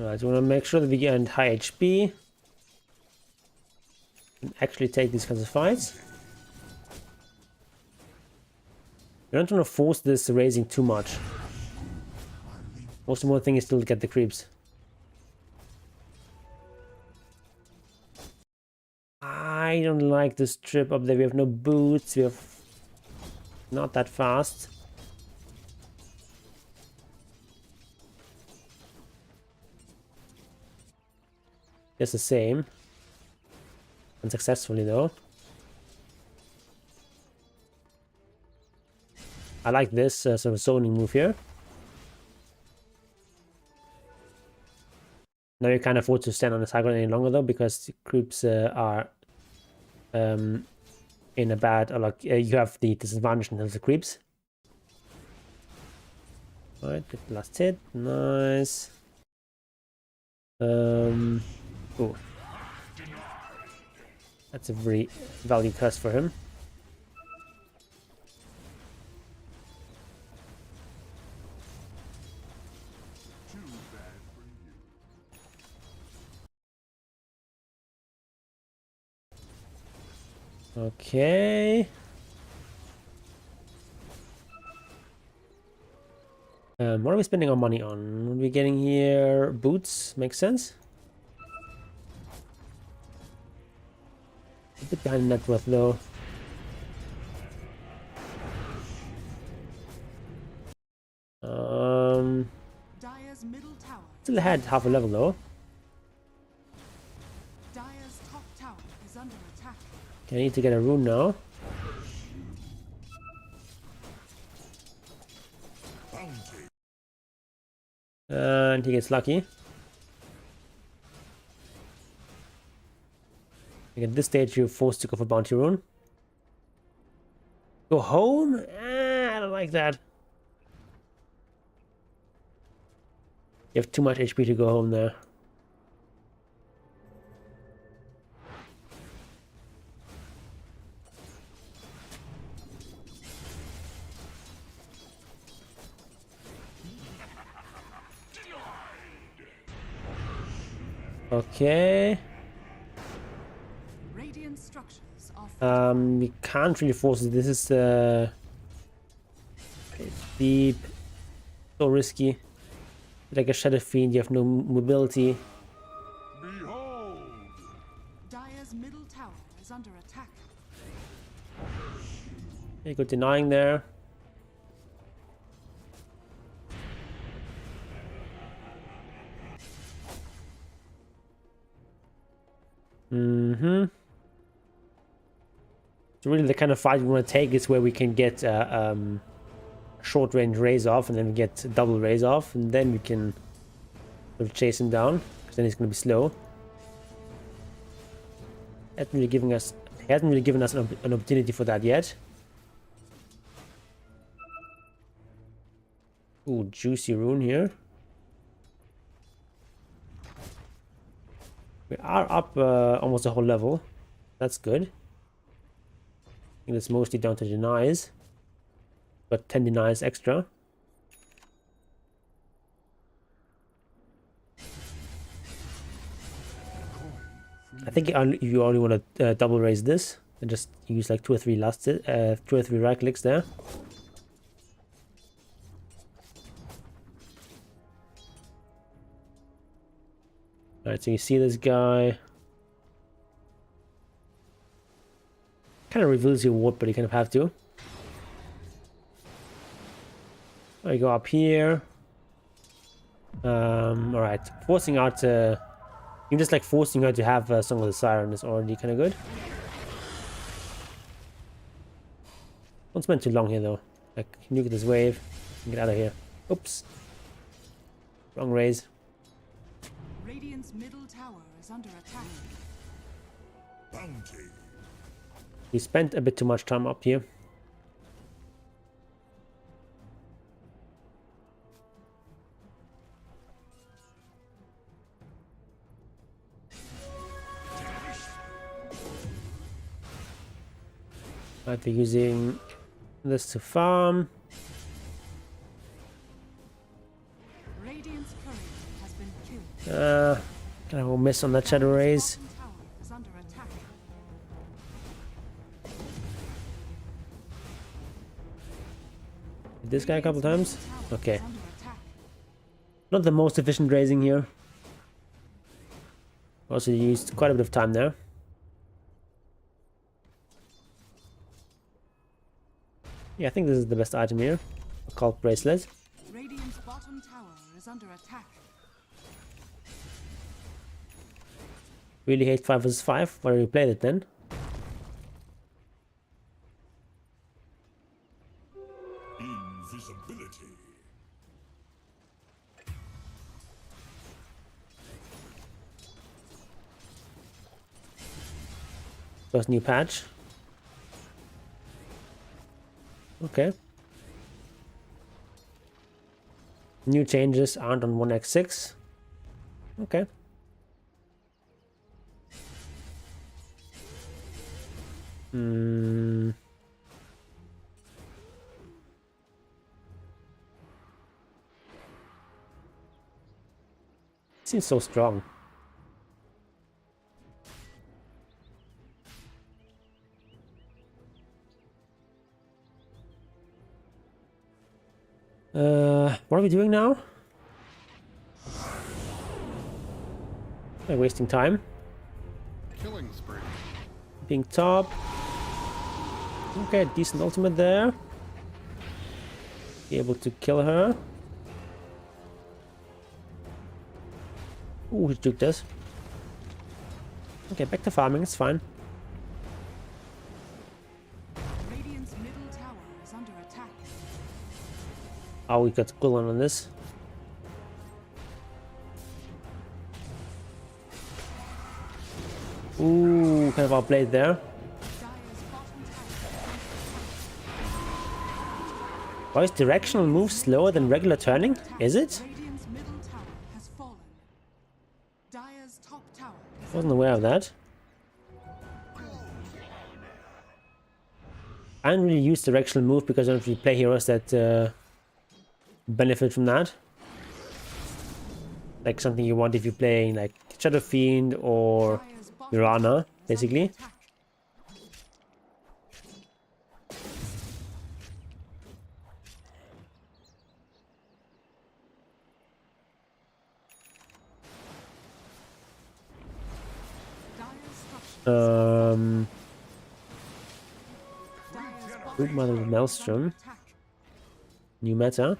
Alright, so we want to make sure that we get high HP. Can actually take these kinds of fights. We don't want to force this raising too much. Most important thing is still to get the creeps. I don't like this trip up there. We have no boots. We have not that fast. Just the same. Unsuccessfully though. I like this sort of zoning move here. Now you can't afford to stand on the side any longer though, because the creeps are in a bad, or like you have the disadvantage in terms of creeps. Alright, last hit, nice. Oh, that's a very value curse for him. Okay. What are we spending our money on? What are we getting here? Boots, makes sense. A bit behind net worth though. Dire's middle tower. Still ahead half a level though. Dire's top tower is under attack. Okay, I need to get a rune now. And he gets lucky. Like at this stage, you're forced to go for bounty rune. Go home? I don't like that. You have too much HP to go home there. Okay. Radiant structures are We can't really force it. This is deep, so risky. Like a Shadow Fiend, you have no mobility. Behold! Dire's middle tower is under attack. You go denying there. So really the kind of fight we want to take is where we can get short range raise off and then we get double raise off and then we can sort of chase him down because then he's going to be slow. He hasn't really given us an opportunity for that yet. Ooh, juicy rune here. We are up almost a whole level. That's good. I think it's mostly down to denies. But 10 denies extra. I think you only want to double raise this and just use like 2 or 3 right clicks there. Alright, so you see this guy. Kind of reveals your ward, but you kind of have to. I go up here. Alright, forcing out even just like forcing her to have Song of the Siren is already kind of good. Don't spend too long here though. Like, nuke this wave and get out of here. Oops. Wrong raise. Radiant's middle tower is under attack. Bounty. We spent a bit too much time up here. Might be using this to farm. Radiant's courier has been killed. Kind of a miss on that shadow raise. Bottom tower is under attack. Hit this guy a couple times. Radiant's middle tower Okay. is under attack. Not the most efficient raising here. Also used quite a bit of time there. Yeah, I think this is the best item here. Occult Bracelet. Radiant's bottom tower is under attack. Really hate 5 vs 5. Why do we play it then? Invisibility. First new patch. Okay. New changes aren't on 1x6. Okay. Seems so strong. What are we doing now? We're wasting time. Killing spree. Being top. Okay, decent ultimate there. Be able to kill her. Ooh, he juked us. Okay, back to farming, it's fine. Radiant's middle tower is under attack. Oh, we got Gulan on this. Ooh, kind of outplayed there. Dire's bottom tower. Why is directional move slower than regular turning? Is it? Radiant's middle tower has fallen. Dire's top tower is Wasn't aware of that. I don't really use directional move because I don't really play heroes that benefit from that. Like something you want if you're playing like Shadow Fiend or Dire's bottom Mirana, tower is basically. under attack. Dire's structures Dire's bottom Root Mother tower is Maelstrom. under attack. New meta.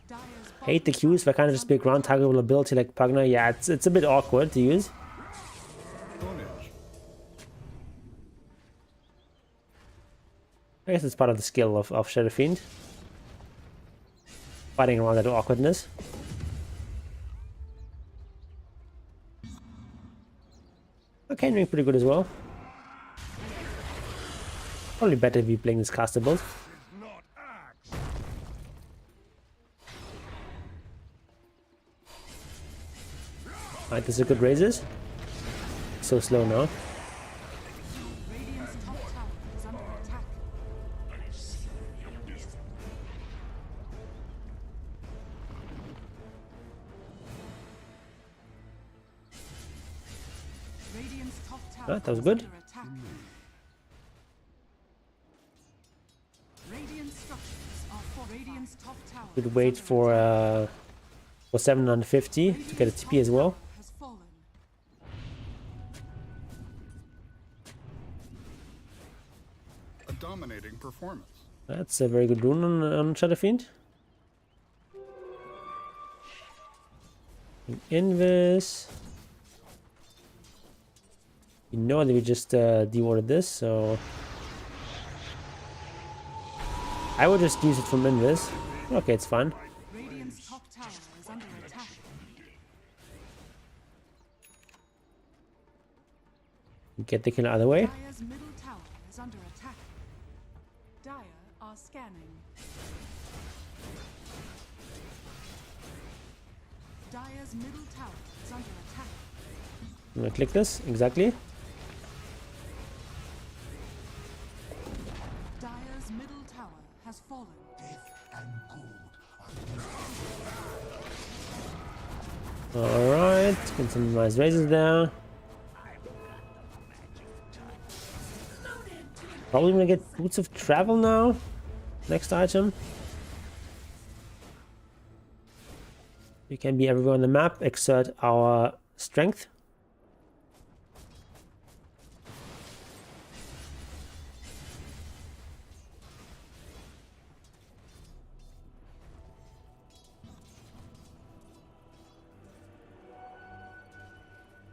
Dire's Hate the Qs, why can't it just be a ground targetable ability like Pugna? Yeah, it's a bit awkward to use. Ownage. I guess it's part of the skill of Shadow Fiend. Fighting around that awkwardness. Okay, doing pretty good as well. Probably better if you're playing this caster build. Not axe. Alright, this is a good raises. So slow now. Radiant's top tower is under attack. Radiant's top tower Ah, that was is good. under attack. Radiant structures are for Radiant's top tower. Could wait for 750 to get a TP as well. Has fallen. A dominating performance. That's a very good rune on Shadow Fiend. Invis. You know that we just dewarded this, so I would just use it from Invis. Okay, it's fine. Radiant's top tower is under attack. Get the kill either way. Dire's middle tower is under attack. Dire are scanning. Dire's middle tower is under attack. I'm gonna click this exactly. Dire's middle tower has fallen. Alright, get some nice raises there. Probably gonna get Boots of Travel now. Next item. We can be everywhere on the map, exert our strength.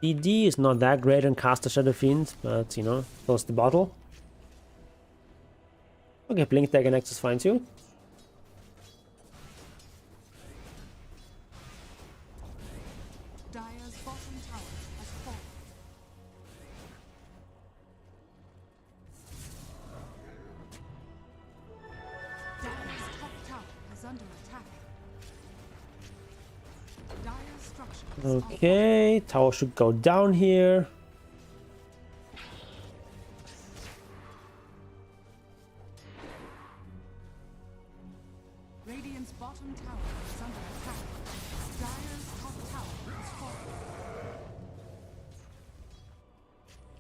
DD is not that great on Caster Shadow Fiend, but you know, fills the bottle. Okay, Blink Dagger next is fine too. Dire's bottom tower has fallen. Okay, tower should go down here. Radiant's bottom tower is under attack. Dire's top tower is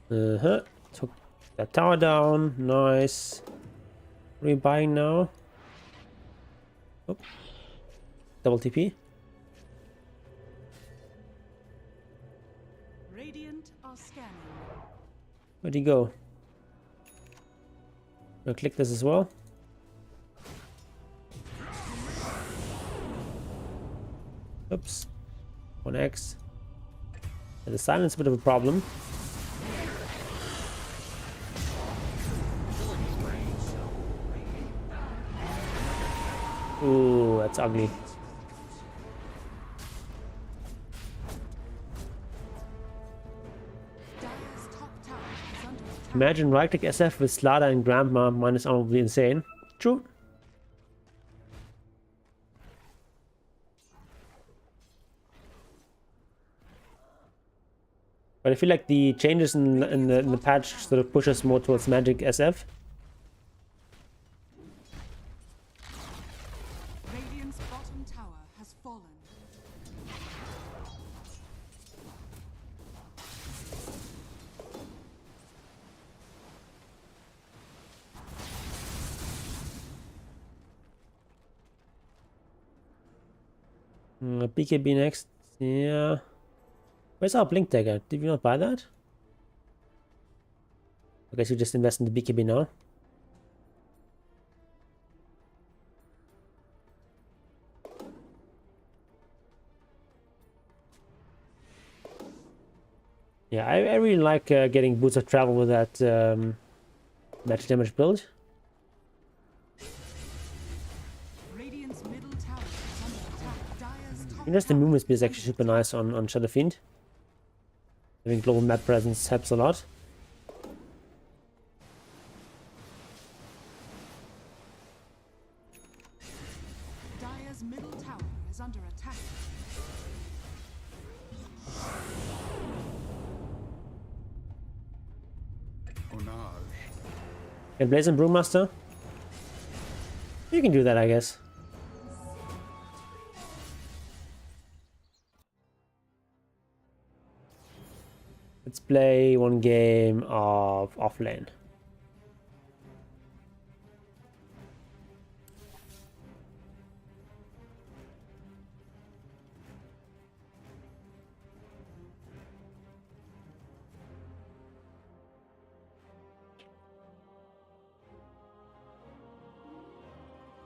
falling. Took that tower down. Nice. What are we buying now? Oh. Double TP. Radiant are scanning. Where'd he go? I'll click this as well. Oops. 1x. Yeah, the silence is a bit of a problem. Ooh, that's ugly. Dire's top tower is under attack. Imagine right-click SF with Slada and Grandma minus armor would be insane. True. But I feel like the changes in the patch sort of push us more towards magic SF. Radiant's bottom tower has fallen. BKB next. Yeah. Where's our Blink Dagger? Did we not buy that? I guess we just invest in the BKB now. Yeah, I really like getting Boots of Travel with that magic damage build. Radiant's middle tower is under attack. Dire's top Just the tower movement speed is actually super nice on Shadow Fiend. Having global map presence helps a lot. Dire's middle tower is under attack. And Blaze and Brewmaster? You can do that, I guess. Let's play one game of offlane.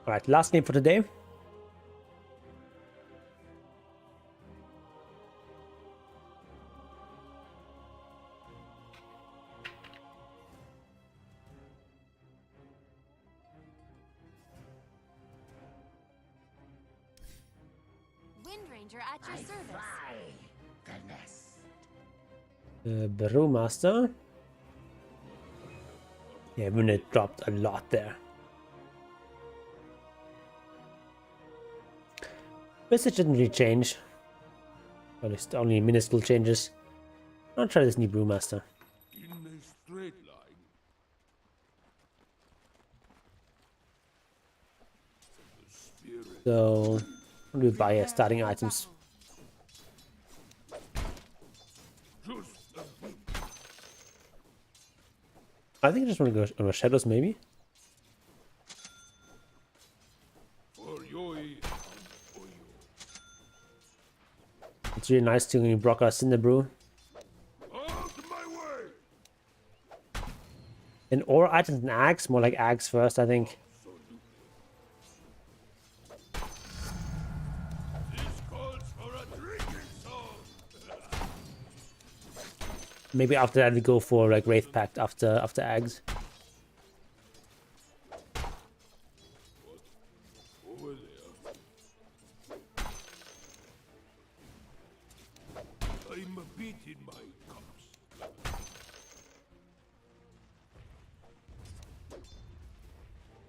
Alright, last game for today. Wind Ranger at your service. Brewmaster. Yeah, Munit dropped a lot there. Message didn't really change. Or at least only minuscule changes. I'll try this new Brewmaster. In a straight line. The spirit. So, what do we buy as starting items? Just a bit. I think I just want to go over Shadows, maybe. For your It's really nice to block our Cinderbrew. out my way. And or items and axe, more like axe first, I think. This calls for a drinking song. Maybe after that we go for like Wraith Pack after axe. Over there. I'm a bit in my cups.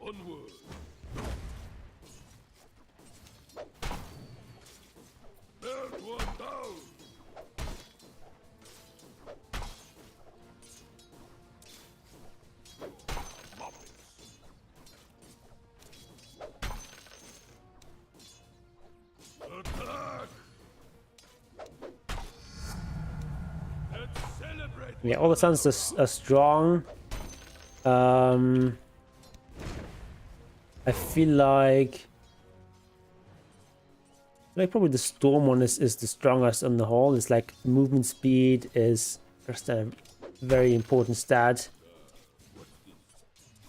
Onward. Third one down. Yeah, all the suns are strong. I feel like probably the storm one is the strongest on the whole. It's like movement speed is just a very important stat,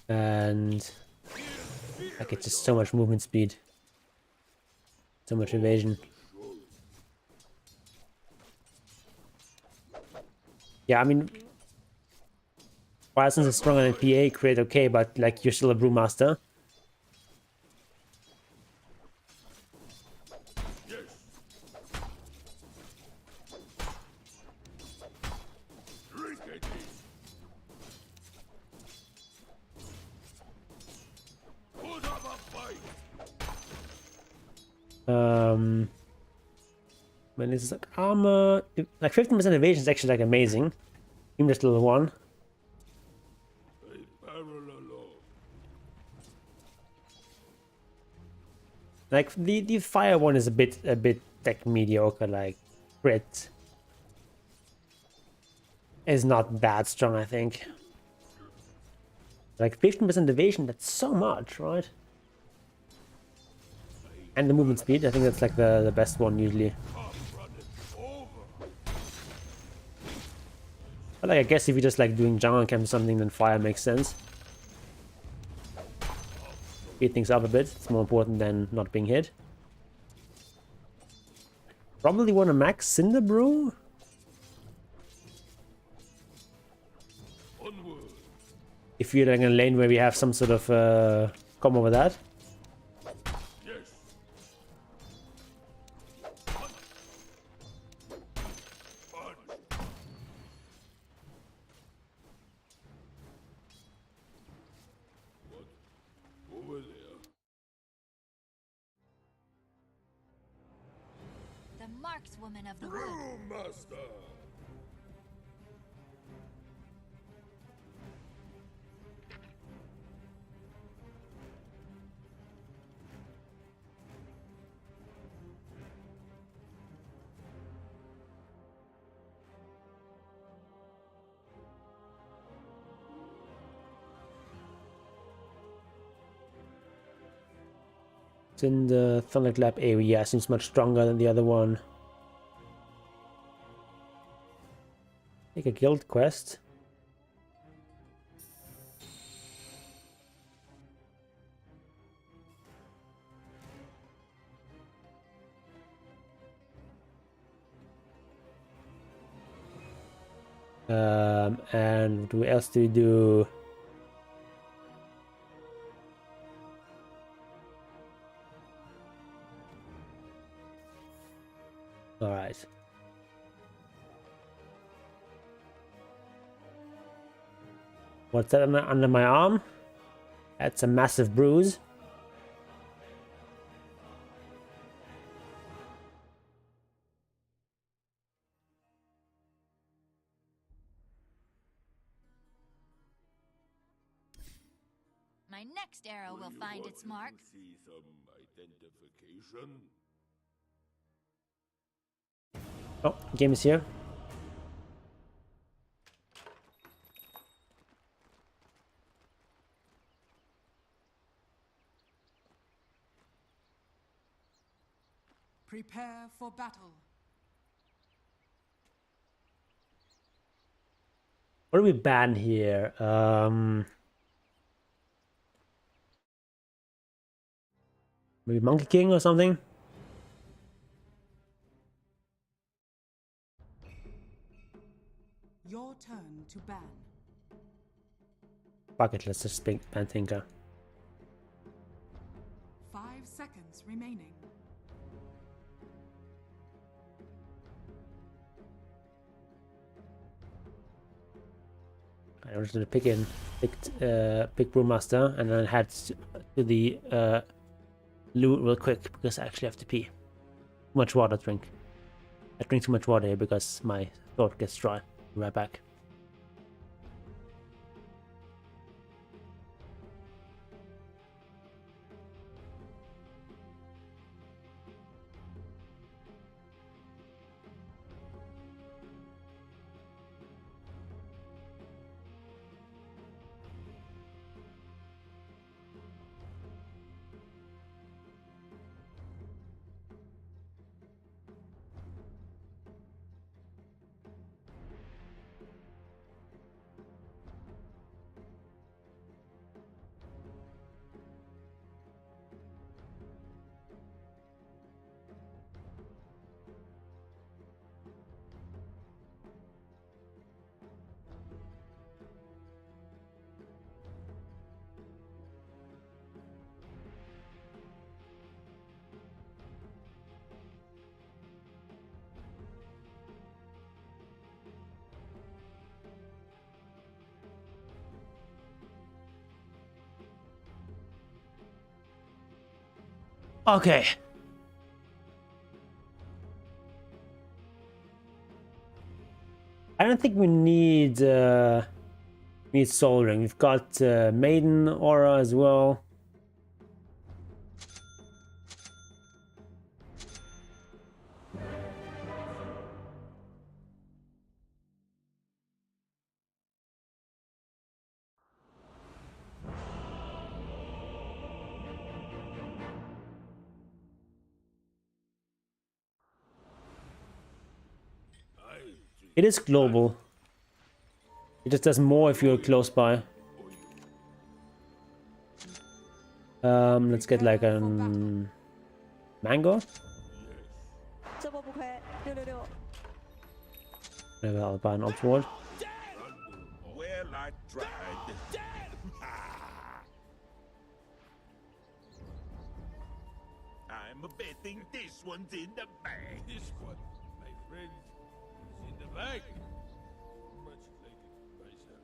and like it's just so much movement speed, so much evasion. Yeah, I mean, Fire Sense is stronger than PA crit, okay, but like you're still a Brewmaster. When this is like armor, like 15% evasion is actually like amazing. Even just level 1. Like the fire one is a bit like mediocre. Like crit is not that strong, I think. Like 15% evasion, that's so much, right? And the movement speed, I think that's like the best one usually. But like I guess if you're just like doing jungle camp or something, then fire makes sense. Speed things up a bit, it's more important than not being hit. Probably want to max Cinder Brew. If you're like in a lane where we have some sort of combo with that. The markswoman of the wood. In the Thunderclap area seems much stronger than the other one. Take a guild quest. And what else do we do? All right. What's that under my arm? That's a massive bruise. My next arrow will find its mark. See some identification? Oh, game is here. Prepare for battle. What do we ban here? Maybe Monkey King or something? Your turn to ban. Fuck it, let's just ban Tinker. 5 seconds remaining. I was gonna pick Brewmaster and then head to the loot real quick because I actually have to pee. Too much water to drink. I drink too much water here because my throat gets dry. Be right back. Okay. I don't think we need Soul Ring. We've got Maiden Aura as well. It is global. It just does more if you're close by. Let's get like a mango. Maybe I'll buy an Sword. Well, I tried. I'm betting this one's in the bag. This one, my friend, is in the bag. Much like it myself.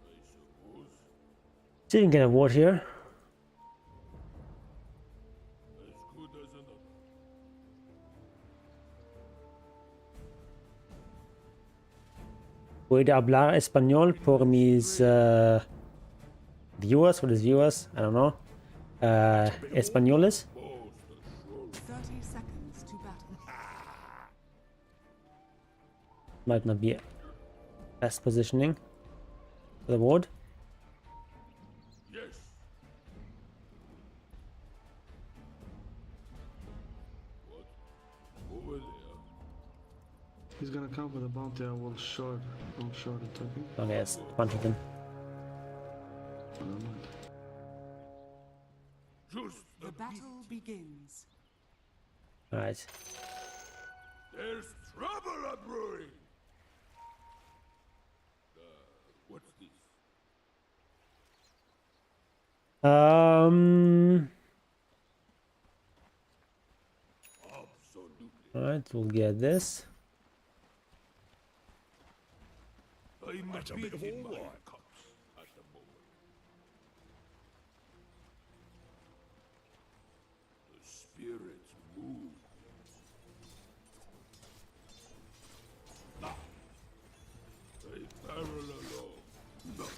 I suppose. Didn't get a ward here. As good as another. Voy a hablar español por mis viewers. What is viewers? I don't know. Españoles. 30 seconds to battle. Might not be best positioning for the ward. Yes. What? Over there. He's gonna come with a bounty. I will short it, okay? Okay, it's a bunch of them. Never mind. Just The battle begins. Alright. There's trouble a brewing. What's this? Absolutely. Alright, we'll get this. I'm a bit in my cups at the moment. The spirits move. They barrel along.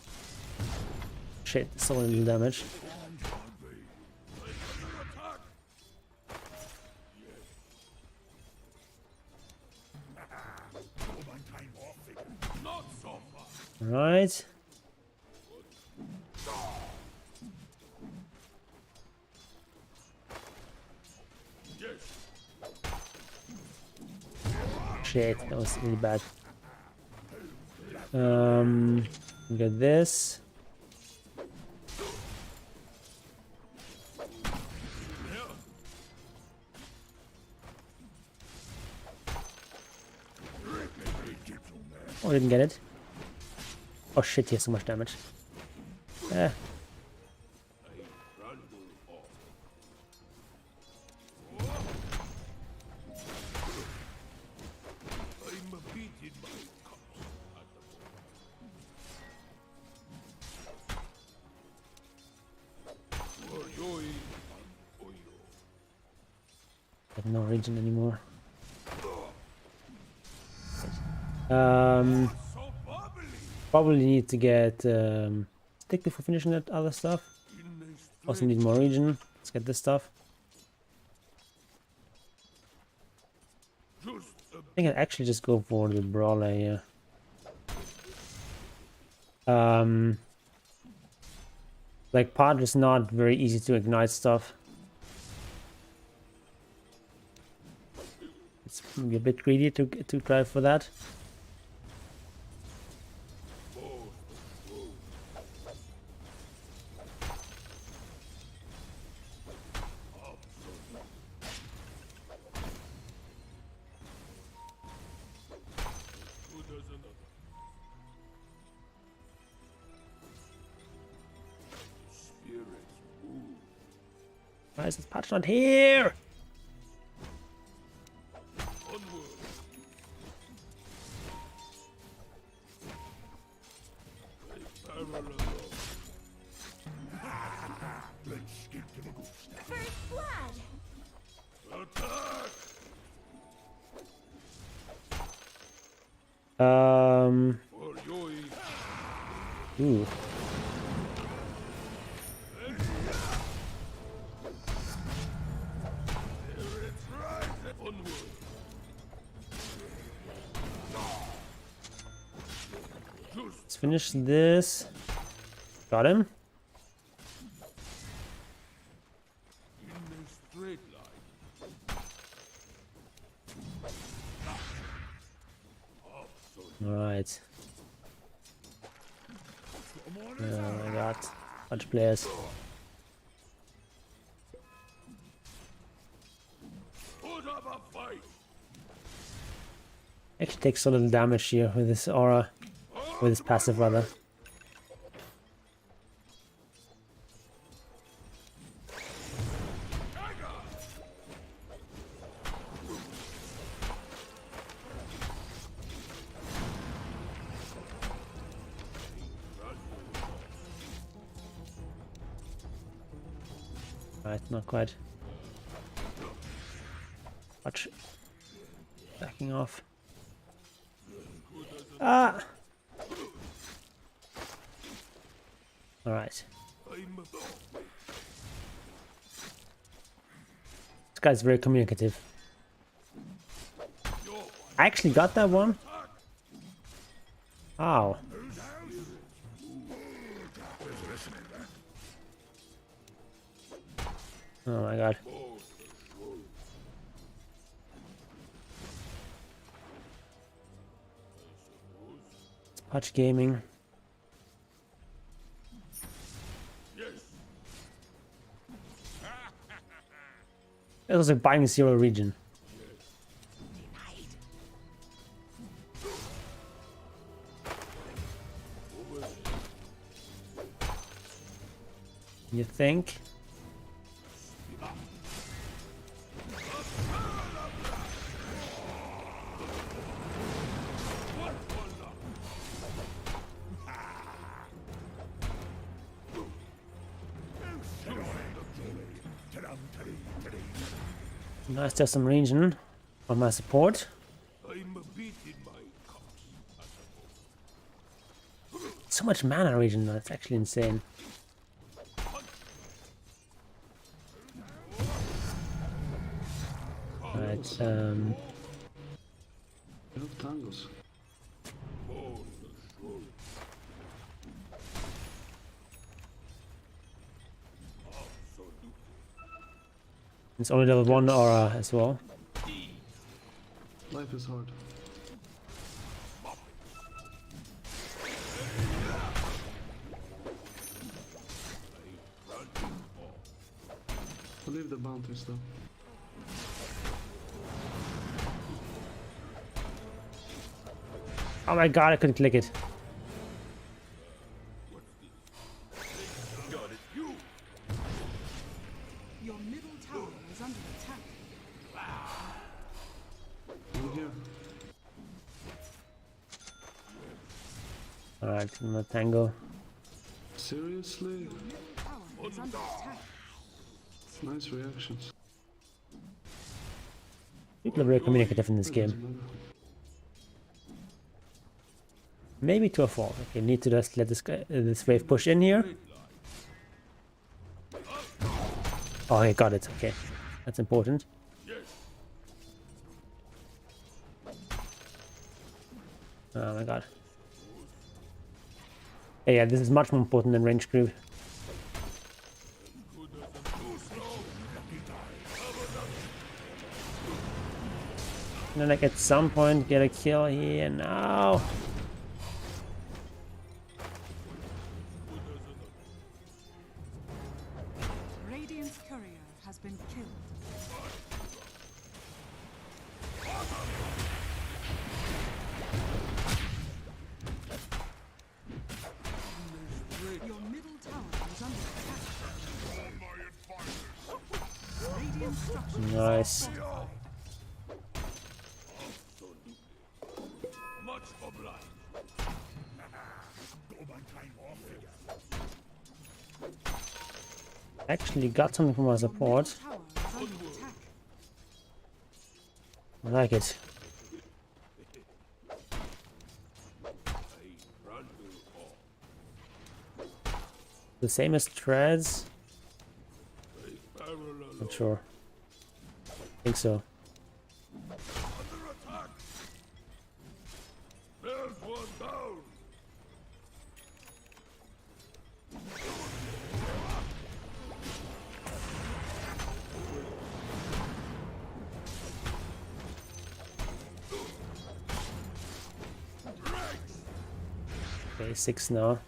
Shit, so little damage. Not so far. Alright. Yes. Shit, that was really bad. We got this. Oh, I didn't get it. Oh shit, he has so much damage. Eh. I'm a bit in my cups at the moment. Oi, oi, I have no region anymore. so bubbly. Probably need to get stick before finishing that other stuff. In the Also need more region. Let's get this stuff. just a I think I'd actually just go for the brawler here. Like part is not very easy to ignite stuff. It's maybe a bit greedy to try for that. good as another. The spirits move. Why is this patch not here? Onward. They barrel along. Let's skip to the good Ooh. Let's finish this. Got him. Alright. Oh my god. Bunch of players. Actually takes so little damage here with this aura. With his passive rather. Right, not quite. Watch. Backing off. Ah! Alright. This guy's very communicative. I actually got that one? Ow. Oh my god. It's Patch Gaming. It was a buying 0 region. You think? Nice to have some region on my support. So much mana region, that's actually insane. Right, Tangos. it's only level 1 aura as well. Life is hard. I'll leave the bounties though. Oh my god, I couldn't click it. Your middle tower is under attack. I'm here. Alright, no tango. Seriously? Your middle tower is under attack. Nice reactions. People are very communicative in this game. Maybe to a fall. Okay, need to just let this guy, this wave push in here. Oh, I got it. Okay, that's important. Oh my god. Yeah, this is much more important than range creep. And then like at some point get a kill here now. Radiance courier has been killed. Your middle tower is under attack. Radiant structures. Nice. Actually got something from our support. I like it. The same as Treads? Not sure. I think so. Under attack. There's one down. Okay, 6 now.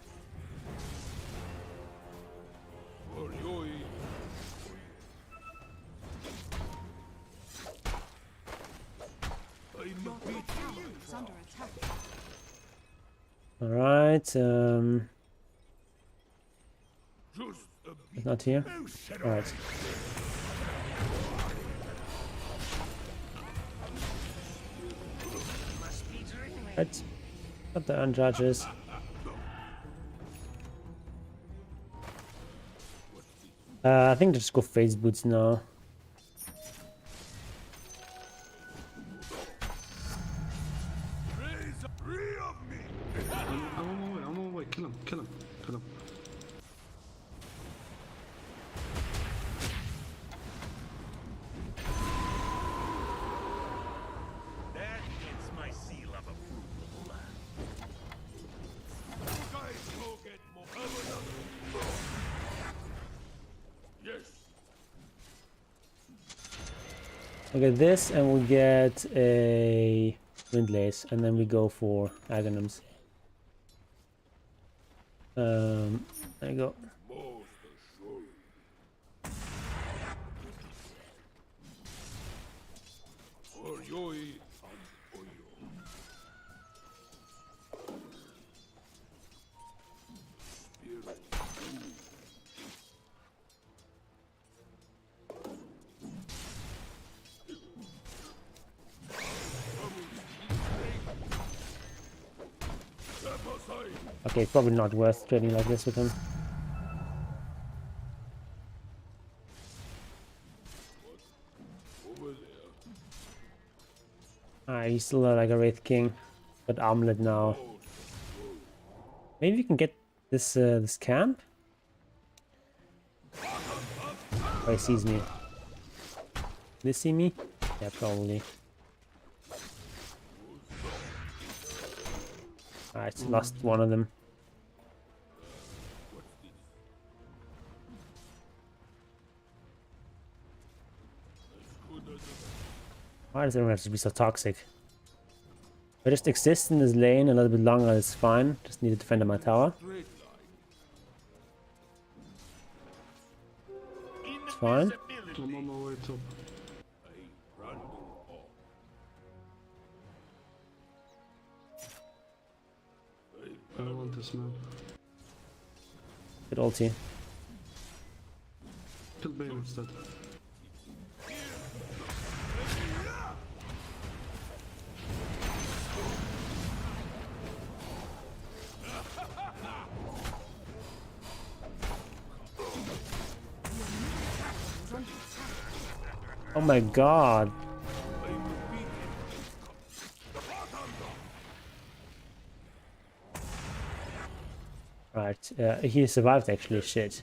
Alright, it's not here. Alright. Right. Got the unjudges. I think just go phase boots now. I'm on my way. Kill him. That gets my seal of approval. Guys, go get more. Yes. We'll get this and we'll get a Windlace and then we go for Aghanims. There you go. Okay, probably not worth trading like this with him. He's still like a Wraith King, but Amulet now. Maybe we can get this this camp. Oh, he sees me. Did they see me? Yeah, probably. Alright, lost one of them. Why does everyone have to be so toxic? If I just exist in this lane a little bit longer, it's fine. Just need to defend my tower. It's fine. I'm on my way top. I don't want this man. Good ulti. Kill Bane instead. Oh my god. Right, he survived actually, shit.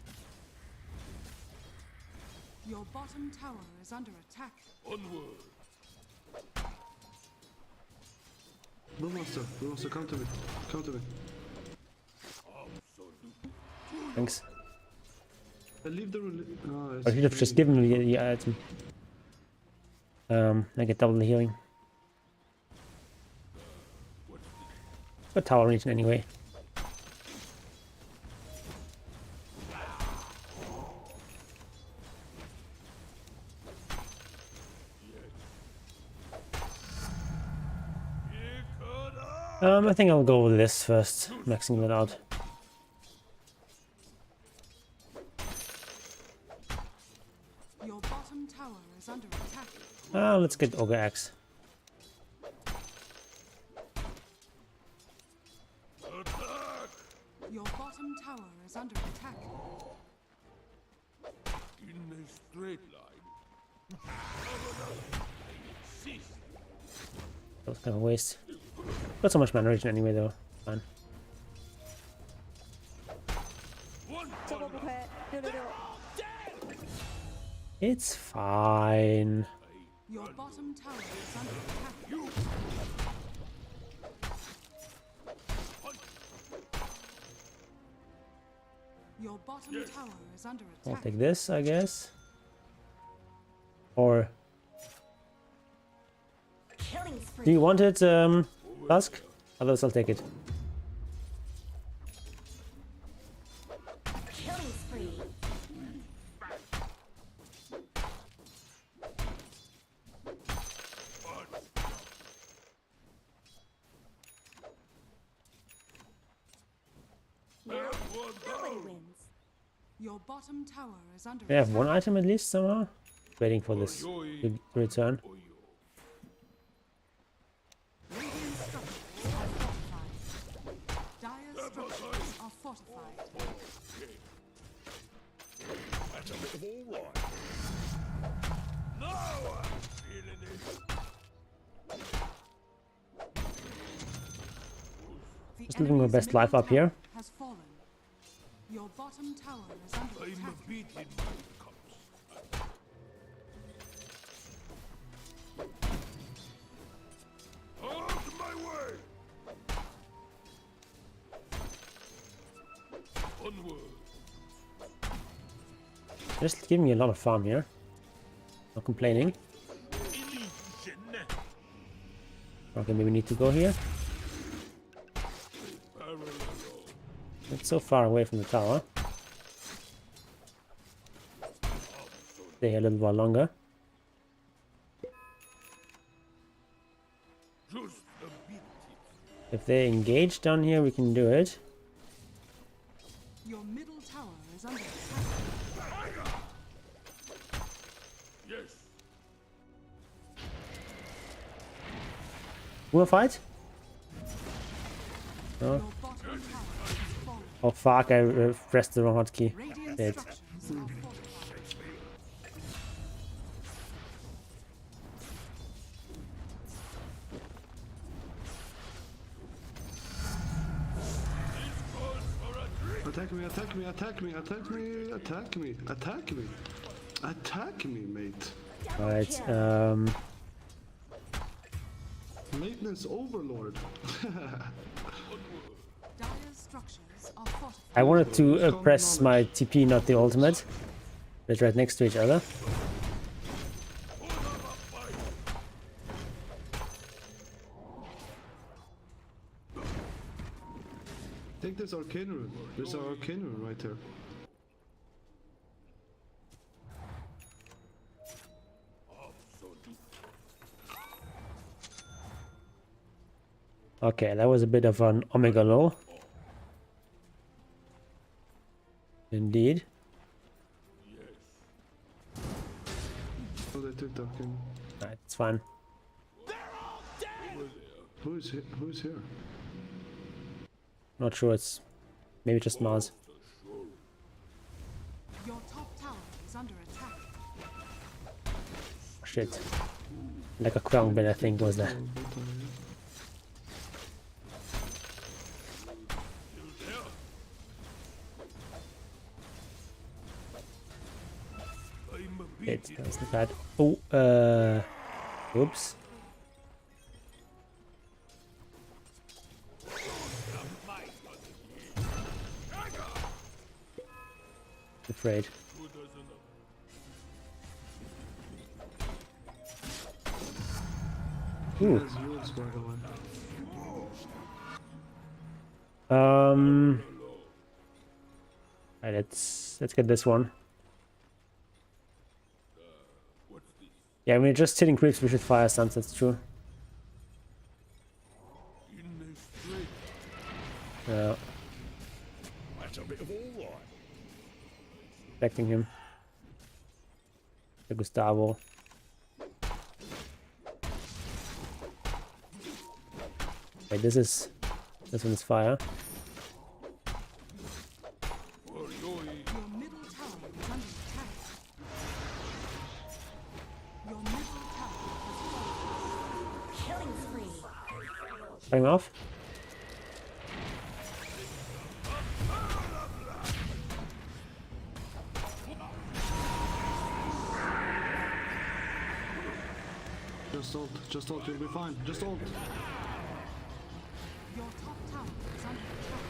Your bottom tower is under attack. Onward. Brewmaster, come to me. Come to me. Thanks. I leave the I should have just given me the item. I get double the healing. But tower region anyway. I think I'll go with this first, maxing it out. Your bottom tower is under attack. Let's get Ogre Axe. Your bottom tower is under attack. In a straight line. That was kind of a waste. Got so much mana region anyway though. Fine. It's fine. Your bottom tower is under attack. Your bottom tower is under I'll attack. take this, I guess. Or Killing spree. do you want it, Dusk? Otherwise, I'll take it. Killing spree. Now, nobody wins. Your bottom tower is under We have attack. one item at least somehow. Waiting for this to return. Radiant structures are fortified. Dire structures are fortified. That's a bit of all right. Now I'm feeling it. The Just living my enemy's best life middle up here. tower has fallen. Your bottom tower is under I'm attack. a beating my cups. Out my way! Onward! Just give me a lot of farm here. Not complaining. Illusion! Okay, maybe we need to go here. Parallel. It's so far away from the tower. Stay here a little while longer. Just a bit. If they engage down here, we can do it. Your middle tower is under attack. Yes. Wanna fight? No. Your bottom tower has fallen. Oh fuck, I pressed the wrong hotkey. Radiant Dead. structures are fortified. Attack me, attack me, attack me, attack me, attack me, attack me. Attack me, mate. Alright, Maintenance overlord. Dire structures are fortified. I wanted to press my TP, not the ultimate. They're right next to each other. Take this arcane rune. There's an arcane rune right there. Okay, that was a bit of an omega low. Indeed. Oh, they took the arcane. Alright, it's fine. Who's here? Who's here? Not sure, it's maybe just Mars. Your top tower is under attack. Shit. Like a crown bit, I think, was that. It's not bad. Oh, oops. Afraid. Ooh. There's yours, by the way. Alright, let's get this one. Yeah, we're just hitting creeps, we should fire stuns, that's true. Yeah. That's a bit of all right. Expecting him. The Gustavo. Wait, this one is fire. Your middle tower is under attack. Your middle tower has fallen. Killing spree. Going off. ult, just ult, you'll be fine. Just ult. Your top tower is under attack.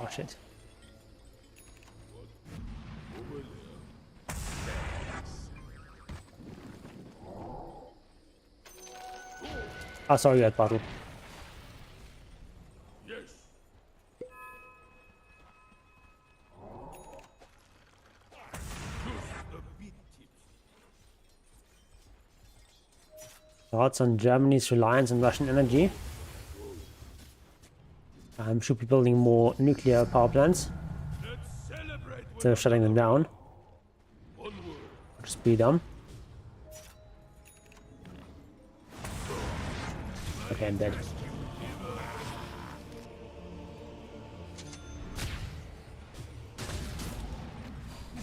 Oh shit. Oh, sorry, you had battle. Yes. The beat tips. Thoughts on Germany's reliance on Russian energy? Should be building more nuclear power plants Let's celebrate instead of shutting them down. onward. Just be dumb. Okay, I'm dead.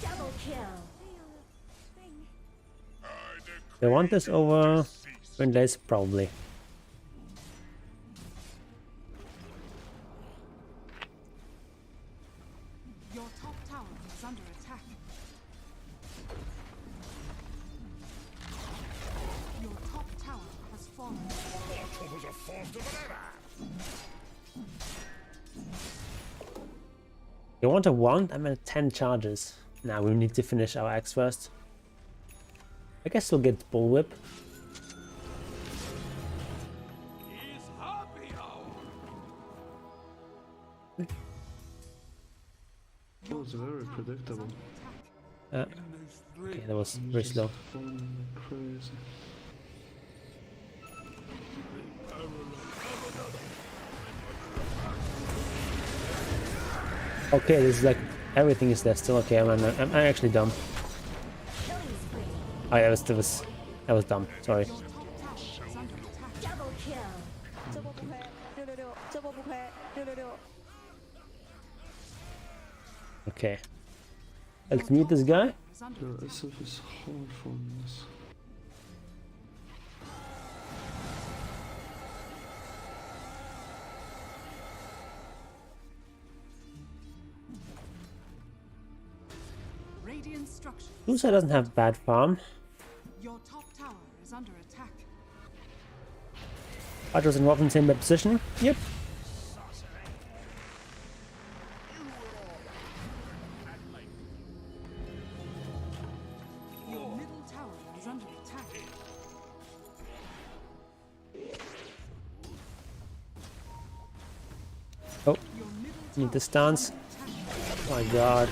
Double kill. They want this over Wind days, probably. Your top tower is under attack. Your top tower has fallen. You want a wand? I'm at 10 charges. Now we need to finish our axe first. I guess we'll get bullwhip. It's happy hour. That was very predictable. Okay, that was very slow. Crazy. Okay, this is like everything is there still. Okay, I'm actually dumb. Oh, yeah, that was dumb. Sorry. Double kill. Okay. Let's mute this guy. Your SF is hard for this. Radiant structures. Lusa doesn't have bad farm. Your top tower is under attack. Hydro's involved in the same bad position. Yep. Your middle tower is under attack. Oh, Your middle need tower the stance. is under attack. Oh my god.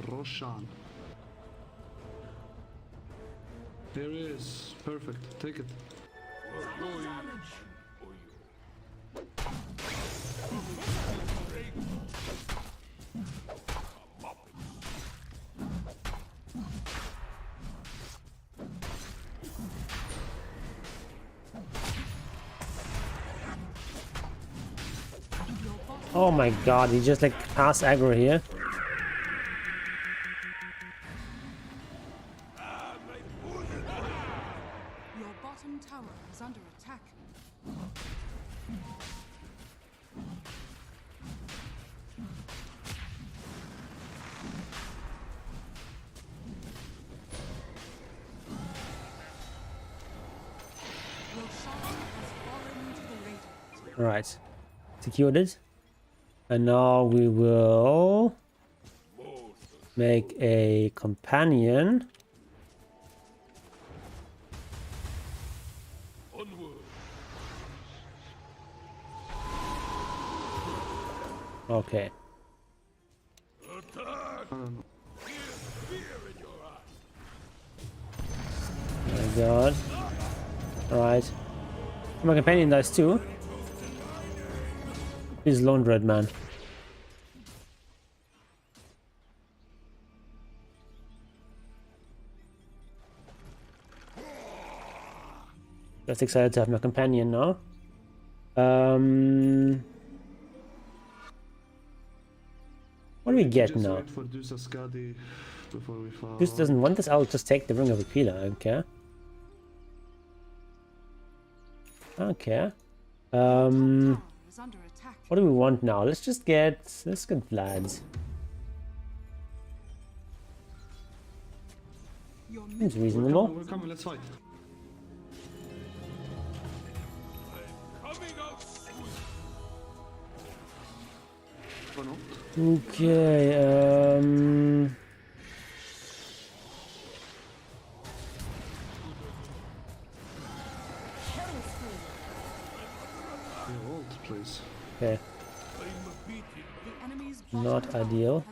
Roshan. Here he is. Perfect. Take it. Oh my god, he just like pass aggro here. Your bottom tower is under attack. Roshan has fallen to the Radiant. Right. Secured it. And now we will make a companion. Okay. Attack! I don't know. Fear in your god. Alright. My companion dies too. He's Lone Dread, man. Just excited to have my companion now. What do we get now? Wait for Skadi before we fall. Deuce doesn't want this, I'll just take the Ring of Aquila, I don't care. I don't care. What do we want now? Let's get Vlads. Seems reasonable. We're coming, let's fight. Or not? Okay, Ult, please. okay. Not ideal.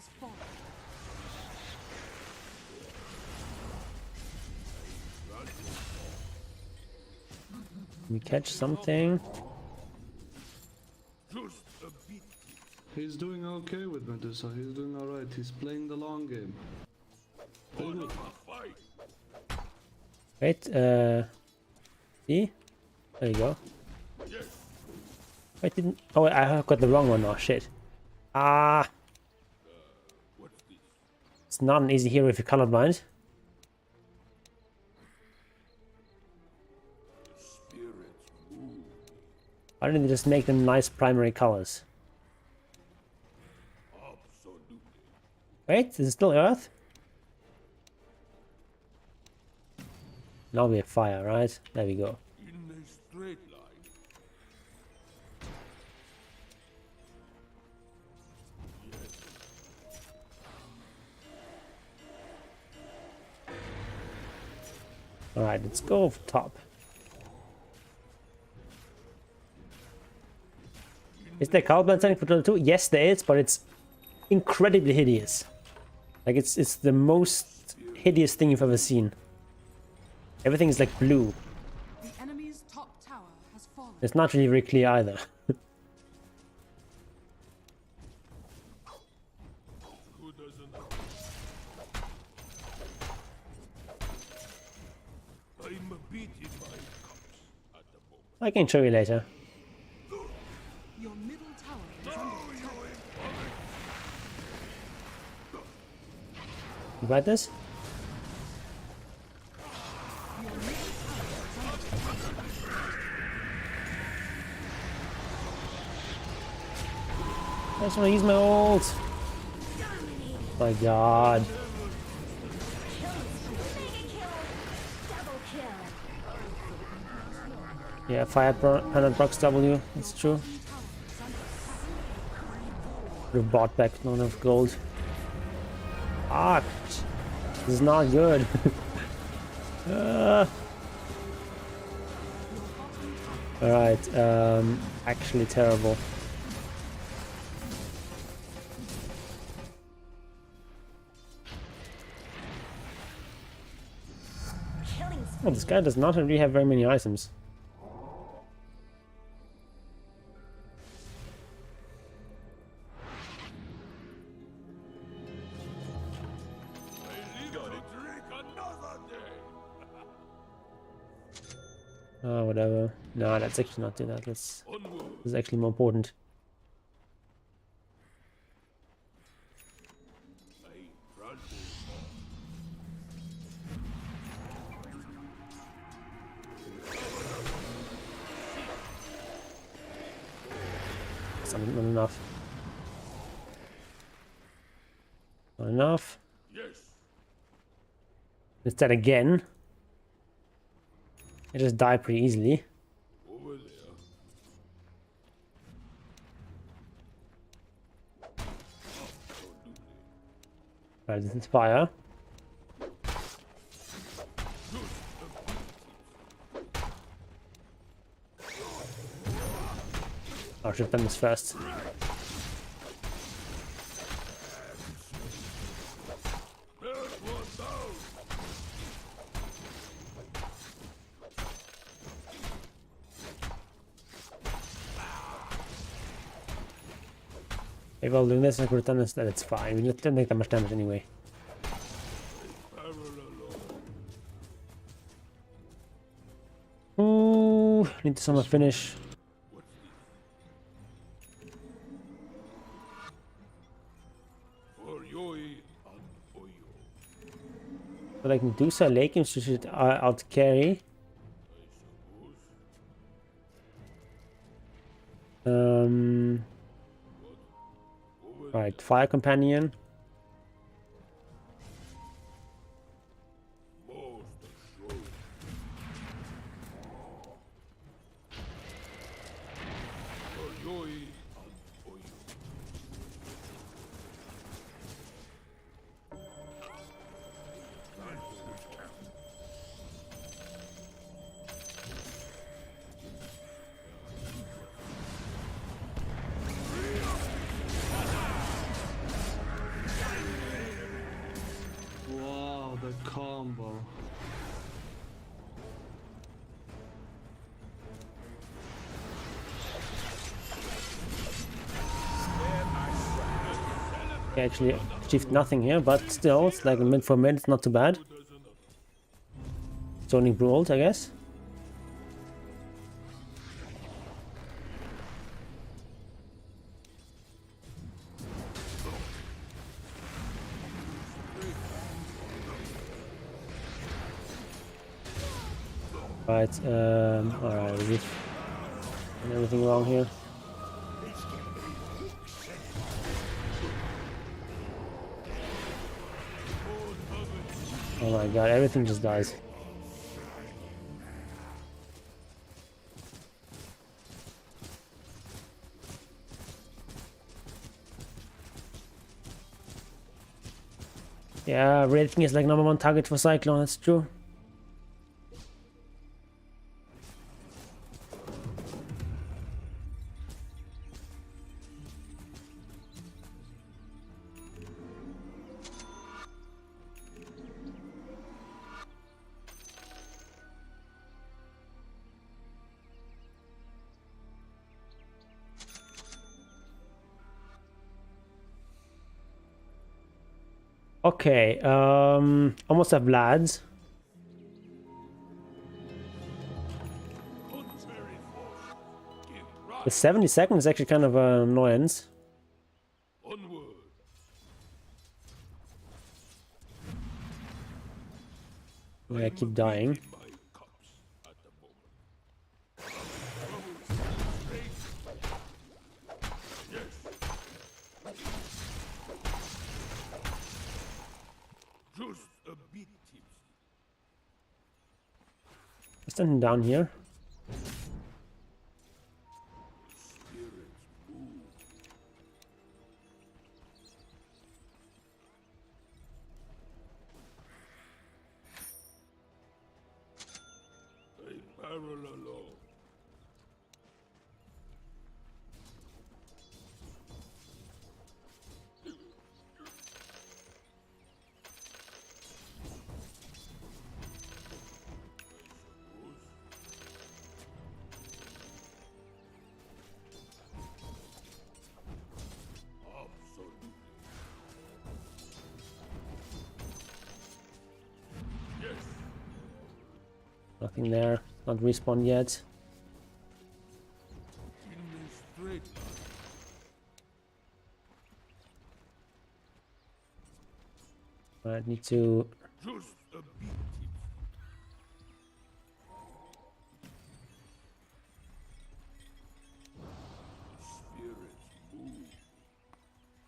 Can we catch something? He's doing okay with Medusa, he's doing alright, he's playing the long game. Very good. Wait, see? There you go. Wait, didn't... Oh, wait, I got the wrong one. Oh, shit. Ah! It's not an easy hero if you're colorblind. Why didn't they just make them nice primary colors? Wait, is it still Earth? Now we have fire, right? There we go. In a straight line. Alright, let's go for top. Is there colorblind setting for Dota 2? Yes, there is, but it's incredibly hideous. Like, it's the most hideous thing you've ever seen. Everything is like blue. The enemy's top tower has fallen. It's not really very clear either. Who doesn't know? I'm beating my cups at the moment. I can show you later. Your middle tower is under attack. You got this? I just want to use my ult. My god. Yeah, fire panel procs W, that's true. Would have bought back none of gold. Ah, this is not good. Alright, actually terrible. Oh, this guy does not really have very many items. Oh, whatever. No, let's actually not do that. This is actually more important. That's not enough. Not enough. It's that again. It just died pretty easily. Over there. Right, this is fire. I should have done this first. Maybe I'll do this and return instead. It's fine. We don't take that much damage anyway. Ooh, need to summon finish. But I can do so. Lakim should out carry. Right, Fire Companion. Wow, the combo. I actually achieved nothing here, but still, it's like a mid for mid, it's not too bad. It's only brawled, I guess. Right, alright, we did everything wrong here. Oh my god, everything just dies. Yeah, Wraith King is like #1 target for Cyclone, that's true. Okay, almost have Vlads. The 70 seconds is actually kind of an annoyance. Yeah, I keep dying. Standing down here. Nothing there. Not respawn yet. I need to.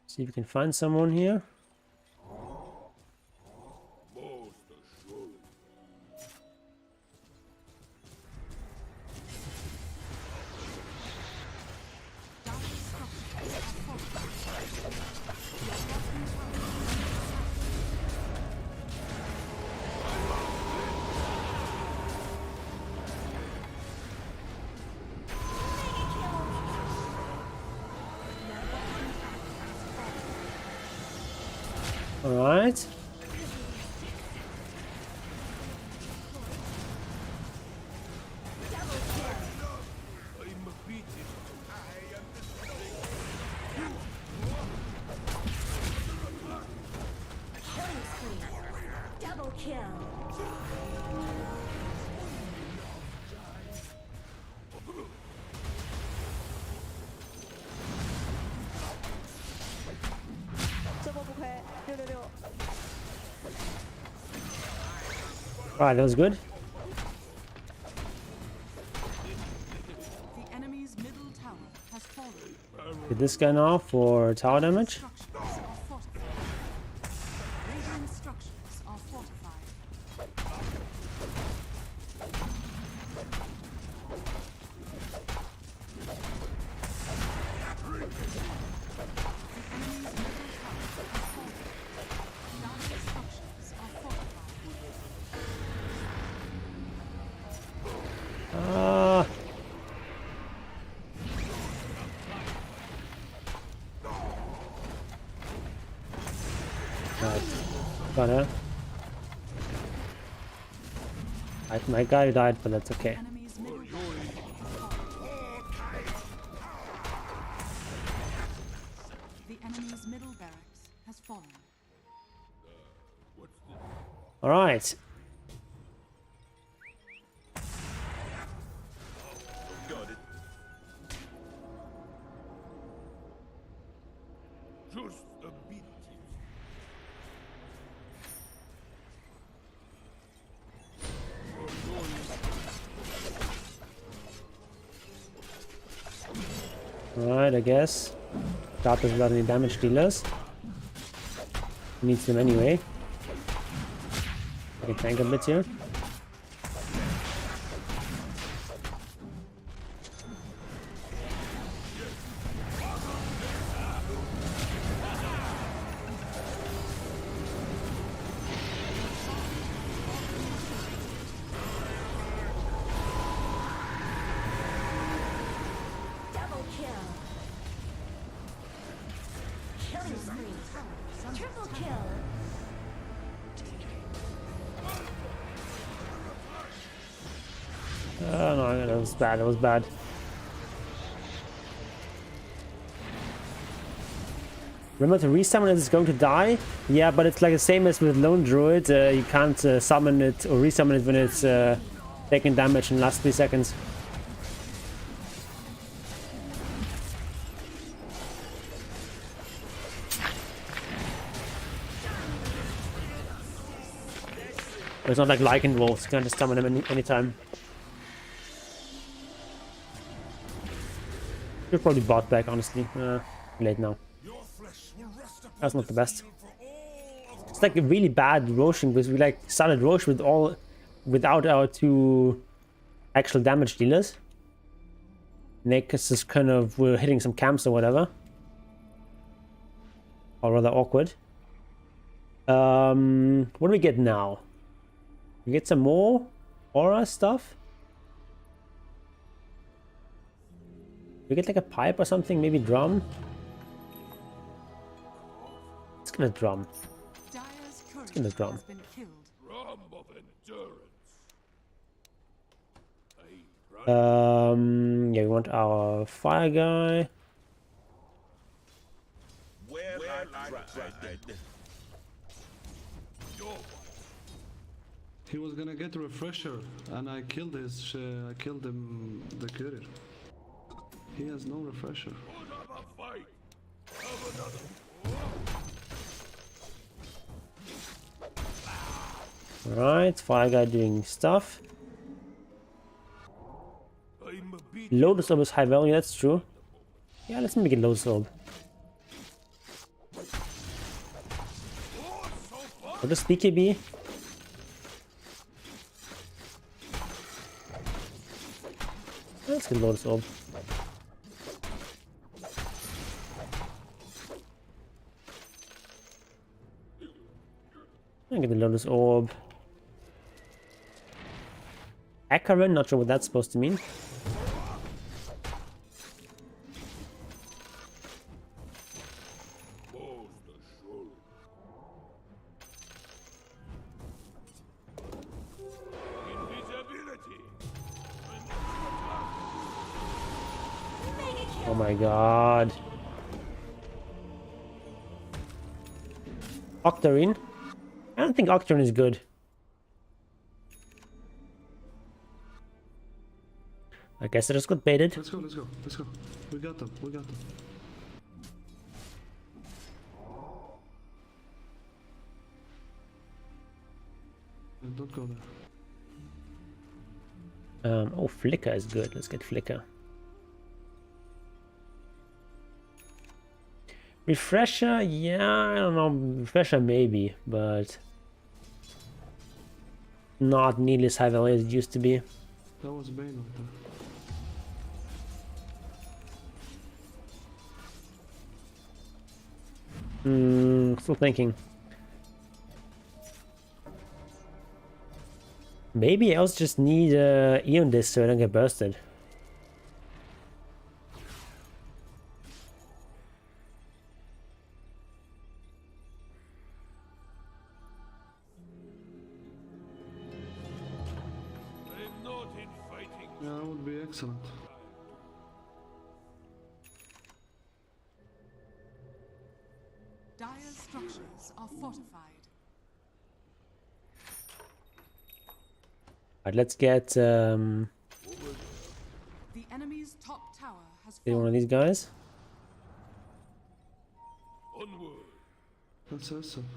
See if we can find someone here. All right. Alright, that was good. The enemy's middle tower has fallen. Get this guy now for tower damage. Structures are fortified. Radiant structures are fortified. Got her. My guy died, but that's okay. Enemy's middle The enemy's middle barracks has fallen. Alright. Got it. Just a bit. Alright, I guess. Start without any damage dealers. Needs them anyway. I can tank a bit here. Double kill. Killing spree. Triple kill. Oh no, that was bad, that was bad. Remember to resummon it is going to die? Yeah, but it's like the same as with Lone Druid. You can't summon it or resummon it when it's taking damage in the last 3 seconds. But it's not like Lycan Wolves, you can just summon them anytime. Should probably bot back, honestly. Late now. That's not the best. It's like a really bad Roshan because we like started Rosh without our 2 actual damage dealers. Nick is just kind of we're hitting some camps or whatever. Or rather awkward. What do we get now? We get some more aura stuff. We get like a pipe or something, maybe drum. Let's get a drum. Let's get a drum. Drum of endurance. Yeah, we want our fire guy. Where I tried. He was gonna get a refresher, and I killed I killed him, the courier. He has no refresher. Put up a fight. Have another. Alright, fire guy doing stuff. Lotus Orb is high value, that's true. Yeah, let's make it Lotus Orb. What is BKB? Let's get Lotus Orb. I get the Lotus Orb. Acheron, not sure what that's supposed to mean. Oh my god. Octarine? I don't think Octarine is good. I guess I just got baited. Let's go, let's go, let's go. We got them, we got them. Don't go there. Oh, Flicker is good. Let's get Flicker. Refresher, yeah, I don't know. Refresher maybe, but not nearly as high value as it used to be. That was Bane up there. Still thinking. Maybe I also just need Eon Disc so I don't get bursted. I'm not in fighting. Yeah, that would be excellent. Dire structures are fortified. Alright, let's get The enemy's top tower has one fallen. of these guys. Onward. That's awesome.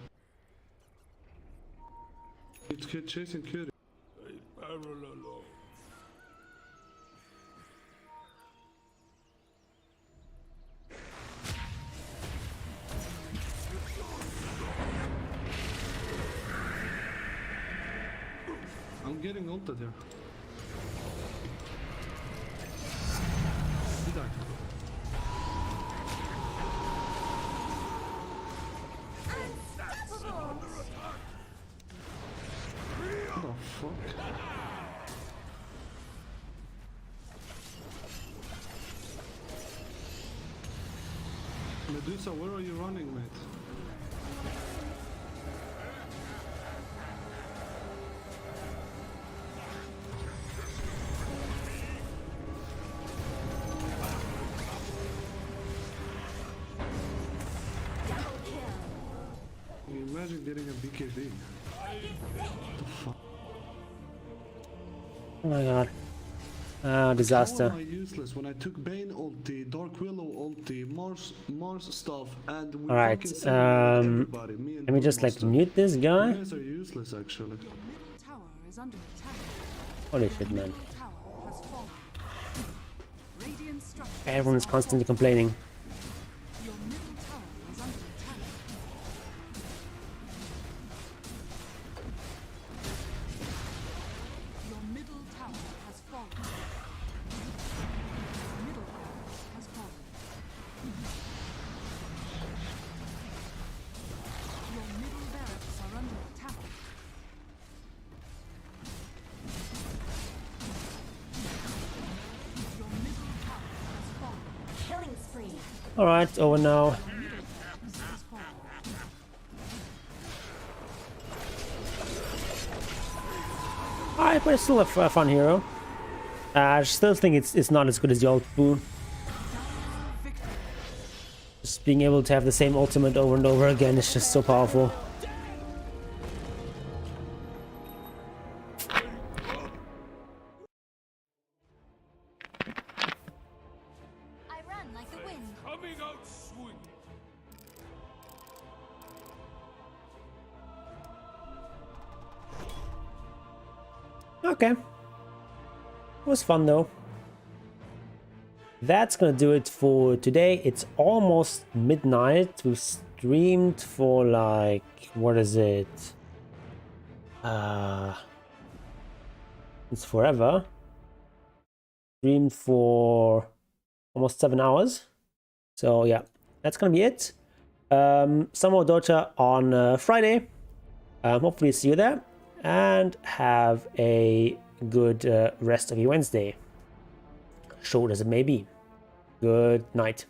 It's chasing Curie. I barrel along. I'm getting ulted here. He died. What the fuck? Medusa, where are you running, mate? Can you imagine getting a BKB? Oh my god. Disaster. How am I useless when I took Bane ulti, Dark Willow ulti, Mars stuff, and we Alright, fucking saved everybody, me and let me just like Monster. mute this You guy. guys are useless actually. Your middle tower is under attack. Holy shit, man. Middle tower has fallen. Radiant structures Everyone's are constantly fortified. complaining. Your middle tower is under attack. Your middle tower has fallen. Middle barracks has fallen. Your middle barracks are under attack. Your middle tower has fallen. Killing spree. Alright, over now. Middle barracks has fallen. Alright, but it's still a fun hero. I still think it's not as good as the old Boo. Victory. Just being able to have the same ultimate over and over again is just so powerful. I run like the wind. Coming out swinging. Okay. It was fun though. That's gonna do it for today. It's almost midnight. We streamed for like, what is it? It's forever. Streamed for almost 7 hours. So yeah, that's gonna be it. Some more Dota on Friday. Hopefully see you there. And have a good rest of your Wednesday. Short as it may be. Good night.